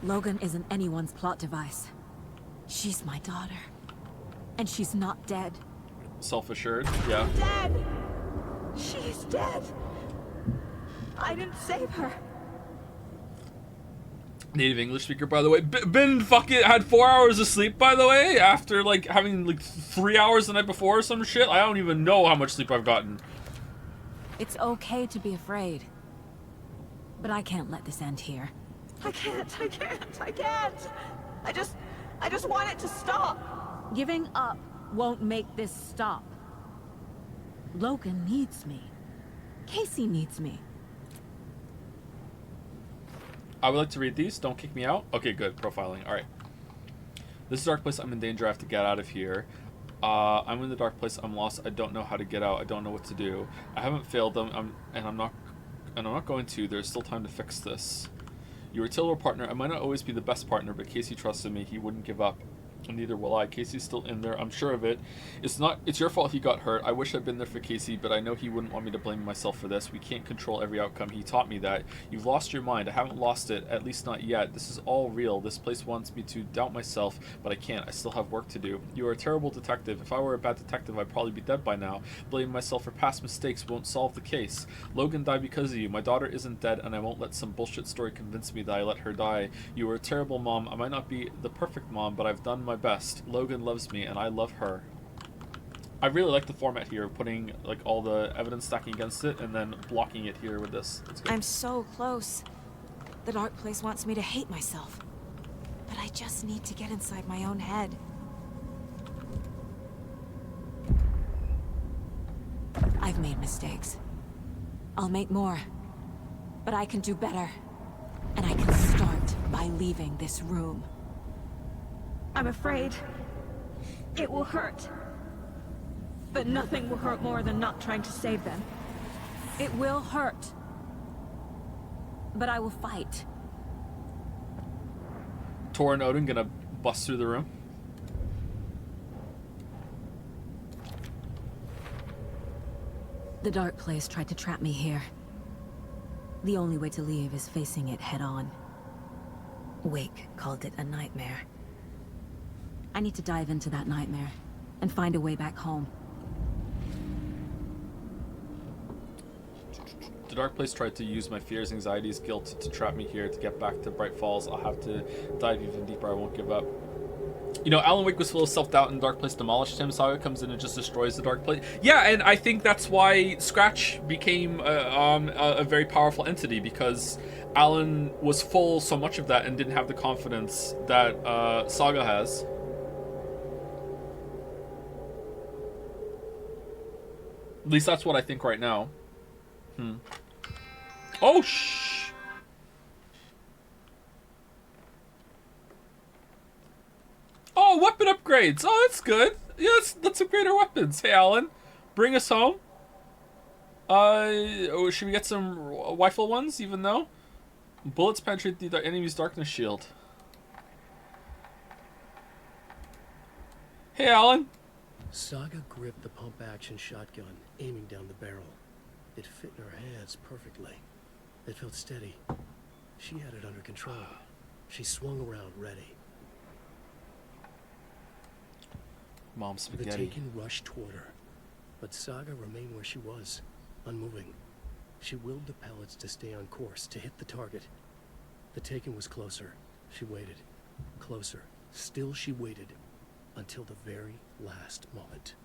[SPEAKER 7] Logan isn't anyone's plot device. She's my daughter. And she's not dead.
[SPEAKER 1] Self-assured, yeah.
[SPEAKER 10] Dead! She's dead! I didn't save her.
[SPEAKER 1] Native English speaker, by the way. Been fucking had 4 hours of sleep, by the way, after like having like 3 hours the night before or some shit. I don't even know how much sleep I've gotten.
[SPEAKER 7] It's okay to be afraid. But I can't let this end here.
[SPEAKER 10] I can't. I just want it to stop.
[SPEAKER 7] Giving up won't make this stop. Logan needs me. Casey needs me.
[SPEAKER 1] I would like to read these. Don't kick me out. Okay, good. Profiling. All right. This is a dark place. I'm in danger. I have to get out of here. I'm in the dark place. I'm lost. I don't know how to get out. I don't know what to do. I haven't failed them. I'm not going to. There's still time to fix this. You were a partner. I might not always be the best partner, but Casey trusted me. He wouldn't give up. And neither will I. Casey's still in there. I'm sure of it. It's your fault he got hurt. I wish I'd been there for Casey, but I know he wouldn't want me to blame myself for this. We can't control every outcome. He taught me that. You've lost your mind. I haven't lost it, at least not yet. This is all real. This place wants me to doubt myself, but I can't. I still have work to do. You are a terrible detective. If I were a bad detective, I'd probably be dead by now. Blaming myself for past mistakes won't solve the case. Logan died because of you. My daughter isn't dead, and I won't let some bullshit story convince me that I let her die. You were a terrible mom. I might not be the perfect mom, but I've done my best. Logan loves me, and I love her. I really like the format here, putting like all the evidence stacking against it and then blocking it here with this. That's good.
[SPEAKER 13] I'm so close. The dark place wants me to hate myself. But I just need to get inside my own head. I've made mistakes. I'll make more. But I can do better. And I can start by leaving this room.
[SPEAKER 10] I'm afraid it will hurt. But nothing will hurt more than not trying to save them.
[SPEAKER 13] It will hurt. But I will fight.
[SPEAKER 1] Tor and Odin gonna bust through the room.
[SPEAKER 7] The dark place tried to trap me here. The only way to leave is facing it head on. Wake called it a nightmare. I need to dive into that nightmare and find a way back home.
[SPEAKER 1] The dark place tried to use my fears, anxieties, guilt to trap me here to get back to Bright Falls. I'll have to dive even deeper. I won't give up. You know, Alan Wake was full of self-doubt and Dark Place demolished him. Saga comes in and just destroys the Dark Place. Yeah, and I think that's why Scratch became a very powerful entity, because Alan was full so much of that and didn't have the confidence that Saga has. At least that's what I think right now. Oh, shh! Oh, weapon upgrades! Oh, that's good. Yeah, let's upgrade our weapons. Hey, Alan, bring us home. Should we get some rifle ones, even though? Bullets penetrate the enemy's darkness shield. Hey, Alan.
[SPEAKER 6] Saga gripped the pump-action shotgun, aiming down the barrel. It fit in her hands perfectly. It felt steady. She had it under control. She swung around, ready.
[SPEAKER 1] Mom spaghetti.
[SPEAKER 6] The Taken rushed toward her, but Saga remained where she was, unmoving. She willed the pellets to stay on course, to hit the target. The Taken was closer. She waited. Closer. Still she waited. Until the very last moment.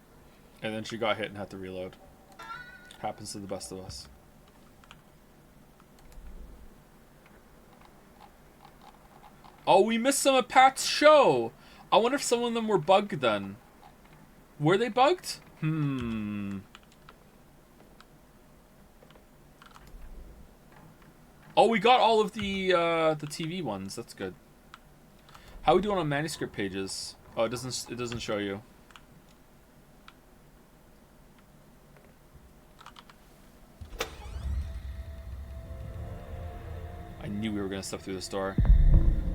[SPEAKER 1] And then she got hit and had to reload. Happens to the best of us. Oh, we missed some of Pat's show. I wonder if some of them were bugged then. Were they bugged? Oh, we got all of the TV ones. That's good. How are we doing on manuscript pages? Oh, it doesn't show you. I knew we were gonna step through this door.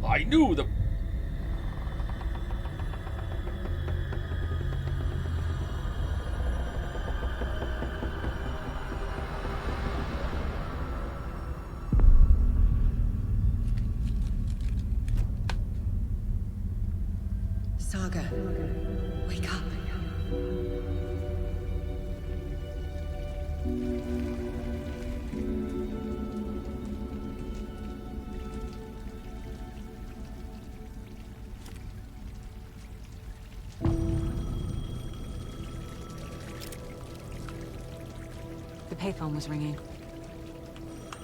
[SPEAKER 1] I knew the.
[SPEAKER 11] Saga, wake up.
[SPEAKER 7] The payphone was ringing.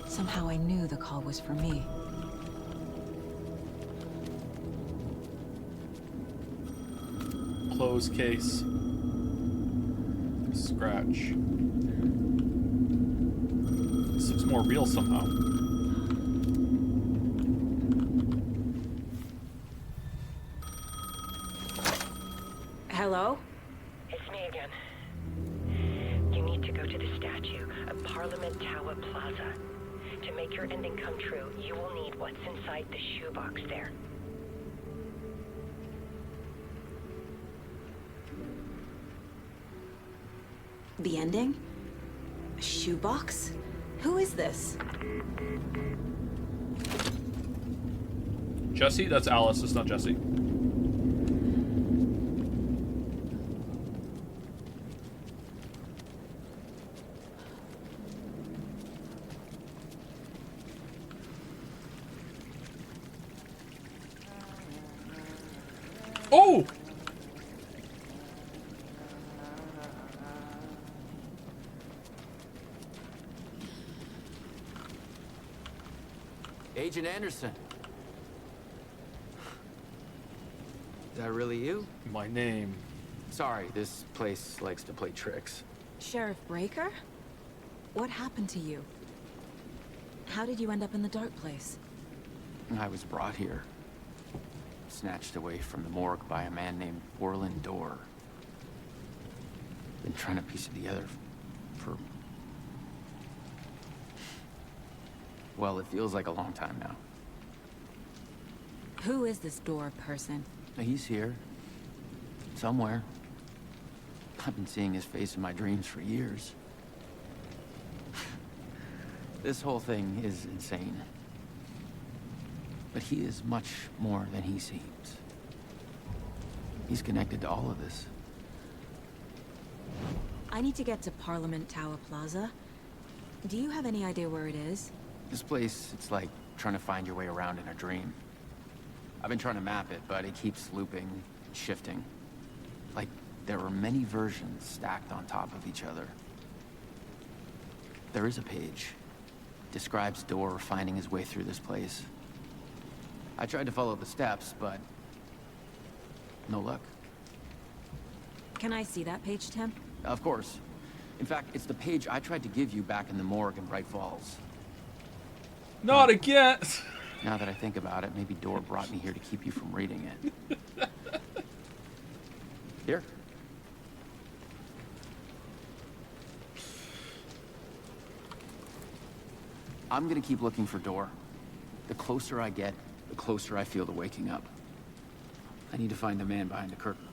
[SPEAKER 7] Somehow I knew the call was for me.
[SPEAKER 1] Closed case. Scratch. This looks more real somehow.
[SPEAKER 12] Parliament Tower Plaza. To make your ending come true, you will need what's inside the shoebox there.
[SPEAKER 13] The ending? A shoebox? Who is this?
[SPEAKER 1] Jesse? That's Alice. It's not Jesse. Oh!
[SPEAKER 15] Agent Anderson. Is that really you?
[SPEAKER 1] My name.
[SPEAKER 15] Sorry, this place likes to play tricks.
[SPEAKER 13] Sheriff Breaker? What happened to you? How did you end up in the dark place?
[SPEAKER 15] I was brought here. Snatched away from the morgue by a man named Orlin Dorr. Been trying to piece it together for... well, it feels like a long time now.
[SPEAKER 13] Who is this Dorr person?
[SPEAKER 15] He's here. Somewhere. I've been seeing his face in my dreams for years. This whole thing is insane. But he is much more than he seems. He's connected to all of this.
[SPEAKER 13] I need to get to Parliament Tower Plaza. Do you have any idea where it is?
[SPEAKER 15] This place, it's like trying to find your way around in a dream. I've been trying to map it, but it keeps looping, shifting. Like there are many versions stacked on top of each other. There is a page. Describes Dorr finding his way through this place. I tried to follow the steps, but no luck.
[SPEAKER 13] Can I see that page, Tim?
[SPEAKER 15] Of course. In fact, it's the page I tried to give you back in the morgue in Bright Falls.
[SPEAKER 1] Not again!
[SPEAKER 15] Now that I think about it, maybe Dorr brought me here to keep you from reading it. Here. I'm gonna keep looking for Dorr. The closer I get, the closer I feel to waking up. I need to find the man behind the curtain.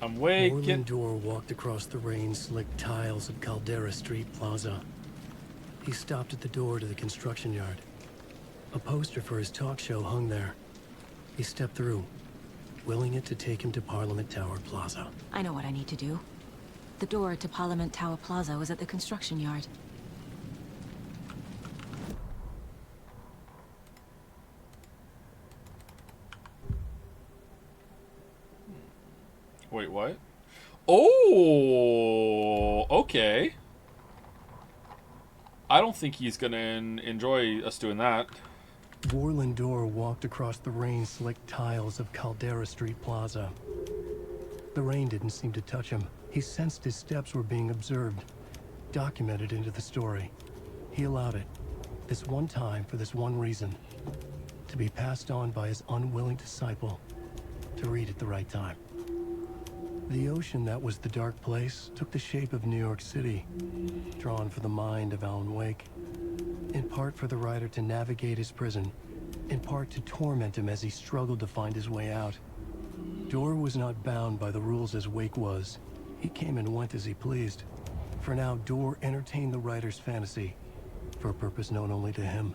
[SPEAKER 1] I'm waking.
[SPEAKER 6] Orlin Dorr walked across the rain-slicked tiles of Caldera Street Plaza. He stopped at the door to the construction yard. A poster for his talk show hung there. He stepped through, willing it to take him to Parliament Tower Plaza.
[SPEAKER 13] I know what I need to do. The door to Parliament Tower Plaza was at the construction yard.
[SPEAKER 1] Wait, what? Oh, okay. I don't think he's gonna enjoy us doing that.
[SPEAKER 6] Orlin Dorr walked across the rain-slicked tiles of Caldera Street Plaza. The rain didn't seem to touch him. He sensed his steps were being observed, documented into the story. He allowed it, this one time for this one reason, to be passed on by his unwilling disciple, to read at the right time. The ocean that was the dark place took the shape of New York City, drawn for the mind of Alan Wake. In part for the writer to navigate his prison, in part to torment him as he struggled to find his way out. Dorr was not bound by the rules as Wake was. He came and went as he pleased. For now, Dorr entertained the writer's fantasy, for a purpose known only to him.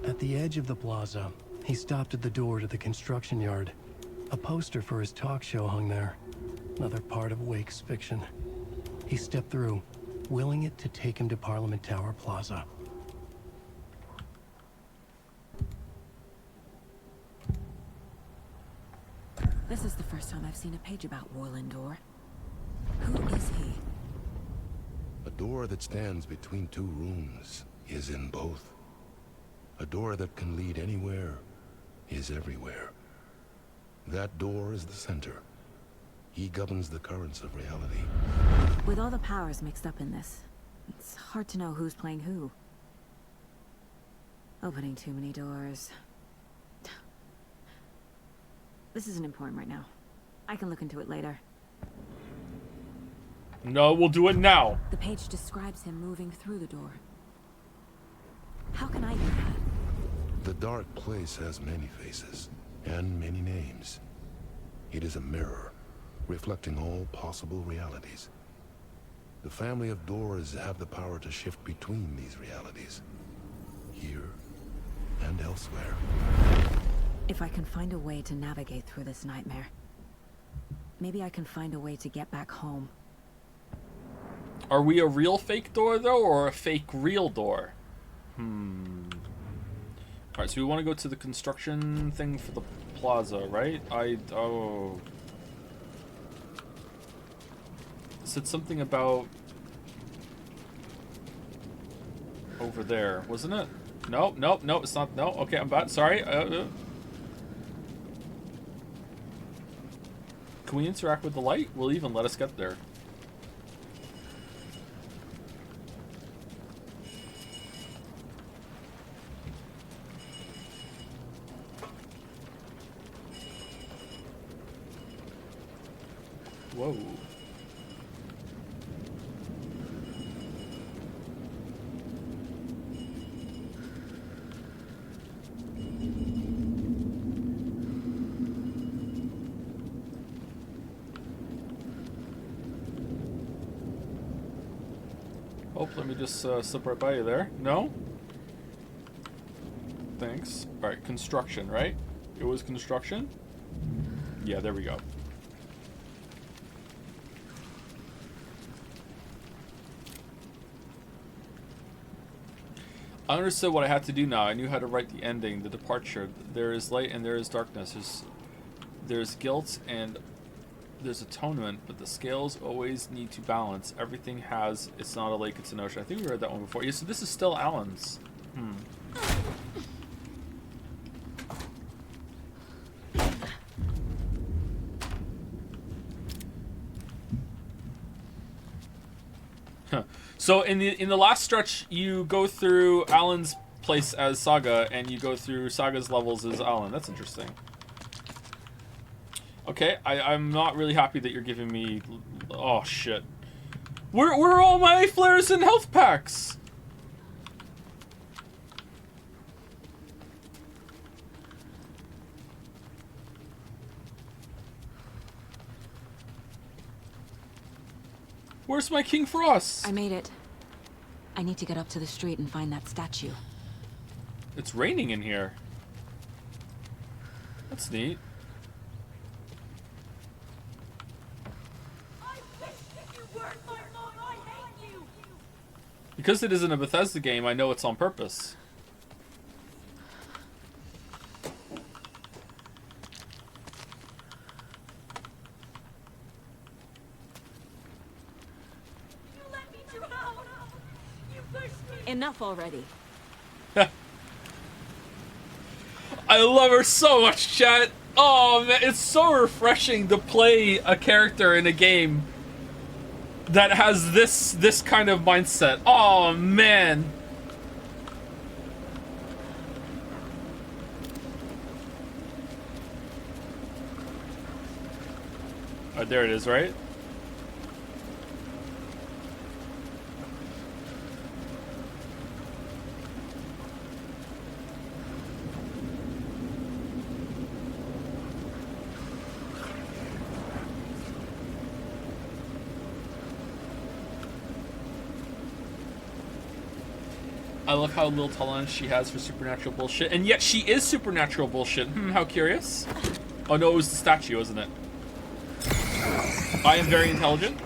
[SPEAKER 6] At the edge of the plaza, he stopped at the door to the construction yard. A poster for his talk show hung there, another part of Wake's fiction. He stepped through, willing it to take him to Parliament Tower Plaza.
[SPEAKER 13] This is the first time I've seen a page about Orlin Dorr. Who is he?
[SPEAKER 17] A door that stands between two rooms is in both. A door that can lead anywhere is everywhere. That door is the center. He governs the currents of reality.
[SPEAKER 13] With all the powers mixed up in this, it's hard to know who's playing who. Opening too many doors. This isn't important right now. I can look into it later.
[SPEAKER 1] No, we'll do it now.
[SPEAKER 7] The page describes him moving through the door. How can I do that?
[SPEAKER 17] The dark place has many faces and many names. It is a mirror, reflecting all possible realities. The family of Doors have the power to shift between these realities, here and elsewhere.
[SPEAKER 7] If I can find a way to navigate through this nightmare, maybe I can find a way to get back home.
[SPEAKER 1] Are we a real fake door, though, or a fake real door? Alright, so we want to go to the construction thing for the plaza, right? Oh. It said something about... over there, wasn't it? No, it's not. No, okay, I'm bad. Sorry. Can we interact with the light? Will even let us get there. Whoa. Oh, let me just slip right by you there. No? Thanks. Alright, construction, right? It was construction? Yeah, there we go. I understood what I had to do now. I knew how to write the ending, the departure. There is light and there is darkness. There's guilt and there's atonement, but the scales always need to balance. Everything has, it's not a lake, it's an ocean. I think we read that one before. Yeah, so this is still Alan's. So in the last stretch, you go through Alan's place as Saga, and you go through Saga's levels as Alan. That's interesting. Okay, I'm not really happy that you're giving me... Oh, shit. Where are all my flares and health packs? Where's my King Frost?
[SPEAKER 7] I made it. I need to get up to the street and find that statue.
[SPEAKER 1] It's raining in here. That's neat. Because it isn't a Bethesda game, I know it's on purpose.
[SPEAKER 7] Enough already.
[SPEAKER 1] I love her so much, chat. Oh man, it's so refreshing to play a character in a game that has this kind of mindset. Oh man. Oh, there it is, right? I love how little tolerance she has for supernatural bullshit, and yet she is supernatural bullshit. How curious. Oh no, it was the statue, wasn't it? I am very intelligent.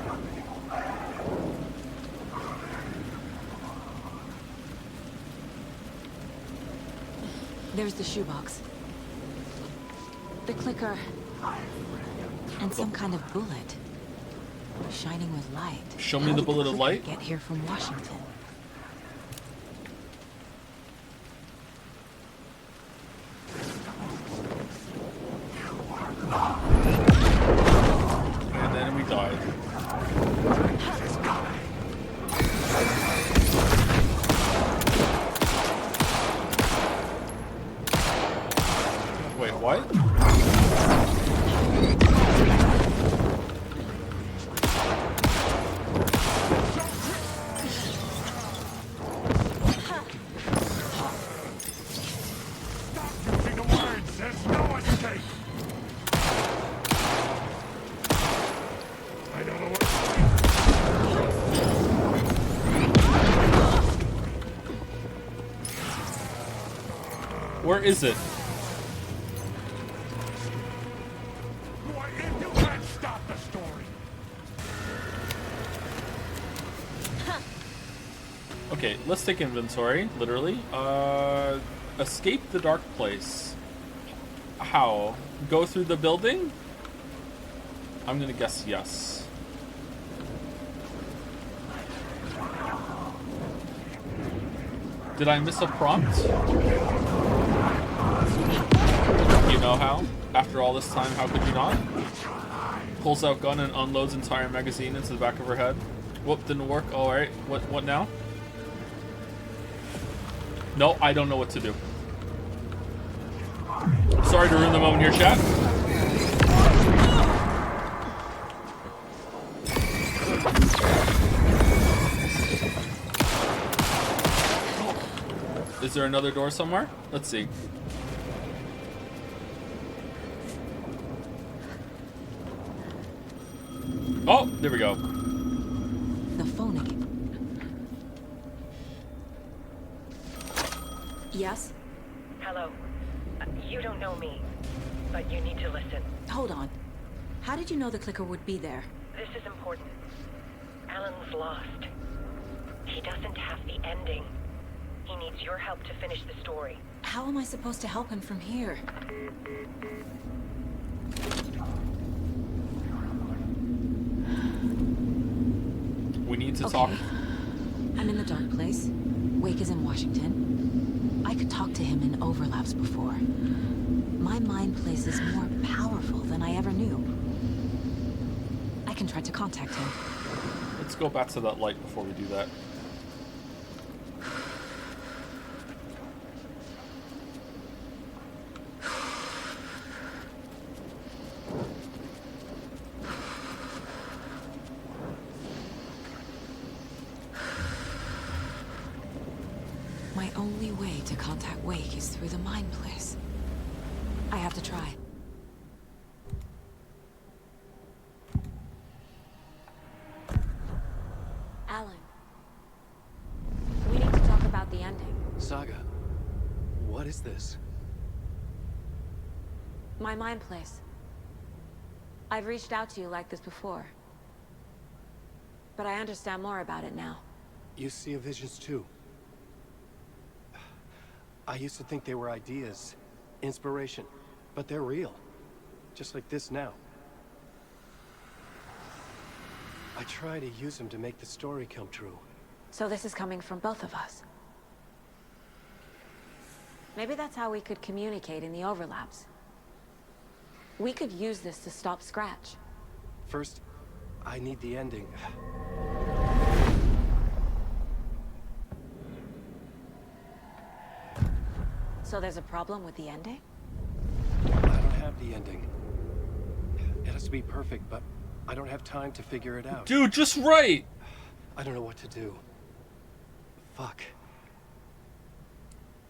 [SPEAKER 7] There's the shoebox. The clicker. And some kind of bullet. Shining with light.
[SPEAKER 1] Show me the bullet of light.
[SPEAKER 7] Get here from Washington.
[SPEAKER 1] And then we died. Wait, what? Where is it?
[SPEAKER 5] You can't stop the story.
[SPEAKER 1] Okay, let's take inventory, literally. Escape the dark place. How? Go through the building? I'm gonna guess yes. Did I miss a prompt? You know how? After all this time, how could you not? Pulls out gun and unloads entire magazine into the back of her head. Whoop, didn't work. Alright, what now? No, I don't know what to do. Sorry to ruin the moment here, chat. Is there another door somewhere? Let's see. Oh, there we go.
[SPEAKER 13] The phone again. Yes?
[SPEAKER 12] Hello. You don't know me, but you need to listen.
[SPEAKER 13] Hold on. How did you know the clicker would be there?
[SPEAKER 12] This is important. Alan's lost. He doesn't have the ending. He needs your help to finish the story.
[SPEAKER 13] How am I supposed to help him from here?
[SPEAKER 1] We need to talk.
[SPEAKER 13] I'm in the dark place. Wake is in Washington. I could talk to him in overlaps before. My mind place is more powerful than I ever knew. I can try to contact him.
[SPEAKER 1] Let's go back to that light before we do that.
[SPEAKER 13] My only way to contact Wake is through the mind place. I have to try. Alan. We need to talk about the ending.
[SPEAKER 6] Saga, what is this?
[SPEAKER 13] My mind place. I've reached out to you like this before. But I understand more about it now.
[SPEAKER 6] You see visions too. I used to think they were ideas, inspiration, but they're real. Just like this now. I try to use them to make the story come true.
[SPEAKER 13] So this is coming from both of us. Maybe that's how we could communicate in the overlaps. We could use this to stop Scratch.
[SPEAKER 6] First, I need the ending.
[SPEAKER 13] So there's a problem with the ending?
[SPEAKER 6] I don't have the ending. It has to be perfect, but I don't have time to figure it out.
[SPEAKER 1] Dude, just right!
[SPEAKER 6] I don't know what to do. Fuck.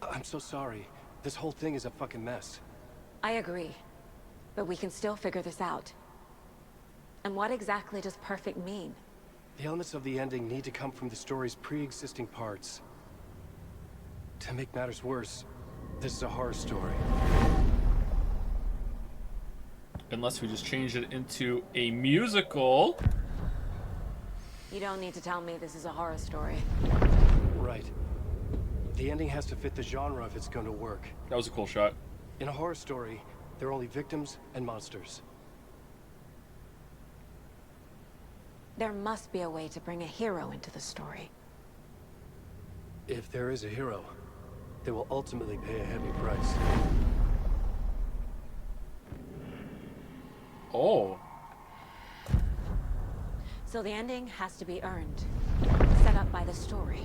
[SPEAKER 6] I'm so sorry. This whole thing is a fucking mess.
[SPEAKER 13] I agree. But we can still figure this out. And what exactly does perfect mean?
[SPEAKER 6] The elements of the ending need to come from the story's pre-existing parts. To make matters worse, this is a horror story.
[SPEAKER 1] Unless we just change it into a musical.
[SPEAKER 13] You don't need to tell me this is a horror story.
[SPEAKER 6] Right. The ending has to fit the genre if it's going to work.
[SPEAKER 1] That was a cool shot.
[SPEAKER 6] In a horror story, there are only victims and monsters.
[SPEAKER 13] There must be a way to bring a hero into the story.
[SPEAKER 6] If there is a hero, they will ultimately pay a heavy price.
[SPEAKER 1] Oh.
[SPEAKER 13] So the ending has to be earned, set up by the story.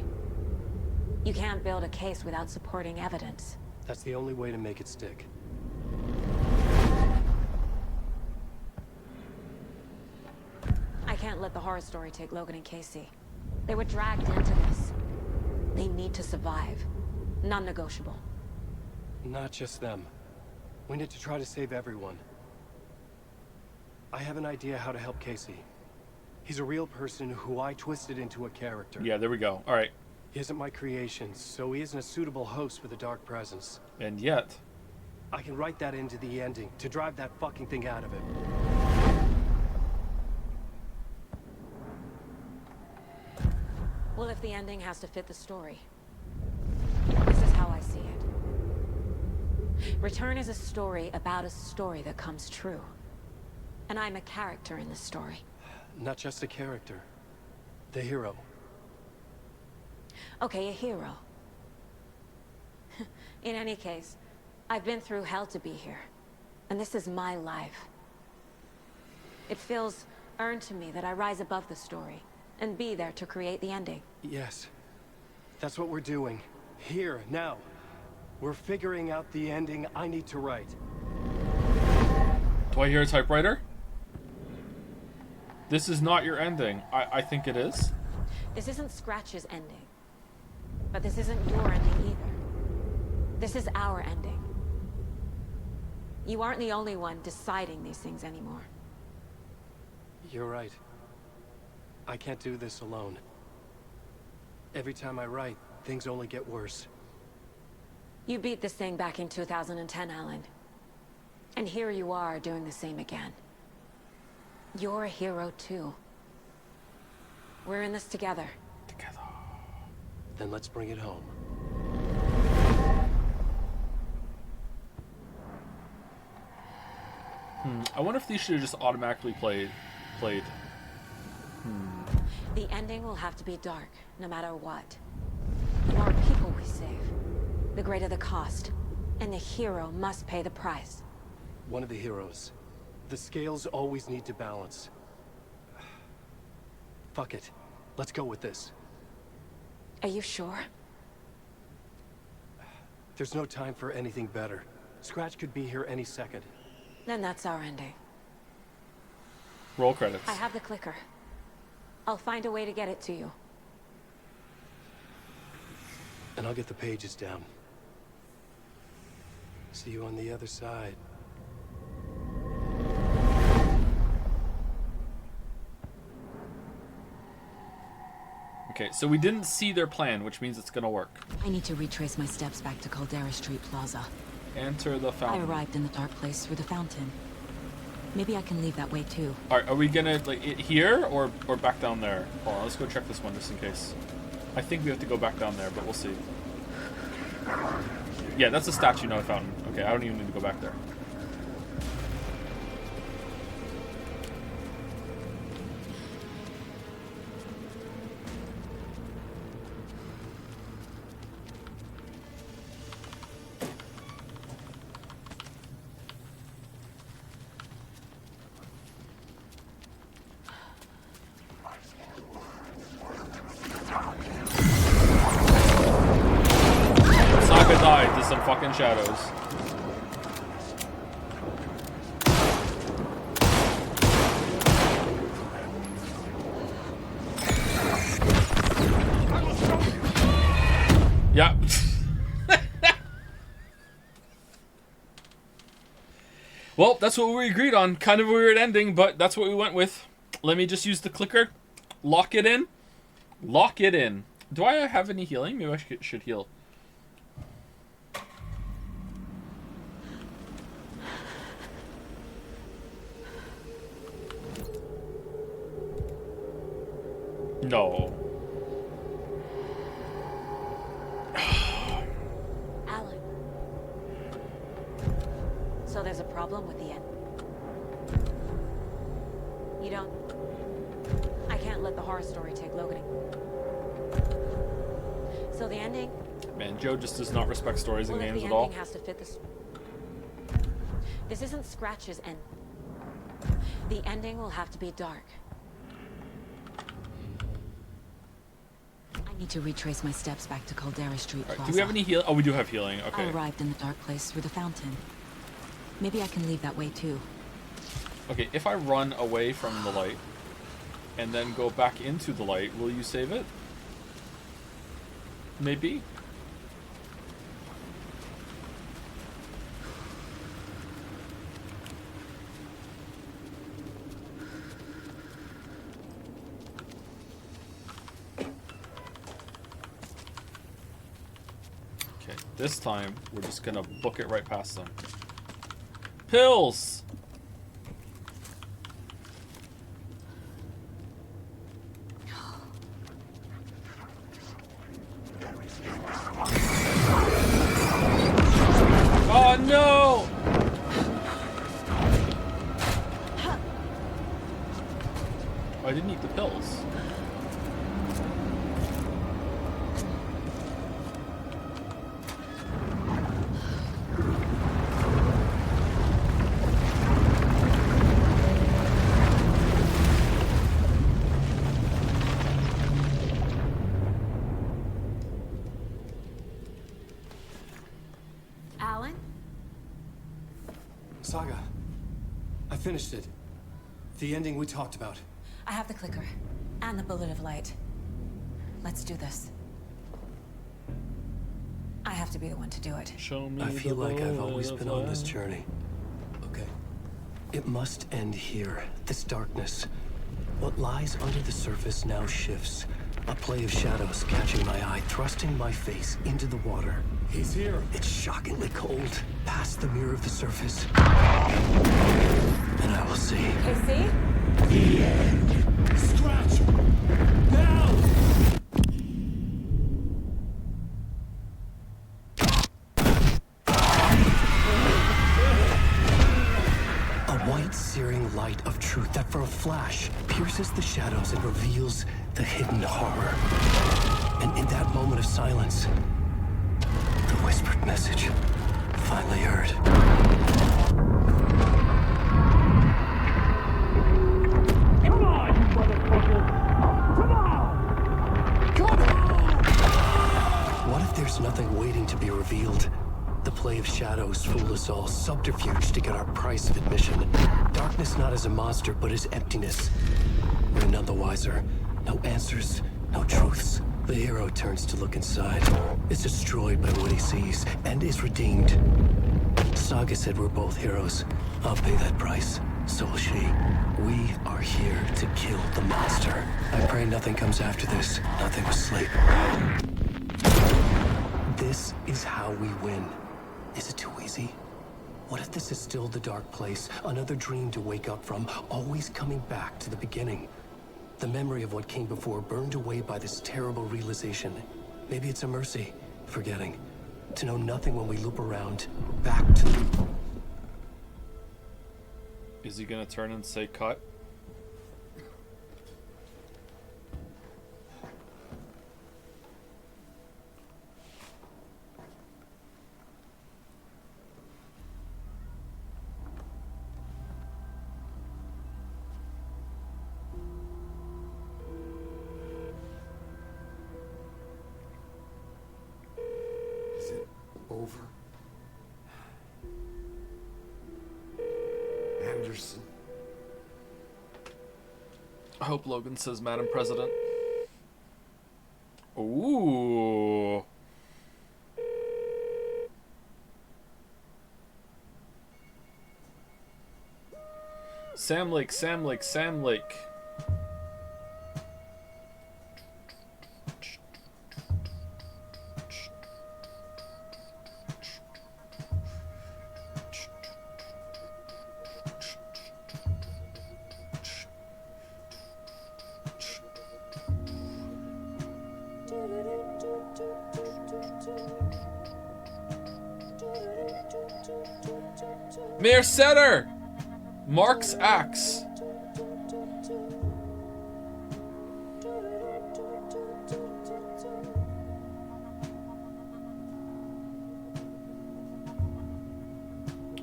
[SPEAKER 13] You can't build a case without supporting evidence.
[SPEAKER 6] That's the only way to make it stick.
[SPEAKER 13] I can't let the horror story take Logan and Casey. They were dragged into this. They need to survive. Non-negotiable.
[SPEAKER 6] Not just them. We need to try to save everyone. I have an idea how to help Casey. He's a real person who I twisted into a character.
[SPEAKER 1] Yeah, there we go. Alright.
[SPEAKER 6] He isn't my creation, so he isn't a suitable host with a dark presence.
[SPEAKER 1] And yet...
[SPEAKER 6] I can write that into the ending, to drive that fucking thing out of him.
[SPEAKER 13] Well, if the ending has to fit the story, this is how I see it. Return is a story about a story that comes true. And I'm a character in this story.
[SPEAKER 6] Not just a character. The hero.
[SPEAKER 13] Okay, a hero. In any case, I've been through hell to be here. And this is my life. It feels earned to me that I rise above the story and be there to create the ending.
[SPEAKER 6] Yes. That's what we're doing. Here, now. We're figuring out the ending I need to write.
[SPEAKER 1] Do I hear a typewriter? This is not your ending. I think it is.
[SPEAKER 13] This isn't Scratch's ending. But this isn't your ending either. This is our ending. You aren't the only one deciding these things anymore.
[SPEAKER 6] You're right. I can't do this alone. Every time I write, things only get worse.
[SPEAKER 13] You beat this thing back in 2010, Alan. And here you are doing the same again. You're a hero too. We're in this together.
[SPEAKER 6] Then let's bring it home.
[SPEAKER 1] I wonder if these should have just automatically played.
[SPEAKER 13] The ending will have to be dark, no matter what. The more people we save, the greater the cost. And the hero must pay the price.
[SPEAKER 6] One of the heroes. The scales always need to balance. Fuck it. Let's go with this.
[SPEAKER 13] Are you sure?
[SPEAKER 6] There's no time for anything better. Scratch could be here any second.
[SPEAKER 13] Then that's our ending.
[SPEAKER 1] Roll credits.
[SPEAKER 13] I have the clicker. I'll find a way to get it to you.
[SPEAKER 6] And I'll get the pages down. See you on the other side.
[SPEAKER 1] Okay, so we didn't see their plan, which means it's gonna work.
[SPEAKER 7] I need to retrace my steps back to Caldera Street Plaza.
[SPEAKER 1] Enter the
[SPEAKER 7] I
[SPEAKER 1] fountain.
[SPEAKER 7] arrived in the dark place through the fountain. Maybe I can leave that way too.
[SPEAKER 1] Alright, are we gonna, like, here or back down there? Hold on, let's go check this one just in case. I think we have to go back down there, but we'll see. Yeah, that's a statue, not a fountain. Okay, I don't even need to go back there. Saga died to some fucking shadows. Yeah. Well, that's what we agreed on. Kind of a weird ending, but that's what we went with. Let me just use the clicker. Lock it in. Lock it in. Do I have any healing? Maybe I should heal. No.
[SPEAKER 13] Alan. So there's a problem with the end. You don't... I can't let the horror story take Logan. So the ending...
[SPEAKER 1] Man, Joe just does not respect stories and
[SPEAKER 13] Well, if
[SPEAKER 1] games
[SPEAKER 13] the
[SPEAKER 1] at all.
[SPEAKER 13] ending has to fit this... This isn't Scratch's end. The ending will have to be dark.
[SPEAKER 7] I need to retrace my steps back to Caldera Street Plaza.
[SPEAKER 1] Do we have any heal? Oh, we do have healing.
[SPEAKER 7] I
[SPEAKER 1] Okay.
[SPEAKER 7] arrived in the dark place through the fountain. Maybe I can leave that way too.
[SPEAKER 1] Okay, if I run away from the light and then go back into the light, will you save it? Maybe. This time, we're just gonna book it right past them. Pills! Oh no! Oh, I didn't eat the pills.
[SPEAKER 7] Alan?
[SPEAKER 6] Saga, I finished it. The ending we talked about.
[SPEAKER 13] I have the clicker. And the bullet of light. Let's do this. I have to be the one to do it.
[SPEAKER 1] Show me.
[SPEAKER 6] I feel like I've always been on this journey. Okay. It must end here. This darkness. What lies under the surface now shifts. A play of shadows catching my eye, thrusting my face into the water. He's here. It's shockingly cold. Past the mirror of the surface. And I will see.
[SPEAKER 13] Casey?
[SPEAKER 6] The end. Scratch! Now! A white, searing light of truth that for a flash pierces the shadows and reveals the hidden horror. And in that moment of silence, the whispered message finally heard. Come on, you motherfucker! Come on! Come on! What if there's nothing waiting to be revealed? The play of shadows fool us all, subterfuge to get our price of admission. Darkness not as a monster, but as emptiness. We're none the wiser. No answers, no truths. The hero turns to look inside, is destroyed by what he sees, and is redeemed. Saga said we're both heroes. I'll pay that price. So will she. We are here to kill the monster. I pray nothing comes after this. Nothing will sleep. This is how we win. Is it too easy? What if this is still the dark place? Another dream to wake up from, always coming back to the beginning. The memory of what came before burned away by this terrible realization. Maybe it's a mercy, forgetting. To know nothing when we loop around, back to the...
[SPEAKER 1] Is he gonna turn and say cut?
[SPEAKER 2] Over. Anderson.
[SPEAKER 1] I hope Logan says Madam President. Ooh. Sam Lake, Sam Lake, Sam Lake. Mayor Setter! Mark's axe.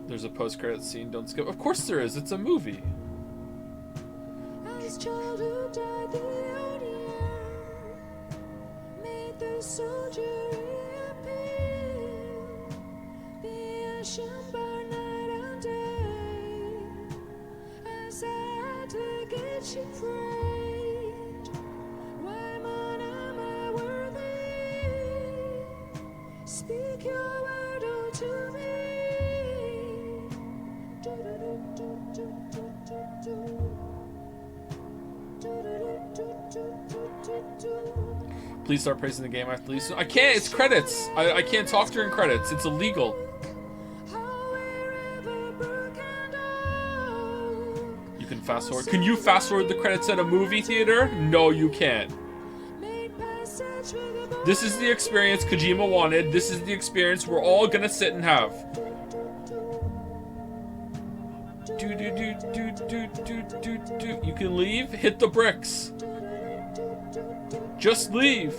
[SPEAKER 1] There's a post-credit scene, don't skip. Of course there is, it's a movie.
[SPEAKER 3] As childhood died, the onion made the soldier appear. The ocean burned night and day. As I had to get you framed. Why, man, am I worthy? Speak your word unto me.
[SPEAKER 1] Please start praising the game after leave. I can't. It's credits. I can't talk during credits. It's illegal. You can fast forward. Can you fast forward the credits at a movie theater? No, you can't. This is the experience Kojima wanted. This is the experience we're all gonna sit and have. You can leave. Hit the bricks. Just leave.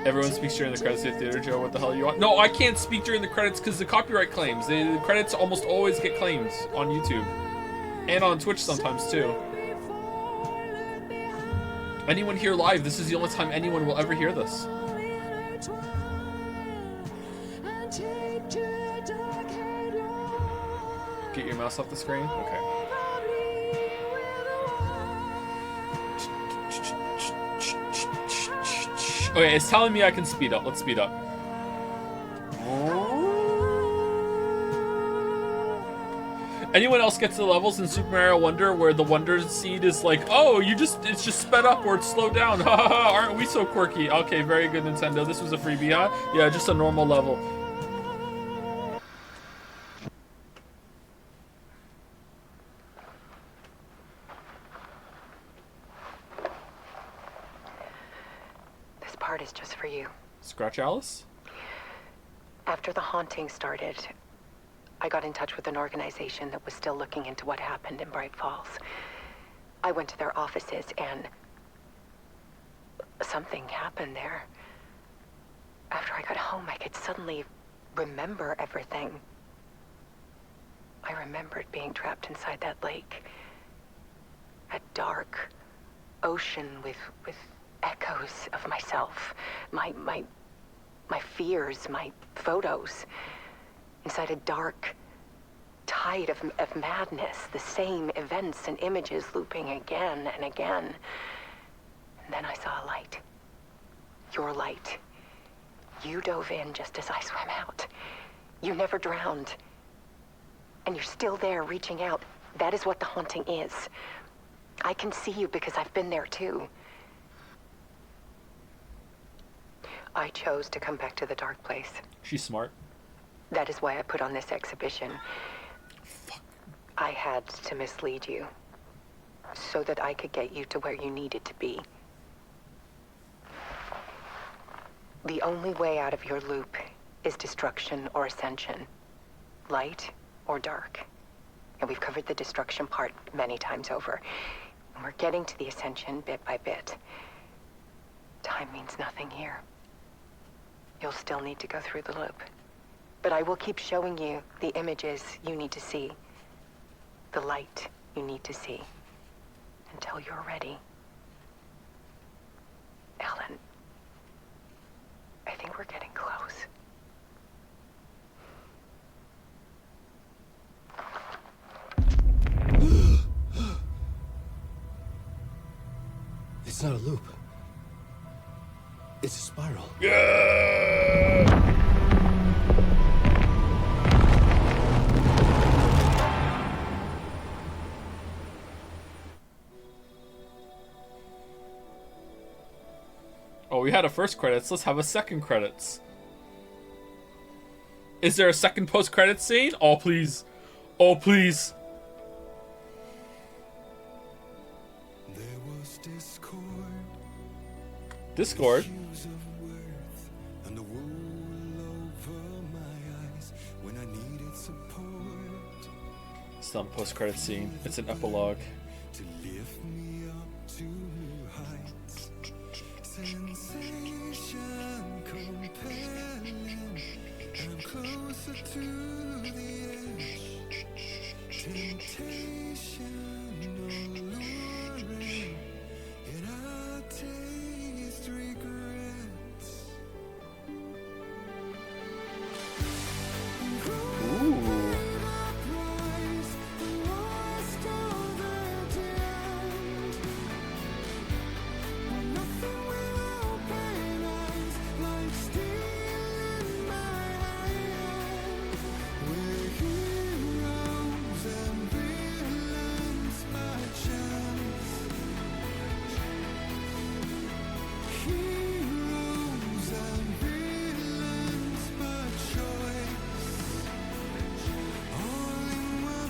[SPEAKER 1] Everyone speaks during the credits at theater, Joe. What the hell you want? No, I can't speak during the credits because the copyright claims. The credits almost always get claims on YouTube. And on Twitch sometimes, too. Anyone here live, this is the only time anyone will ever hear this. Get your mouse off the screen? Okay. Okay, it's telling me I can speed up. Let's speed up. Anyone else get to the levels in Super Mario Wonder where the Wonder Seed is like, oh, it's just sped up or it's slowed down. Haha, aren't we so quirky? Okay, very good, Nintendo. This was a freebie, huh? Yeah, just a normal level.
[SPEAKER 12] This part is just for you.
[SPEAKER 1] Scratch Alice?
[SPEAKER 12] After the haunting started, I got in touch with an organization that was still looking into what happened in Bright Falls. I went to their offices and something happened there. After I got home, I could suddenly remember everything. I remembered being trapped inside that lake. A dark ocean with echoes of myself. My fears, my photos. Inside a dark tide of madness, the same events and images looping again and again. And then I saw a light. Your light. You dove in just as I swam out. You never drowned. And you're still there reaching out. That is what the haunting is. I can see you because I've been there too. I chose to come back to the dark place.
[SPEAKER 1] She's smart.
[SPEAKER 12] That is why I put on this exhibition.
[SPEAKER 1] Fuck.
[SPEAKER 12] I had to mislead you, so that I could get you to where you needed to be. The only way out of your loop is destruction or ascension. Light or dark. And we've covered the destruction part many times over. And we're getting to the ascension bit by bit. Time means nothing here. You'll still need to go through the loop. But I will keep showing you the images you need to see. The light you need to see. Until you're ready. Ellen, I think we're getting close.
[SPEAKER 6] It's not a loop. It's a spiral.
[SPEAKER 1] Oh, we had a first credits. Let's have a second credits. Is there a second post-credits scene? Oh, please. Oh, please. Discord? It's not a post-credits scene. It's an epilogue.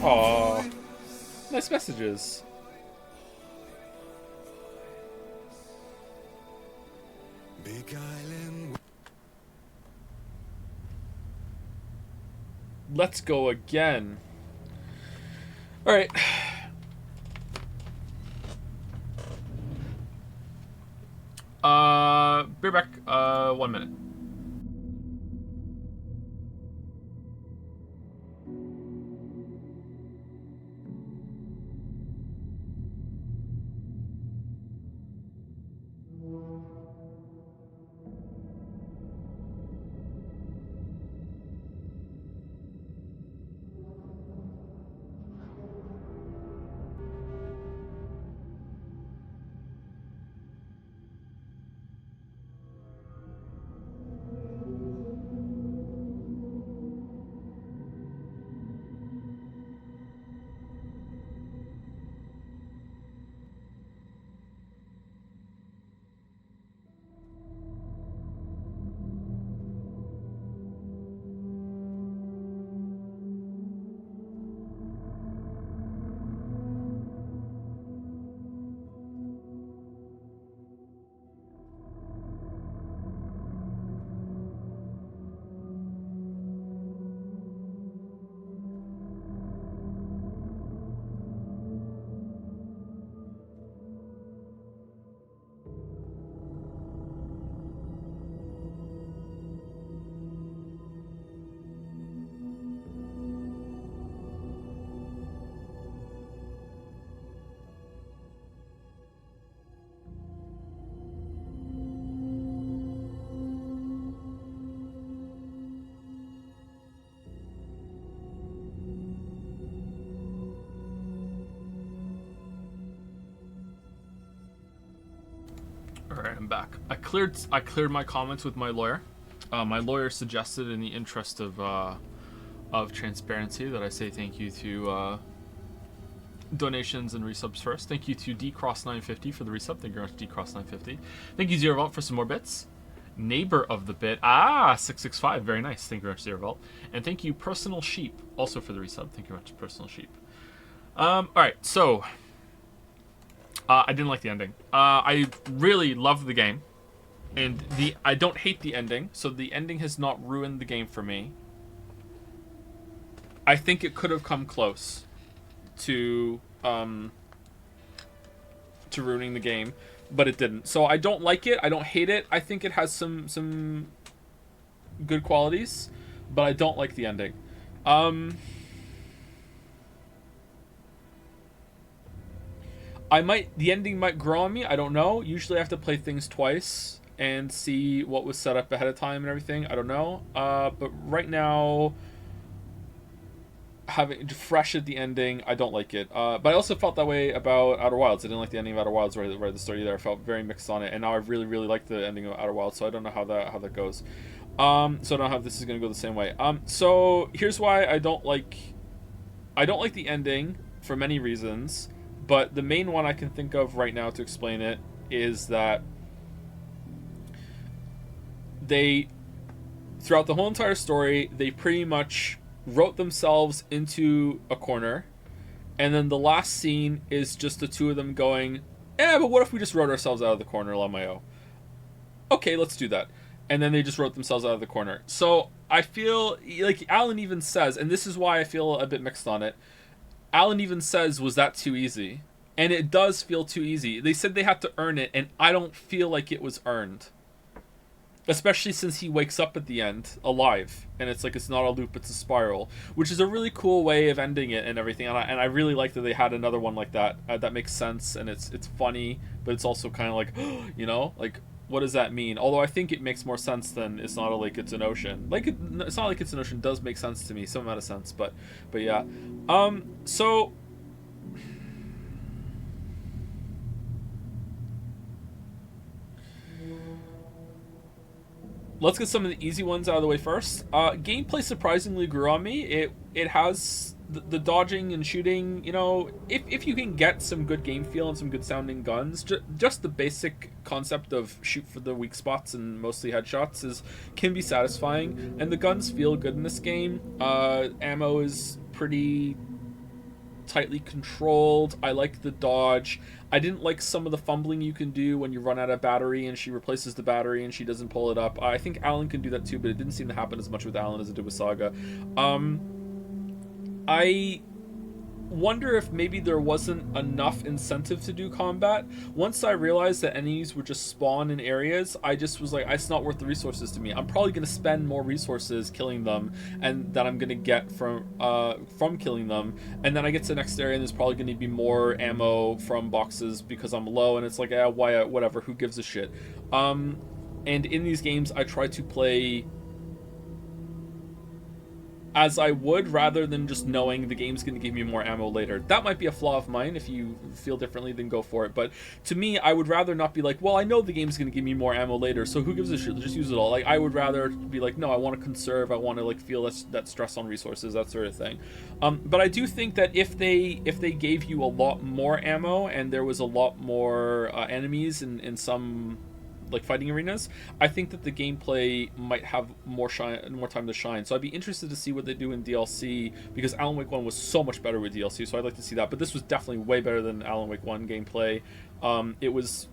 [SPEAKER 1] Aww. Nice messages.
[SPEAKER 4] Big Island.
[SPEAKER 1] Let's go again. Alright. Be back. 1 minute. Alright, I'm back. I cleared my comments with my lawyer. My lawyer suggested, in the interest of transparency, that I say thank you to donations and resubs first. Thank you to DCross950 for the resub. Thank you very much, DCross950. Thank you, Zerovault, for some more bits. Neighbor of the bit. 665. Very nice. Thank you very much, Zerovault. And thank you, Personal Sheep, also for the resub. Thank you very much, Personal Sheep. Alright, so I didn't like the ending. I really loved the game, and I don't hate the ending, so the ending has not ruined the game for me. I think it could have come close to ruining the game, but it didn't. So I don't like it. I don't hate it. I think it has some good qualities, but I don't like the ending. The ending might grow on me. I don't know. Usually I have to play things twice and see what was set up ahead of time and everything. I don't know. But right now, having fresh at the ending, I don't like it. But I also felt that way about Outer Wilds. I didn't like the ending of Outer Wilds right at the start either. I felt very mixed on it, and now I really, really like the ending of Outer Wilds. So I don't know how that goes. So I don't know how this is gonna go the same way. So here's why I don't like the ending for many reasons. But the main one I can think of right now to explain it is that throughout the whole entire story, they pretty much wrote themselves into a corner, and then the last scene is just the two of them going, but what if we just wrote ourselves out of the corner, LMAO? Okay, let's do that. And then they just wrote themselves out of the corner. So I feel like Alan even says, and this is why I feel a bit mixed on it, Alan even says, was that too easy? And it does feel too easy. They said they had to earn it, and I don't feel like it was earned. Especially since he wakes up at the end, alive. And it's like, it's not a loop, it's a spiral. Which is a really cool way of ending it and everything. And I really like that they had another one like that. That makes sense, and it's funny, but it's also kind of like, you know? Like, what does that mean? Although I think it makes more sense than It's Not a Lake, It's an Ocean. Like, It's Not Like It's an Ocean does make sense to me, some amount of sense, but yeah. So let's get some of the easy ones out of the way first. Gameplay surprisingly grew on me. It has the dodging and shooting, you know, if you can get some good game feel and some good sounding guns, just the basic concept of shoot for the weak spots and mostly headshots can be satisfying, and the guns feel good in this game. Ammo is pretty tightly controlled. I like the dodge. I didn't like some of the fumbling you can do when you run out of battery and she replaces the battery and she doesn't pull it up. I think Alan can do that too, but it didn't seem to happen as much with Alan as it did with Saga. I wonder if maybe there wasn't enough incentive to do combat. Once I realized that enemies would just spawn in areas, I just was like, it's not worth the resources to me. I'm probably going to spend more resources killing them and that I'm going to get from killing them, and then I get to the next area and there's probably going to be more ammo from boxes because I'm low, and it's like, why, whatever, who gives a shit. And in these games I try to play as I would, rather than just knowing the game's going to give me more ammo later. That might be a flaw of mine. If you feel differently, then go for it. But to me, I would rather not be like, well, I know the game's going to give me more ammo later, so who gives a shit? Just use it all. Like, I would rather be like, no, I want to conserve. I want to like feel that stress on resources, that sort of thing. But I do think that if they gave you a lot more ammo and there was a lot more enemies in some like fighting arenas, I think that the gameplay might have more time to shine. So I'd be interested to see what they do in DLC, because Alan Wake 1 was so much better with DLC, so I'd like to see that. But this was definitely way better than Alan Wake 1 gameplay. It was,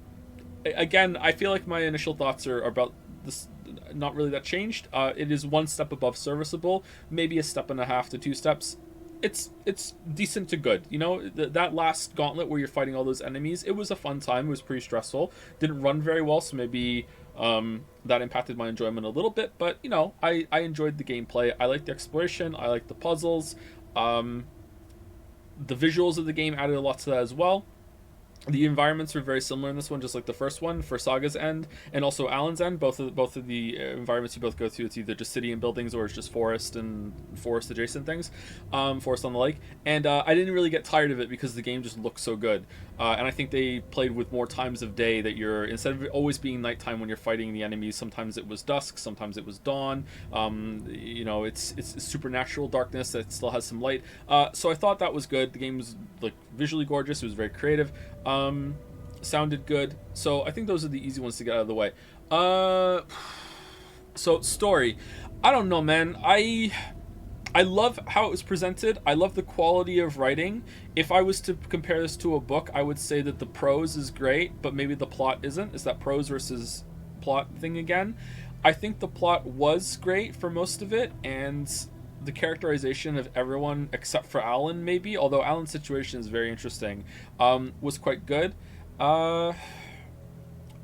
[SPEAKER 1] again, I feel like my initial thoughts are about this, not really that changed. It is one step above serviceable, maybe a step and a half to 2 steps. It's decent to good, you know. That last gauntlet where you're fighting all those enemies, it was a fun time. It was pretty stressful, didn't run very well, so maybe that impacted my enjoyment a little bit, but you know, I enjoyed the gameplay. I liked the exploration, I liked the puzzles, the visuals of the game added a lot to that as well. The environments are very similar in this one, just like the first one for Saga's End and also Alan's End. Both of the environments you both go through, it's either just city and buildings or it's just forest and forest adjacent things, forest on the lake. And I didn't really get tired of it because the game just looks so good. And I think they played with more times of day, that you're, instead of always being nighttime when you're fighting the enemies, sometimes it was dusk, sometimes it was dawn. You know, it's supernatural darkness that still has some light. So I thought that was good. The game was like visually gorgeous. It was very creative. Sounded good. So I think those are the easy ones to get out of the way. So story, I don't know, man. I love how it was presented. I love the quality of writing. If I was to compare this to a book, I would say that the prose is great, but maybe the plot isn't. Is that prose versus plot thing again? I think the plot was great for most of it, and the characterization of everyone except for Alan, maybe, although Alan's situation is very interesting, was quite good.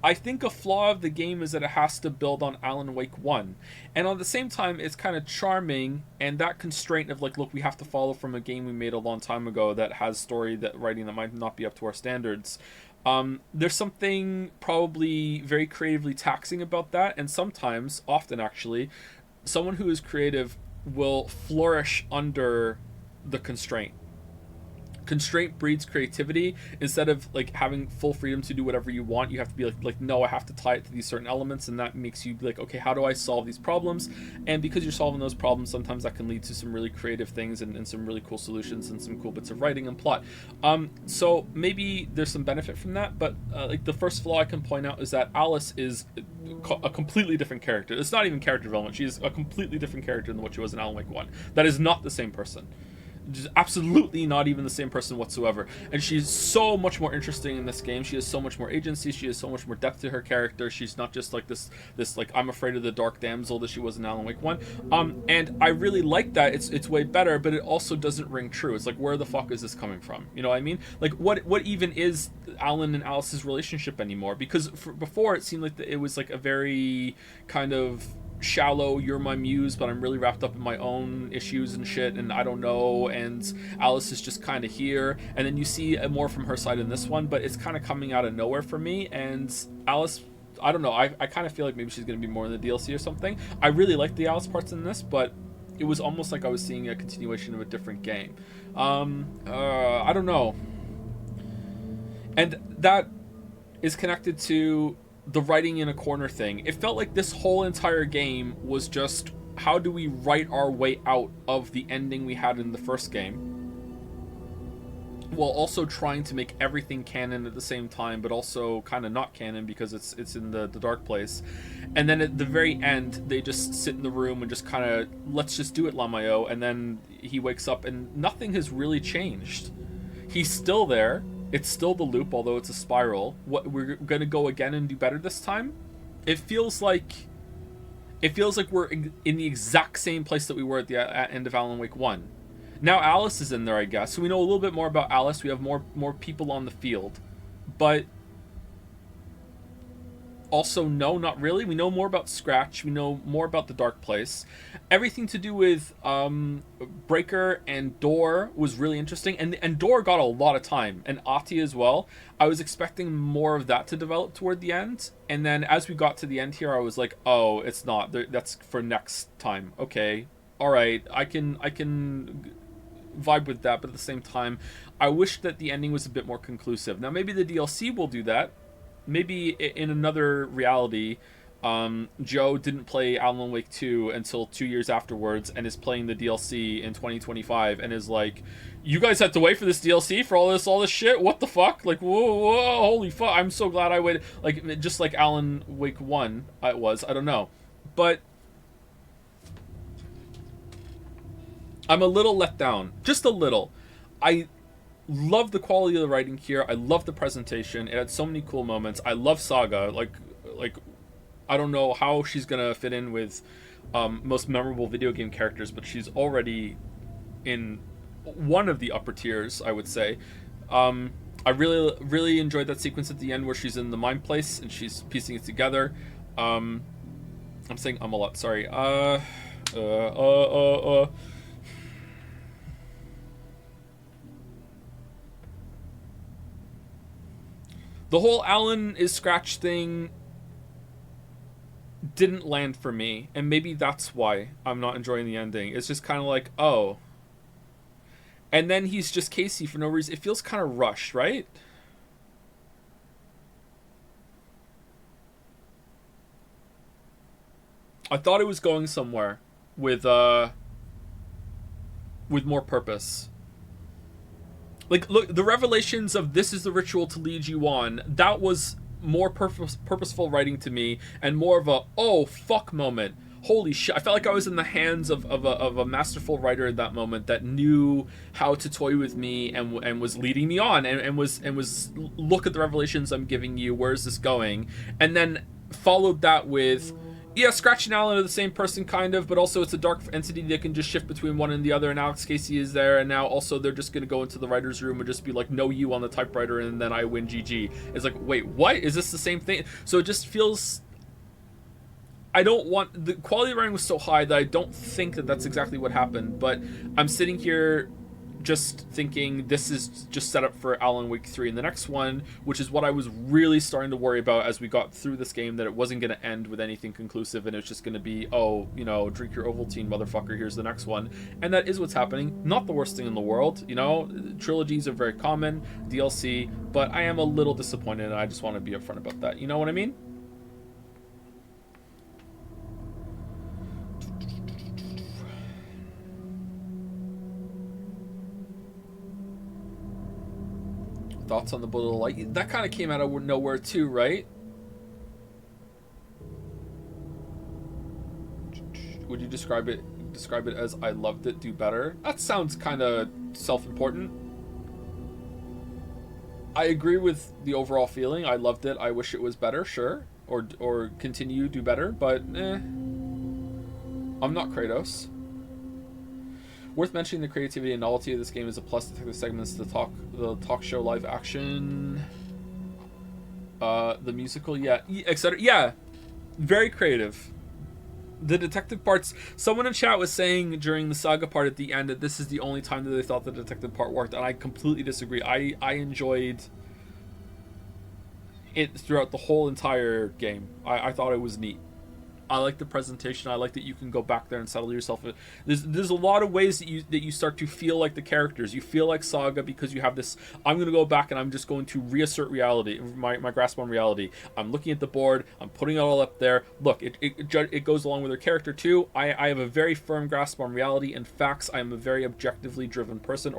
[SPEAKER 1] I think a flaw of the game is that it has to build on Alan Wake 1. And at the same time, it's kind of charming, and that constraint of like, look, we have to follow from a game we made a long time ago that has story, that writing that might not be up to our standards. There's something probably very creatively taxing about that, and sometimes, often actually, someone who is creative will flourish under the constraint. Constraint breeds creativity. Instead of like having full freedom to do whatever you want, you have to be like no, I have to tie it to these certain elements, and that makes you be like, okay, how do I solve these problems? And because you're solving those problems, sometimes that can lead to some really creative things and some really cool solutions and some cool bits of writing and plot. So maybe there's some benefit from that, but like the first flaw I can point out is that Alice is a completely different character. It's not even character development. She's a completely different character than what she was in Alan Wake 1. That is not the same person. Just absolutely not even the same person whatsoever, and she's so much more interesting in this game. She has so much more agency, she has so much more depth to her character. She's not just like this like I'm afraid of the dark damsel that she was in Alan Wake 1. And I really like that. It's way better, but it also doesn't ring true. It's like, where the fuck is this coming from? You know what I mean? Like, what even is Alan and Alice's relationship anymore? Because before it seemed like it was like a very kind of shallow, you're my muse, but I'm really wrapped up in my own issues and shit, and I don't know, and Alice is just kind of here. And then you see more from her side in this one, but it's kind of coming out of nowhere for me. And Alice, I don't know, I kind of feel like maybe she's going to be more in the DLC or something. I really like the Alice parts in this, but it was almost like I was seeing a continuation of a different game. I don't know. And that is connected to the writing in a corner thing. It felt like this whole entire game was just, how do we write our way out of the ending we had in the first game, while also trying to make everything canon at the same time, but also kind of not canon because it's in the dark place. And then at the very end, they just sit in the room and just kind of, let's just do it, Lamayo. And then he wakes up and nothing has really changed. He's still there. It's still the loop, although it's a spiral. What, we're gonna go again and do better this time? It feels like we're in the exact same place that we were at the end of Alan Wake 1. Now Alice is in there, I guess. So we know a little bit more about Alice. We have more people on the field. But also, no, not really. We know more about Scratch. We know more about the Dark Place. Everything to do with Breaker and Door was really interesting. And Door got a lot of time. And Ahti as well. I was expecting more of that to develop toward the end. And then as we got to the end here, I was like, oh, it's not. That's for next time. Okay. All right. I can vibe with that. But at the same time, I wish that the ending was a bit more conclusive. Now, maybe the DLC will do that. Maybe in another reality, Joe didn't play Alan Wake 2 until 2 years afterwards and is playing the DLC in 2025 and is like, you guys had to wait for this DLC for all this shit? What the fuck? Like, whoa, holy fuck. I'm so glad I waited. Like, just like Alan Wake 1 it was. I don't know. But I'm a little let down. Just a little. I love the quality of the writing here. I love the presentation. It had so many cool moments. I love Saga. Like I don't know how she's gonna fit in with most memorable video game characters, but she's already in one of the upper tiers, I would say. I really enjoyed that sequence at the end where she's in the mine place and she's piecing it together. I'm saying a lot. Sorry. The whole Alan is Scratch thing didn't land for me, and maybe that's why I'm not enjoying the ending. It's just kind of like, oh. And then he's just Casey for no reason. It feels kind of rushed, right? I thought it was going somewhere with more purpose. Like, look, the revelations of this is the ritual to lead you on, that was more purposeful writing to me, and more of a, oh, fuck moment. Holy shit. I felt like I was in the hands of a masterful writer in that moment that knew how to toy with me and was leading me on and was look at the revelations I'm giving you, where's this going? And then followed that with, yeah, Scratch and Alan are the same person, kind of, but also it's a dark entity that can just shift between one and the other, and Alex Casey is there, and now also they're just going to go into the writer's room and just be like, no, you on the typewriter, and then I win GG. It's like, wait, what? Is this the same thing? So it just feels... I don't want... The quality of writing was so high that I don't think that that's exactly what happened, but I'm sitting here just thinking this is just set up for Alan Wake 3 and the next one, which is what I was really starting to worry about as we got through this game, that it wasn't going to end with anything conclusive and it's just going to be, oh, you know, drink your Ovaltine, motherfucker, here's the next one. And that is what's happening. Not the worst thing in the world, you know, trilogies are very common, DLC, but I am a little disappointed and I just want to be upfront about that. You know what I mean? Thoughts on the Bullet of Light? That kind of came out of nowhere too, right? Would you describe it as I loved it, do better? That sounds kind of self-important. I agree with the overall feeling. I loved it. I wish it was better, sure. Or continue, do better, but I'm not Kratos. Worth mentioning, the creativity and novelty of this game is a plus. Detective segments, the talk show, live action, the musical, yeah, etc. Yeah, very creative. The detective parts. Someone in chat was saying during the Saga part at the end that this is the only time that they thought the detective part worked, and I completely disagree. I enjoyed it throughout the whole entire game. I thought it was neat. I like the presentation. I like that you can go back there and settle yourself. There's a lot of ways that you start to feel like the characters. You feel like Saga because you have this, I'm going to go back and I'm just going to reassert reality, my grasp on reality. I'm looking at the board. I'm putting it all up there. Look, it goes along with her character too. I have a very firm grasp on reality and facts. I am a very objective driven person.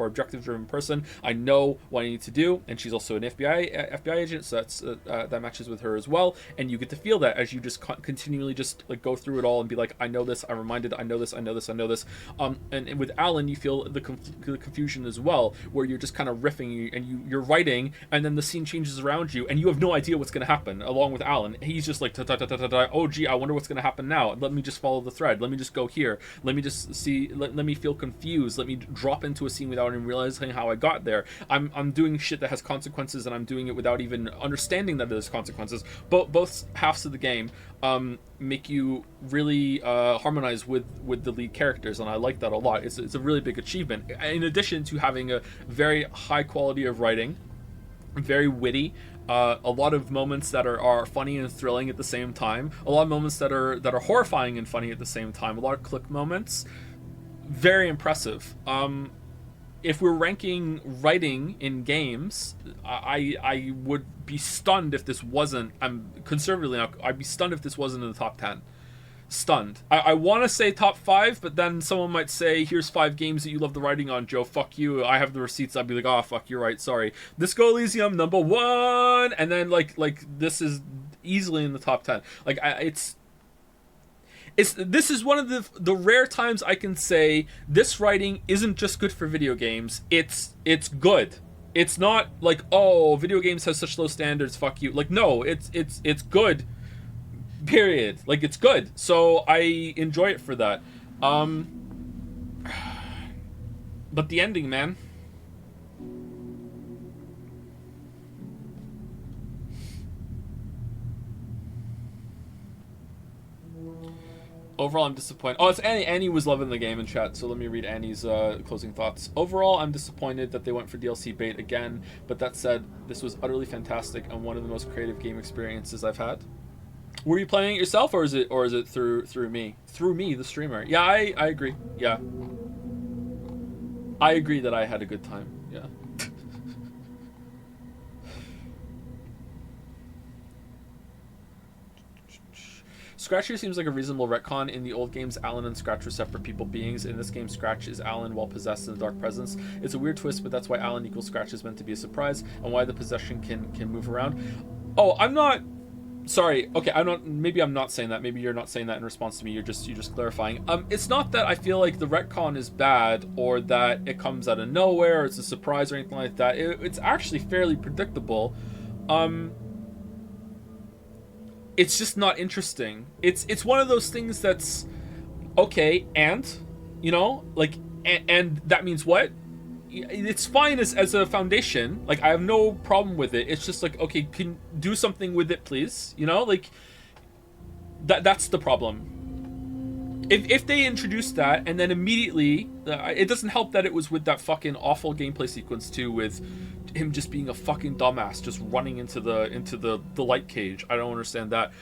[SPEAKER 1] I know what I need to do, and she's also an FBI agent, so that matches with her as well. And you get to feel that as you just continually just just like go through it all and be like, I know this, I'm reminded, I know this, I know this, I know this. And with Alan, you feel the confusion as well, where you're just kind of riffing and you're writing, and then the scene changes around you, and you have no idea what's going to happen. Along with Alan, he's just like, oh gee, I wonder what's going to happen now. Let me just follow the thread. Let me just go here. Let me just see. Let me feel confused. Let me drop into a scene without even realizing how I got there. I'm doing shit that has consequences, and I'm doing it without even understanding that there's consequences. Both halves of the game make you really harmonize with the lead characters, and I like that a lot. It's a really big achievement, in addition to having a very high quality of writing, very witty, a lot of moments that are funny and thrilling at the same time, a lot of moments that are horrifying and funny at the same time, a lot of click moments. Very impressive. If we're ranking writing in games, I would be stunned if this wasn't, I'm conservatively now, I'd be stunned if this wasn't in the top 10. Stunned. I want to say top 5, but then someone might say, here's 5 games that you love the writing on, Joe, fuck you, I have the receipts. I'd be like, oh fuck, you're right, sorry. Disco Elysium number 1, and then like this is easily in the top 10. Like this is one of the rare times I can say this writing isn't just good for video games. It's good. It's not like, oh, video games has such low standards, fuck you. Like, no, it's good. Period. Like, it's good. So I enjoy it for that. But the ending, man. Overall, I'm disappointed. Oh, it's Annie. Annie was loving the game in chat, so let me read Annie's closing thoughts. Overall, I'm disappointed that they went for DLC bait again, but that said, this was utterly fantastic and one of the most creative game experiences I've had. Were you playing it yourself, or is it through me? Through me, the streamer. Yeah, I agree. Yeah. I agree that I had a good time. Yeah. Scratcher seems like a reasonable retcon. In the old games, Alan and Scratch were separate people beings. In this game, Scratch is Alan while possessed in the Dark Presence. It's a weird twist, but that's why Alan equals Scratch is meant to be a surprise, and why the possession can move around. Oh, I'm not... Sorry, okay, maybe I'm not saying that. Maybe you're not saying that in response to me. You're just clarifying. It's not that I feel like the retcon is bad, or that it comes out of nowhere, or it's a surprise or anything like that. It's actually fairly predictable. It's just not interesting. It's one of those things that's okay, and you know, like, and that means what? It's fine as a foundation. Like, I have no problem with it. It's just like, okay, can do something with it, please. You know, like that's the problem. If they introduced that and then immediately, it doesn't help that it was with that fucking awful gameplay sequence too, with him just being a fucking dumbass, just running into the light cage. I don't understand that.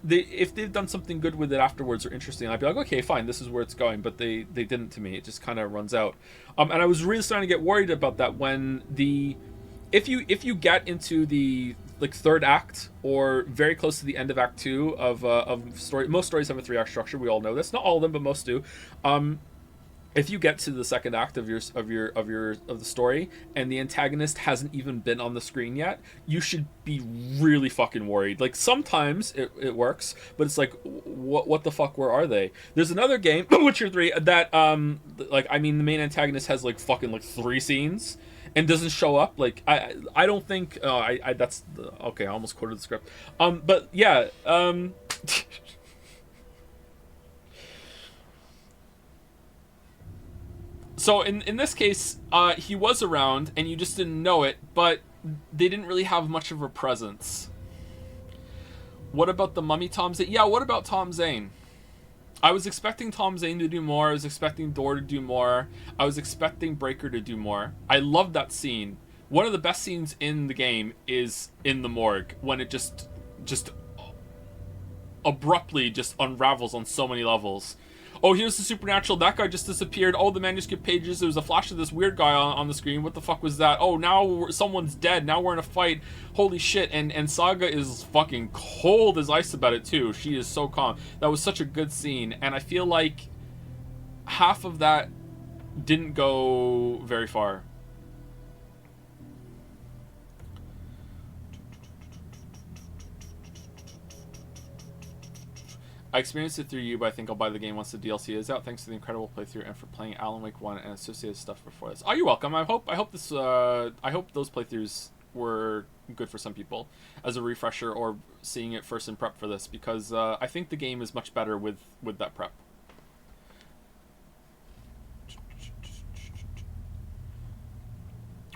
[SPEAKER 1] If they've done something good with it afterwards or interesting, I'd be like, okay, fine, this is where it's going. But they didn't to me. It just kind of runs out. And I was really starting to get worried about that when if you get into the like third act or very close to the end of Act 2 of story. Most stories have a 3-act structure. We all know this. Not all of them, but most do. If you get to the second act of the story and the antagonist hasn't even been on the screen yet, you should be really fucking worried. Like, sometimes it works, but it's like, what the fuck? Where are they? There's another game, Witcher 3, that the main antagonist has like fucking like 3 scenes and doesn't show up. Like, I don't think that's okay. I almost quoted the script. But yeah. So in this case, he was around and you just didn't know it, but they didn't really have much of a presence. What about the mummy Tom Zane? Yeah, what about Tom Zane? I was expecting Tom Zane to do more. I was expecting Door to do more. I was expecting Breaker to do more. I love that scene. One of the best scenes in the game is in the morgue, when it just abruptly just unravels on so many levels. Oh, here's the supernatural. That guy just disappeared. Oh, the manuscript pages. There was a flash of this weird guy on the screen. What the fuck was that? Oh, now someone's dead. Now we're in a fight. Holy shit. And Saga is fucking cold as ice about it, too. She is so calm. That was such a good scene. And I feel like half of that didn't go very far. I experienced it through you, but I think I'll buy the game once the DLC is out. Thanks to the incredible playthrough and for playing Alan Wake 1 and associated stuff before this. Oh, you're welcome. I hope those playthroughs were good for some people as a refresher or seeing it first in prep for this, because I think the game is much better with that prep.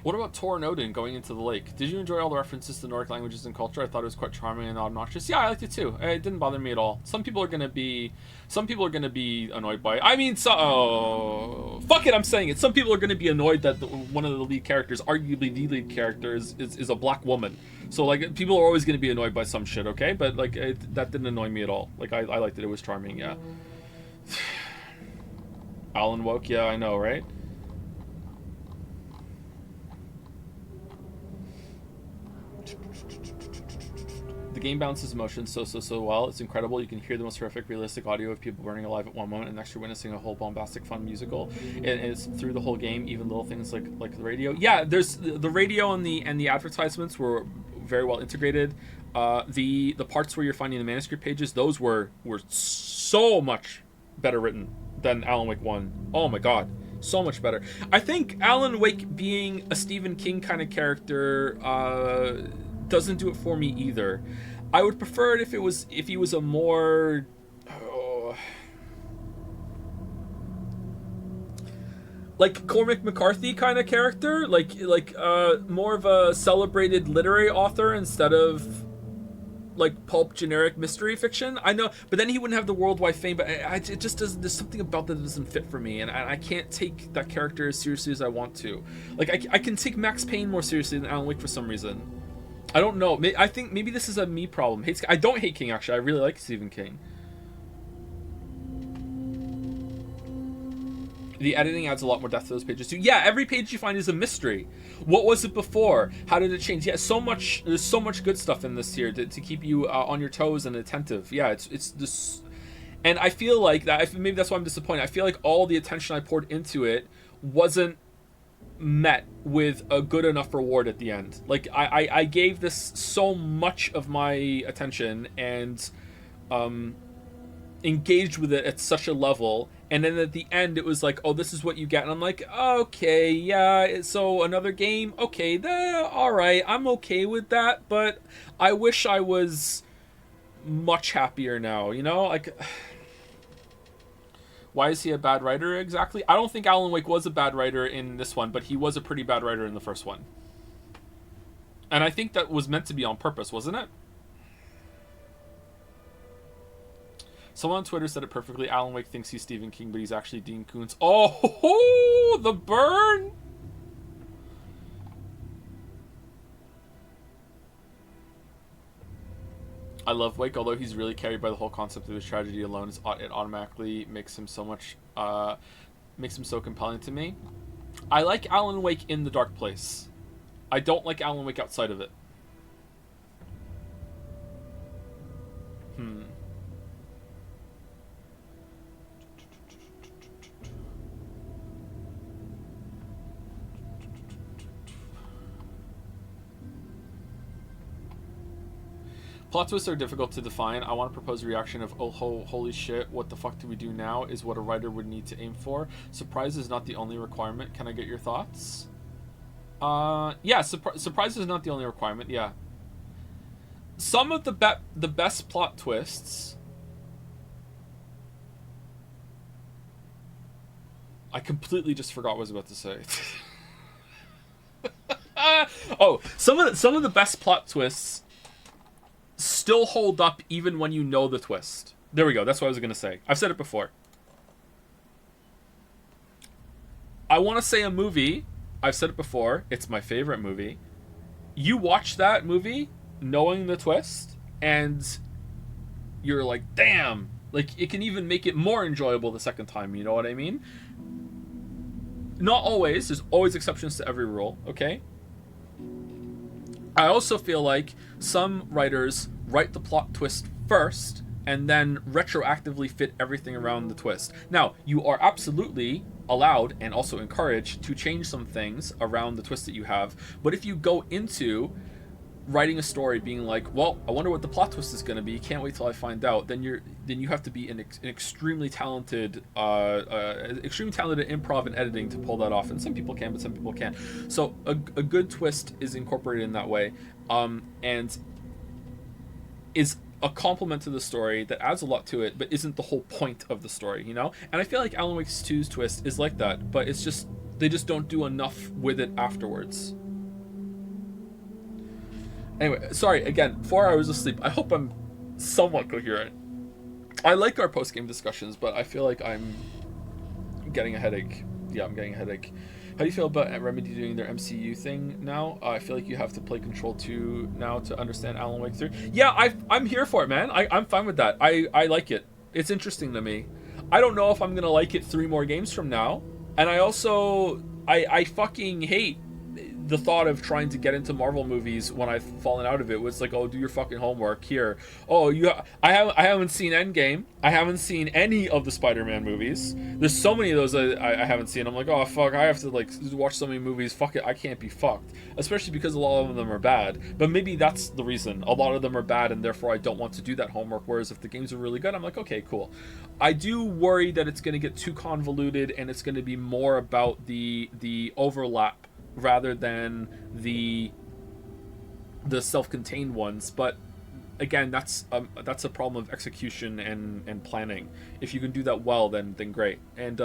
[SPEAKER 1] What about Tor and Odin going into the lake? Did you enjoy all the references to Nordic languages and culture? I thought it was quite charming and obnoxious. Yeah, I liked it too. It didn't bother me at all. Some people are gonna be annoyed by it. I mean, fuck it, I'm saying it. Some people are gonna be annoyed that one of the lead characters, arguably the lead character, is a black woman. So like, people are always gonna be annoyed by some shit, okay? But like, that didn't annoy me at all. Like, I liked it. It was charming. Yeah. Alan Wake. Yeah, I know, right? The game balances emotions so well. It's incredible. You can hear the most horrific, realistic audio of people burning alive at one moment, and next you're witnessing a whole bombastic, fun musical. And it's through the whole game, even little things like the radio. Yeah, there's the radio and the advertisements were very well integrated. The parts where you're finding the manuscript pages, those were so much better written than Alan Wake 1. Oh my god. So much better. I think Alan Wake being a Stephen King kind of character doesn't do it for me either. I would prefer it if he was a more like Cormac McCarthy kind of character, like more of a celebrated literary author instead of like pulp generic mystery fiction. I know, but then he wouldn't have the worldwide fame. But it just doesn't. There's something about that doesn't fit for me, and I can't take that character as seriously as I want to. Like I can take Max Payne more seriously than Alan Wake for some reason. I don't know. I think maybe this is a me problem. I don't hate King, actually. I really like Stephen King. The editing adds a lot more depth to those pages too. Yeah, every page you find is a mystery. What was it before? How did it change? Yeah, so much. There's so much good stuff in this here to keep you on your toes and attentive. Yeah, it's this, and I feel like that. Maybe that's why I'm disappointed. I feel like all the attention I poured into it wasn't met with a good enough reward at the end. Like I gave this so much of my attention and engaged with it at such a level, and then at the end it was like, oh, this is what you get, and I'm like, okay, yeah, so another game, okay, all right, I'm okay with that, but I wish I was much happier now, you know? Like, why is he a bad writer exactly? I don't think Alan Wake was a bad writer in this one, but he was a pretty bad writer in the first one. And I think that was meant to be on purpose, wasn't it? Someone on Twitter said it perfectly. Alan Wake thinks he's Stephen King, but he's actually Dean Koontz. Oh, the burn! I love Wake, although he's really carried by the whole concept of his tragedy alone. It automatically makes him so much, makes him so compelling to me. I like Alan Wake in The Dark Place. I don't like Alan Wake outside of it. Plot twists are difficult to define. I want to propose a reaction of, oh, holy shit, what the fuck do we do now, is what a writer would need to aim for. Surprise is not the only requirement. Can I get your thoughts? Yeah, surprise is not the only requirement, yeah. Some of the best plot twists... I completely just forgot what I was about to say. Oh, some of the best plot twists still hold up even when you know the twist. There we go. That's what I was going to say. I've said it before. I want to say a movie. I've said it before. It's my favorite movie. You watch that movie knowing the twist, and you're like, damn. Like, it can even make it more enjoyable the second time. You know what I mean? Not always. There's always exceptions to every rule. Okay? I also feel like some writers write the plot twist first and then retroactively fit everything around the twist. Now, you are absolutely allowed and also encouraged to change some things around the twist that you have, but if you go into writing a story being like, well, I wonder what the plot twist is going to be, can't wait till I find out, then you have to be an extremely talented improv and editing to pull that off. And some people can, but some people can't. So a good twist is incorporated in that way, and is a compliment to the story that adds a lot to it, but isn't the whole point of the story, you know? And I feel like Alan Wake 2's twist is like that, but it's just, they just don't do enough with it afterwards. Anyway, sorry, again, 4 hours of sleep. I hope I'm somewhat coherent. I like our post-game discussions, but I feel like I'm getting a headache. Yeah, I'm getting a headache. How do you feel about Remedy doing their MCU thing now? I feel like you have to play Control 2 now to understand Alan Wake 3. Yeah, I'm here for it, man. I'm fine with that. I like it. It's interesting to me. I don't know if I'm going to like it 3 more games from now. And I also... I fucking hate the thought of trying to get into Marvel movies when I've fallen out of it. Was like, oh, do your fucking homework here. Oh, I haven't seen Endgame. I haven't seen any of the Spider-Man movies. There's so many of those I haven't seen. I'm like, oh fuck, I have to like watch so many movies. Fuck it, I can't be fucked. Especially because a lot of them are bad. But maybe that's the reason. A lot of them are bad, and therefore I don't want to do that homework. Whereas if the games are really good, I'm like, okay, cool. I do worry that it's going to get too convoluted, and it's going to be more about the overlap rather than the self-contained ones. But again, that's a problem of execution and planning. If you can do that well, then great. And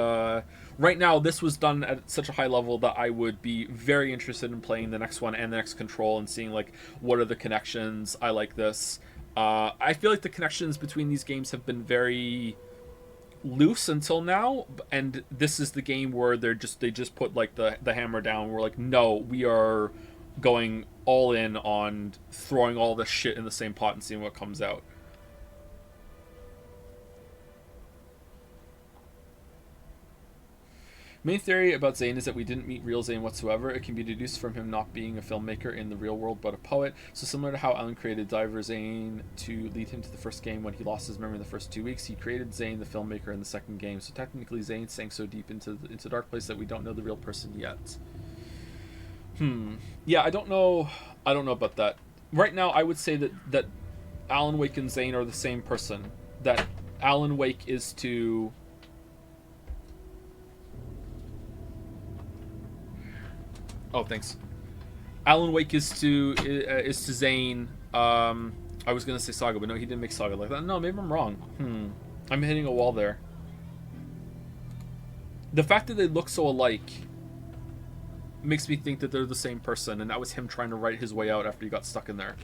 [SPEAKER 1] right now, this was done at such a high level that I would be very interested in playing the next one and the next Control and seeing like what are the connections. I like this. I feel like the connections between these games have been very loose until now, and this is the game where they just put like the hammer down. We're like, no, we are going all in on throwing all this shit in the same pot and seeing what comes out. Main theory about Zane is that we didn't meet real Zane whatsoever. It can be deduced from him not being a filmmaker in the real world but a poet. So similar to how Alan created Diver Zane to lead him to the first game when he lost his memory in the first 2 weeks, he created Zane the filmmaker in the second game. So technically Zane sank so deep into dark place that we don't know the real person yet. Yeah, I don't know about that. Right now I would say that Alan Wake and Zane are the same person. That Alan Wake is to... Oh, thanks. Alan Wake is to Zane. I was gonna say Saga, but no, he didn't make Saga like that. No, maybe I'm wrong. I'm hitting a wall there. The fact that they look so alike makes me think that they're the same person, and that was him trying to write his way out after he got stuck in there.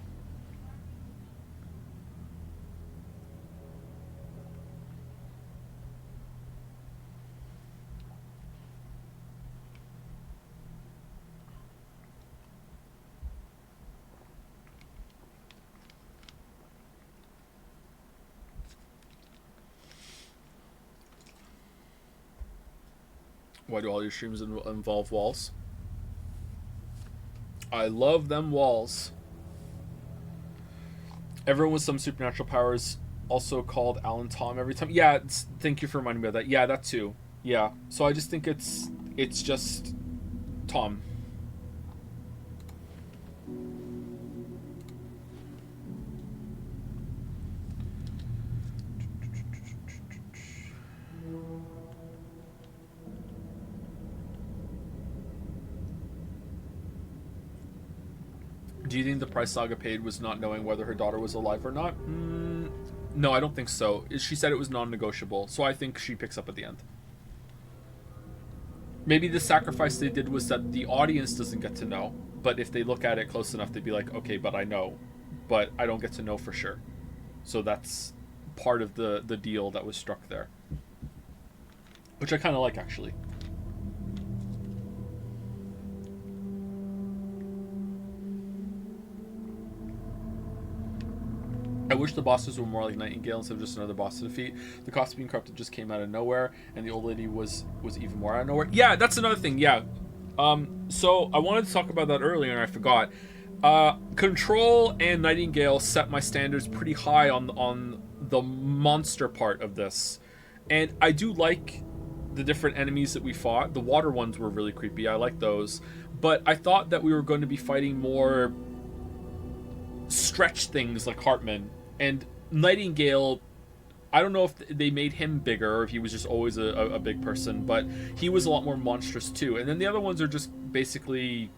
[SPEAKER 1] Why do all your streams involve walls? I love them walls. Everyone with some supernatural powers also called Alan Tom every time. Yeah, thank you for reminding me of that. Yeah, that too. Yeah, so I just think it's just Tom. Do you think the price Saga paid was not knowing whether her daughter was alive or not? No, I don't think so. She said it was non-negotiable, so I think she picks up at the end. Maybe the sacrifice they did was that the audience doesn't get to know, but if they look at it close enough, they'd be like, okay, but I know, but I don't get to know for sure. So that's part of the deal that was struck there, which I kind of like, actually. I wish the bosses were more like Nightingale instead of just another boss to defeat. The cost of being corrupted just came out of nowhere, and the old lady was even more out of nowhere. Yeah, that's another thing. Yeah. So I wanted to talk about that earlier, and I forgot. Control and Nightingale set my standards pretty high on the monster part of this, and I do like the different enemies that we fought. The water ones were really creepy. I like those, but I thought that we were going to be fighting more stretch things like Hartman. And Nightingale, I don't know if they made him bigger or if he was just always a big person, but he was a lot more monstrous too. And then the other ones are just basically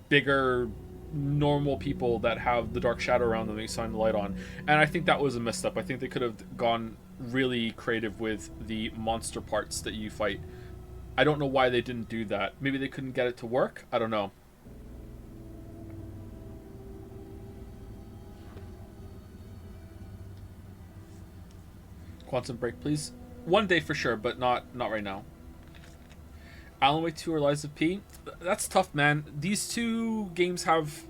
[SPEAKER 1] bigger, normal people that have the dark shadow around them that you shine the light on. And I think that was a misstep. I think they could have gone really creative with the monster parts that you fight. I don't know why they didn't do that. Maybe they couldn't get it to work? I don't know. Quantum Break, please. One day for sure, but not right now. Alan Wake 2 or Lies of P? That's tough, man. These two games have...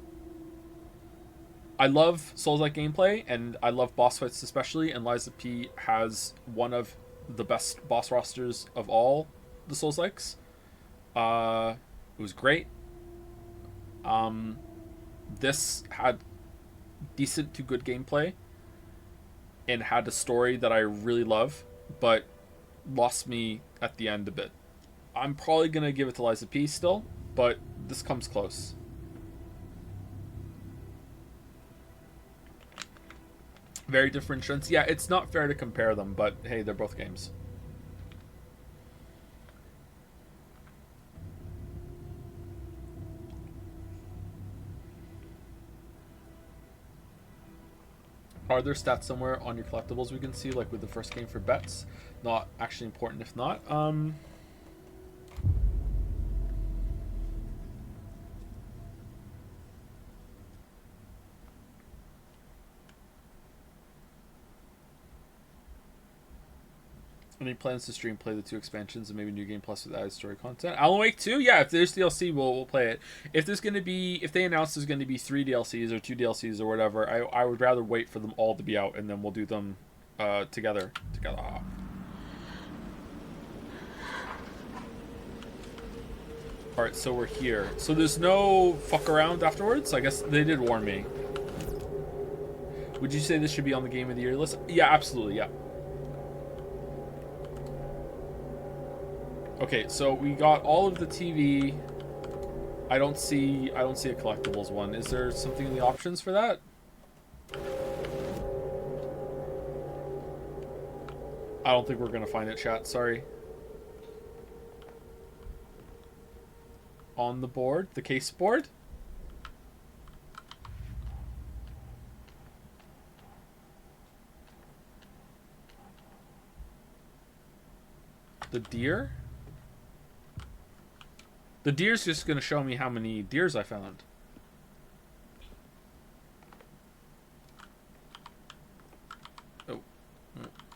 [SPEAKER 1] I love Souls-like gameplay, and I love boss fights especially, and Lies of P has one of the best boss rosters of all the Souls-likes. It was great. This had decent to good gameplay, and had a story that I really love, but lost me at the end a bit. I'm probably going to give it to Lies of P still, but this comes close. Very different trends. Yeah, it's not fair to compare them, but hey, they're both games. Are there stats somewhere on your collectibles we can see, like with the first game for bets? Not actually important if not. Any plans to stream play the 2 expansions and maybe New Game Plus with added story content? Alan Wake 2? Yeah, if there's DLC, we'll play it. If there's going to be, if they announce there's going to be 3 DLCs or 2 DLCs or whatever, I would rather wait for them all to be out and then we'll do them together. Alright, so we're here. So there's no fuck around afterwards? I guess they did warn me. Would you say this should be on the Game of the Year list? Yeah, absolutely, yeah. Okay, so we got all of the TV. I don't see a collectibles one. Is there something in the options for that? I don't think we're gonna find it, chat. Sorry. On the board, the case board. The deer. The deer's just going to show me how many deers I found. Oh.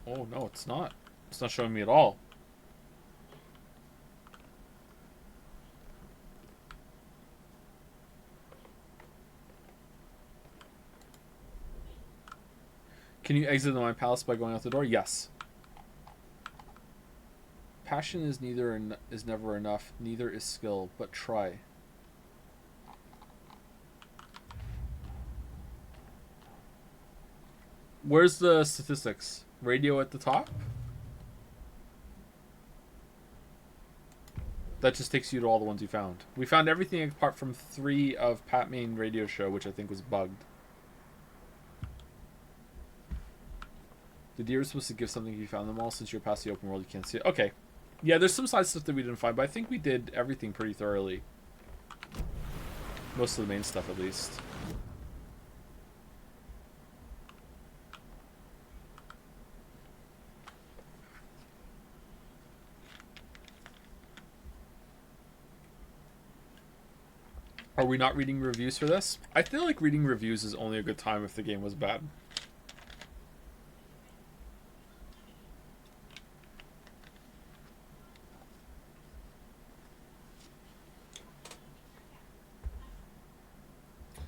[SPEAKER 1] Oh, no, it's not. It's not showing me at all. Can you exit the Mind Palace by going out the door? Yes. Passion is never enough, neither is skill, but try. Where's the statistics? Radio at the top? That just takes you to all the ones you found. We found everything apart from 3 of Pat Main Radio Show, which I think was bugged. The deer is supposed to give something if you found them all. Since you're past the open world, you can't see it. Okay. Yeah, there's some side stuff that we didn't find, but I think we did everything pretty thoroughly. Most of the main stuff, at least. Are we not reading reviews for this? I feel like reading reviews is only a good time if the game was bad.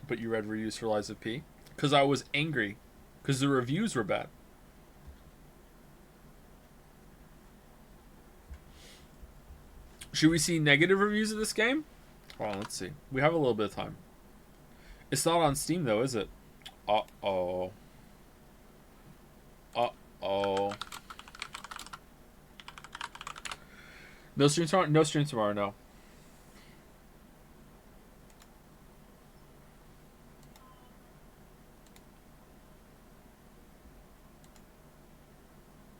[SPEAKER 1] But you read reviews for Lies of P? Because I was angry. Because the reviews were bad. Should we see negative reviews of this game? Well, let's see. We have a little bit of time. It's not on Steam, though, is it? Uh-oh. Uh-oh. No stream tomorrow? No stream tomorrow, no.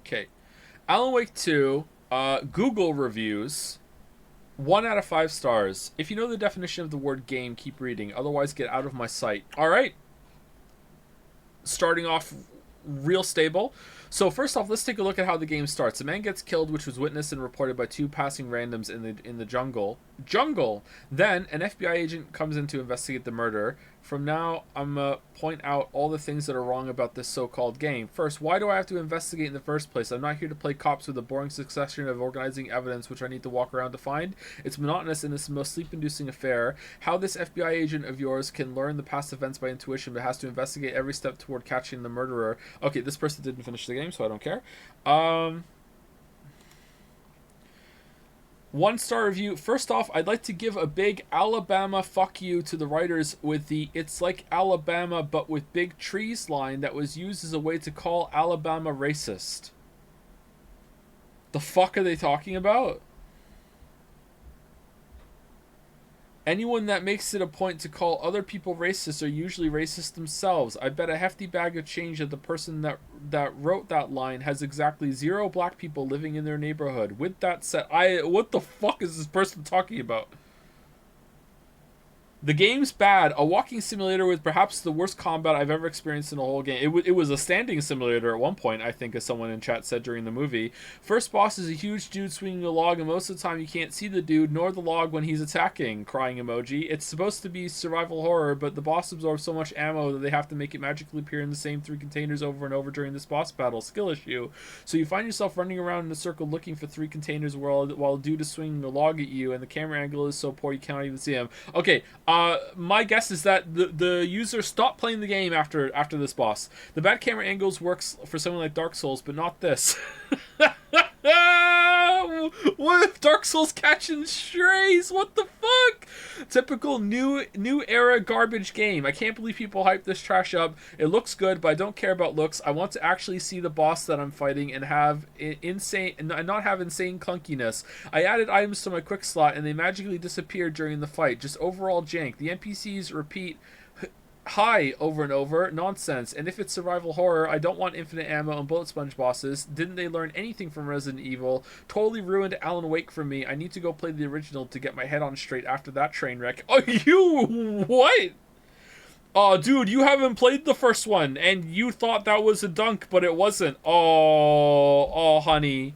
[SPEAKER 1] Okay. Alan Wake 2, Google reviews, 1 out of 5 stars. If you know the definition of the word game, keep reading. Otherwise, get out of my sight. All right. Starting off real stable. So first off, let's take a look at how the game starts. A man gets killed, which was witnessed and reported by 2 passing randoms in the jungle. Then an FBI agent comes in to investigate the murder. From now, I'm gonna point out all the things that are wrong about this so-called game. First, why do I have to investigate in the first place? I'm not here to play cops with a boring succession of organizing evidence which I need to walk around to find. It's monotonous and it's the most sleep-inducing affair. How this FBI agent of yours can learn the past events by intuition but has to investigate every step toward catching the murderer. Okay, this person didn't finish the game, so I don't care. 1-star review. First off, I'd like to give a big Alabama fuck you to the writers with the "it's like Alabama but with big trees" line that was used as a way to call Alabama racist. The fuck are they talking about? Anyone that makes it a point to call other people racist are usually racist themselves. I bet a hefty bag of change that the person that wrote that line has exactly 0 black people living in their neighborhood. With that said, what the fuck is this person talking about? The game's bad. A walking simulator with perhaps the worst combat I've ever experienced in a whole game. It was a standing simulator at one point, I think, as someone in chat said during the movie. First boss is a huge dude swinging a log, and most of the time you can't see the dude nor the log when he's attacking. Crying emoji. It's supposed to be survival horror, but the boss absorbs so much ammo that they have to make it magically appear in the same 3 containers over and over during this boss battle. Skill issue. So you find yourself running around in a circle looking for 3 containers while a dude is swinging a log at you, and the camera angle is so poor you can't even see him. Okay, my guess is that the user stopped playing the game after this boss. The bad camera angles works for something like Dark Souls, but not this. What if Dark Souls catching strays? What the fuck? Typical new era garbage game. I can't believe people hype this trash up. It looks good, but I don't care about looks. I want to actually see the boss that I'm fighting and have not have insane clunkiness. I added items to my quick slot and they magically disappeared during the fight. Just overall jank. The NPCs repeat hi over and over. Nonsense. And if it's survival horror, I don't want infinite ammo and bullet sponge bosses. Didn't they learn anything from Resident Evil? Totally ruined Alan Wake for me. I need to go play the original to get my head on straight after that train wreck. Oh, you what? Oh, dude, you haven't played the first one and you thought that was a dunk, but it wasn't. Oh, honey.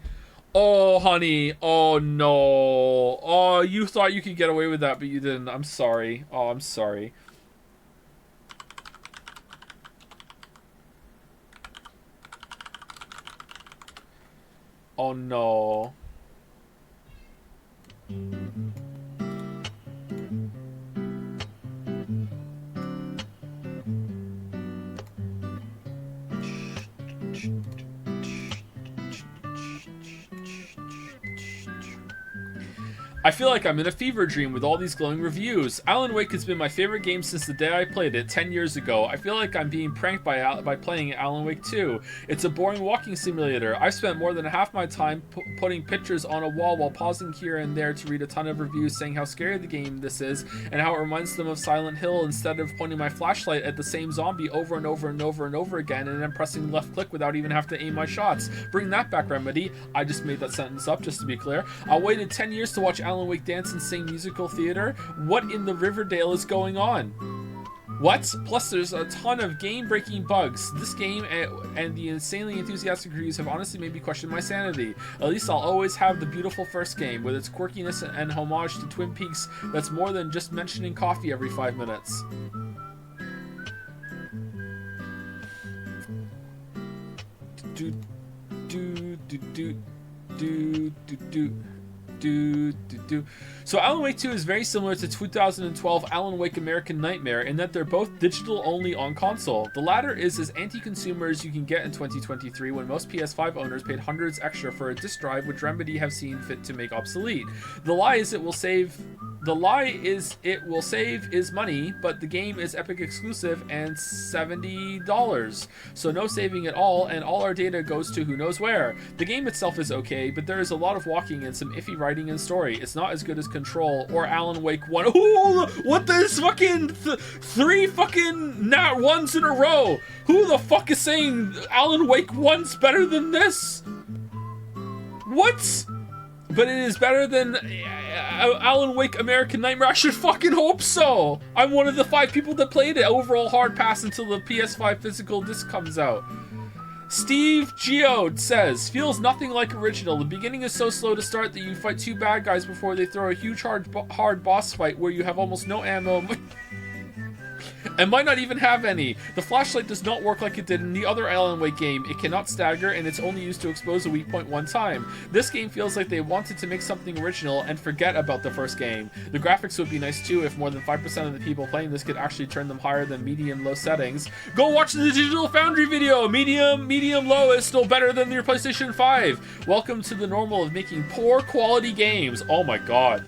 [SPEAKER 1] Oh, honey. Oh, no. Oh, you thought you could get away with that, but you didn't. I'm sorry. Oh, I'm sorry. Oh no. I feel like I'm in a fever dream with all these glowing reviews. Alan Wake has been my favorite game since the day I played it 10 years ago. I feel like I'm being pranked by playing Alan Wake 2. It's a boring walking simulator. I've spent more than half my time putting pictures on a wall while pausing here and there to read a ton of reviews saying how scary the game this is and how it reminds them of Silent Hill instead of pointing my flashlight at the same zombie over and over and over and over again and then pressing left click without even having to aim my shots. Bring that back, Remedy. I just made that sentence up just to be clear. I waited 10 years to watch Alan Wake dance and sing musical theater. What in the Riverdale is going on? What? Plus, there's a ton of game-breaking bugs. This game and the insanely enthusiastic reviews have honestly made me question my sanity. At least I'll always have the beautiful first game, with its quirkiness and homage to Twin Peaks that's more than just mentioning coffee every 5 minutes. So Alan Wake 2 is very similar to 2012 Alan Wake American Nightmare in that they're both digital only on console. The latter is as anti-consumer as you can get in 2023 when most PS5 owners paid hundreds extra for a disc drive which Remedy have seen fit to make obsolete. The lie is it will save is money, but the game is Epic exclusive and $70. So no saving at all, and all our data goes to who knows where. The game itself is okay, but there is a lot of walking and some iffy writing and story. It's not as good as Control or Alan Wake 1. Ooh, what this fucking 3 fucking nat 1s in a row? Who the fuck is saying Alan Wake 1's better than this? What? But it is better than Alan Wake American Nightmare. I should fucking hope so. I'm one of the 5 people that played it. Overall hard pass until the PS5 physical disc comes out. Steve Geode says, feels nothing like original. The beginning is so slow to start that you fight 2 bad guys before they throw a huge hard boss fight where you have almost no ammo and might not even have any. The flashlight does not work like it did in the other Alan Wake game. It cannot stagger, and it's only used to expose a weak point one time. This game feels like they wanted to make something original and forget about the first game. The graphics would be nice too if more than 5% of the people playing this could actually turn them higher than medium-low settings. Go watch the Digital Foundry video! Medium-low is still better than your PlayStation 5. Welcome to the normal of making poor quality games. Oh my god.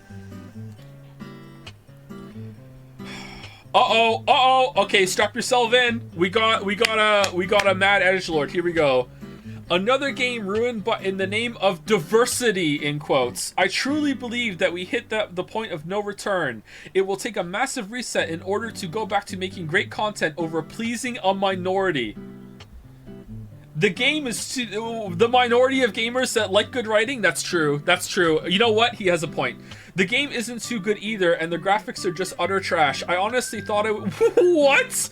[SPEAKER 1] Okay, strap yourself in. We got a mad edgelord. Here we go. Another game ruined but in the name of diversity, in quotes. I truly believe that we hit the point of no return. It will take a massive reset in order to go back to making great content over pleasing a minority. The game is the minority of gamers that like good writing. That's true. That's true. You know what? He has a point. The game isn't too good either, and the graphics are just utter trash. I honestly thought What?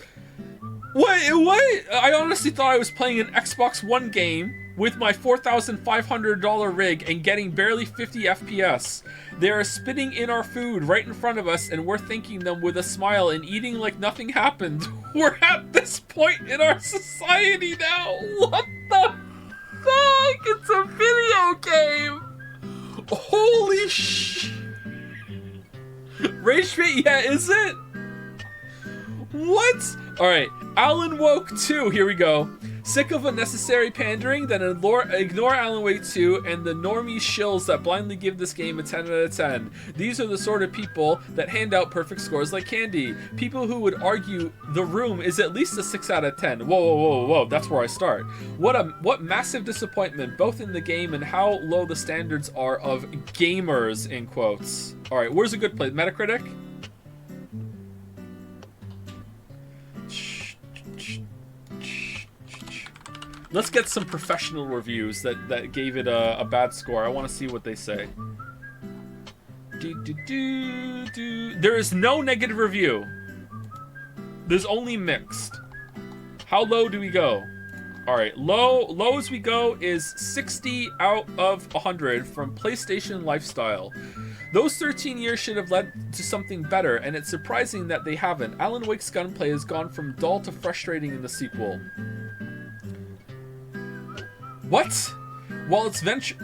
[SPEAKER 1] I honestly thought I was playing an Xbox One game with my $4,500 rig and getting barely 50 FPS. They are spitting in our food right in front of us, and we're thanking them with a smile and eating like nothing happened. We're at this point in our society now. What the fuck? It's a video game. Holy sh... Rage Bait, yeah, is it? What? Alright, Alan Wake 2, here we go. Sick of unnecessary pandering? Then ignore Alan Wake 2 and the normie shills that blindly give this game a 10 out of 10. These are the sort of people that hand out perfect scores like candy. People who would argue The Room is at least a 6 out of 10. Whoa, that's where I start. What massive disappointment, both in the game and how low the standards are of gamers, in quotes. Alright, where's a good place? Metacritic? Let's get some professional reviews that gave it a bad score. I want to see what they say. There is no negative review. There's only mixed. How low do we go? Alright, low as we go is 60 out of 100 from PlayStation Lifestyle. Those 13 years should have led to something better, and it's surprising that they haven't. Alan Wake's gunplay has gone from dull to frustrating in the sequel. What? While its venture...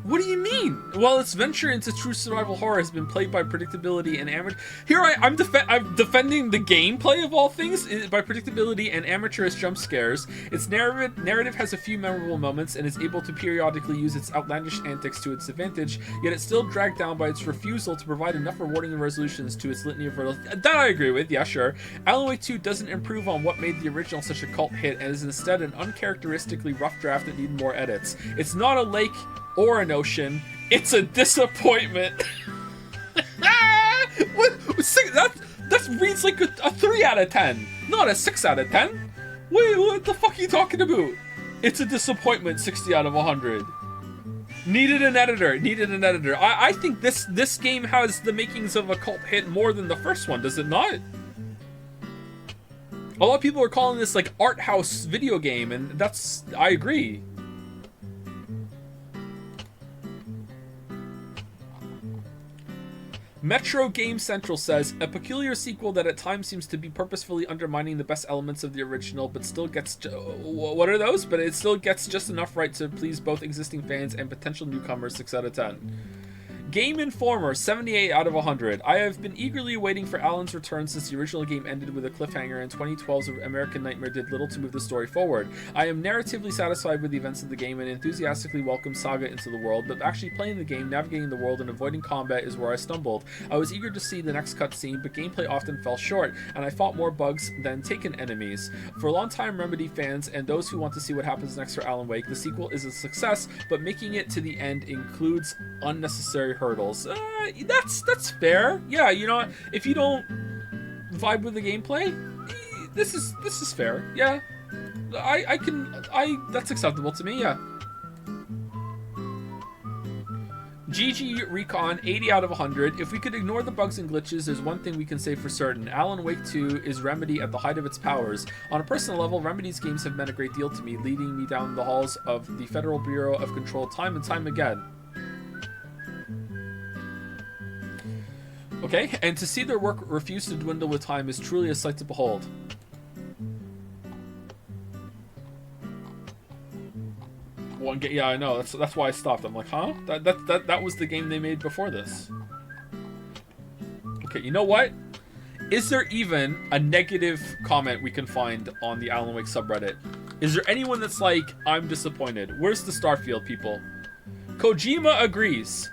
[SPEAKER 1] what do you mean? While its venture into true survival horror has been plagued by predictability and amateur... Here I'm defending the gameplay of all things by predictability and amateurish jump scares. Its narrative has a few memorable moments and is able to periodically use its outlandish antics to its advantage, yet it's still dragged down by its refusal to provide enough rewarding resolutions to its litany of riddles. That I agree with, yeah, sure. Alan Wake 2 doesn't improve on what made the original such a cult hit and is instead an uncharacteristically rough draft that needed more edits. It's not a lake or an ocean, it's a disappointment. That reads like a 3 out of 10, not a 6 out of 10. Wait, what the fuck are you talking about? It's a disappointment, 60 out of 100. Needed an editor. I think this game has the makings of a cult hit more than the first one, does it not? A lot of people are calling this like art house video game, and I agree. Metro Game Central says, a peculiar sequel that at times seems to be purposefully undermining the best elements of the original, but still gets... what are those? But it still gets just enough right to please both existing fans and potential newcomers, 6 out of 10. Game Informer, 78 out of 100. I have been eagerly waiting for Alan's return since the original game ended with a cliffhanger, and 2012's American Nightmare did little to move the story forward. I am narratively satisfied with the events of the game and enthusiastically welcome Saga into the world, but actually playing the game, navigating the world, and avoiding combat is where I stumbled. I was eager to see the next cutscene, but gameplay often fell short, and I fought more bugs than taken enemies. For longtime Remedy fans and those who want to see what happens next for Alan Wake, the sequel is a success, but making it to the end includes unnecessary hurdles. That's fair. Yeah, you know, if you don't vibe with the gameplay, this is fair. Yeah, that's acceptable to me. Yeah. GG Recon, 80 out of 100. If we could ignore the bugs and glitches, there's one thing we can say for certain. Alan Wake 2 is Remedy at the height of its powers. On a personal level, Remedy's games have meant a great deal to me, leading me down the halls of the Federal Bureau of Control time and time again. Okay, and to see their work refuse to dwindle with time is truly a sight to behold. Yeah, I know. That's why I stopped. I'm like, huh? That was the game they made before this. Okay, you know what? Is there even a negative comment we can find on the Alan Wake subreddit? Is there anyone that's like, I'm disappointed? Where's the Starfield people? Kojima agrees.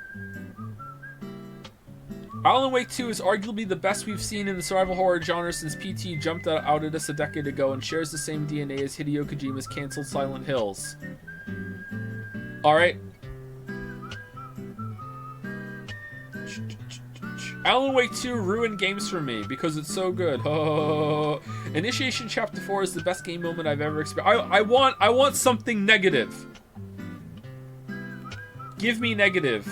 [SPEAKER 1] Alan Wake 2 is arguably the best we've seen in the survival horror genre since PT jumped out at us a decade ago and shares the same DNA as Hideo Kojima's cancelled Silent Hills. Alright. Alan Wake 2 ruined games for me because it's so good. Oh. Initiation Chapter 4 is the best game moment I've ever experienced. I want something negative. Give me negative.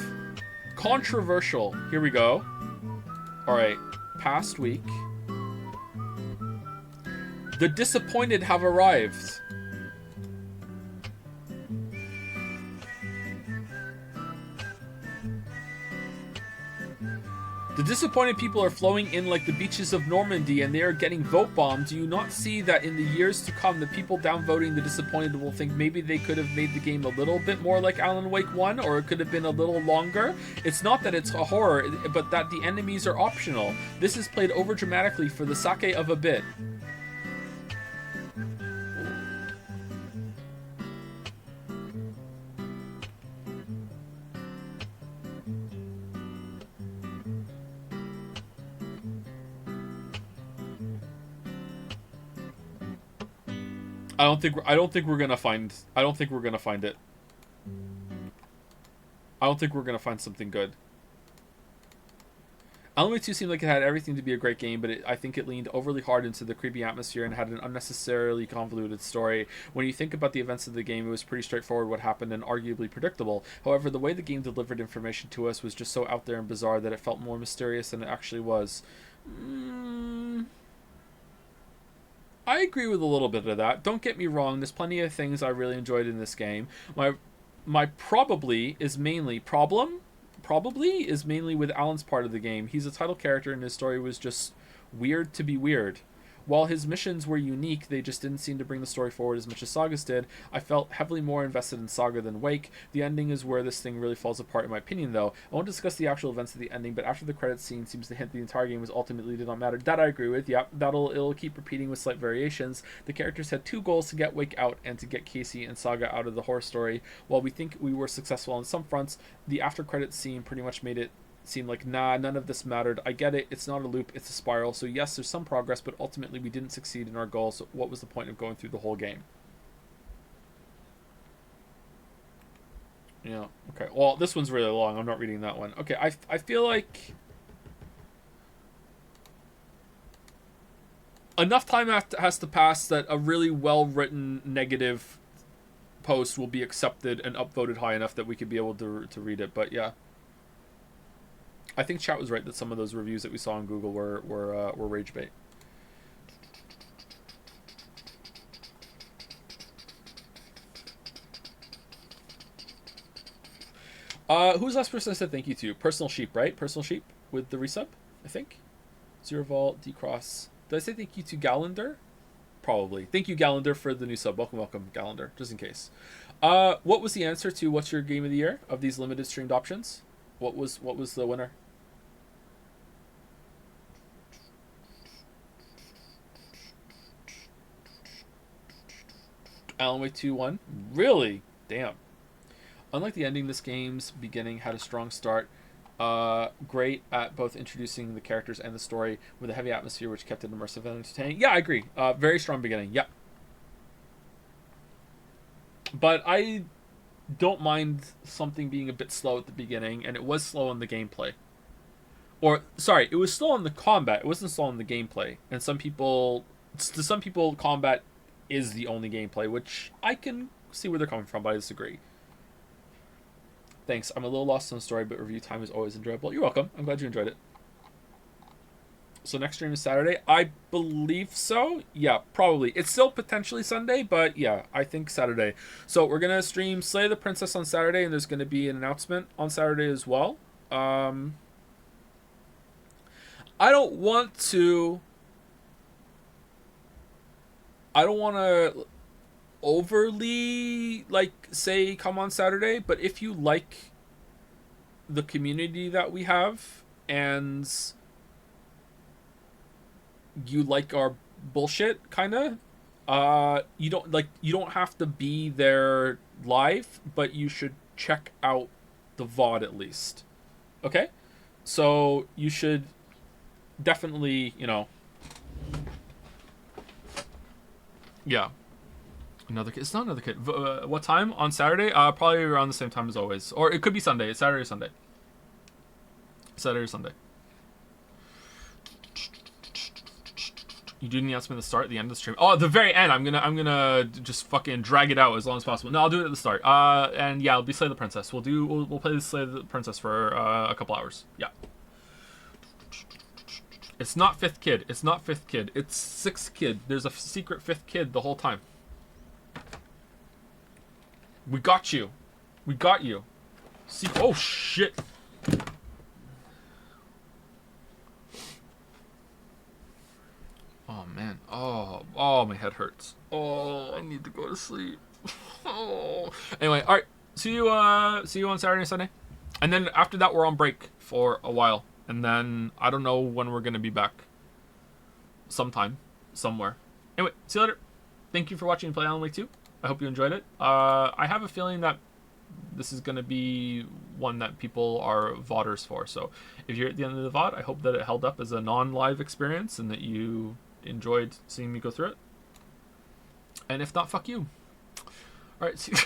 [SPEAKER 1] Controversial. Here we go. Alright. Past week. The disappointed have arrived. The disappointed people are flowing in like the beaches of Normandy and they are getting vote bombed. Do you not see that in the years to come, the people downvoting the disappointed will think maybe they could have made the game a little bit more like Alan Wake 1, or it could have been a little longer? It's not that it's a horror, but that the enemies are optional. This is played over dramatically for the sake of a bit. I don't think we're gonna find it. I don't think we're gonna find something good. Alan Wake 2 seemed like it had everything to be a great game, but I think it leaned overly hard into the creepy atmosphere and had an unnecessarily convoluted story. When you think about the events of the game, it was pretty straightforward what happened and arguably predictable. However, the way the game delivered information to us was just so out there and bizarre that it felt more mysterious than it actually was. I agree with a little bit of that. Don't get me wrong, there's plenty of things I really enjoyed in this game. My probably is mainly with Alan's part of the game. He's a title character and his story was just weird to be weird. While his missions were unique, they just didn't seem to bring the story forward as much as Saga's did. I felt heavily more invested in Saga than Wake. The ending is where this thing really falls apart in my opinion though. I won't discuss the actual events of the ending, but after the credits scene seems to hint the entire game was ultimately did not matter. That I agree with. Yep, it'll keep repeating with slight variations. The characters had two goals: to get Wake out and to get Casey and Saga out of the horror story. While we think we were successful on some fronts, the after credits scene pretty much made it seem like, nah, none of this mattered. I get it, it's not a loop, it's a spiral. So yes, there's some progress, but ultimately we didn't succeed in our goals. So what was the point of going through the whole game? Yeah, okay. Well, this one's really long. I'm not reading that one. Okay, I feel like enough time has to pass that a really well-written negative post will be accepted and upvoted high enough that we could be able to read it. But yeah, I think chat was right that some of those reviews that we saw on Google were rage bait. Who's the last person I said thank you to? Personal Sheep, right? Personal Sheep with the resub, I think. Zero Vault, D-Cross. Did I say thank you to Gallender? Probably. Thank you, Gallender, for the new sub. Welcome, Gallender, just in case. What was the answer to what's your game of the year of these limited streamed options? What was the winner? Alan Wake 2 won? Really? Damn. Unlike the ending, this game's beginning had a strong start. Great at both introducing the characters and the story with a heavy atmosphere which kept it immersive and entertaining. Yeah, I agree. Very strong beginning. Yeah. But I don't mind something being a bit slow at the beginning, and it was slow in the gameplay. Or, sorry, it was slow in the combat. It wasn't slow in the gameplay. And to some people, combat is the only gameplay, which I can see where they're coming from, but I disagree. Thanks. I'm a little lost in the story, but review time is always enjoyable. You're welcome. I'm glad you enjoyed it. So next stream is Saturday? I believe so. Yeah, probably. It's still potentially Sunday, but yeah, I think Saturday. So we're going to stream Slay the Princess on Saturday, and there's going to be an announcement on Saturday as well. I don't want to overly, like, say come on Saturday, but if you like the community that we have and you like our bullshit, kind of, you don't have to be there live, but you should check out the VOD at least. Okay? So you should definitely, you know, yeah. Another kid. It's not another kid. What time on Saturday? Probably around the same time as always, or it could be Sunday. It's Saturday or Sunday. Saturday or Sunday. You do the announcement at the start, at the end of the stream. Oh, at the very end. I'm gonna just fucking drag it out as long as possible. No, I'll do it at the start. And yeah, it'll be Slay the Princess. We'll play the Slay the Princess for a couple hours. Yeah. It's not 5th kid. It's not 5th kid. It's 6th kid. There's a secret 5th kid the whole time. We got you. We got you. See? Oh shit. Oh man. Oh, my head hurts. Oh, I need to go to sleep. Oh. Anyway, all right. See you on Saturday and Sunday, and then after that we're on break for a while, and then I don't know when we're gonna be back. Sometime, somewhere. Anyway, see you later. Thank you for watching Play Alan Wake 2. I hope you enjoyed it. I have a feeling that this is going to be one that people are VODers for. So if you're at the end of the VOD, I hope that it held up as a non-live experience and that you enjoyed seeing me go through it. And if not, fuck you. All right. See you.